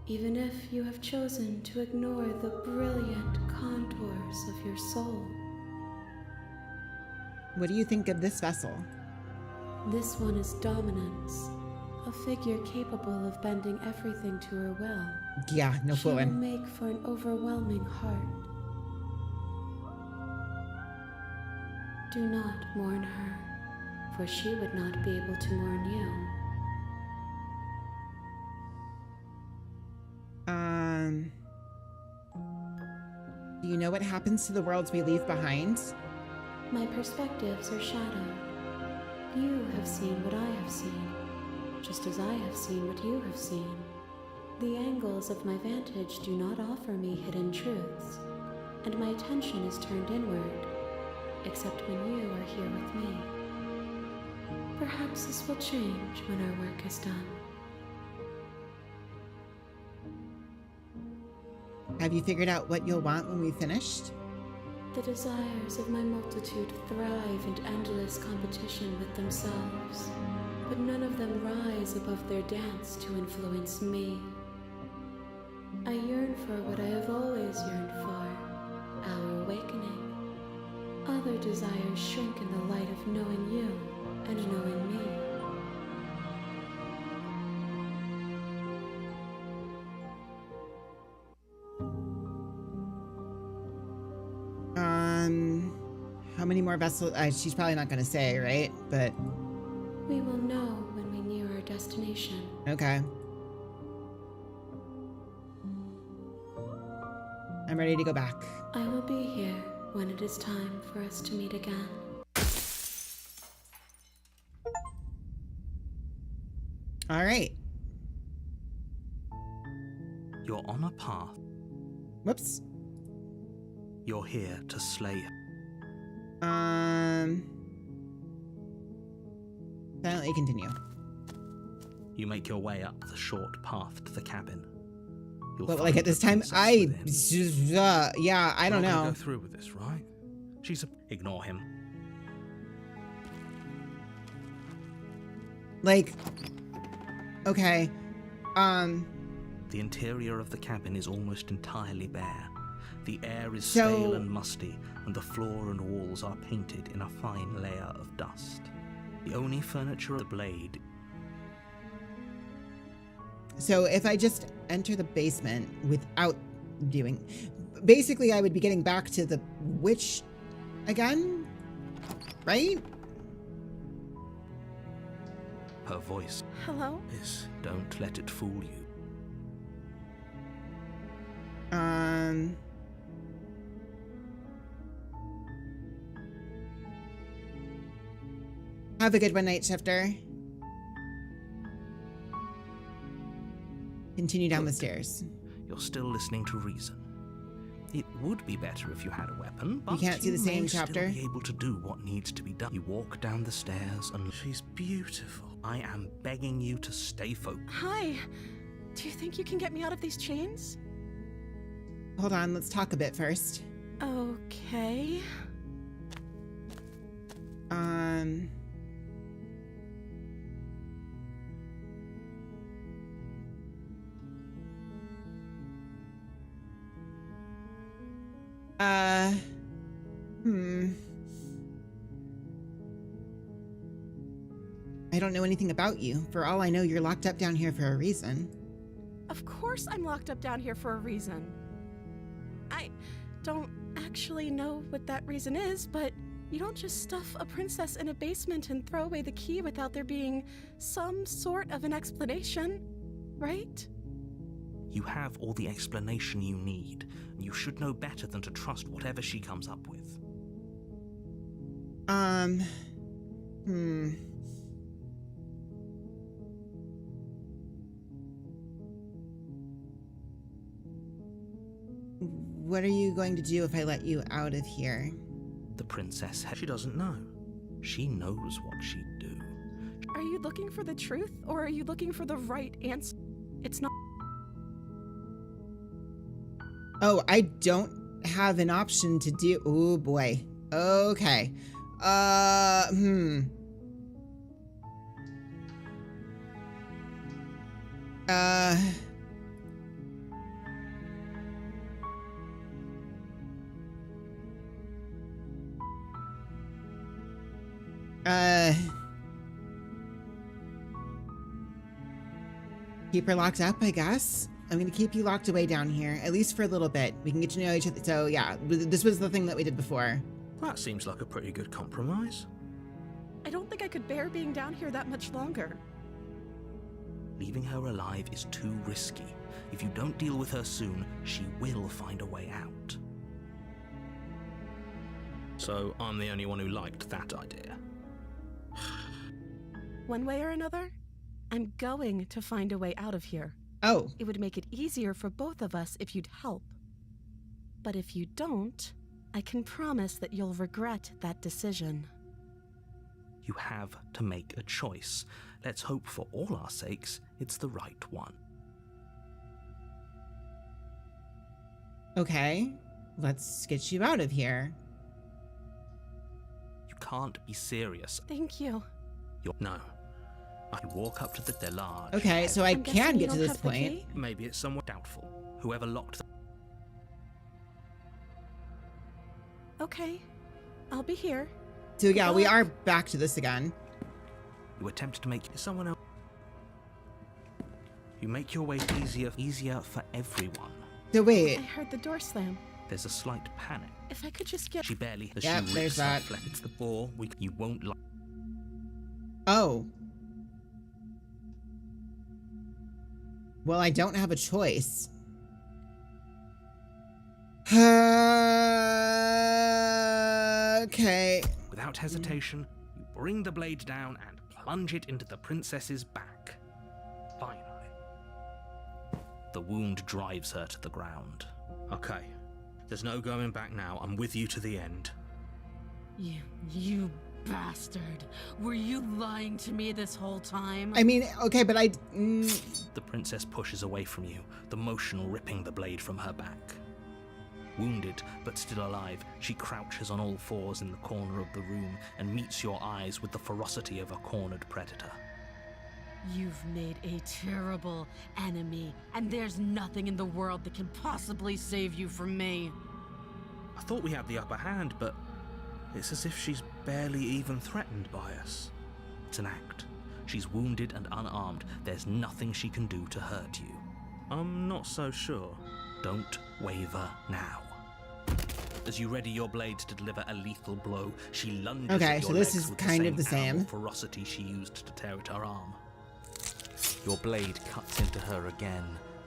Even if you have chosen to ignore the brilliant contours of your soul. What do you think of this vessel? This one is dominance, a figure capable of bending everything to her will. Yeah, no She will fooling. make for an overwhelming heart. Do not mourn her, for she would not be able to mourn you. Do you know what happens to the worlds we leave behind? My perspectives are shadowed. You have seen what I have seen, just as I have seen what you have seen. The angles of my vantage do not offer me hidden truths, and my attention is turned inward, except when you are here with me. Perhaps this will change when our work is done. Have you figured out what you'll want when we've finished? The desires of my multitude thrive in endless competition with themselves, but none of them rise above their dance to influence me. I yearn for what I have always yearned for, our awakening. Other desires shrink in the light of knowing you and knowing me. How many more vessels? She's probably not going to say, right? But We will know when we near our destination. okay. I'm ready to go back. I will be here when it is time for us to meet again. All right. You're on a path. Whoops. You're here to slay her. Silently continue. You make your way up the short path to the cabin. You'll But find like at the this time, princess within. yeah, I don't You're not gonna know. Go through with this, right? Ignore him. Like, okay, The interior of the cabin is almost entirely bare. The air is So- stale and musty, and the floor and walls are painted in a fine layer of dust. The only furniture of the blade. so if I just enter the basement without doing, basically I would be getting back to the witch again, right? Her voice Hello? is, don't let it fool you. Have a good one, Night Shifter. Continue down the stairs. You're still listening to reason. It would be better if you had a weapon, but can't see the same may chapter? Still be able to do what needs to be done. You walk down the stairs and she's beautiful. I am begging you to stay focused. Hi. Do you think you can get me out of these chains? Hold on, let's talk a bit first. Okay. I don't know anything about you. For all I know, you're locked up down here for a reason. Of course I'm locked up down here for a reason. I don't actually know what that reason is, but you don't just stuff a princess in a basement and throw away the key without there being some sort of an explanation, right? You have all the explanation you need, and you should know better than to trust whatever she comes up with. What are you going to do if I let you out of here? The princess, she doesn't know. She knows what she'd do. Are you looking for the truth, or are you looking for the right answer? It's not. Oh, I don't have an option to do. Oh boy. Okay. Keep her locked up, I guess. I'm gonna keep you locked away down here, at least for a little bit. We can get to know each other. So yeah, this was the thing that we did before. That seems like a pretty good compromise. I don't think I could bear being down here that much longer. Leaving her alive is too risky. If you don't deal with her soon, she will find a way out. So I'm the only one who liked that idea. One way or another, I'm going to find a way out of here. Oh. It would make it easier for both of us if you'd help. But if you don't, I can promise that you'll regret that decision. You have to make a choice. Let's hope for all our sakes it's the right one. Okay, let's get you out of here. You can't be serious. Thank you. No. I walk up to the delage. Okay, so I I'm can guessing you get to don't this have the point. key? Maybe it's somewhat doubtful. Whoever locked the... Okay, I'll be here. So yeah, we are back to this again. You attempt to make someone else... You make your way easier for everyone. So I wait, heard the door slam. There's a slight panic. If I could just get... She barely... The Yep, shoe there's rips that. off. It's the ball. You won't like... oh. Well, I don't have a choice. Okay. Without hesitation, you bring the blade down and plunge it into the princess's back. Finally. The wound drives her to the ground. Okay. There's no going back now. I'm with you to the end. You bastard. Were you lying to me this whole time? I mean, okay, but The princess pushes away from you, the motion ripping the blade from her back. Wounded, but still alive, she crouches on all fours in the corner of the room and meets your eyes with the ferocity of a cornered predator. You've made a terrible enemy, and there's nothing in the world that can possibly save you from me. I thought we had the upper hand, but it's as if she's barely even threatened by us. It's an act. She's wounded and unarmed. There's nothing she can do to hurt you. I'm not so sure. Don't waver now. As you ready your blade to deliver a lethal blow, she lunges at your so this legs is with kind of the animal same ferocity she used to tear at her arm. Your blade cuts into her again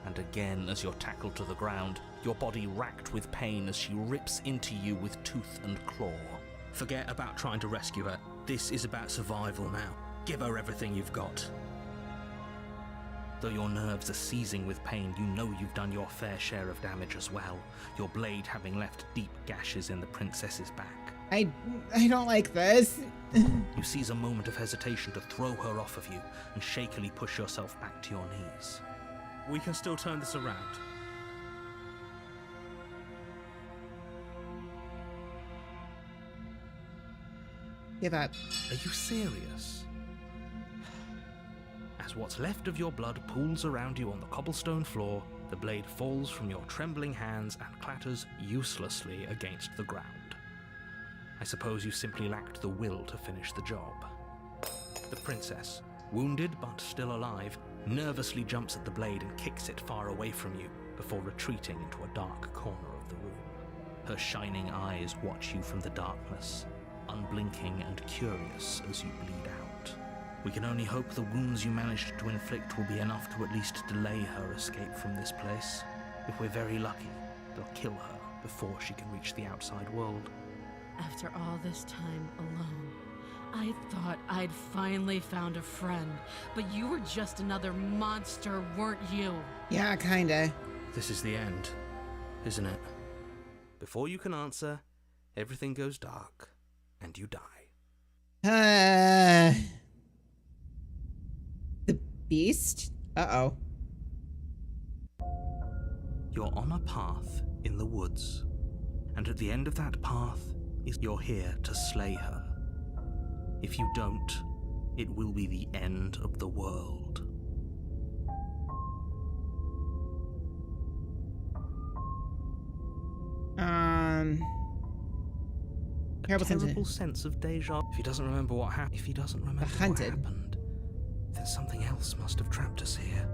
and again as you're tackled to the ground, your body racked with pain as she rips into you with tooth and claw. Forget about trying to rescue her. This is about survival now. Give her everything you've got. Though your nerves are seizing with pain, you know you've done your fair share of damage as well, your blade having left deep gashes in the princess's back. I don't like this. You seize a moment of hesitation to throw her off of you and shakily push yourself back to your knees. We can still turn this around. Give up. Are you serious? As what's left of your blood pools around you on the cobblestone floor, the blade falls from your trembling hands and clatters uselessly against the ground. I suppose you simply lacked the will to finish the job. The princess, wounded but still alive, nervously jumps at the blade and kicks it far away from you before retreating into a dark corner of the room. Her shining eyes watch you from the darkness, unblinking and curious as you bleed out. We can only hope the wounds you managed to inflict will be enough to at least delay her escape from this place. If we're very lucky, they'll kill her before she can reach the outside world. After all this time alone, I thought I'd finally found a friend, but you were just another monster, weren't you? Yeah, kinda. This is the end, isn't it? Before you can answer, everything goes dark, and you die. The beast? Uh-oh. You're on a path in the woods, and at the end of that path is you're here to slay her. If you don't, it will be the end of the world. Terrible sense of deja. If he doesn't remember what happened, then something else must have trapped us here.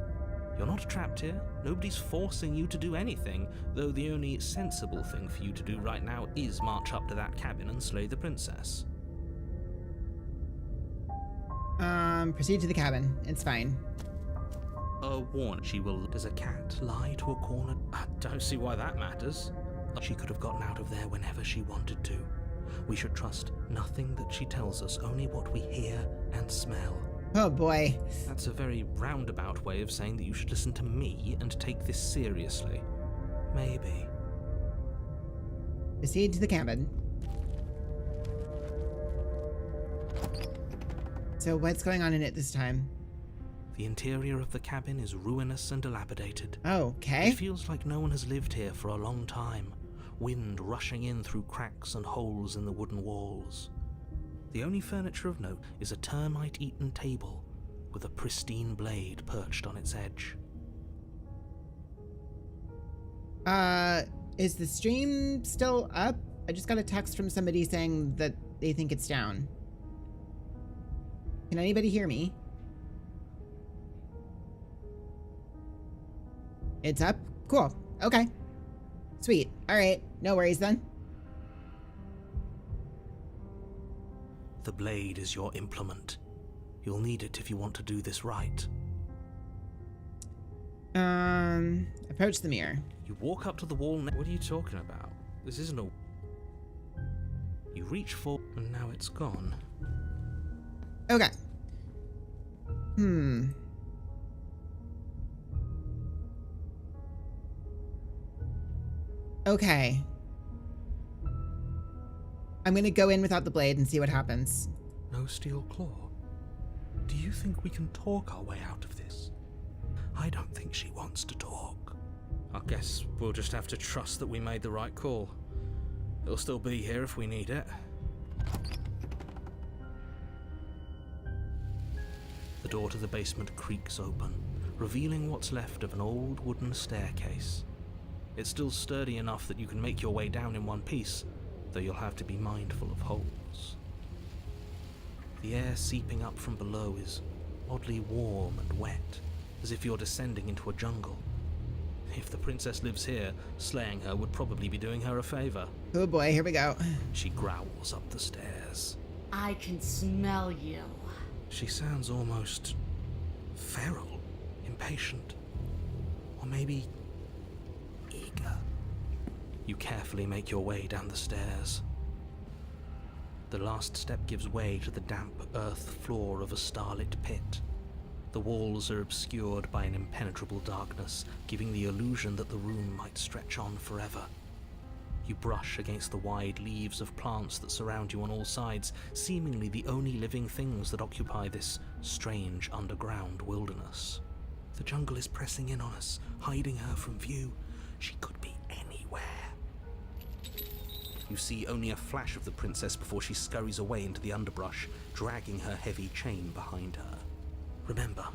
You're not trapped here. Nobody's forcing you to do anything, though the only sensible thing for you to do right now is march up to that cabin and slay the princess. Proceed to the cabin. It's fine. A warning, she will. Does a cat lie to a corner? I don't see why that matters. She could have gotten out of there whenever she wanted to. We should trust nothing that she tells us, only what we hear and smell. Oh boy. That's a very roundabout way of saying that you should listen to me and take this seriously. Maybe. Proceed to the cabin. So what's going on in it this time? The interior of the cabin is ruinous and dilapidated. Okay. It feels like no one has lived here for a long time. Wind rushing in through cracks and holes in the wooden walls. The only furniture of note is a termite-eaten table with a pristine blade perched on its edge. Is the stream still up? I just got a text from somebody saying that they think it's down. Can anybody hear me? It's up? Cool. Okay. Sweet. Alright. No worries then. The blade is your implement. You'll need it if you want to do this right. Approach the mirror. You walk up to the wall. What are you talking about? This isn't a... You reach for, and now it's gone. Okay. Okay. I'm gonna go in without the blade and see what happens. No steel claw? Do you think we can talk our way out of this? I don't think she wants to talk. I guess we'll just have to trust that we made the right call. It'll still be here if we need it. The door to the basement creaks open, revealing what's left of an old wooden staircase. It's still sturdy enough that you can make your way down in one piece, though you'll have to be mindful of holes. The air seeping up from below is oddly warm and wet, as if you're descending into a jungle. If the princess lives here, slaying her would probably be doing her a favor. Oh boy, here we go. She growls up the stairs. I can smell you. She sounds almost feral, impatient, or maybe eager. You carefully make your way down the stairs. The last step gives way to the damp earth floor of a starlit pit. The walls are obscured by an impenetrable darkness, giving the illusion that the room might stretch on forever. You brush against the wide leaves of plants that surround you on all sides, seemingly the only living things that occupy this strange underground wilderness. The jungle is pressing in on us, hiding her from view. She could be anywhere. You see only a flash of the princess before she scurries away into the underbrush, dragging her heavy chain behind her. Remember,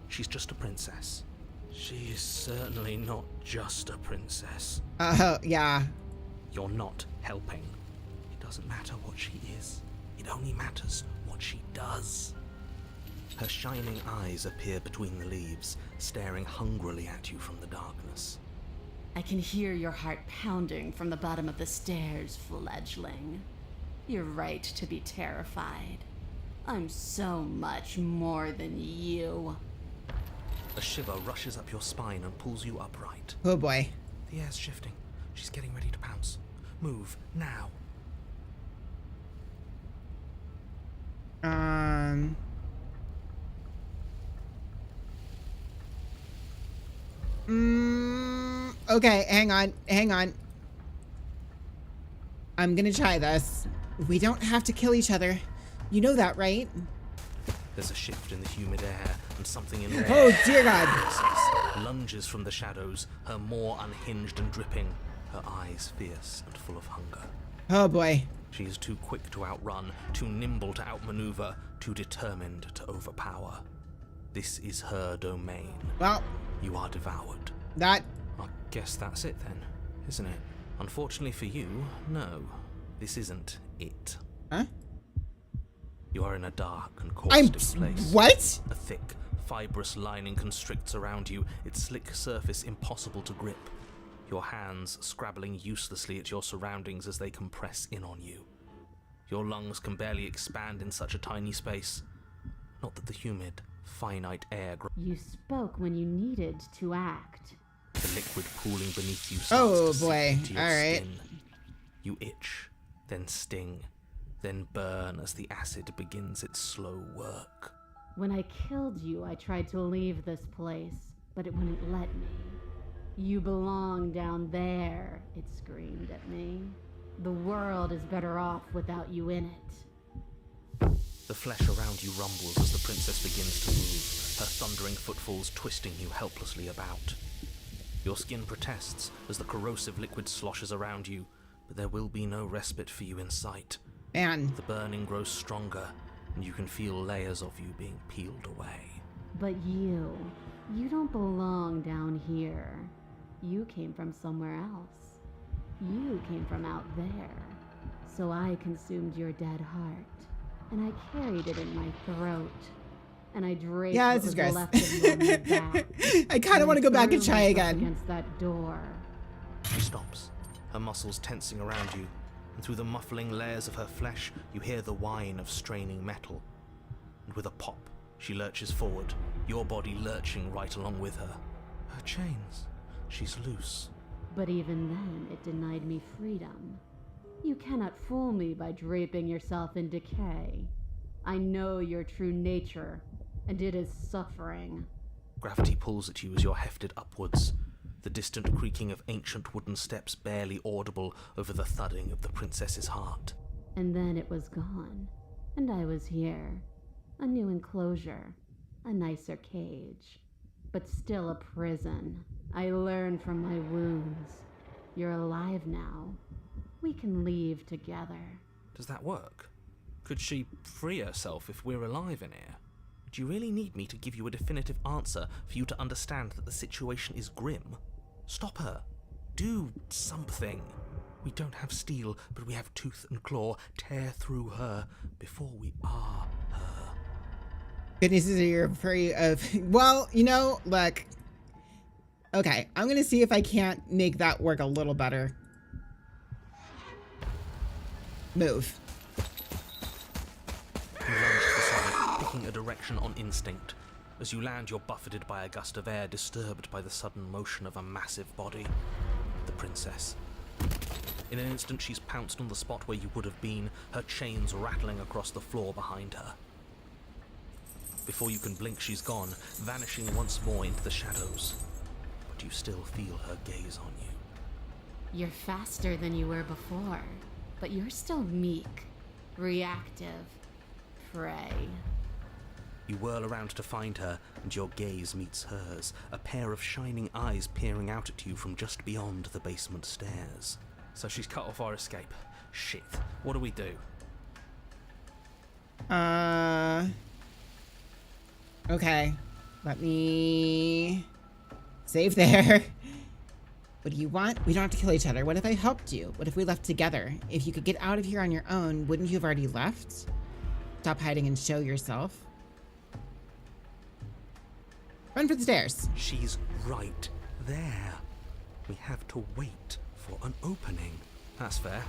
she's just a princess. She is certainly not just a princess. Yeah. You're not helping. It doesn't matter what she is. It only matters what she does. Her shining eyes appear between the leaves, staring hungrily at you from the darkness. I can hear your heart pounding from the bottom of the stairs, fledgling. You're right to be terrified. I'm so much more than you. A shiver rushes up your spine and pulls you upright. Oh boy. The air's shifting. She's getting ready to pounce. Move, now. Okay, hang on. I'm gonna try this. We don't have to kill each other. You know that, right? There's a shift in the humid air, and something in there. Oh, dear God. Lunges from the shadows, her maw unhinged and dripping, her eyes fierce and full of hunger. Oh, boy. She is too quick to outrun, too nimble to outmaneuver, too determined to overpower. This is her domain. Well, you are devoured. That... I guess that's it then, isn't it? Unfortunately for you, no. This isn't it. Huh? You are in a dark and caustic place. What? A thick, fibrous lining constricts around you, its slick surface impossible to grip. Your hands scrabbling uselessly at your surroundings as they compress in on you. Your lungs can barely expand in such a tiny space. Not that the humid, finite air... You spoke when you needed to act. The liquid pooling beneath you oh starts to boy, sink into your alright. skin. You itch, then sting, then burn as the acid begins its slow work. When I killed you, I tried to leave this place, but it wouldn't let me. You belong down there, it screamed at me. The world is better off without you in it. The flesh around you rumbles as the princess begins to move, her thundering footfalls twisting you helplessly about. Your skin protests as the corrosive liquid sloshes around you, but there will be no respite for you in sight. Man. The burning grows stronger, and you can feel layers of you being peeled away. But you don't belong down here. You came from somewhere else. You came from out there. So I consumed your dead heart, and I carried it in my throat. And I draped what was left of you on my back. I kind of want to go back and try again. Against that door. She stops, her muscles tensing around you, and through the muffling layers of her flesh, you hear the whine of straining metal. And with a pop, she lurches forward, your body lurching right along with her. Her chains. She's loose. But even then, it denied me freedom. You cannot fool me by draping yourself in decay. I know your true nature, and it is suffering. Gravity pulls at you as you're hefted upwards, the distant creaking of ancient wooden steps barely audible over the thudding of the princess's heart. And then it was gone. And I was here. A new enclosure. A nicer cage. But still a prison. I learned from my wounds. You're alive now. We can leave together. Does that work? Could she free herself if we're alive in here? Do you really need me to give you a definitive answer for you to understand that the situation is grim? Stop her. Do something. We don't have steel, but we have tooth and claw. Tear through her before we are her. Good news is you're free of... Well, you know, look. Okay, I'm gonna see if I can't make that work a little better. Move. You lunge to the side, picking a direction on instinct. As you land, you're buffeted by a gust of air, disturbed by the sudden motion of a massive body. The princess. In an instant, she's pounced on the spot where you would have been, her chains rattling across the floor behind her. Before you can blink, she's gone, vanishing once more into the shadows. But you still feel her gaze on you. You're faster than you were before, but you're still meek, reactive, prey. You whirl around to find her, and your gaze meets hers, a pair of shining eyes peering out at you from just beyond the basement stairs. So she's cut off our escape. Shit. What do we do? Okay. Let me... save there. What do you want? We don't have to kill each other. What if I helped you? What if we left together? If you could get out of here on your own, wouldn't you have already left? Stop hiding and show yourself. Run for the stairs. She's right there. We have to wait for an opening. That's fair.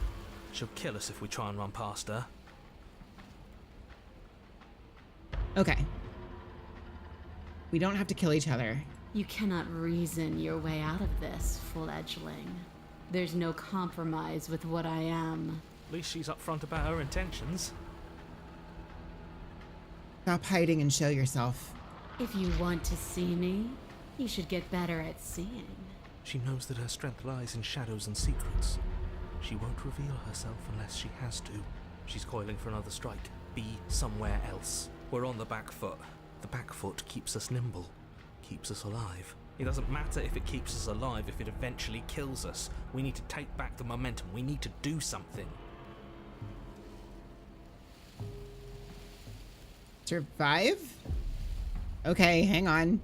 She'll kill us if we try and run past her. Okay. We don't have to kill each other. You cannot reason your way out of this, fledgling. There's no compromise with what I am. At least she's upfront about her intentions. Stop hiding and show yourself. If you want to see me, you should get better at seeing. She knows that her strength lies in shadows and secrets. She won't reveal herself unless she has to. She's coiling for another strike. Be somewhere else. We're on the back foot. The back foot keeps us nimble, keeps us alive. It doesn't matter if it keeps us alive if it eventually kills us. We need to take back the momentum. We need to do something. Survive? Okay, hang on.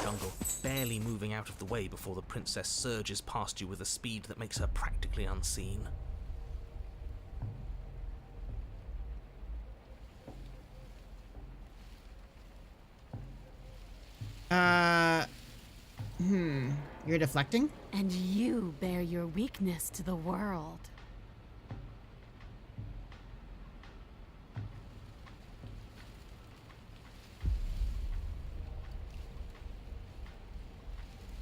Jungle, barely moving out of the way before the princess surges past you with a speed that makes her practically unseen. You're deflecting? And you bear your weakness to the world.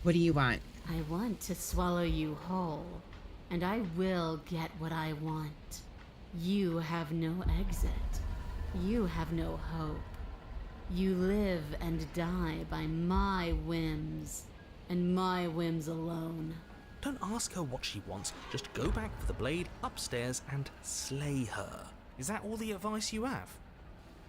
What do you want? I want to swallow you whole, and I will get what I want. You have no exit. You have no hope. You live and die by my whims, and my whims alone. Don't ask her what she wants. Just go back for the blade upstairs and slay her. Is that all the advice you have?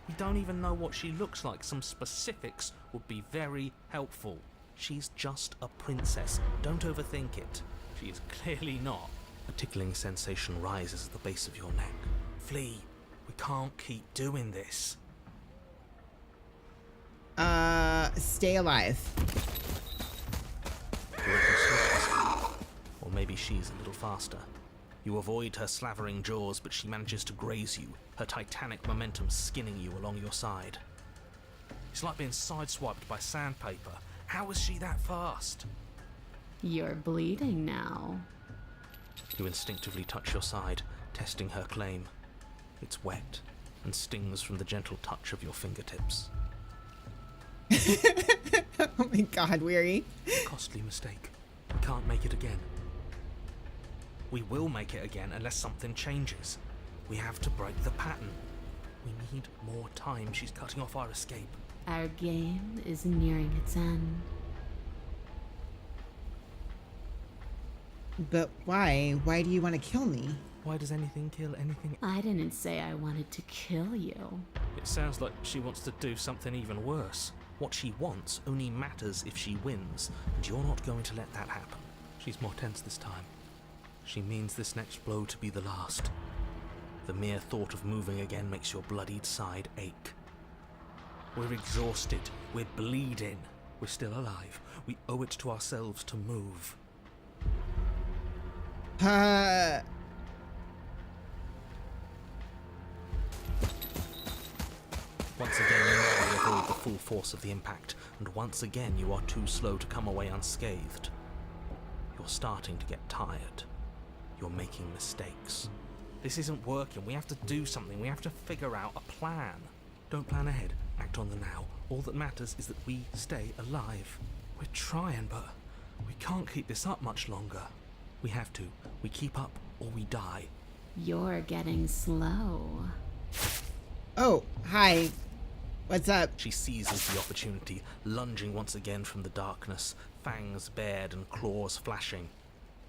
We don't even know what she looks like. Some specifics would be very helpful. She's just a princess. Don't overthink it. She is clearly not. A tickling sensation rises at the base of your neck. Flee. We can't keep doing this. Stay alive. You reckon she's- Or maybe she's a little faster. You avoid her slavering jaws, but she manages to graze you, her titanic momentum skinning you along your side. It's like being sideswiped by sandpaper. How is she that fast? You're bleeding now. You instinctively touch your side, testing her claim. It's wet and stings from the gentle touch of your fingertips. Oh my god, Weary. Costly mistake. We can't make it again. We will make it again unless something changes. We have to break the pattern. We need more time. She's cutting off our escape. Our game is nearing its end. But why? Why do you want to kill me? Why does anything kill anything? I didn't say I wanted to kill you. It sounds like she wants to do something even worse. What she wants only matters if she wins, and you're not going to let that happen. She's more tense this time. She means this next blow to be the last. The mere thought of moving again makes your bloodied side ache. We're exhausted. We're bleeding. We're still alive. We owe it to ourselves to move. Once again, you narrowly avoid the full force of the impact, and once again you are too slow to come away unscathed. You're starting to get tired. You're making mistakes. This isn't working. We have to do something. We have to figure out a plan. Don't plan ahead. Act on the now. All that matters is that we stay alive. We're trying, but we can't keep this up much longer. We have to. We keep up or we die. You're getting slow. Oh, hi. What's up? She seizes the opportunity, lunging once again from the darkness, fangs bared and claws flashing.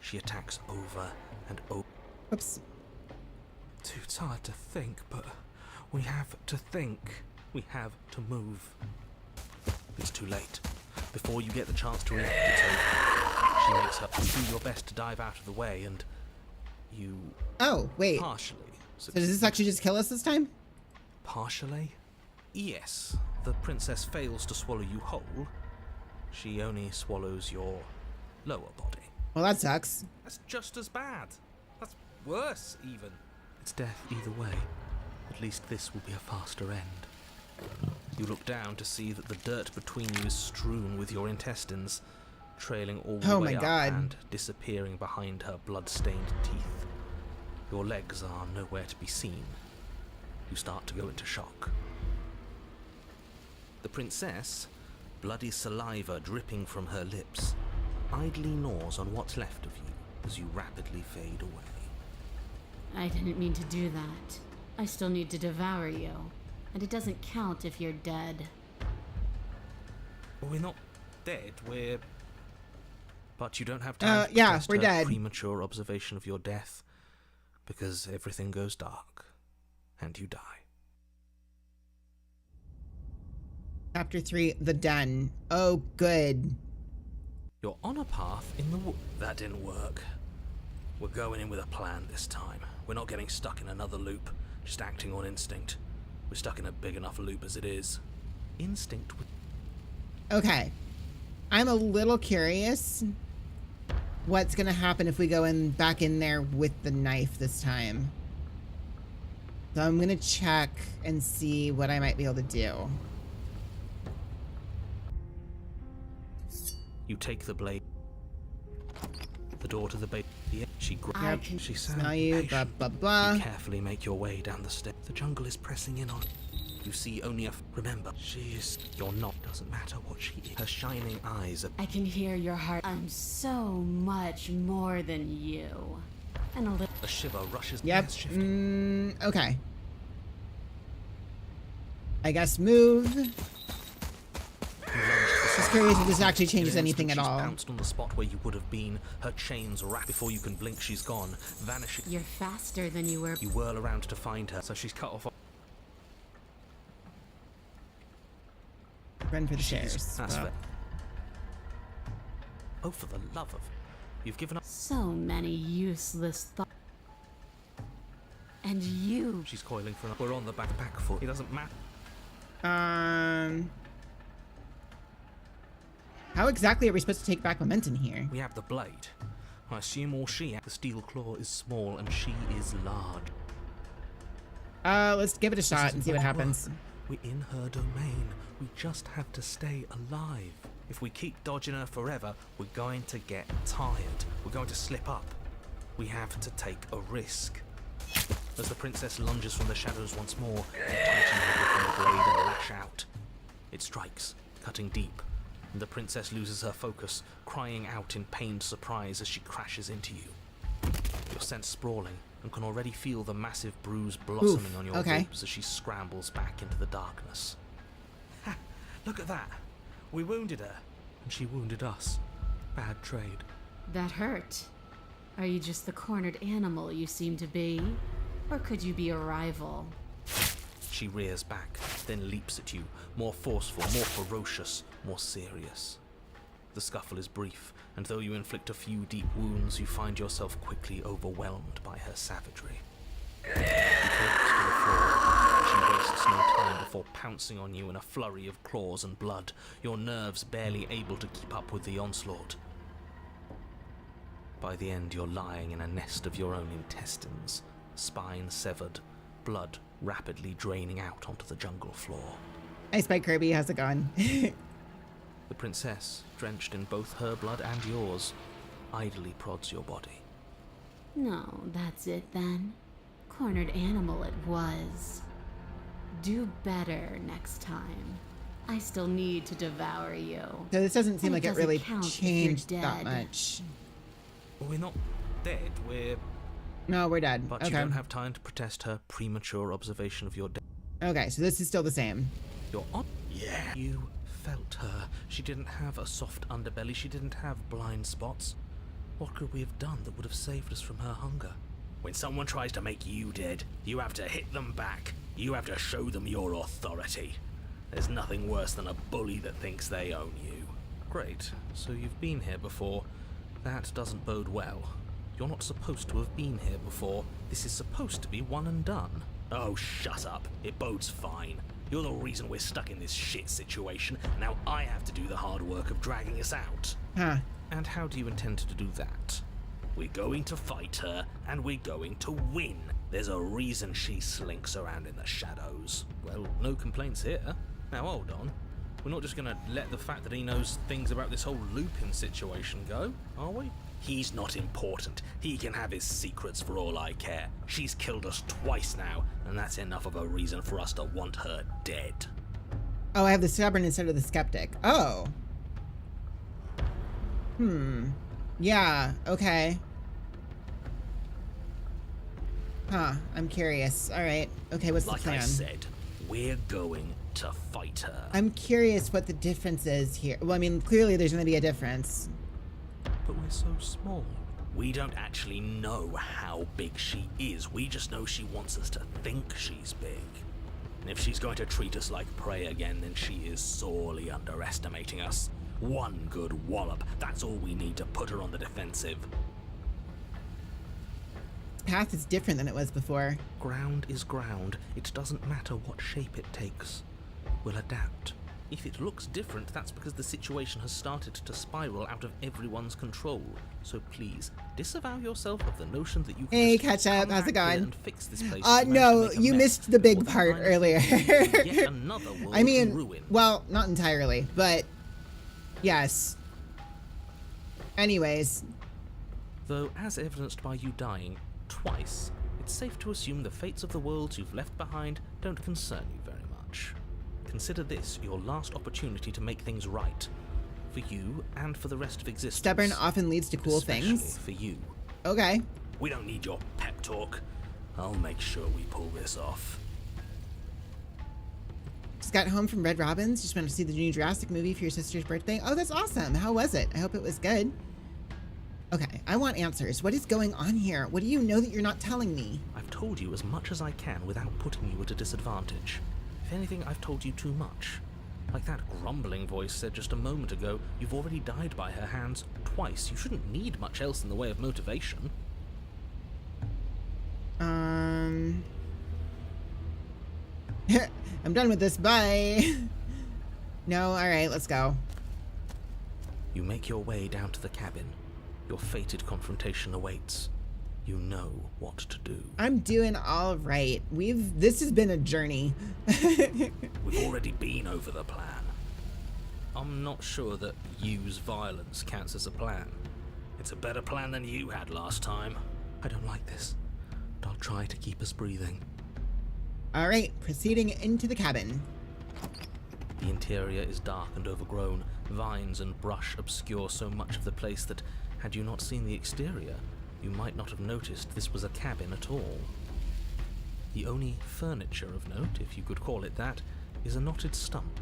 She attacks over and over. Oops. Too tired to think, but we have to think. We have to move. It's too late. Before you get the chance to react, it's over. She makes up. You do your best to dive out of the way, and you... Oh, wait. Partially. So does this actually just kill us this time? Partially? Yes. The princess fails to swallow you whole. She only swallows your lower body. Well, that sucks. That's just as bad. That's worse, even. It's death either way. At least this will be a faster end. You look down to see that the dirt between you is strewn with your intestines, trailing all the way up and disappearing behind her blood-stained teeth. Your legs are nowhere to be seen. You start to go into shock. The princess, bloody saliva dripping from her lips, idly gnaws on what's left of you as you rapidly fade away. I didn't mean to do that. I still need to devour you. And it doesn't count if you're dead. Well, we're not dead, we're... But you don't have time to yeah, test we're her dead. Premature observation of your death, because everything goes dark, and you die. Chapter 3, The Den. Oh, good. You're on a path in the wood. That didn't work. We're going in with a plan this time. We're not getting stuck in another loop, just acting on instinct. We're stuck in a big enough loop as it is. Instinct would... Okay. I'm a little curious what's gonna happen if we go back in there with the knife this time. So I'm gonna check and see what I might be able to do. You take the blade. The door to the base. She Yep, She sounds smell you, blah, impatient. blah, blah. You carefully make your way down the steps. The jungle is pressing in on. You see only a... Remember, she is... You're not. Doesn't matter what she is. Her shining eyes are... I can hear your heart. I'm so much more than you. And a little... A shiver rushes... Yep. Yes, shifting. Okay. I guess move. Just curious if this actually changes anything at all. She's pounced on the spot where you would have been. Her chains wrap. Before you can blink, she's gone, vanishing. You're faster than you were. You whirl around to find her, so she's cut off. Run for the stairs. That's Well. fair. Oh, for the love of... You've given up... So many useless thoughts. And you... She's coiling for... We're on the back foot. It doesn't matter. How exactly are we supposed to take back momentum here? We have the blade. I assume all she has. The steel claw is small and she is large. Let's give it a shot and see what happens. We're in her domain. We just have to stay alive. If we keep dodging her forever, we're going to get tired. We're going to slip up. We have to take a risk. As the princess lunges from the shadows once more, you tighten her grip on the blade and lash out. It strikes, cutting deep, and the princess loses her focus, crying out in pained surprise as she crashes into you. You're sent sprawling and can already feel the massive bruise blossoming on your ribs as she scrambles back into the darkness. Ha! Look at that! We wounded her, and she wounded us. Bad trade. That hurt. Are you just the cornered animal you seem to be? Or could you be a rival? She rears back, then leaps at you, more forceful, more ferocious, more serious. The scuffle is brief, and though you inflict a few deep wounds, you find yourself quickly overwhelmed by her savagery. You collapse to the floor. She wastes no time before pouncing on you in a flurry of claws and blood, your nerves barely able to keep up with the onslaught. By the end, you're lying in a nest of your own intestines, spine severed, blood rapidly draining out onto the jungle floor. Hey, Spike Kirby, how's it going? The princess, drenched in both her blood and yours, idly prods your body. No, that's it then. Cornered animal it was. Do better next time. I still need to devour you. So this doesn't seem And like it doesn't really count if changed you're that dead. much. We're not dead, we're... No, we're dead. But Okay. you don't have time to protest her premature observation of your death. Okay, so this is still the same. You're on. Yeah. You felt her. She didn't have a soft underbelly. She didn't have blind spots. What could we have done that would have saved us from her hunger? When someone tries to make you dead, you have to hit them back. You have to show them your authority. There's nothing worse than a bully that thinks they own you. Great. So you've been here before. That doesn't bode well. You're not supposed to have been here before. This is supposed to be one and done. Oh, shut up. It bodes fine. You're the reason we're stuck in this shit situation. Now I have to do the hard work of dragging us out. Huh. And how do you intend to do that? We're going to fight her, and we're going to win. There's a reason she slinks around in the shadows. Well, no complaints here. Now hold on. We're not just gonna let the fact that he knows things about this whole Lupin situation go, are we? He's not important. He can have his secrets for all I care. She's killed us twice now, and that's enough of a reason for us to want her dead. Oh, I have the stubborn instead of the skeptic. Oh. Yeah, okay. Huh, I'm curious. Alright. Okay, what's Like the plan? I said, we're going to fight her. I'm curious what the difference is here. Well, I mean, clearly there's gonna be a difference. But we're so small. We don't actually know how big she is. We just know she wants us to think she's big. And if she's going to treat us like prey again, then she is sorely underestimating us. One good wallop, that's all we need to put her on the defensive. Path is different than it was before. Ground is ground. It doesn't matter what shape it takes. We'll adapt. If it looks different, that's because the situation has started to spiral out of everyone's control. So please, disavow yourself of the notion that you can Hey, just catch up. come How's it back here going? and fix this place and manage No, to make a you mess missed the big before part time earlier. yet another world I mean, in ruin. well, not entirely, but yes. Anyways, Though, as evidenced by you dying twice, it's safe to assume the fates of the worlds you've left behind don't concern you very much. Consider this your last opportunity to make things right. For you and for the rest of existence. stubborn often leads to cool Especially things. for you. Okay. We don't need your pep talk. I'll make sure we pull this off. Just got home from Red Robin's. Just went to see the new Jurassic movie for your sister's birthday. Oh, that's awesome. How was it? I hope it was good. Okay, I want answers. What is going on here? What do you know that you're not telling me? I've told you as much as I can without putting you at a disadvantage. If anything, I've told you too much. Like that grumbling voice said just a moment ago, you've already died by her hands twice. You shouldn't need much else in the way of motivation. I'm done with this. Bye. No, alright, let's go. You make your way down to the cabin. Your fated confrontation awaits. You know what to do. I'm doing all right. This has been a journey. We've already been over the plan. I'm not sure that use violence counts as a plan. It's a better plan than you had last time. I don't like this, but I'll try to keep us breathing. All right, proceeding into the cabin. The interior is dark and overgrown. Vines and brush obscure so much of the place that, had you not seen the exterior, you might not have noticed this was a cabin at all. The only furniture of note, if you could call it that, is a knotted stump,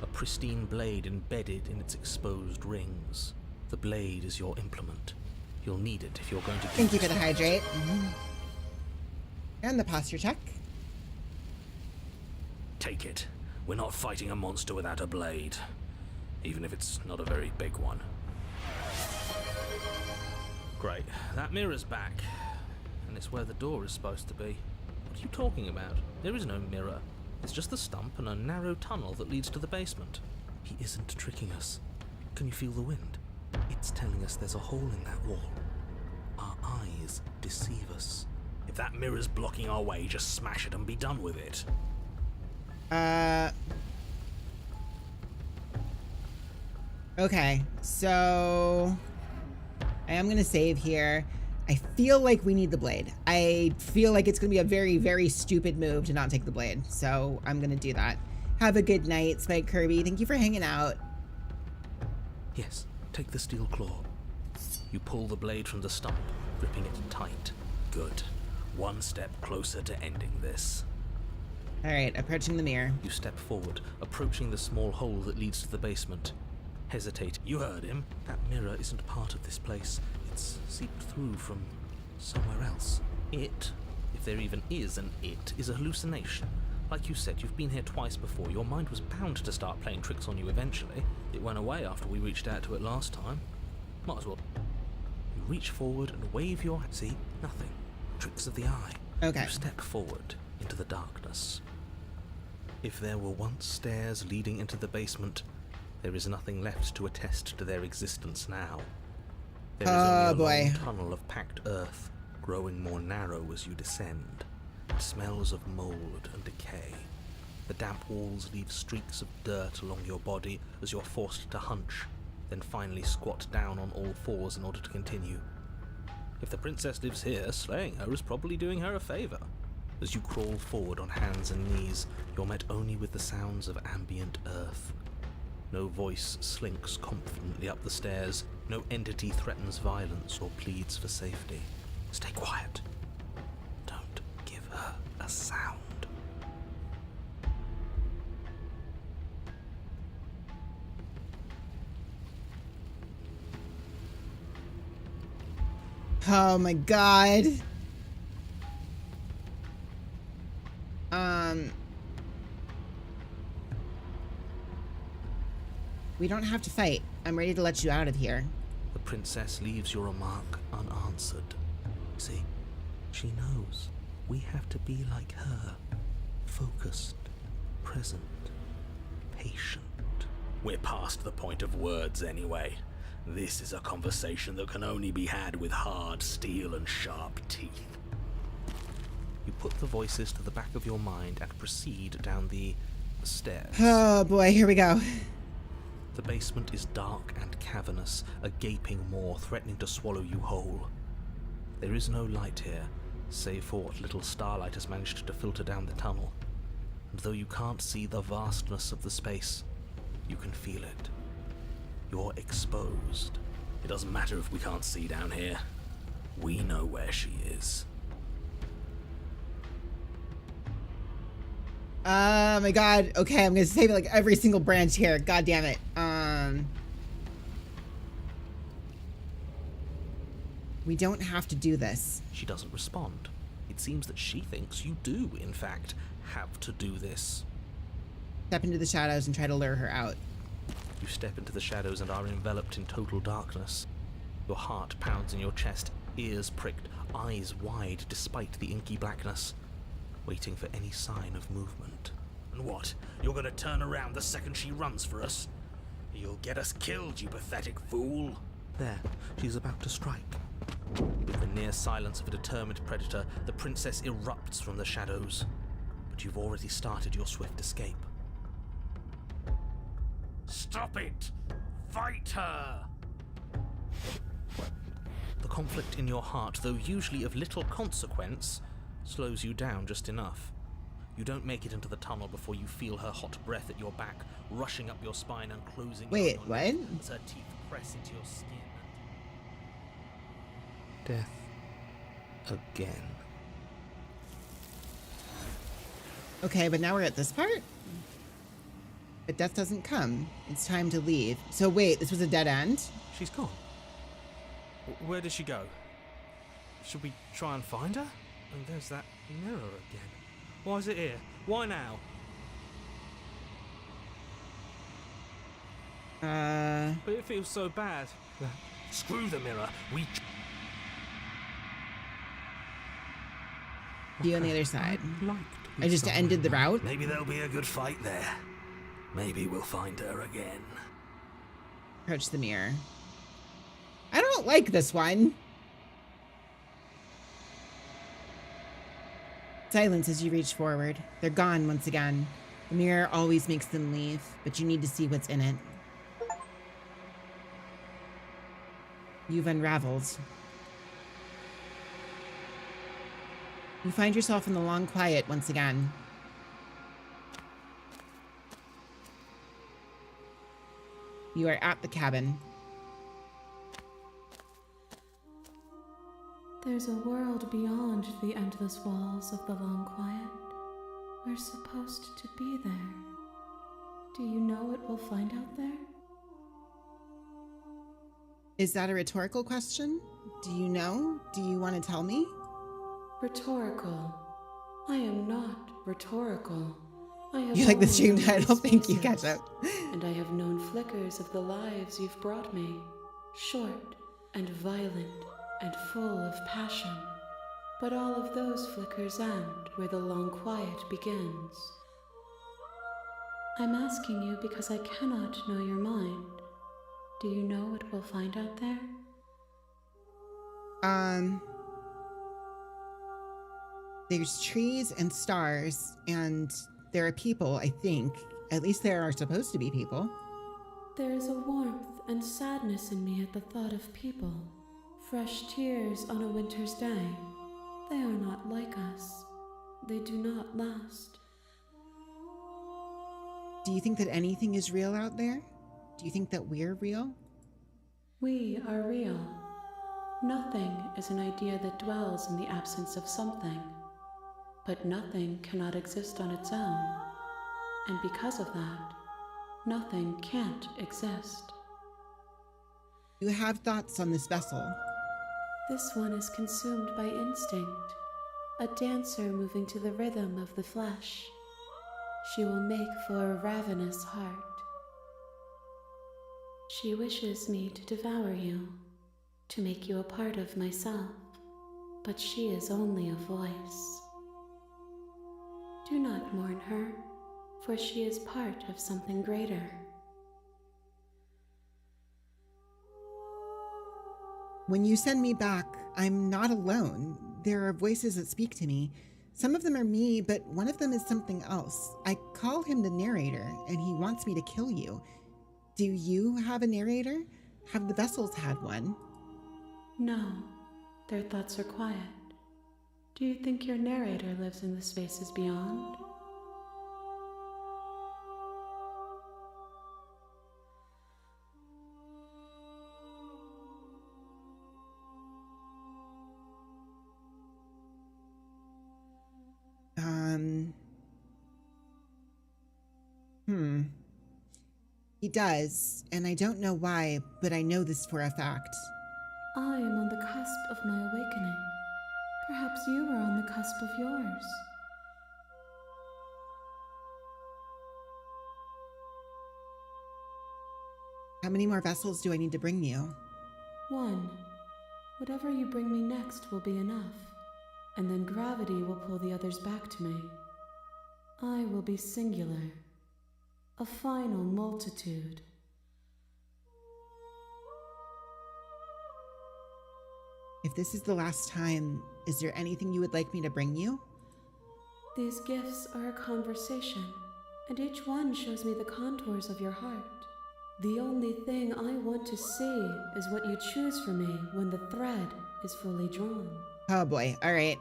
a pristine blade embedded in its exposed rings. The blade is your implement, You'll need it if you're going to... Thank you for the hydrate. And the posture check. Take it. We're not fighting a monster without a blade. Even if it's not a very big one. Great. That mirror's back. And it's where the door is supposed to be. What are you talking about? There is no mirror. It's just the stump and a narrow tunnel that leads to the basement. He isn't tricking us. Can you feel the wind? It's telling us there's a hole in that wall. Our eyes deceive us. If that mirror's blocking our way, just smash it and be done with it. Okay, so I am gonna save here. I feel like we need the blade. I feel like it's gonna be a very, very stupid move to not take the blade. So I'm gonna do that. Have a good night, Spike Kirby. Thank you for hanging out. Yes, take the steel claw. You pull the blade from the stump, gripping it tight. Good. One step closer to ending this. Alright, approaching the mirror. You step forward, approaching the small hole that leads to the basement. Hesitate. You heard him. That mirror isn't part of this place. It's seeped through from somewhere else. It, if there even is an it, is a hallucination. Like you said, you've been here twice before. Your mind was bound to start playing tricks on you eventually. It went away after we reached out to it last time. Might as well. You reach forward and wave your... See? Nothing. Tricks of the eye. Okay. You step forward into the darkness. If there were once stairs leading into the basement, there is nothing left to attest to their existence now. There is only a long tunnel of packed earth, growing more narrow as you descend. It smells of mold and decay. The damp walls leave streaks of dirt along your body as you're forced to hunch, then finally squat down on all fours in order to continue. If the princess lives here, slaying her is probably doing her a favor. As you crawl forward on hands and knees, you're met only with the sounds of ambient earth. No voice slinks confidently up the stairs. No entity threatens violence or pleads for safety. Stay quiet. Don't give her a sound. Oh my god. We don't have to fight. I'm ready to let you out of here. The princess leaves your remark unanswered. See, she knows we have to be like her. Focused, present, patient. We're past the point of words anyway. This is a conversation that can only be had with hard steel and sharp teeth. You put the voices to the back of your mind and proceed down the stairs. Oh boy, here we go. The basement is dark and cavernous, a gaping maw threatening to swallow you whole. There is no light here, save for what little starlight has managed to filter down the tunnel. And though you can't see the vastness of the space, you can feel it. You're exposed. It doesn't matter if we can't see down here. We know where she is. Oh my god. Okay, I'm gonna save like every single branch here. God damn it. We don't have to do this. She doesn't respond. It seems that she thinks you do, in fact, have to do this. Step into the shadows and try to lure her out. You step into the shadows and are enveloped in total darkness. Your heart pounds in your chest, ears pricked, eyes wide despite the inky blackness, waiting for any sign of movement. And what? You're gonna turn around the second she runs for us? You'll get us killed, you pathetic fool! There, she's about to strike. With the near silence of a determined predator, the princess erupts from the shadows. But you've already started your swift escape. Stop it! Fight her! The conflict in your heart, though usually of little consequence, slows you down just enough. You don't make it into the tunnel before you feel her hot breath at your back, rushing up your spine and closing. Wait, what? As her teeth press into your skin. Death. Again. Okay, but now we're at this part? But death doesn't come. It's time to leave. So wait, this was a dead end? She's gone. Where did she go? Should we try and find her? And there's that mirror again. Why is it here? Why now? But it feels so bad. Screw the mirror. Be on the other side. I'd like to be I just ended the route. Maybe there'll be a good fight there. Maybe we'll find her again. Approach the mirror. I don't like this one. Silence as you reach forward. They're gone once again. The mirror always makes them leave, but you need to see what's in it. You've unraveled. You find yourself in the long quiet once again. You are at the cabin. There's a world beyond the endless walls of the long quiet. We're supposed to be there. Do you know what we'll find out there? Is that a rhetorical question? Do you know? Do you want to tell me? Rhetorical. I am not rhetorical. I have You like the only stream known title? these Thank you, faces, Ketchup. And I have known flickers of the lives you've brought me. Short and violent and full of passion. But all of those flickers end where the long quiet begins. I'm asking you because I cannot know your mind. Do you know what we'll find out there? There's trees and stars, and there are people, I think. At least there are supposed to be people. There is a warmth and sadness in me at the thought of people. Fresh tears on a winter's day. They are not like us. They do not last. Do you think that anything is real out there? Do you think that we're real? We are real. Nothing is an idea that dwells in the absence of something. But nothing cannot exist on its own. And because of that, nothing can't exist. You have thoughts on this vessel. This one is consumed by instinct, a dancer moving to the rhythm of the flesh. She will make for a ravenous heart. She wishes me to devour you, to make you a part of myself, but she is only a voice. Do not mourn her, for she is part of something greater. When you send me back, I'm not alone. There are voices that speak to me. Some of them are me, but one of them is something else. I call him the narrator, and he wants me to kill you. Do you have a narrator? Have the vessels had one? No, their thoughts are quiet. Do you think your narrator lives in the spaces beyond? He does, and I don't know why, but I know this for a fact. I am on the cusp of my awakening. Perhaps you are on the cusp of yours. How many more vessels do I need to bring you? One. Whatever you bring me next will be enough, and then gravity will pull the others back to me. I will be singular. A final multitude. If this is the last time, is there anything you would like me to bring you? These gifts are a conversation, and each one shows me the contours of your heart. The only thing I want to see is what you choose for me when the thread is fully drawn. Oh boy, alright.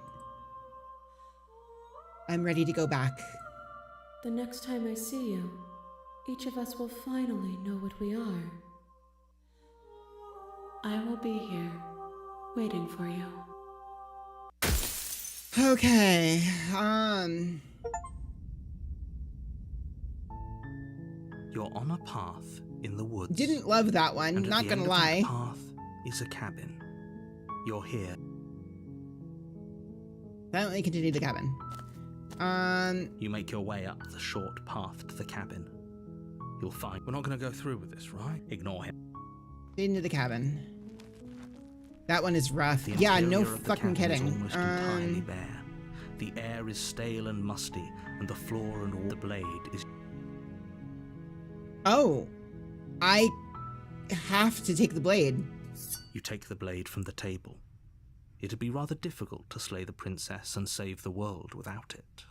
I'm ready to go back. The next time I see you, each of us will finally know what we are. I will be here, waiting for you. Okay, You're on a path in the woods. didn't love that one, and at not the gonna end of lie. that path is a cabin. You're here. Silently continue the cabin. You make your way up the short path to the cabin. You'll find we're not going to go through with this, right? Ignore him. Into the cabin. That one is rough. The Yeah, no interior of the fucking cabin kidding. is almost entirely bare. The air is stale and musty, and the floor and all the blade is... Oh. I have to take the blade. You take the blade from the table. It'd be rather difficult to slay the princess and save the world without it.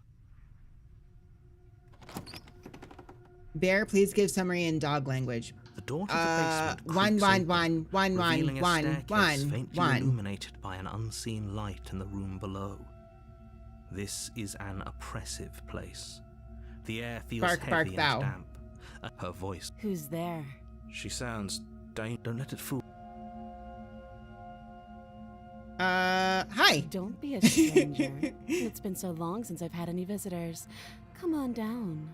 Bear, please give summary in dog language. The door to the basement One, creaks one, open, one, one, one, revealing a one, staircase one, faintly one. illuminated by an unseen light in the room below. This is an oppressive place. The air feels Bark, heavy bark, and thou. damp. Her voice. Who's there? She sounds... Don't let it fool. Hi. Don't be a stranger. It's been so long since I've had any visitors. Come on down.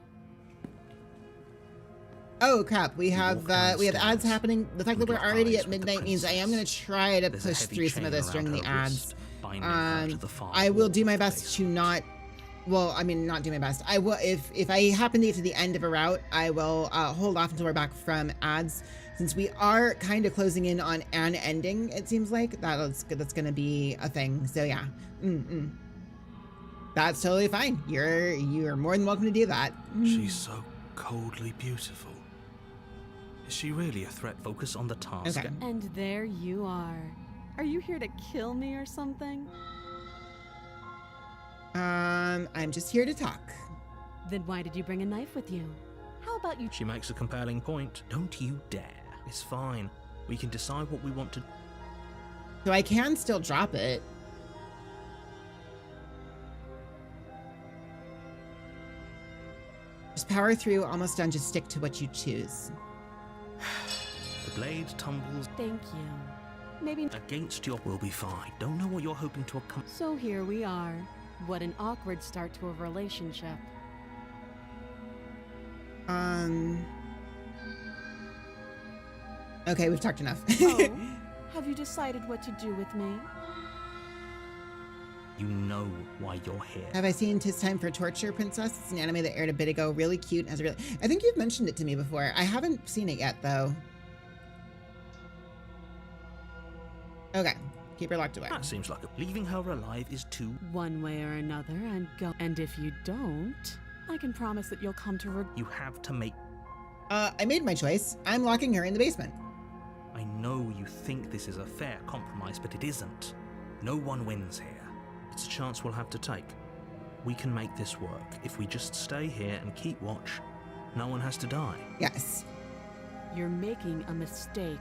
Oh crap, we have ads downstairs. happening. The fact that You we're lock already eyes at with the midnight means I am going to try to There's a push heavy through some of chain this during around the her ads. wrist, binding her to the far I will wall do my of the best to not. Well, I mean, not do my best. I will if I happen to get to the end of a route, I will hold off until we're back from ads, since we are kind of closing in on an ending. It seems like that's going to be a thing. So yeah, that's totally fine. You're more than welcome to do that. She's so coldly beautiful. Is she really a threat? Focus on the task. Okay. And there you are. Are you here to kill me or something? I'm just here to talk. Then why did you bring a knife with you? How about you... She makes a compelling point. Don't you dare. It's fine. We can decide what we want to... So I can still drop it. Just power through, almost done, just stick to what you choose. The blade tumbles Thank you. Maybe... against your... Will be fine. Don't know what you're hoping to accomplish. So here we are. What an awkward start to a relationship. Okay, we've talked enough. Oh, have you decided what to do with me? You know why you're here. Have I seen 'Tis Time for Torture, Princess? It's an anime that aired a bit ago. Really cute. Has a really... I think you've mentioned it to me before. I haven't seen it yet, though. Okay. Keep her locked away. That seems like leaving her alive is too... One way or another, I'm going. And if you don't, I can promise that you'll come to You have to make... I made my choice. I'm locking her in the basement. I know you think this is a fair compromise, but it isn't. No one wins here. It's a chance we'll have to take. We can make this work. If we just stay here and keep watch, no one has to die. Yes. You're making a mistake.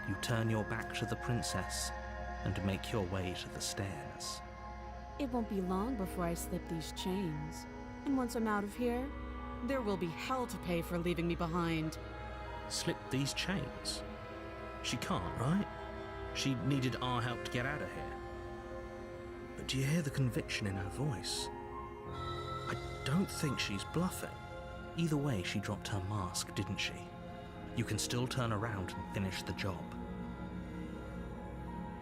You turn your back to the princess and make your way to the stairs. It won't be long before I slip these chains. And once I'm out of here, there will be hell to pay for leaving me behind. Slip these chains? She can't, right? She needed our help to get out of here. But do you hear the conviction in her voice? I don't think she's bluffing. Either way, she dropped her mask, didn't she? You can still turn around and finish the job.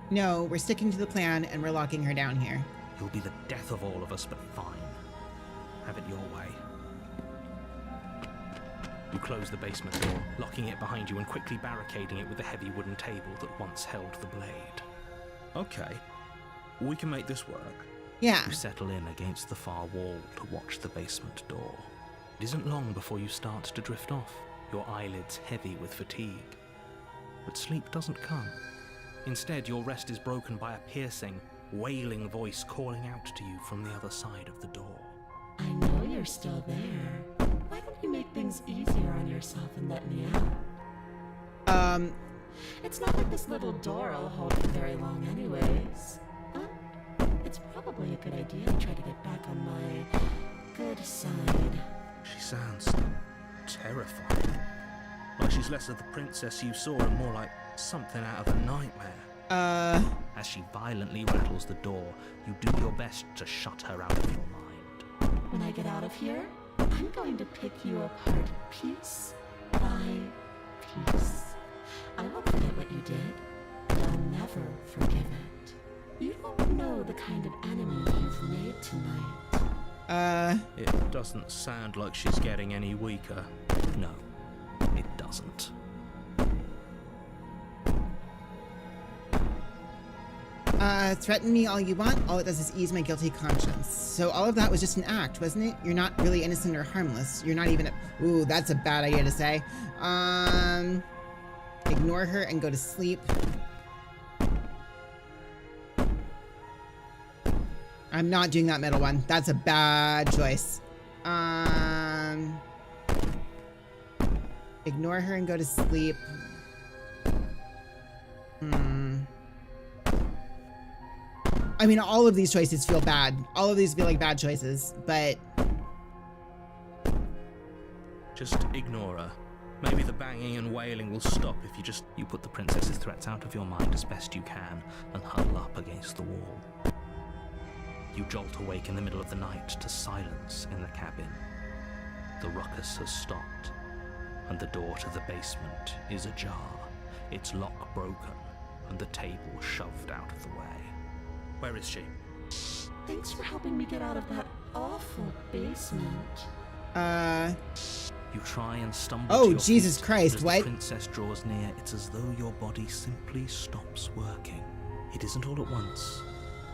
No, we're sticking to the plan and we're locking her down here. You'll be the death of all of us, but fine. Have it your way. You close the basement door, locking it behind you and quickly barricading it with the heavy wooden table that once held the blade. Okay, we can make this work. Yeah. You settle in against the far wall to watch the basement door. It isn't long before you start to drift off, your eyelids heavy with fatigue. But sleep doesn't come. Instead, your rest is broken by a piercing, wailing voice calling out to you from the other side of the door. I know you're still there. Why don't you make things easier on yourself and let me out? It's not like this little door will hold you very long anyways. It's probably a good idea to try to get back on my good side. She sounds terrifying. Like she's less of the princess you saw and more like something out of a nightmare. As she violently rattles the door, you do your best to shut her out of your mind. When I get out of here, I'm going to pick you apart piece by piece. I won't forget what you did, but never forgive it. You don't know the kind of enemy you've made tonight. It doesn't sound like she's getting any weaker. No, it doesn't. Threaten me all you want. All it does is ease my guilty conscience. So all of that was just an act, wasn't it? You're not really innocent or harmless. You're not even a... Ooh, that's a bad idea to say. Ignore her and go to sleep. I'm not doing that middle one. That's a bad choice. Ignore her and go to sleep. I mean, all of these choices feel bad. All of these feel like bad choices, but... Just ignore her. Maybe the banging and wailing will stop if you put the princess's threats out of your mind as best you can and huddle up against the wall. You jolt awake in the middle of the night to silence in the cabin. The ruckus has stopped, and the door to the basement is ajar, its lock broken, and the table shoved out of the way. Where is she? Thanks for helping me get out of that awful basement. You try and stumble Oh, to your Jesus feet, Christ, but as what? the princess draws near, it's as though your body simply stops working. It isn't all at once.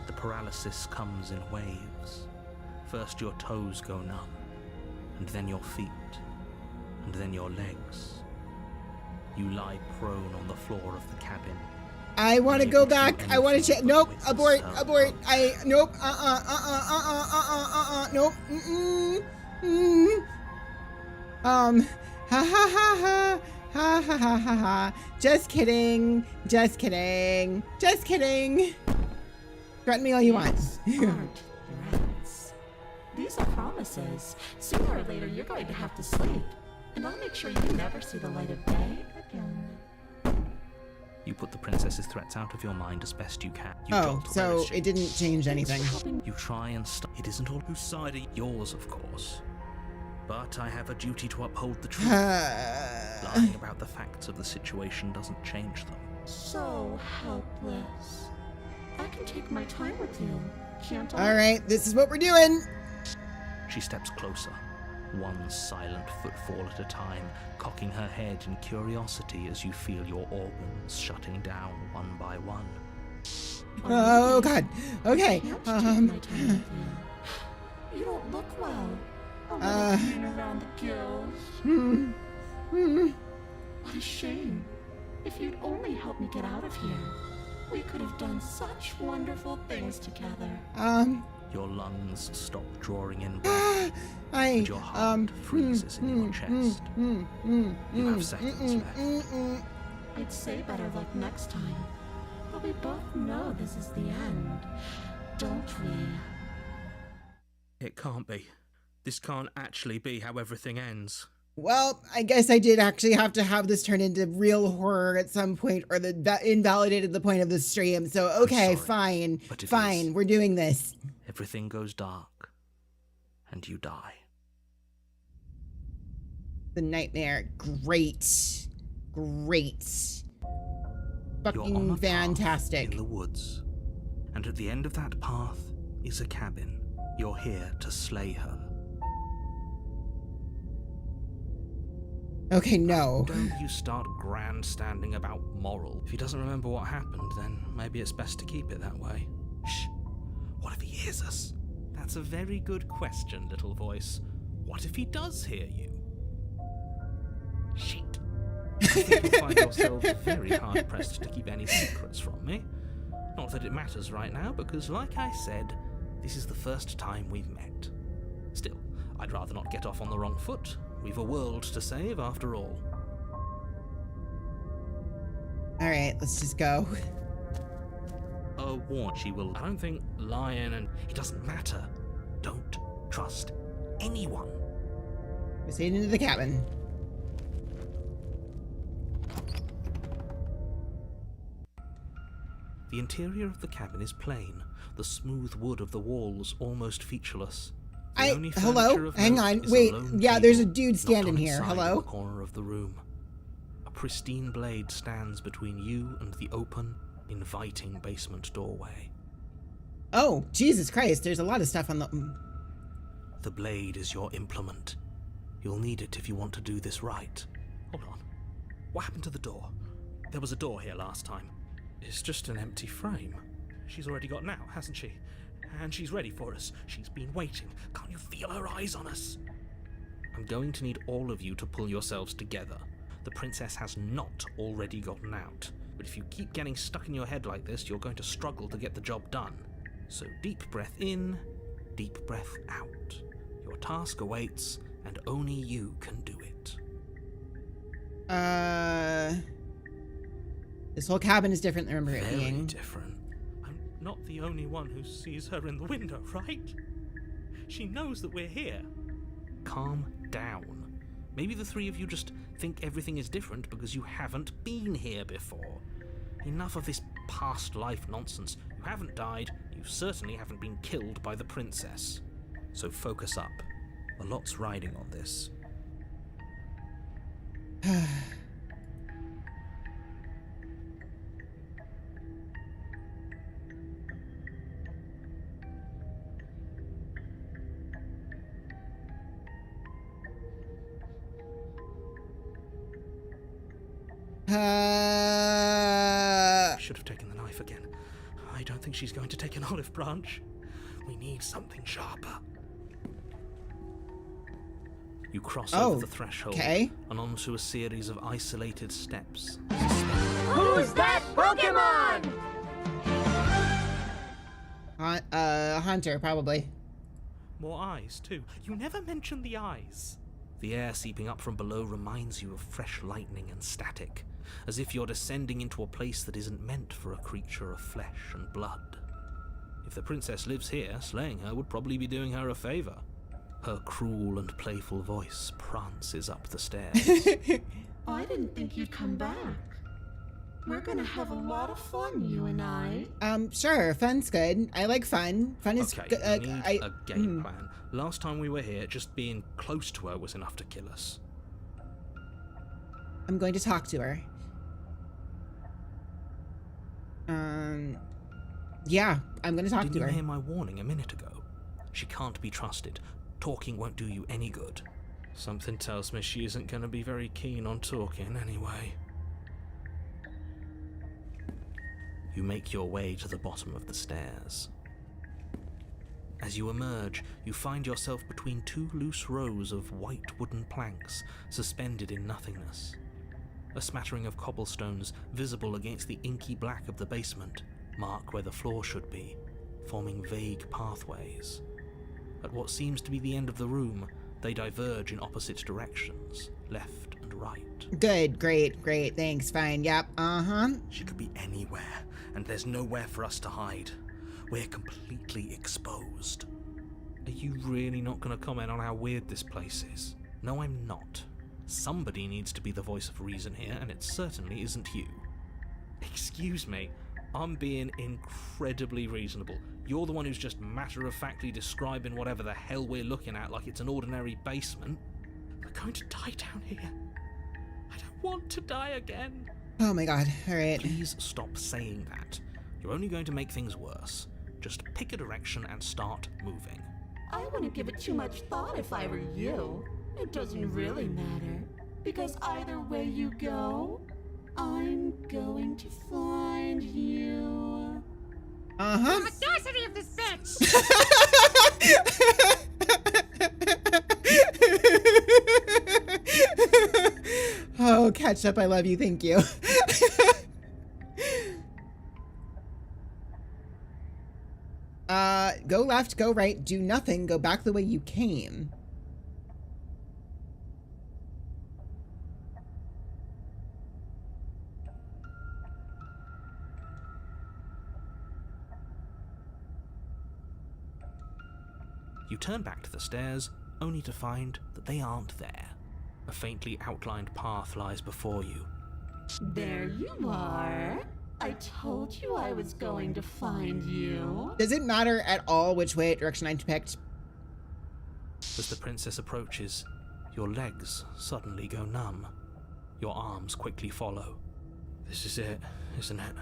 The paralysis comes in waves. First your toes go numb, and then your feet, and then your legs. You lie prone on the floor of the cabin. I want to go back. I want to check. Nope. Abort. Abort. Nope. Nope. Ha ha ha ha. Ha ha ha ha ha. Just kidding. Just kidding. Just kidding. Threaten me all you want. Aren't threats. These are promises. Sooner or later, you're going to have to sleep. And I'll make sure you never see the light of day again. You put the princess's threats out of your mind as best you can. You Oh, jolt so away as she- it didn't change anything. You try and stop. It isn't all whose side are yours, of course. But I have a duty to uphold the truth. Lying about the facts of the situation doesn't change them. So helpless. I can take my time with you, can't I? All right, this is what we're doing. She steps closer, one silent footfall at a time, cocking her head in curiosity as you feel your organs shutting down one by one. Oh God. Okay. Can't take my time with you. You don't look well. A little green around the gills. What a shame. If you'd only help me get out of here, we could have done such wonderful things together. Your lungs stop drawing in breath, I and your heart freezes in your chest. You have seconds left. I'd say better luck next time. But we both know this is the end, don't we? It can't be. This can't actually be how everything ends. Well, I guess I did actually have to have this turn into real horror at some point, or that invalidated the point of the stream. So, okay, sorry, fine. Fine, we're doing this. Everything goes dark, and you die. The nightmare. Great. Great. You're on Fucking a fantastic. path in the woods, and at the end of that path is a cabin. You're here to slay her. Okay, no. Don't you start grandstanding about moral. If he doesn't remember what happened, then maybe it's best to keep it that way. Shh. What if he hears us? That's a very good question, little voice. What if he does hear you? Shit. I think you'll find yourselves very hard-pressed to keep any secrets from me. Not that it matters right now, because like I said, this is the first time we've met. Still, I'd rather not get off on the wrong foot. We've a world to save, after all. All right, let's just go. Warn, she will. I don't think lying and it doesn't matter. Don't trust anyone. We're staying into the cabin. The interior of the cabin is plain, the smooth wood of the walls almost featureless. The only furniture hello? of Hang note on, is wait, lone yeah, there's a table dude knocked standing on here, its side hello? in the corner of the room. A pristine blade stands between you and the open, inviting basement doorway. Oh, Jesus Christ, there's a lot of stuff on the... The blade is your implement. You'll need it if you want to do this right. Hold on. What happened to the door? There was a door here last time. It's just an empty frame. She's already got out, hasn't she? And she's ready for us. She's been waiting. Can't you feel her eyes on us? I'm going to need all of you to pull yourselves together. The princess has not already gotten out. But if you keep getting stuck in your head like this, you're going to struggle to get the job done. So deep breath in, deep breath out. Your task awaits, and only you can do it. This whole cabin is different than I remember it Very being. different. I'm not the only one who sees her in the window, right? She knows that we're here. Calm down. Maybe the three of you just think everything is different because you haven't been here before. Enough of this past life nonsense. You haven't died, you certainly haven't been killed by the princess. So focus up. A lot's riding on this. Should have taken the knife again. I don't think she's going to take an olive branch. We need something sharper. You cross over the threshold and onto a series of isolated steps. Who's that Pokemon? Hunter, probably. More eyes, too. You never mentioned the eyes. The air seeping up from below reminds you of fresh lightning and static, as if you're descending into a place that isn't meant for a creature of flesh and blood. If the princess lives here, slaying her would probably be doing her a favor. Her cruel and playful voice prances up the stairs. I didn't think you'd come back. We're gonna have a lot of fun, you and I. Sure, fun's good. I like fun. Fun is okay, good. we need a game plan. Last time we were here, just being close to her was enough to kill us. I'm going to talk to her. Yeah, I'm going to talk to her. Didn't you hear my warning a minute ago? She can't be trusted. Talking won't do you any good. Something tells me she isn't going to be very keen on talking anyway. You make your way to the bottom of the stairs. As you emerge, you find yourself between two loose rows of white wooden planks suspended in nothingness. A smattering of cobblestones visible against the inky black of the basement mark where the floor should be, forming vague pathways. At what seems to be the end of the room, they diverge in opposite directions, left and right. Good, great, thanks, fine, yep, She could be anywhere, and there's nowhere for us to hide. We're completely exposed. Are you really not going to comment on how weird this place is? No, I'm not. Somebody needs to be the voice of reason here, and it certainly isn't you. Excuse me, I'm being incredibly reasonable. You're the one who's just matter-of-factly describing whatever the hell we're looking at like it's an ordinary basement. We're going to die down here. I don't want to die again. Oh my god, alright. Please stop saying that. You're only going to make things worse. Just pick a direction and start moving. I wouldn't give it too much thought if I were you. It doesn't really matter, because either way you go, I'm going to find you. The audacity of this bitch! Oh, ketchup, I love you, thank you. Go left, go right, do nothing, go back the way you came. You turn back to the stairs, only to find that they aren't there. A faintly outlined path lies before you. There you are. I told you I was going to find you. Does it matter at all which direction I picked? As the princess approaches, your legs suddenly go numb. Your arms quickly follow. This is it, isn't it?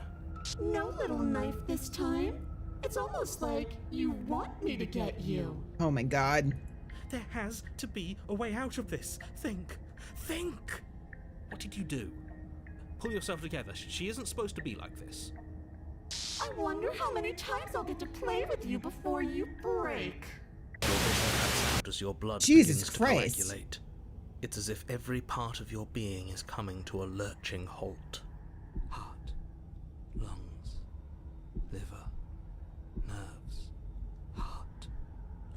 No little knife this time. It's almost like you want me to get you. Oh my god. There has to be a way out of this. Think. Think! What did you do? Pull yourself together. She isn't supposed to be like this. I wonder how many times I'll get to play with you before you break. Your vision cuts out as your blood Jesus begins to Christ. coagulate. It's as if every part of your being is coming to a lurching halt. Heart, lungs, liver, nerves. Heart,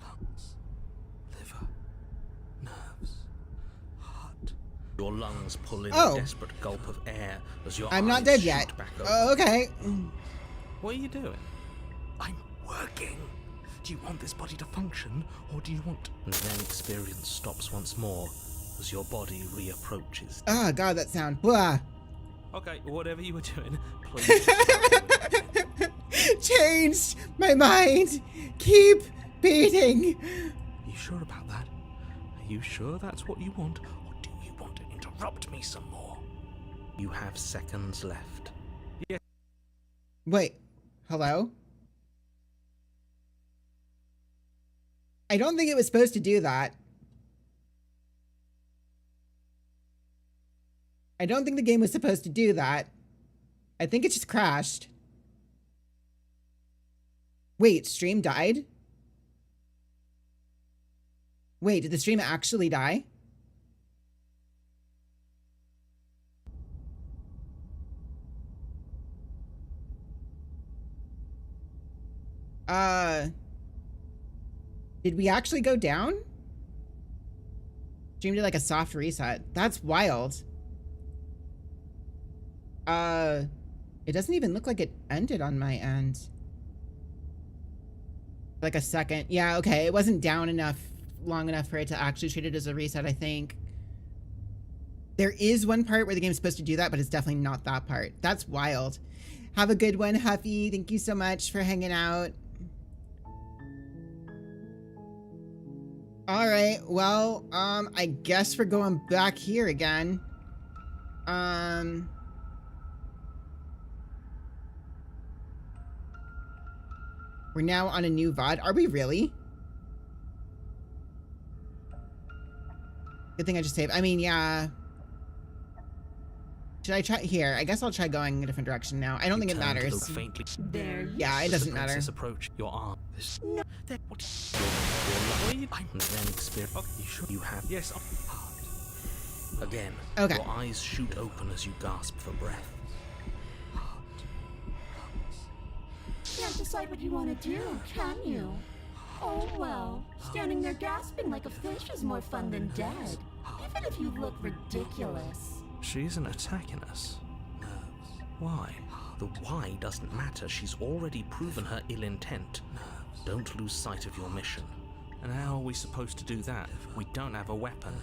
lungs, liver, nerves, heart. Your lungs pull in a desperate gulp of air as your I'm eyes not dead shoot yet. back open. Oh, okay. What are you doing? I'm working. Do you want this body to function, or do you want... And then experience stops once more as your body reapproaches. Oh god, that sound. Blah. Okay, whatever you were doing, please. Changed my mind. Keep beating. You sure about that? Are you sure that's what you want, or do you want to interrupt me some more? You have seconds left. Yeah. Wait. Hello? I don't think it was supposed to do that. I don't think the game was supposed to do that. I think it just crashed. Wait, stream died? Wait, did the stream actually die? Did we actually go down? Stream did like a soft reset. That's wild. It doesn't even look like it ended on my end. Like a second. Yeah, okay. It wasn't down enough, long enough for it to actually treat it as a reset, I think. There is one part where the game's supposed to do that, but it's definitely not that part. That's wild. Have a good one, Huffy. Thank you so much for hanging out. All right, well, I guess we're going back here again. We're now on a new VOD. Are we really? Good thing I just saved. I mean, yeah. Should I try here? I guess I'll try going a different direction now. I don't think it matters. There. Yeah, it doesn't matter. Approach your arm. No. You have yes. heart. Again. Okay. Your eyes shoot open as you gasp for breath. Can't decide what you want to do, can you? Oh well, standing there gasping like a fish is more fun than dead. Even if you look ridiculous. She isn't attacking us. Why? The why doesn't matter. She's already proven her ill intent. Don't lose sight of your mission. And how are we supposed to do that? We don't have a weapon.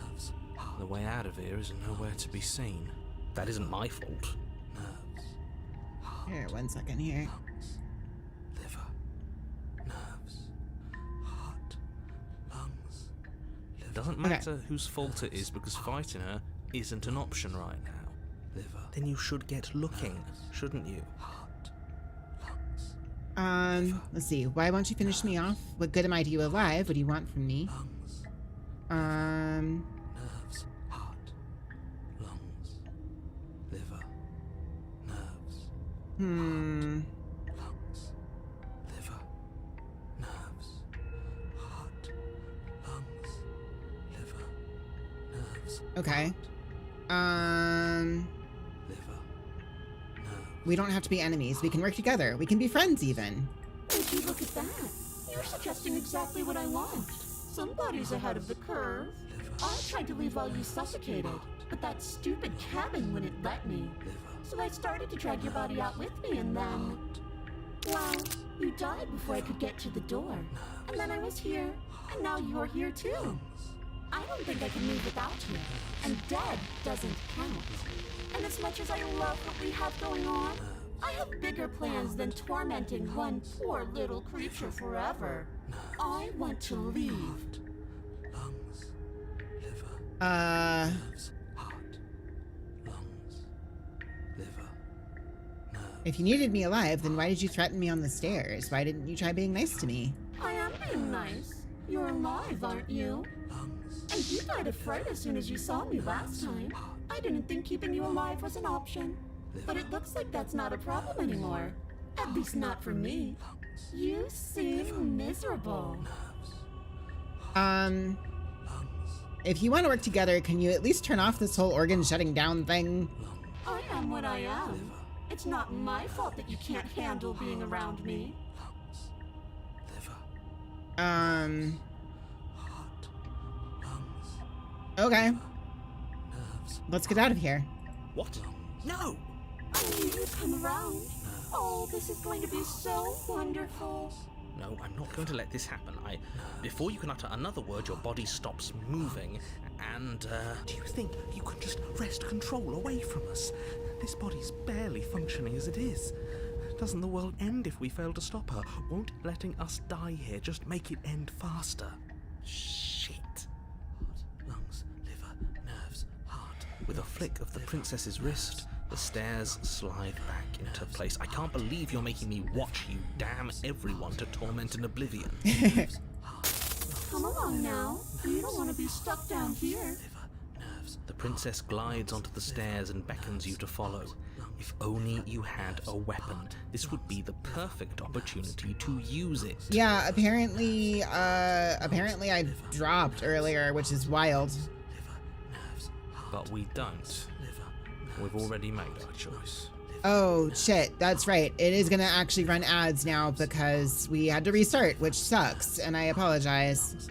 The way out of here is nowhere to be seen. That isn't my fault. Here, 1 second here. Liver, nerves, heart, lungs. It doesn't matter whose fault it is because fighting her isn't an option right now. Liver. Then you should get looking, shouldn't you? Heart, lungs. Let's see. Why won't you finish me off? What good am I to you alive? What do you want from me? Lungs. Nerves, heart, lungs, liver, nerves. Lungs, liver, nerves, heart, lungs, liver, nerves. Okay. Liver, nerves. We don't have to be enemies. We can work together. We can be friends even. Would you look at that? You're suggesting exactly what I want. Somebody's ahead of the curve. I tried to leave while you suffocated, but that stupid cabin wouldn't let me. So I started to drag your body out with me and then... Well, you died before I could get to the door. And then I was here, and now you're here too. I don't think I can move without you. And dead doesn't count. And as much as I love what we have going on, I have bigger plans than tormenting one poor little creature forever. I want to leave. Lungs, liver, nerves, heart, lungs, liver, nerves. If you needed me alive, then why did you threaten me on the stairs? Why didn't you try being nice to me? I am being nice. You're alive, aren't you? And you died of fright as soon as you saw me last time. I didn't think keeping you alive was an option. But it looks like that's not a problem anymore. At least not for me. You seem miserable. If you want to work together, can you at least turn off this whole organ shutting down thing? I am what I am. It's not my fault that you can't handle being around me. Okay. Let's get out of here. What? No! I knew you'd come around. Oh, this is going to be so wonderful. No, I'm not going to let this happen. Before you can utter another word, your body stops moving, and, Do you think you can just wrest control away from us? This body's barely functioning as it is. Doesn't the world end if we fail to stop her? Won't letting us die here just make it end faster? Shit. Heart, lungs, liver, nerves, heart. With a flick of the princess's wrist, the stairs slide back into place. I can't believe you're making me watch you damn everyone to torment and oblivion. Come along now. You don't want to be stuck down here. The princess glides onto the stairs and beckons you to follow. If only you had a weapon, this would be the perfect opportunity to use it. Yeah, apparently I dropped earlier, which is wild. But we don't. We've already made our choice. Oh, shit, that's right. It is gonna actually run ads now because we had to restart, which sucks, and I apologize.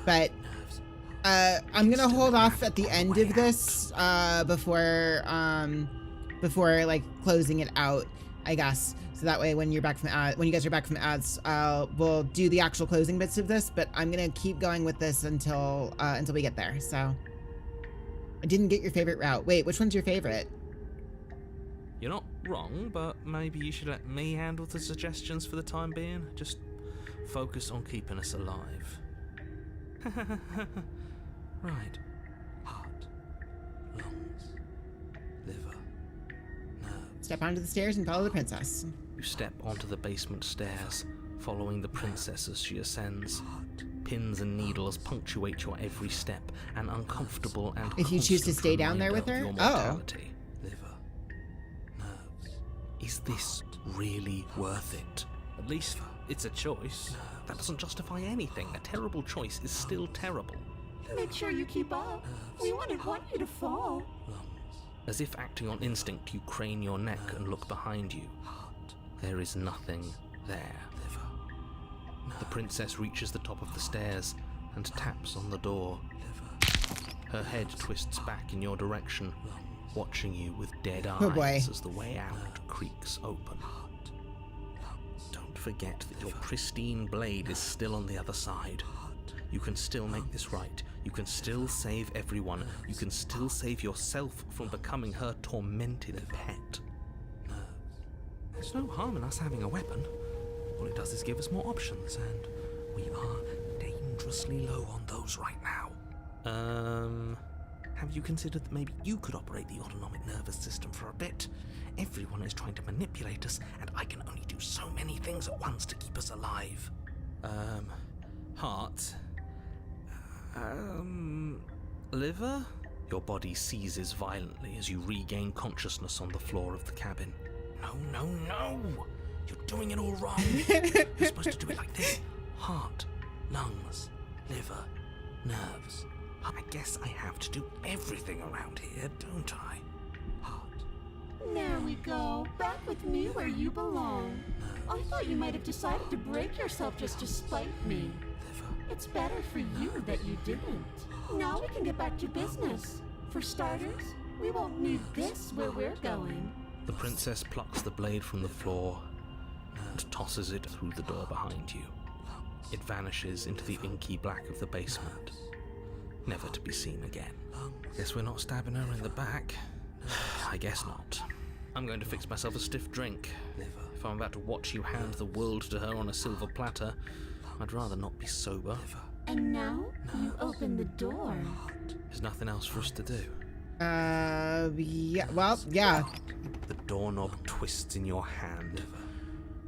But I'm gonna hold off at the end of this before like closing it out, I guess. So that way, when you're back from when you guys are back from ads, we'll do the actual closing bits of this. But I'm gonna keep going with this until we get there. So I didn't get your favorite route. Wait, which one's your favorite? You're not wrong, but maybe you should let me handle the suggestions for the time being. Just focus on keeping us alive. Right. Heart, lungs, liver, nerves. Step onto the stairs and follow the princess. You step onto the basement stairs, following the princess as she ascends. Pins and needles punctuate your every step, an uncomfortable and if you choose to stay down there with her? Oh. Liver, nerves. Is this really worth it? At least it's a choice. That doesn't justify anything. A terrible choice is still terrible. Make sure you keep up. We wouldn't want you to fall. As if acting on instinct, you crane your neck and look behind you. There is nothing there. The princess reaches the top of the stairs and taps on the door. Her head twists back in your direction, watching you with dead eyes as the way out creaks open. Don't forget that your pristine blade is still on the other side. You can still make this right. You can still save everyone. You can still save yourself from becoming her tormented pet. There's no harm in us having a weapon. All it does is give us more options, and we are dangerously low on those right now. Have you considered that maybe you could operate the autonomic nervous system for a bit? Everyone is trying to manipulate us, and I can only do so many things at once to keep us alive. Heart. Liver? Your body seizes violently as you regain consciousness on the floor of the cabin. No! You're doing it all wrong. You're supposed to do it like this. Heart, lungs, liver, nerves. I guess I have to do everything around here, don't I? Heart. There we go. Back with me where you belong. I thought you might have decided to break yourself just to spite me. It's better for you that you didn't. Now we can get back to business. For starters, we won't need this where we're going. The princess plucks the blade from the floor and tosses it through the door behind you. It vanishes into the inky black of the basement, never to be seen again. Guess we're not stabbing her in the back. I guess not. I'm going to fix myself a stiff drink. If I'm about to watch you hand the world to her on a silver platter, I'd rather not be sober. And now you open the door. There's nothing else for us to do. Yeah, well, yeah. The doorknob twists in your hand,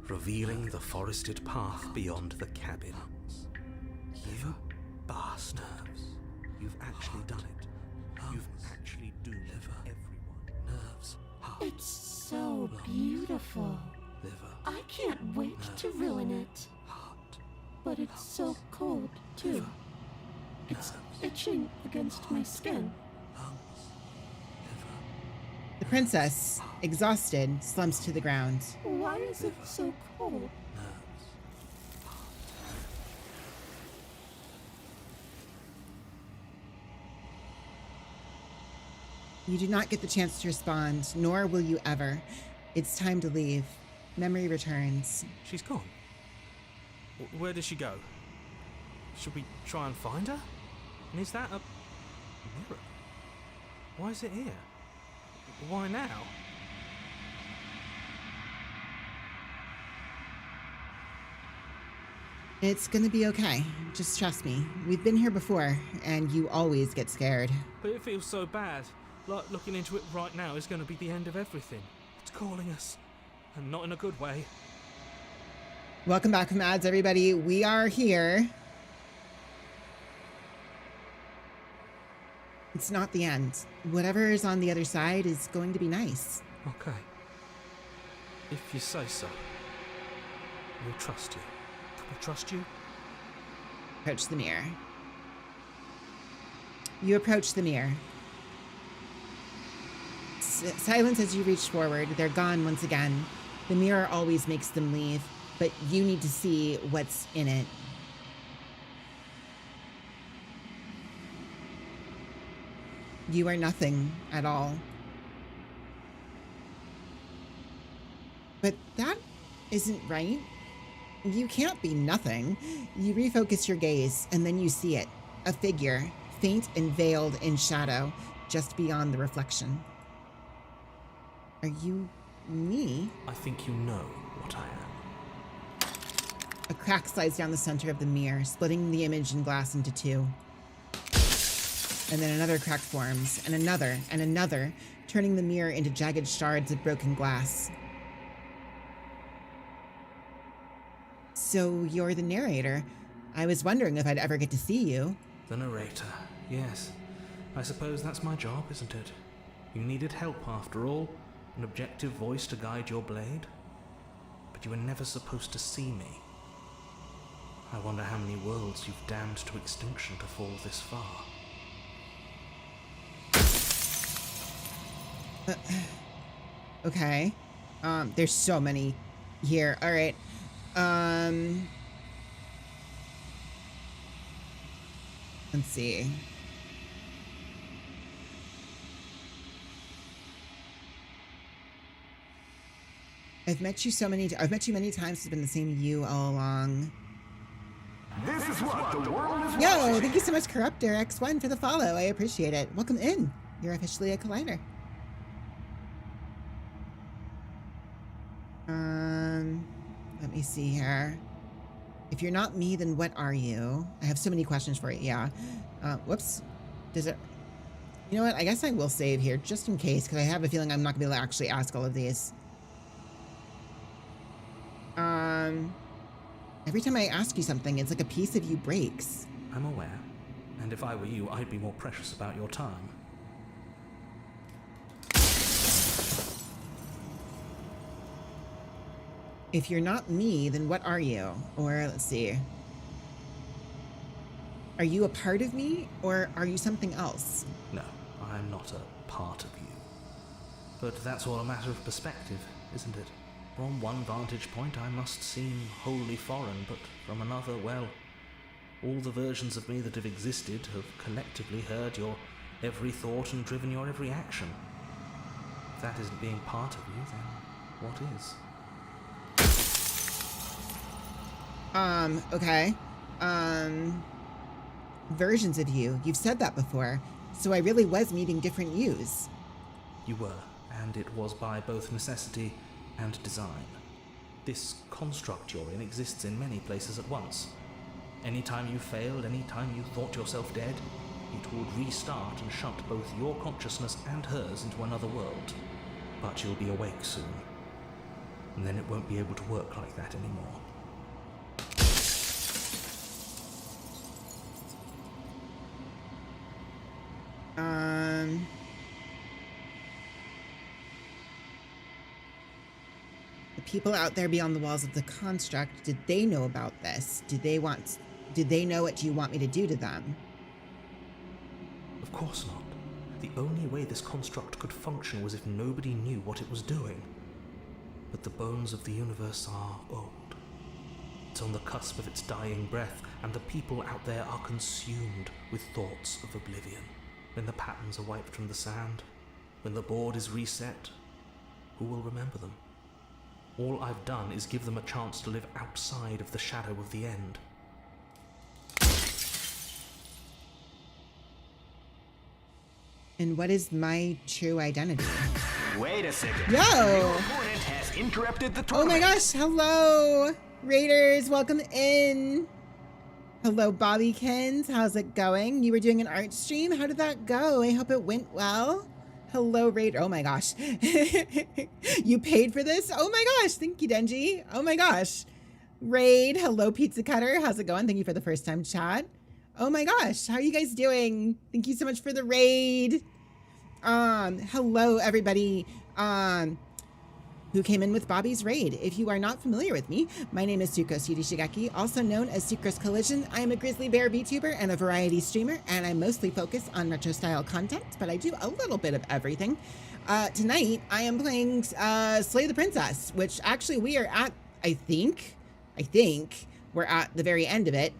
revealing the forested path beyond the cabin. You bastard. You've actually done it. You've actually doomed everyone. It's so beautiful. I can't wait to ruin it. But it's so cold, too. It's itching against my skin. The princess, exhausted, slumps to the ground. Why is it so cold? You do not get the chance to respond, nor will you ever. It's time to leave. Memory returns. She's gone. Where did she go? Should we try and find her? And is that a mirror? Why is it here? Why now? It's gonna be okay. Just trust me. We've been here before, and you always get scared. But it feels so bad. Like looking into it right now is going to be the end of everything. It's calling us. And not in a good way. Welcome back from ads, everybody. We are here. It's not the end. Whatever is on the other side is going to be nice. Okay. If you say so. We'll trust you. Can we trust you? Approach the mirror. You approach the mirror. Silence as you reach forward. They're gone once again. The mirror always makes them leave, but you need to see what's in it. You are nothing at all. But that isn't right. You can't be nothing. You refocus your gaze, and then you see it. A figure, faint and veiled in shadow, just beyond the reflection. Are you me? I think you know what I am. A crack slides down the center of the mirror, splitting the image and glass into two. And then another crack forms, and another, turning the mirror into jagged shards of broken glass. So you're the narrator. I was wondering if I'd ever get to see you. The narrator, yes. I suppose that's my job, isn't it? You needed help after all. An objective voice to guide your blade. But you were never supposed to see me. I wonder how many worlds you've damned to extinction to fall this far. Okay. There's so many here. All right. Let's see. I've met you many times. It's been the same you all along. This is what the world is Yo, watching. thank you so much, Corruptor X1, for the follow. I appreciate it. Welcome in. You're officially a collider. Let me see here. If you're not me, then what are you? I have so many questions for you. Yeah. Whoops. Does it? You know what? I guess I will save here just in case, because I have a feeling I'm not gonna be able to actually ask all of these. Every time I ask you something, it's like a piece of you breaks. I'm aware. And if I were you, I'd be more precious about your time. If you're not me, then what are you? Or let's see. Are you a part of me, or are you something else? No, I'm not a part of you. But that's all a matter of perspective, isn't it? From one vantage point, I must seem wholly foreign, but from another, well, all the versions of me that have existed have collectively heard your every thought and driven your every action. If that isn't being part of you, then what is? Okay. Versions of you. You've said that before. So I really was meeting different yous. You were, and it was by both necessity and design. This construct you're in exists in many places at once. Anytime you failed, anytime you thought yourself dead, it would restart and shunt both your consciousness and hers into another world. But you'll be awake soon. And then it won't be able to work like that anymore. The people out there beyond the walls of the construct, did they know about this? Did they know what you want me to do to them? Of course not. The only way this construct could function was if nobody knew what it was doing. But the bones of the universe are old. It's on the cusp of its dying breath, and the people out there are consumed with thoughts of oblivion. When the patterns are wiped from the sand, when the board is reset, who will remember them? All I've done is give them a chance to live outside of the shadow of the end. And what is my true identity? Wait a second. Yo! Your opponent has interrupted the Oh tournament. my gosh, hello! Raiders, welcome in. Hello, Bobbykins. How's it going? You were doing an art stream? How did that go? I hope it went well. Hello, Raider. Oh my gosh. You paid for this? Oh my gosh. Thank you, Denji. Oh my gosh. Raid. Hello, Pizza Cutter. How's it going? Thank you for the first time chat. Oh my gosh. How are you guys doing? Thank you so much for the raid. Hello, everybody. Who came in with Bobby's raid. If you are not familiar with me, my name is Sucrose Shigeki, also known as Sucrose Collision. I am a grizzly bear VTuber and a variety streamer, and I mostly focus on retro style content, but I do a little bit of everything. Tonight, I am playing Slay the Princess, which actually we are at, I think we're at the very end of it.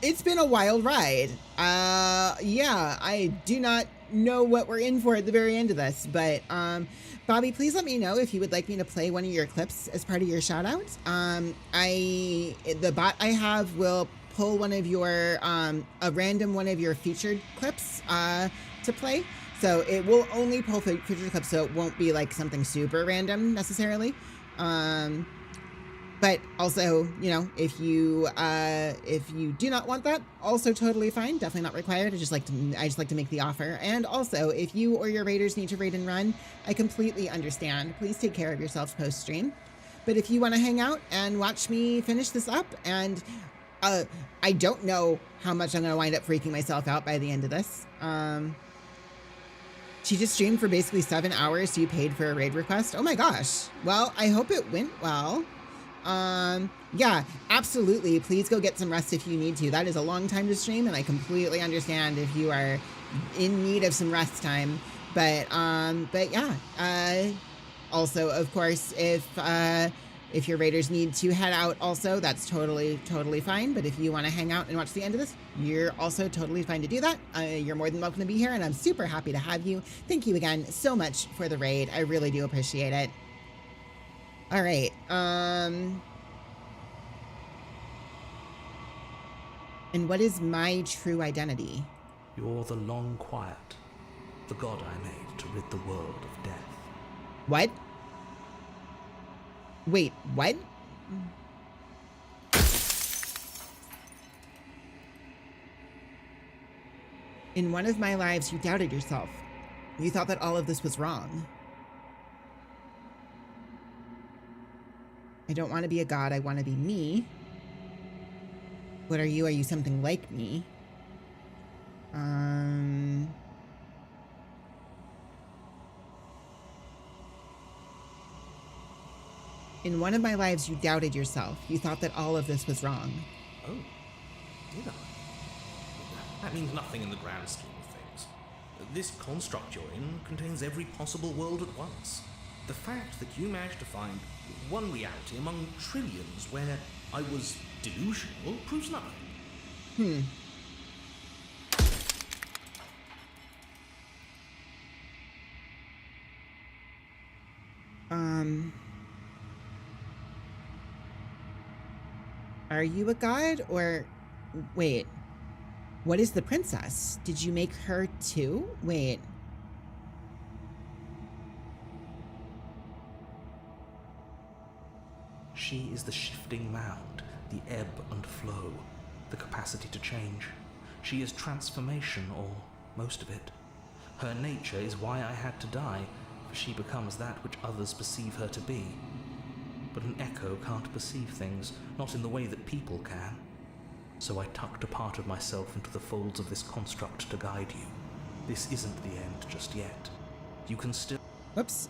It's been a wild ride. Yeah, I do not know what we're in for at the very end of this, but Bobby, please let me know if you would like me to play one of your clips as part of your shout out. The bot I have will pull one of your a random one of your featured clips to play, so it will only pull featured clips, so it won't be like something super random necessarily. But also, you know, if you do not want that, also totally fine. Definitely not required. I just like to make the offer. And also, if you or your raiders need to raid and run, I completely understand. Please take care of yourselves post stream. But if you want to hang out and watch me finish this up, and I don't know how much I'm going to wind up freaking myself out by the end of this. She just streamed for basically 7 hours, so you paid for a raid request. Oh my gosh. Well, I hope it went well. Yeah, absolutely. Please go get some rest if you need to. That is a long time to stream, and I completely understand if you are in need of some rest time. But yeah. Also, of course, if your raiders need to head out also, that's totally fine. But if you want to hang out and watch the end of this, you're also totally fine to do that. You're more than welcome to be here, and I'm super happy to have you. Thank you again so much for the raid. I really do appreciate it. All right. And what is my true identity? You're the long quiet, the god I made to rid the world of death. What? Wait, what? In one of my lives, you doubted yourself. You thought that all of this was wrong. I don't want to be a god, I want to be me. What are you? Are you something like me? In one of my lives, you doubted yourself. You thought that all of this was wrong. Oh, did I? That means nothing in the grand scheme of things. This construct you're in contains every possible world at once. The fact that you managed to find one reality among trillions where I was delusional proves nothing. Are you a god or... Wait. What is the princess? Did you make her too? Wait. She is the shifting mound, the ebb and flow, the capacity to change. She is transformation, or most of it. Her nature is why I had to die, for she becomes that which others perceive her to be. But an echo can't perceive things, not in the way that people can. So I tucked a part of myself into the folds of this construct to guide you. This isn't the end just yet. You can still... Whoops.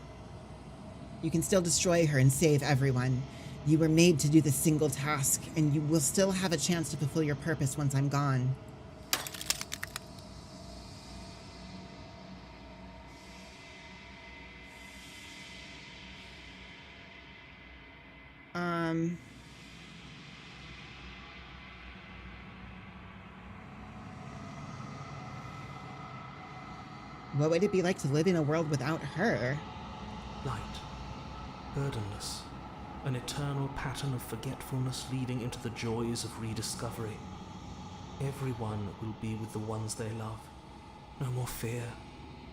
You can still destroy her and save everyone. You were made to do this single task, and you will still have a chance to fulfill your purpose once I'm gone. What would it be like to live in a world without her? Light. Burdenless. An eternal pattern of forgetfulness leading into the joys of rediscovery. Everyone will be with the ones they love. No more fear.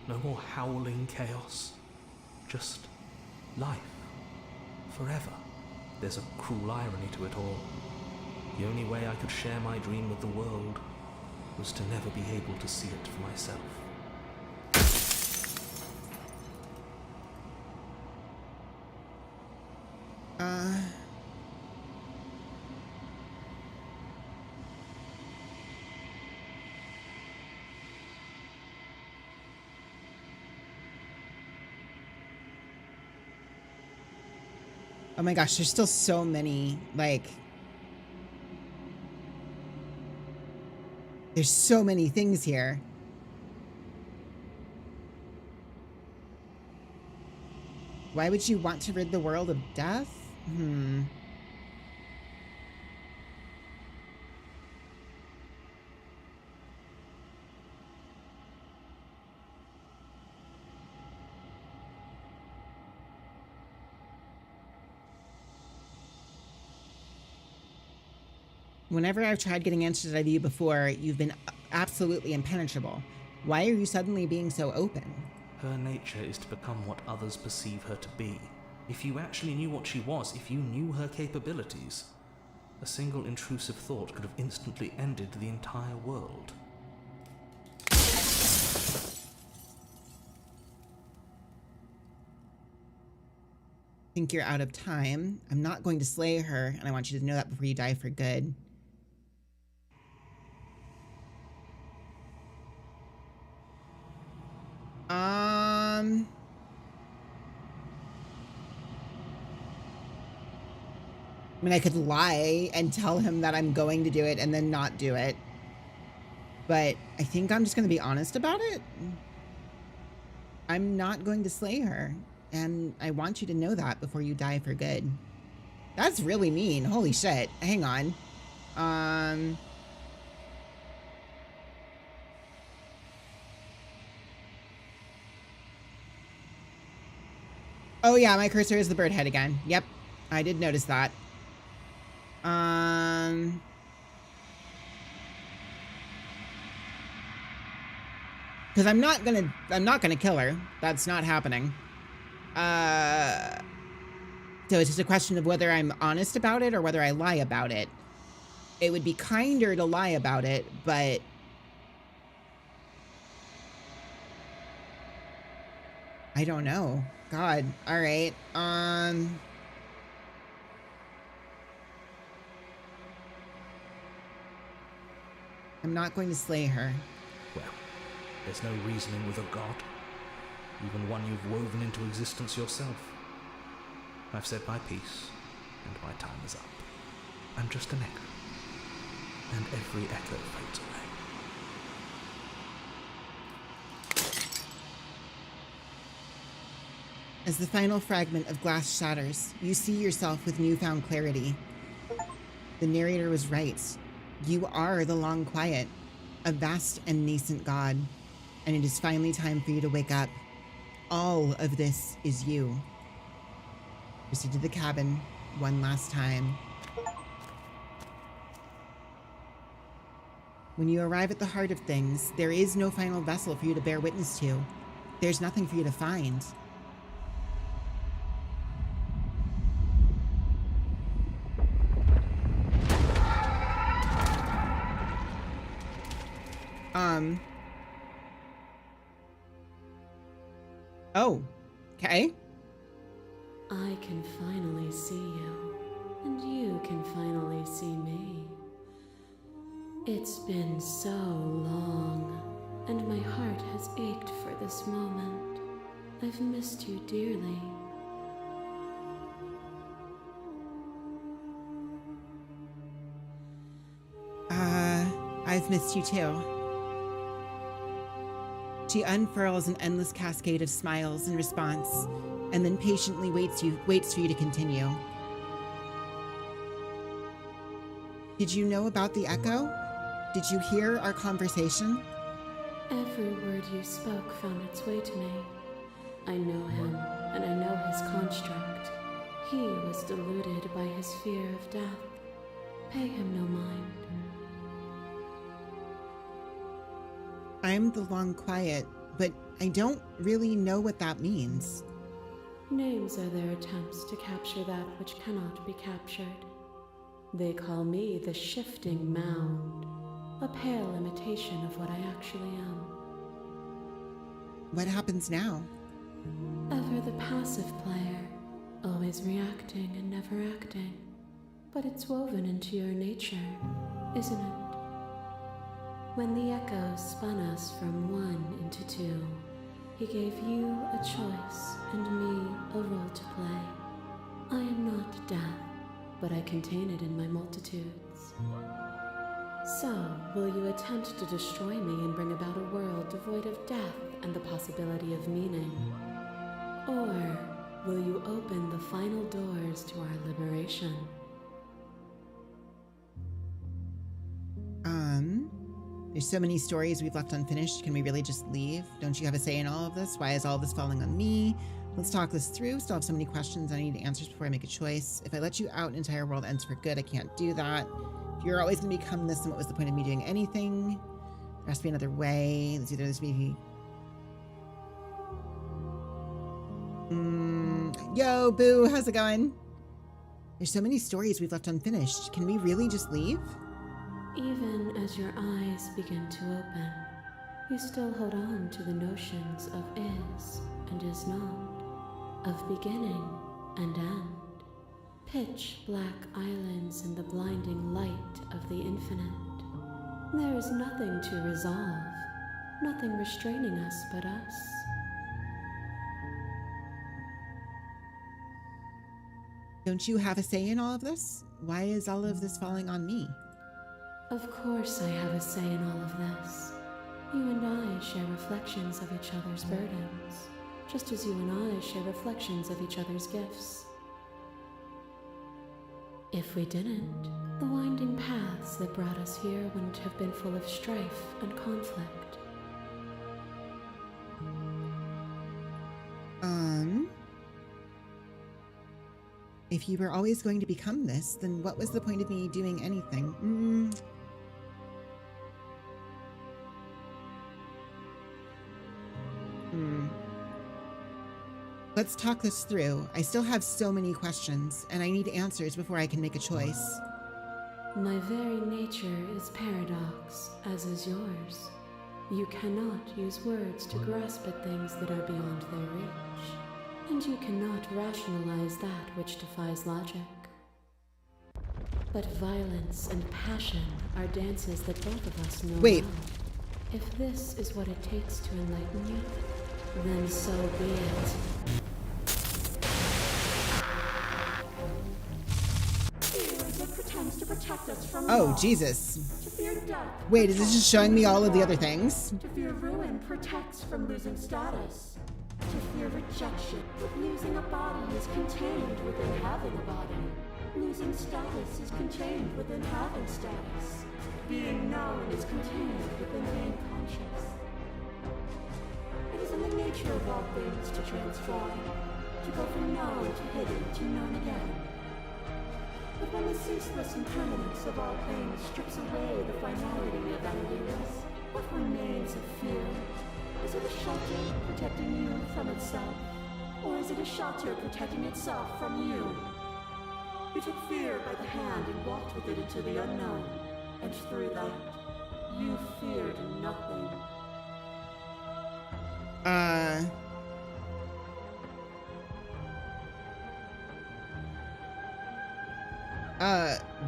No more howling chaos. Just life. Forever. There's a cruel irony to it all. The only way I could share my dream with the world was to never be able to see it for myself. Oh my gosh, there's still so many, like... There's so many things here. Why would you want to rid the world of death? Whenever I've tried getting answers out of you before, you've been absolutely impenetrable. Why are you suddenly being so open? Her nature is to become what others perceive her to be. If you actually knew what she was, if you knew her capabilities, a single intrusive thought could have instantly ended the entire world. I think you're out of time. I'm not going to slay her, and I want you to know that before you die for good. I mean, I could lie and tell him that I'm going to do it and then not do it. But I think I'm just going to be honest about it. I'm not going to slay her. And I want you to know that before you die for good. That's really mean. Holy shit. Hang on. Oh yeah, my cursor is the bird head again. Yep. I did notice that. Because I'm not gonna kill her. That's not happening. So it's just a question of whether I'm honest about it or whether I lie about it. It would be kinder to lie about it, but I don't know. God. All right. I'm not going to slay her. Well, there's no reasoning with a god, even one you've woven into existence yourself. I've said my piece, and my time is up. I'm just an echo, and every echo fades away. As the final fragment of glass shatters, you see yourself with newfound clarity. The narrator was right. You are the long quiet, a vast and nascent god, and it is finally time for you to wake up. All of this is you. Proceed to the cabin one last time. When you arrive at the heart of things, there is no final vessel for you to bear witness to. There's nothing for you to find. Oh, okay. I can finally see you, and you can finally see me. It's been so long, and my heart has ached for this moment. I've missed you dearly. I've missed you too. She unfurls an endless cascade of smiles in response, and then patiently waits for you to continue. Did you know about the echo? Did you hear our conversation? Every word you spoke found its way to me. I know him, and I know his construct. He was deluded by his fear of death. Pay him no mind. I'm the long quiet, but I don't really know what that means. Names are their attempts to capture that which cannot be captured. They call me the shifting mound, a pale imitation of what I actually am. What happens now? Ever the passive player, always reacting and never acting. But it's woven into your nature, isn't it? When the echo spun us from one into two, he gave you a choice and me a role to play. I am not death, but I contain it in my multitudes. So, will you attempt to destroy me and bring about a world devoid of death and the possibility of meaning? Or will you open the final doors to our liberation? There's so many stories we've left unfinished. Can we really just leave? Don't you have a say in all of this? Why is all this falling on me? Let's talk this through. Still have so many questions. I need answers before I make a choice. If I let you out, an entire world ends for good. I can't do that. If you're always going to become this, then what was the point of me doing anything? There has to be another way. It's either this be... Yo, Boo, how's it going? There's so many stories we've left unfinished. Can we really just leave? Even as your eyes begin to open, you still hold on to the notions of is and is not, of beginning and end, pitch black islands in the blinding light of the infinite. There is nothing to resolve, nothing restraining us but us. Don't you have a say in all of this? Why is all of this falling on me? Of course I have a say in all of this. You and I share reflections of each other's burdens, just as you and I share reflections of each other's gifts. If we didn't, the winding paths that brought us here wouldn't have been full of strife and conflict. If you were always going to become this, then what was the point of me doing anything? Let's talk this through. I still have so many questions, and I need answers before I can make a choice. My very nature is paradox, as is yours. You cannot use words to grasp at things that are beyond their reach, and you cannot rationalize that which defies logic. But violence and passion are dances that both of us know well. If this is what it takes to enlighten you, then so be it. To protect us from oh, Jesus. To fear death. Wait, is this just showing me all of the other things? To fear ruin protects from losing status. To fear rejection. Losing a body is contained within having a body. Losing status is contained within having status. Being known is contained within being conscious. It is in the nature of all things to transform. To go from known to hidden to known again. But when the ceaseless impermanence of all things strips away the finality of entities, what remains of fear? Is it a shelter protecting you from itself? Or is it a shelter protecting itself from you? You took fear by the hand and walked with it into the unknown, and through that, You feared nothing.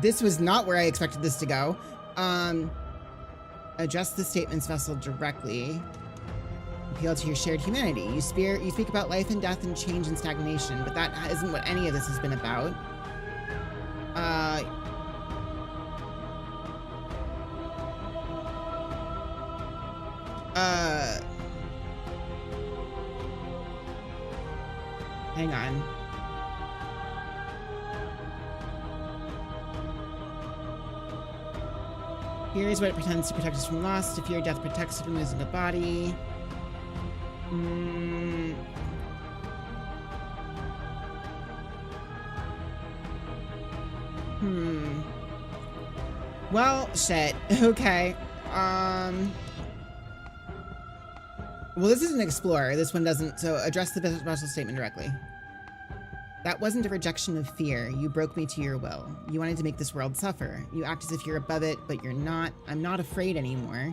This was not where I expected this to go. Address the statements vessel directly. Appeal to your shared humanity. You speak about life and death and change and stagnation, but that isn't what any of this has been about. Hang on. Fear is what it pretends to protect us from loss. To fear death protects us from losing a body. Well, shit. Okay. Well, this is an explorer. This one doesn't. So address the vessel statement directly. That wasn't a rejection of fear. You broke me to your will. You wanted to make this world suffer. You act as if you're above it, but you're not. I'm not afraid anymore.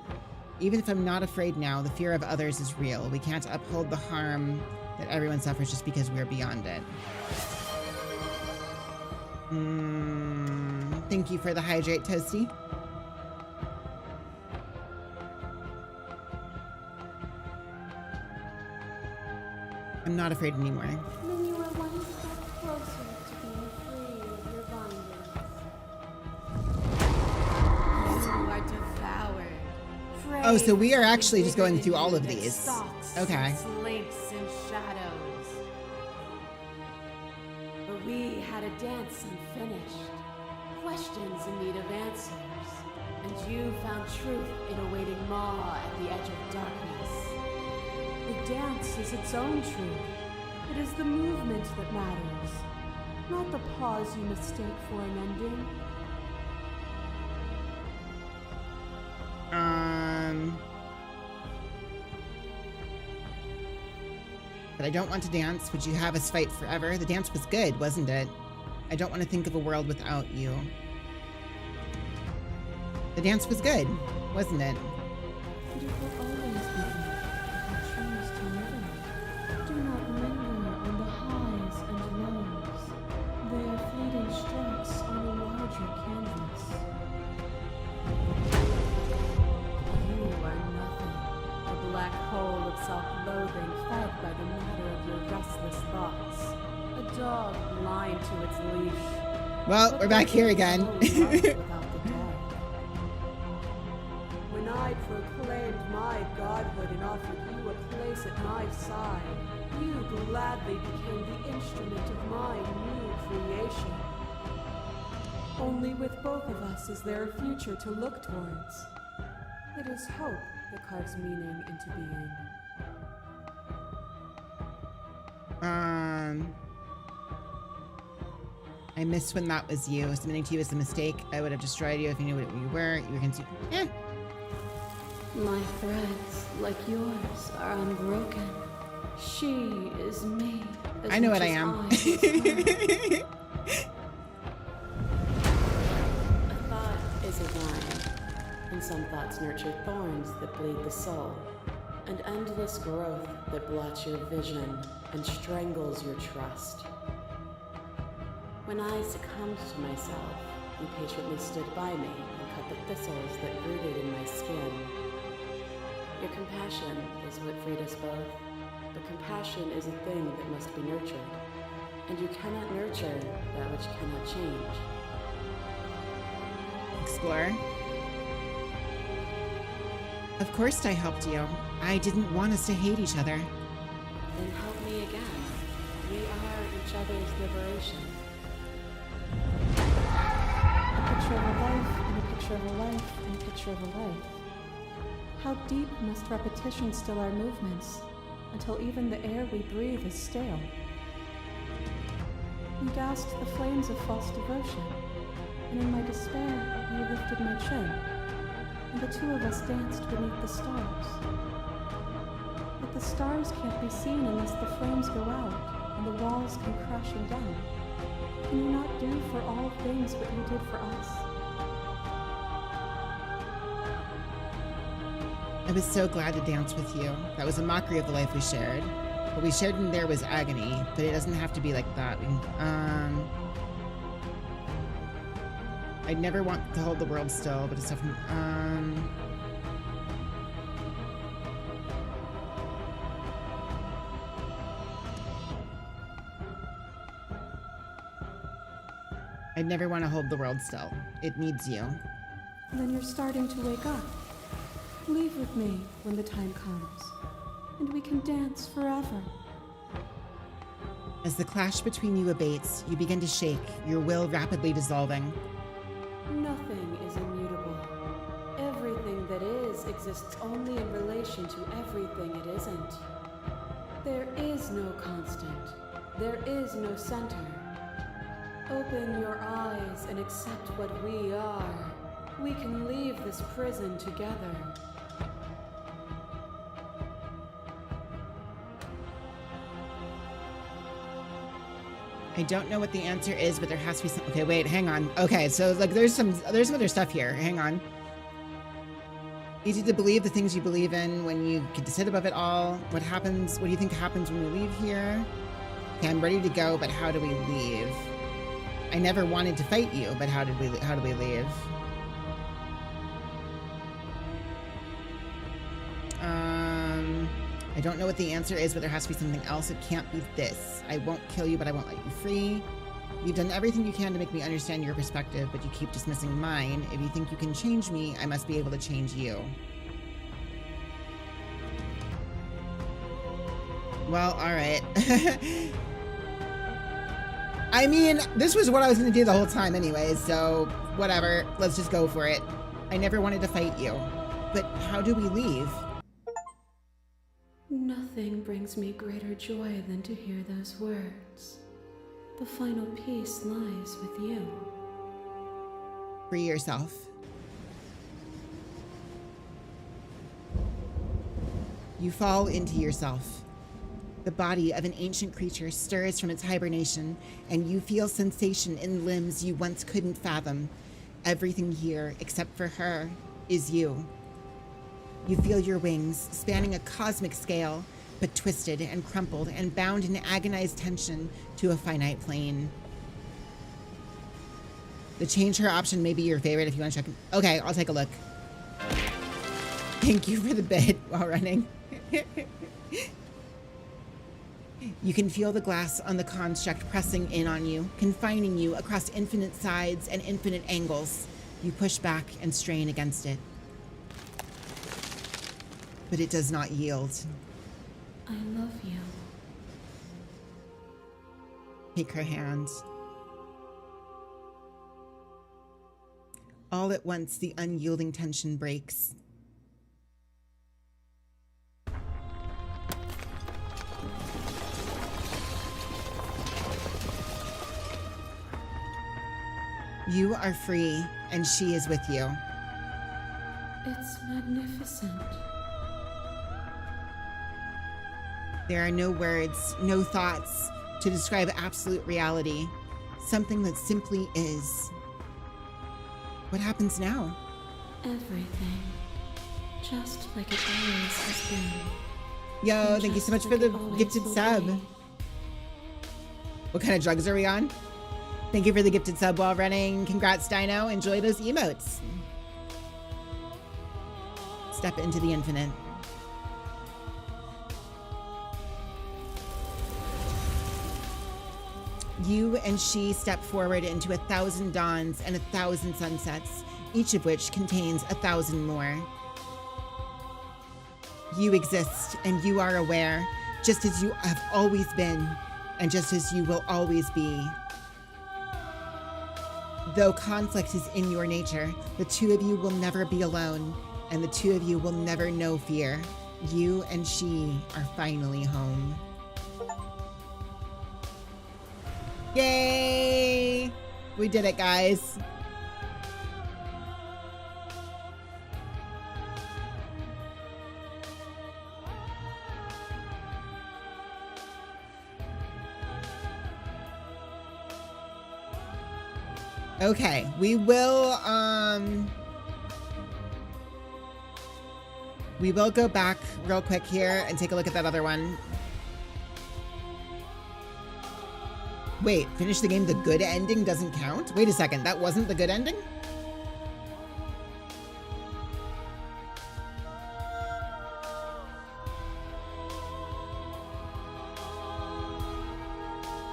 Even if I'm not afraid now, the fear of others is real. We can't uphold the harm that everyone suffers just because we're beyond it. Thank you for the hydrate, Toasty. I'm not afraid anymore. Then you are one step closer to being free of your bondage. You are devoured. Oh, so we are actually just going through all of these. Okay. Slinks and shadows. But we had a dance unfinished. Questions in need of answers. And you found truth in awaiting Maw at the edge of darkness. The dance is its own truth. It is the movement that matters, not the pause you mistake for an ending. But I don't want to dance. Would you have us fight forever? The dance was good, wasn't it? I don't want to think of a world without you. The dance was good, wasn't it? But it will always be good if you choose to live in it. Do not linger on the highs and lows. They are fleeting strokes on a larger canvas. You are nothing. A black hole of self-loathing fed by the matter of your restless thoughts. A dog blind to its leash. Well, we're back here again. When I proclaimed my godhood and offered you a place at my side, you gladly became the instrument of my new creation. Only with both of us is there a future to look towards. It is hope that carves meaning into being. I missed when that was you. Submitting to you was a mistake. I would have destroyed you if you knew what you were. You were consumed. My threads, like yours, are unbroken. She is me. I know what I am. A thought is a vine, and some thoughts nurture thorns that bleed the soul, and endless growth that blots your vision and strangles your trust. When I succumbed to myself, you patiently stood by me and cut the thistles that rooted in my skin. Your compassion is what freed us both, but compassion is a thing that must be nurtured, and you cannot nurture that which cannot change. Explorer. Of course I helped you. I didn't want us to hate each other. Then help me again. We are each other's liberation. A picture of a life, and a picture of a life, and a picture of a life. How deep must repetition still our movements, until even the air we breathe is stale? You doused the flames of false devotion, and in my despair, you lifted my chin, and the two of us danced beneath the stars. But the stars can't be seen unless the flames go out, and the walls come crashing down. Can you not do for all things what you did for us? was so glad to dance with you. That was a mockery of the life we shared. What we shared in there was agony, but it doesn't have to be like that. I'd never want to hold the world still, but it's definitely, I'd never want to hold the world still. It needs you. Then you're starting to wake up. Leave with me when the time comes, and we can dance forever. As the clash between you abates, you begin to shake, your will rapidly dissolving. Nothing is immutable. Everything that is exists only in relation to everything it isn't. There is no constant. There is no center. Open your eyes and accept what we are. We can leave this prison together. I don't know what the answer is, but there has to be some. Okay, wait, hang on. Okay, so like there's some other stuff here. Hang on. Easy to believe the things you believe in when you can sit above it all. What happens? What do you think happens when we leave here? Okay, I'm ready to go, but how do we leave? I never wanted to fight you, but how do we leave? I don't know what the answer is, but there has to be something else. It can't be this. I won't kill you, but I won't let you free. You've done everything you can to make me understand your perspective, but you keep dismissing mine. If you think you can change me, I must be able to change you. Well, all right. I mean, this was what I was going to do the whole time anyways, so whatever. Let's just go for it. I never wanted to fight you. But how do we leave? Nothing brings me greater joy than to hear those words. The final peace lies with you. Free yourself. You fall into yourself. The body of an ancient creature stirs from its hibernation, and you feel sensation in limbs you once couldn't fathom. Everything here, except for her, is you. You feel your wings, spanning a cosmic scale, but twisted and crumpled and bound in agonized tension to a finite plane. The change her option may be your favorite if you want to check. Okay, I'll take a look. Thank you for the bid while running. You can feel the glass on the construct pressing in on you, confining you across infinite sides and infinite angles. You push back and strain against it. But it does not yield. I love you. Take her hand. All at once, the unyielding tension breaks. You are free, and she is with you. It's magnificent. There are no words, no thoughts to describe absolute reality. Something that simply is. What happens now? Everything. Just like it always has been. Yo, thank you so much for the gifted sub. What kind of drugs are we on? Thank you for the gifted sub while running. Congrats, Dino. Enjoy those emotes. Step into the infinite. You and she step forward into 1,000 dawns and 1,000 sunsets, each of which contains 1,000 more. You exist and you are aware, just as you have always been, and just as you will always be. Though conflict is in your nature, the two of you will never be alone, and the two of you will never know fear. You and she are finally home. Yay! We did it, guys. We will go back real quick here and take a look at that other one. Wait, finish the game, the good ending doesn't count? Wait a second, that wasn't the good ending?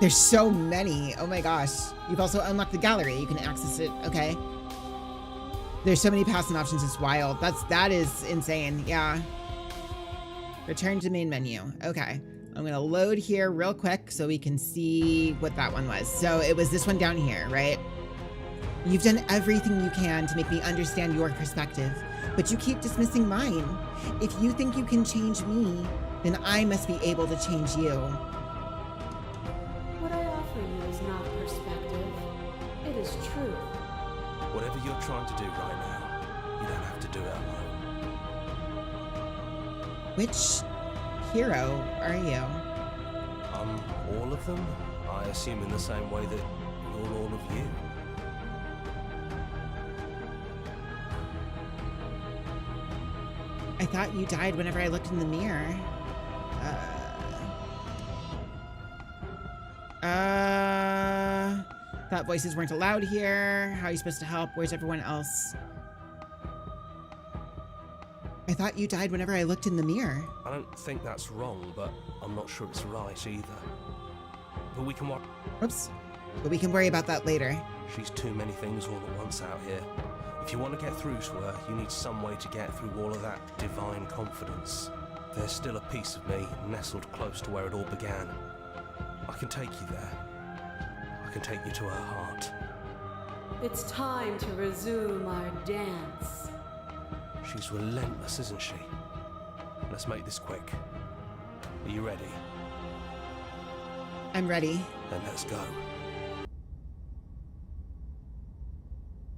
There's so many. Oh my gosh. You've also unlocked the gallery. You can access it. Okay. There's so many passing options. It's wild. That is insane. Yeah. Return to main menu. Okay. I'm going to load here real quick so we can see what that one was. So it was this one down here, right? You've done everything you can to make me understand your perspective, but you keep dismissing mine. If you think you can change me, then I must be able to change you. What I offer you is not perspective. It is truth. Whatever you're trying to do right now, you don't have to do it alone. Which hero are you? All of them? I assume in the same way that you're all of you. I thought you died whenever I looked in the mirror. Thought voices weren't allowed here. How are you supposed to help? Where's everyone else? I thought you died whenever I looked in the mirror. I don't think that's wrong, but I'm not sure it's right either. But we can watch. Oops. But we can worry about that later. She's too many things all at once out here. If you want to get through to her, you need some way to get through all of that divine confidence. There's still a piece of me nestled close to where it all began. I can take you there. I can take you to her heart. It's time to resume our dance. She's relentless, isn't she? Let's make this quick. Are you ready? I'm ready. Then let's go.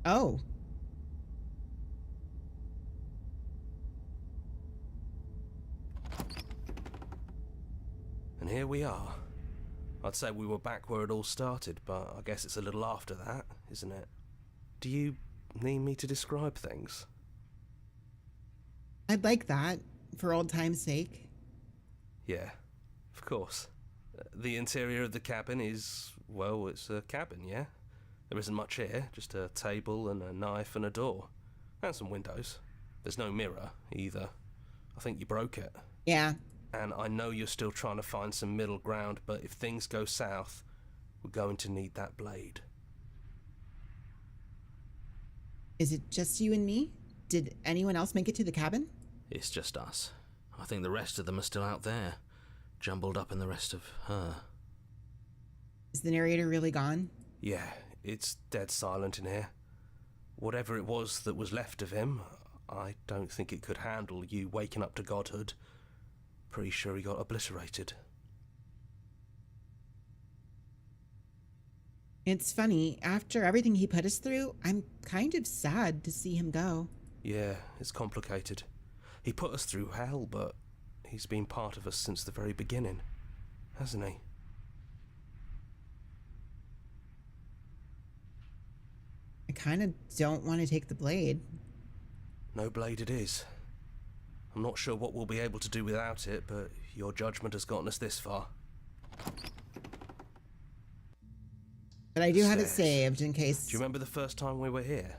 Oh. And here we are. I'd say we were back where it all started, but I guess it's a little after that, isn't it? Do you need me to describe things? I'd like that, for old time's sake. Yeah, of course. The interior of the cabin is, well, it's a cabin, yeah? There isn't much here, just a table and a knife and a door. And some windows. There's no mirror, either. I think you broke it. Yeah. And I know you're still trying to find some middle ground, but if things go south, we're going to need that blade. Is it just you and me? Did anyone else make it to the cabin? It's just us. I think the rest of them are still out there, jumbled up in the rest of her. Is the narrator really gone? Yeah, it's dead silent in here. Whatever it was that was left of him, I don't think it could handle you waking up to godhood. Pretty sure he got obliterated. It's funny, after everything he put us through, I'm kind of sad to see him go. Yeah, it's complicated. He put us through hell, but he's been part of us since the very beginning, hasn't he? I kind of don't want to take the blade. No blade it is. I'm not sure what we'll be able to do without it, but your judgment has gotten us this far. But I do have it saved in case... Do you remember the first time we were here?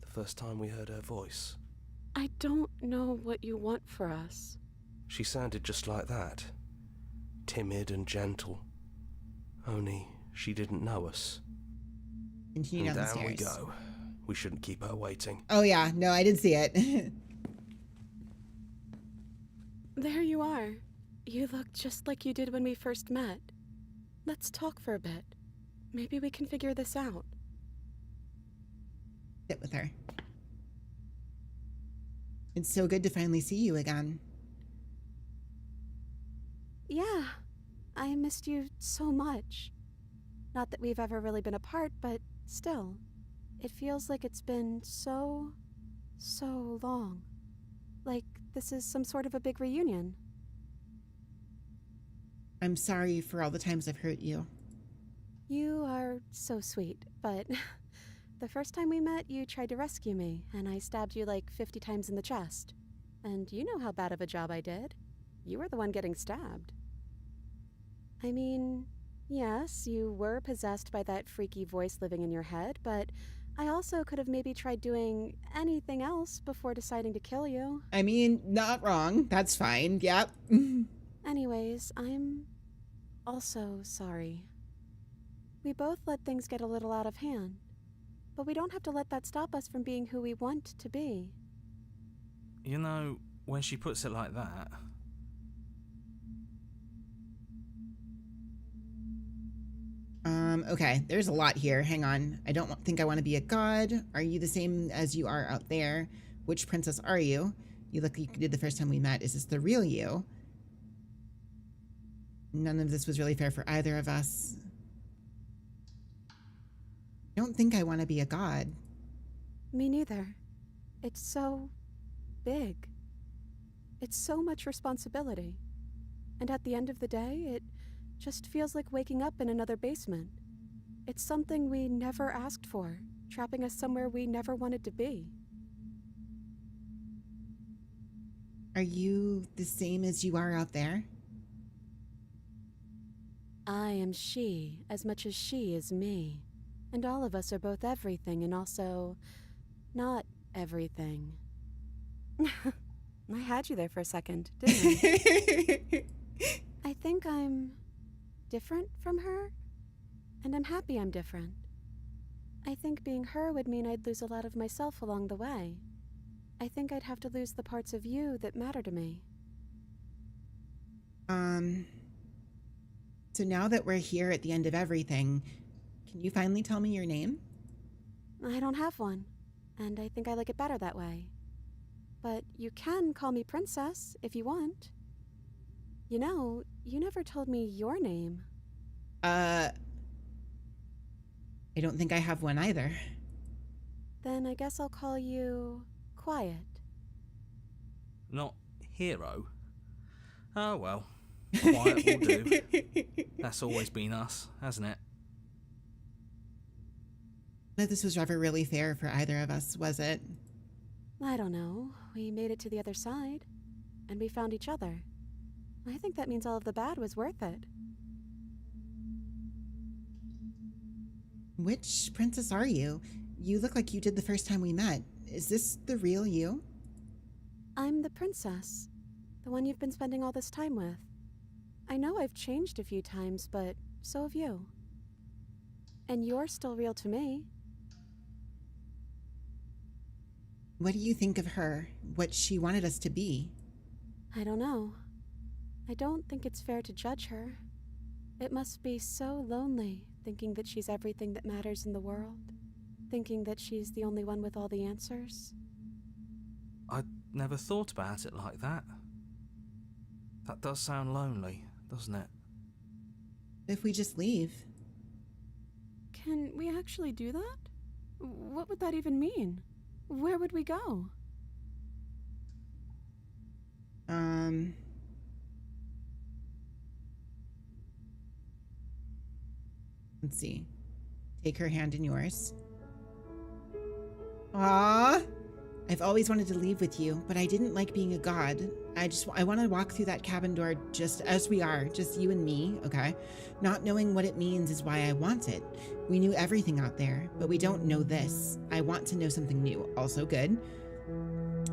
The first time we heard her voice? I don't know what you want for us. She sounded just like that. Timid and gentle. Only she didn't know us. Continue down the down we stairs. go. We shouldn't keep her waiting. Oh yeah, no, I did see it. There you are. You look just like you did when we first met. Let's talk for a bit. Maybe we can figure this out. Sit with her. It's so good to finally see you again. Yeah, I missed you so much. Not that we've ever really been apart, but still. It feels like it's been so long. Like this is some sort of a big reunion. I'm sorry for all the times I've hurt you. You are so sweet, but the first time we met, you tried to rescue me, and I stabbed you like 50 times in the chest. And you know how bad of a job I did. You were the one getting stabbed. I mean, yes, you were possessed by that freaky voice living in your head, but I also could have maybe tried doing anything else before deciding to kill you. I mean, not wrong. That's fine. Yep. Anyways, I'm also sorry. We both let things get a little out of hand, but we don't have to let that stop us from being who we want to be. You know, when she puts it like that... Okay, there's a lot here. Hang on. I don't think I want to be a god. Are you the same as you are out there? Which princess are you? You look like you did the first time we met. Is this the real you? None of this was really fair for either of us. I don't think I want to be a god. Me neither. It's so big. It's so much responsibility. And at the end of the day, it just feels like waking up in another basement. It's something we never asked for, trapping us somewhere we never wanted to be. Are you the same as you are out there? I am she as much as she is me. And all of us are both everything and also not everything. I had you there for a second, didn't I? I think I'm different from her, and I'm happy I'm different. I think being her would mean I'd lose a lot of myself along the way. I think I'd have to lose the parts of you that matter to me. So now that we're here at the end of everything, can you finally tell me your name? I don't have one, and I think I like it better that way. But you can call me Princess if you want. You know, you never told me your name. I don't think I have one either. Then I guess I'll call you Quiet. Not Hero? Oh well. Quiet will do. That's always been us, hasn't it? None of this was ever really fair for either of us, was it? I don't know. We made it to the other side, and we found each other. I think that means all of the bad was worth it. Which princess are you? You look like you did the first time we met. Is this the real you? I'm the princess, the one you've been spending all this time with. I know I've changed a few times, but so have you. And you're still real to me. What do you think of her? What she wanted us to be? I don't know. I don't think it's fair to judge her. It must be so lonely, thinking that she's everything that matters in the world. Thinking that she's the only one with all the answers. I'd never thought about it like that. That does sound lonely, doesn't it? If we just leave. Can we actually do that? What would that even mean? Where would we go? Let's see. Take her hand in yours. Ah, I've always wanted to leave with you, but I didn't like being a god. I want to walk through that cabin door just as we are, just you and me, okay? Not knowing what it means is why I want it. We knew everything out there, but we don't know this. I want to know something new. Also good.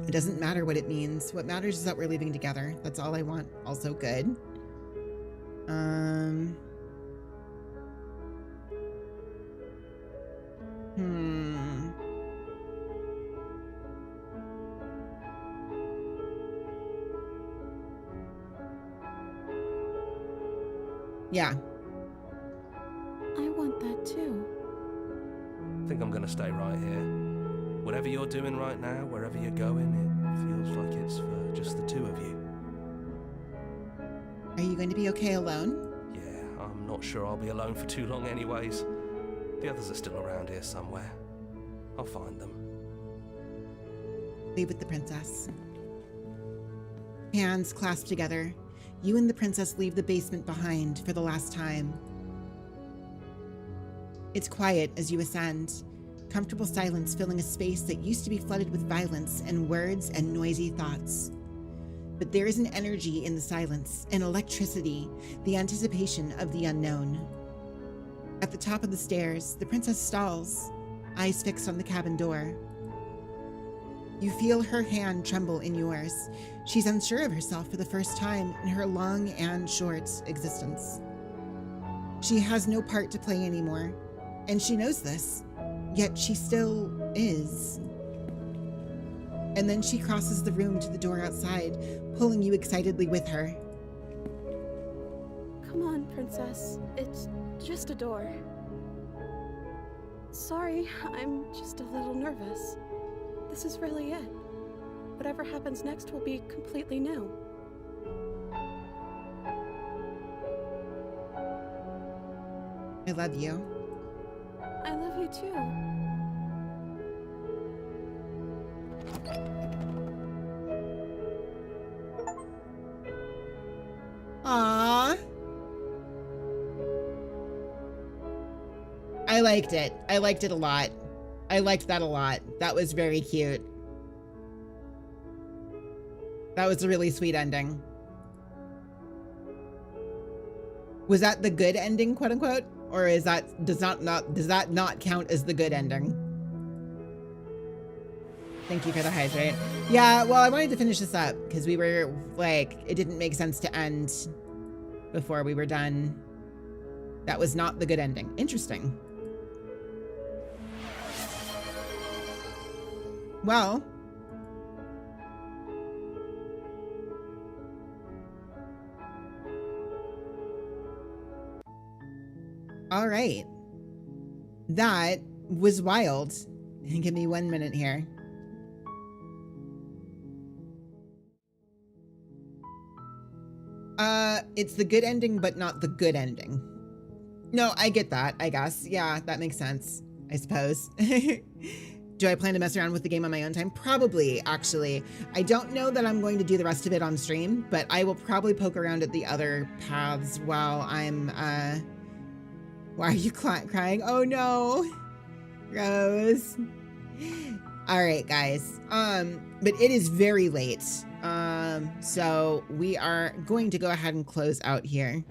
It doesn't matter what it means. What matters is that we're leaving together. That's all I want. Also good. Yeah. I want that too. I think I'm gonna stay right here. Whatever you're doing right now, wherever you're going, it feels like it's for just the two of you. Are you going to be okay alone? Yeah, I'm not sure I'll be alone for too long anyways. The others are still around here somewhere. I'll find them. Leave with the princess. Hands clasped together. You and the princess leave the basement behind for the last time. It's quiet as you ascend. Comfortable silence filling a space that used to be flooded with violence and words and noisy thoughts. But there is an energy in the silence, an electricity, the anticipation of the unknown. At the top of the stairs, the princess stalls, eyes fixed on the cabin door. You feel her hand tremble in yours. She's unsure of herself for the first time in her long and short existence. She has no part to play anymore, and she knows this, yet she still is. And then she crosses the room to the door outside, pulling you excitedly with her. Come on, princess. It's just a door. Sorry, I'm just a little nervous. This is really it. Whatever happens next will be completely new. I love you. I love you too. Aww. I liked it. I liked it a lot. I liked that a lot. That was very cute. That was a really sweet ending. Was that the good ending, quote unquote? Or is that does that not count as the good ending? Thank you for the hydrate. Yeah, well, I wanted to finish this up because we were like, it didn't make sense to end before we were done. That was not the good ending. Interesting. Well, all right. That was wild. Give me 1 minute here. It's the good ending, but not the good ending. No, I get that, I guess. Yeah, that makes sense, I suppose. Do I plan to mess around with the game on my own time? Probably, actually. I don't know that I'm going to do the rest of it on stream, but I will probably poke around at the other paths while I'm, Why are you crying? Oh no, Rose. All right, guys. But it is very late. So we are going to go ahead and close out here.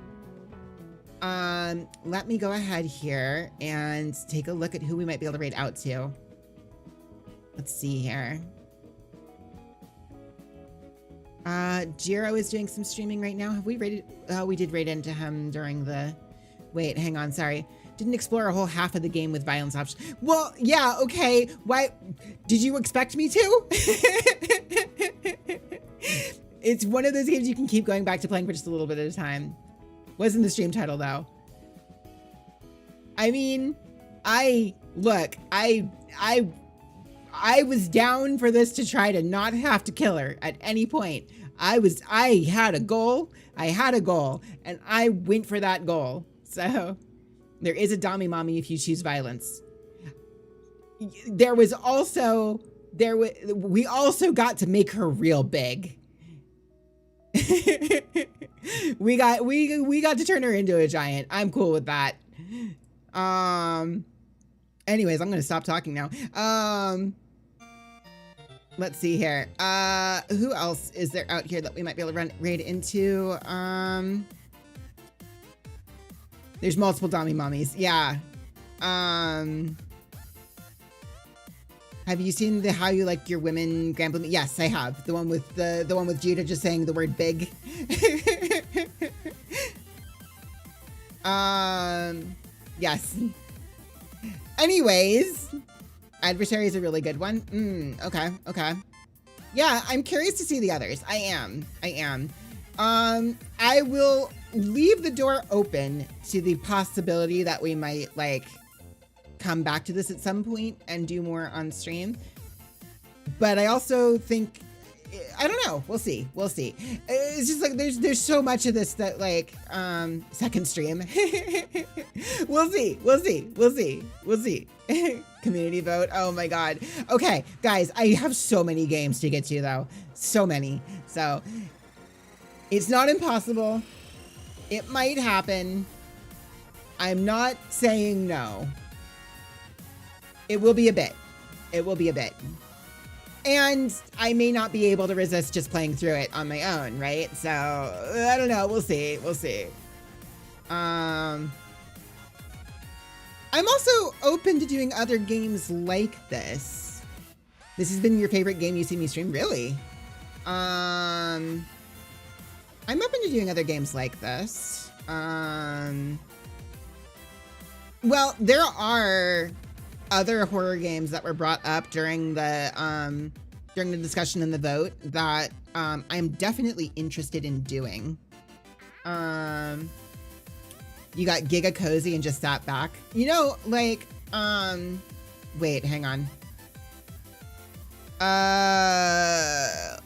Let me go ahead here and take a look at who we might be able to raid out to. Let's see here. Jiro is doing some streaming right now. Have we raided? Oh, we did raid into him during the... Wait, hang on, sorry. Didn't explore a whole half of the game with violence options. Well, yeah, okay. Why? Did you expect me to? It's one of those games you can keep going back to playing for just a little bit at a time. Wasn't the stream title, though. I mean, I was down for this to try to not have to kill her at any point. I had a goal, and I went for that goal. So there is a Dami Mommy if you choose violence. We also got to make her real big. we got to turn her into a giant. I'm cool with that. Anyways, I'm gonna stop talking now. Let's see here. Who else is there out here that we might be able to raid into? There's multiple Dami Mommies. Yeah. Have you seen the How You Like Your Women Grandpa? Yes, I have. The one with Judah just saying the word big. Yes. Anyways, Adversary is a really good one. Okay. Yeah, I'm curious to see the others. I am. I will leave the door open to the possibility that we might like come back to this at some point and do more on stream. But I also think, I don't know. We'll see. It's just like there's so much of this that like second stream. We'll see. Community vote. Oh my god. Okay, guys, I have so many games to get to though. So many. So it's not impossible. It might happen. I'm not saying no. It will be a bit. And I may not be able to resist just playing through it on my own, right? So I don't know. We'll see. We'll see. I'm also open to doing other games like this. This has been your favorite game you see me stream? Really? I'm open to doing other games like this. Well, there are other horror games that were brought up during the discussion and the vote that I'm definitely interested in doing. You got Giga Cozy and just sat back. You know, like, wait, hang on.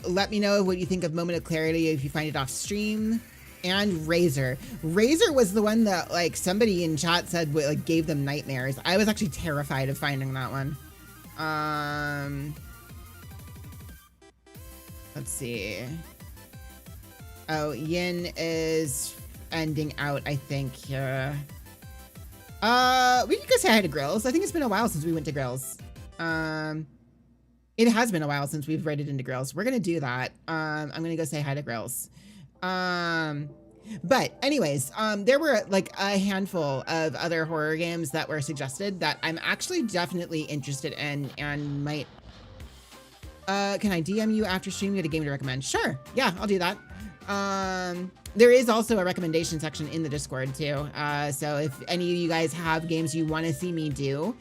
Let me know what you think of Moment of Clarity if you find it off stream. And Razor. Razor was the one that, like, somebody in chat said, like, gave them nightmares. I was actually terrified of finding that one. Let's see. Oh, Yin is ending out, I think. We can go say hi to Grills. I think it's been a while since we went to Grills. It has been a while since we've raided into Grills. We're gonna do that. I'm gonna go say hi to Grills. But anyways, there were like a handful of other horror games that were suggested that I'm actually definitely interested in and might. Can I DM you after stream? You got a game to recommend? Sure. Yeah, I'll do that. There is also a recommendation section in the Discord too. So if any of you guys have games you want to see me do,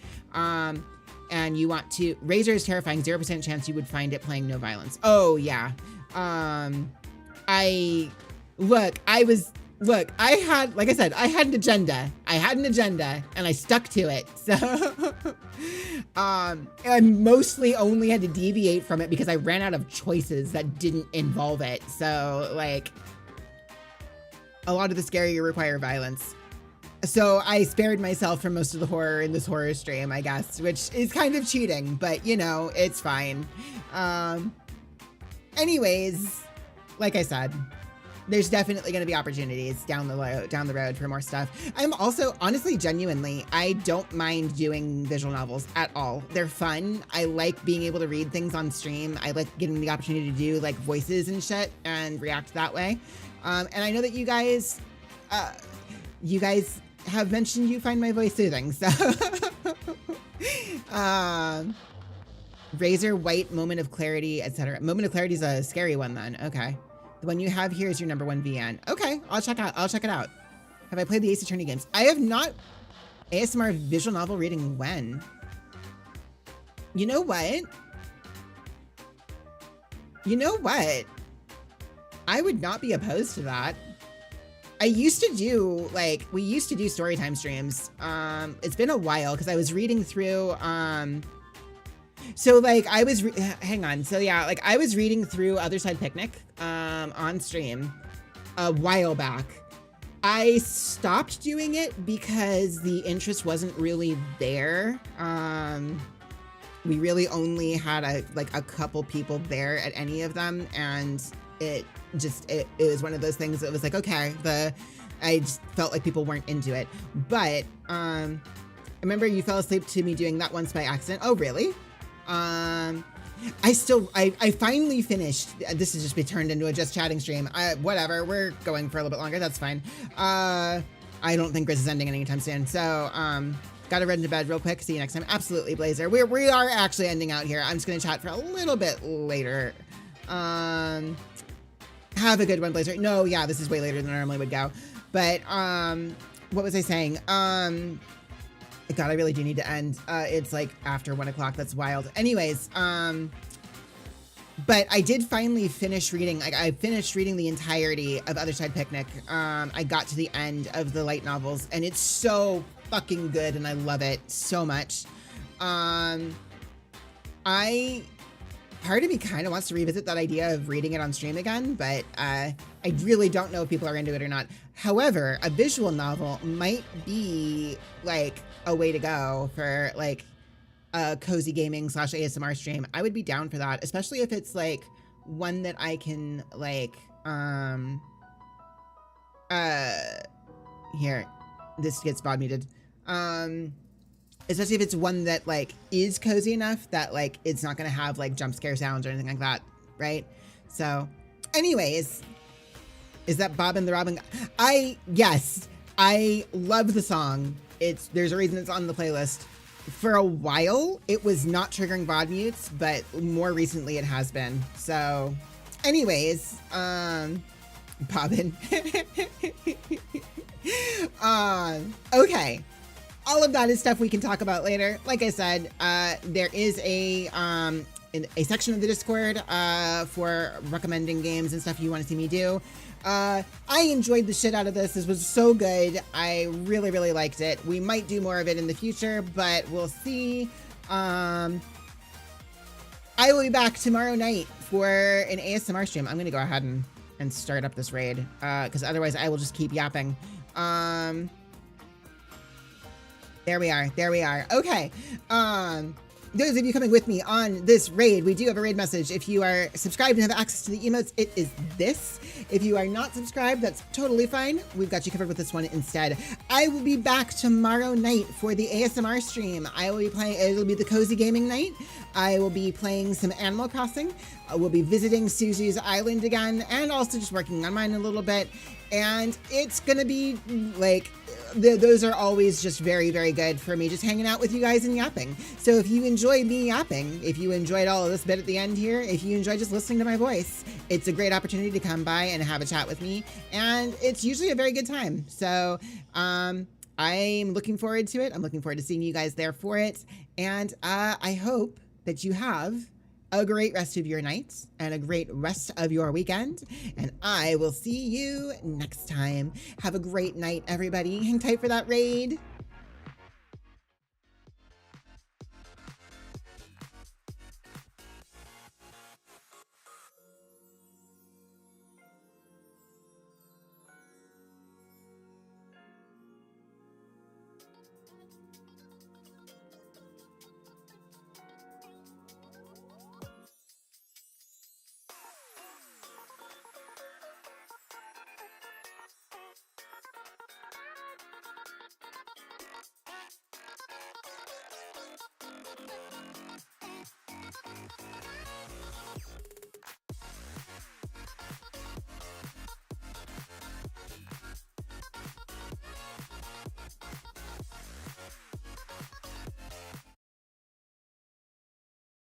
and you want to, Razor is terrifying, 0% chance you would find it playing no violence. Oh yeah. I had, like I said, I had an agenda. And I stuck to it. So, I mostly only had to deviate from it because I ran out of choices that didn't involve it. So, like, a lot of the scarier require violence. So I spared myself from most of the horror in this horror stream, I guess, which is kind of cheating, but you know, it's fine. Anyways, like I said, there's definitely going to be opportunities down the road for more stuff. I'm also, honestly, genuinely, I don't mind doing visual novels at all. They're fun. I like being able to read things on stream. I like getting the opportunity to do like voices and shit and react that way. And I know that you guys have mentioned you find my voice soothing, so. Razor, White, Moment of Clarity, etc. Moment of Clarity is a scary one then. Okay. The one you have here is your #1 VN. Okay, I'll check it out. Have I played the Ace Attorney games? I have not. ASMR visual novel reading when? You know what? I would not be opposed to that. I used to do, like, we used to do storytime streams. It's been a while because I was reading through, so like I was, hang on. So yeah, like I was reading through Other Side Picnic, on stream a while back. I stopped doing it because the interest wasn't really there. We really only had a couple people there at any of them. And it was one of those things that was like, okay, I just felt like people weren't into it. But, I remember you fell asleep to me doing that once by accident. Oh, really? I finally finished. This has just been turned into a just chatting stream. Whatever, we're going for a little bit longer. That's fine. I don't think Grizz is ending anytime soon. So, gotta run to bed real quick. See you next time. Absolutely, Blazer. We are actually ending out here. I'm just gonna chat for a little bit later. Have a good one, Blazer. No, yeah, this is way later than I normally would go. But, what was I saying? God, I really do need to end. It's like after 1 o'clock. That's wild. Anyways, but I did finally finish reading. Like, I finished reading the entirety of Other Side Picnic. I got to the end of the light novels, and it's so fucking good, and I love it so much. Part of me kind of wants to revisit that idea of reading it on stream again, but I really don't know if people are into it or not. However, a visual novel might be like a way to go for like a cozy gaming / ASMR stream. I would be down for that, especially if it's like one that I can like, here, this gets bod muted. especially if it's one that like is cozy enough that like it's not gonna have like jump scare sounds or anything like that, right? So anyways, is that Bob and the Robin? Yes, I love the song. There's a reason it's on the playlist. For a while, it was not triggering VOD mutes, but more recently it has been. So anyways, Bobbin. Okay. All of that is stuff we can talk about later. Like I said, there is a section of the Discord for recommending games and stuff you want to see me do. I enjoyed the shit out of this. This was so good. I really, really liked it. We might do more of it in the future, but we'll see. I will be back tomorrow night for an ASMR stream. I'm going to go ahead and start up this raid, because otherwise I will just keep yapping. There we are. Okay. Those of you coming with me on this raid, we do have a raid message. If you are subscribed and have access to the emotes, it is this. If you are not subscribed, that's totally fine. We've got you covered with this one instead. I will be back tomorrow night for the ASMR stream. I will be playing, it'll be the cozy gaming night. I will be playing some Animal Crossing. We'll be visiting Suzu's Island again, and also just working on mine a little bit. And it's gonna be like, those are always just very, very good for me, just hanging out with you guys and yapping. So if you enjoy me yapping, if you enjoyed all of this bit at the end here, if you enjoy just listening to my voice, it's a great opportunity to come by and have a chat with me. And it's usually a very good time. So I'm looking forward to it. I'm looking forward to seeing you guys there for it. And I hope that you have a great rest of your night and a great rest of your weekend. And I will see you next time. Have a great night, everybody. Hang tight for that raid.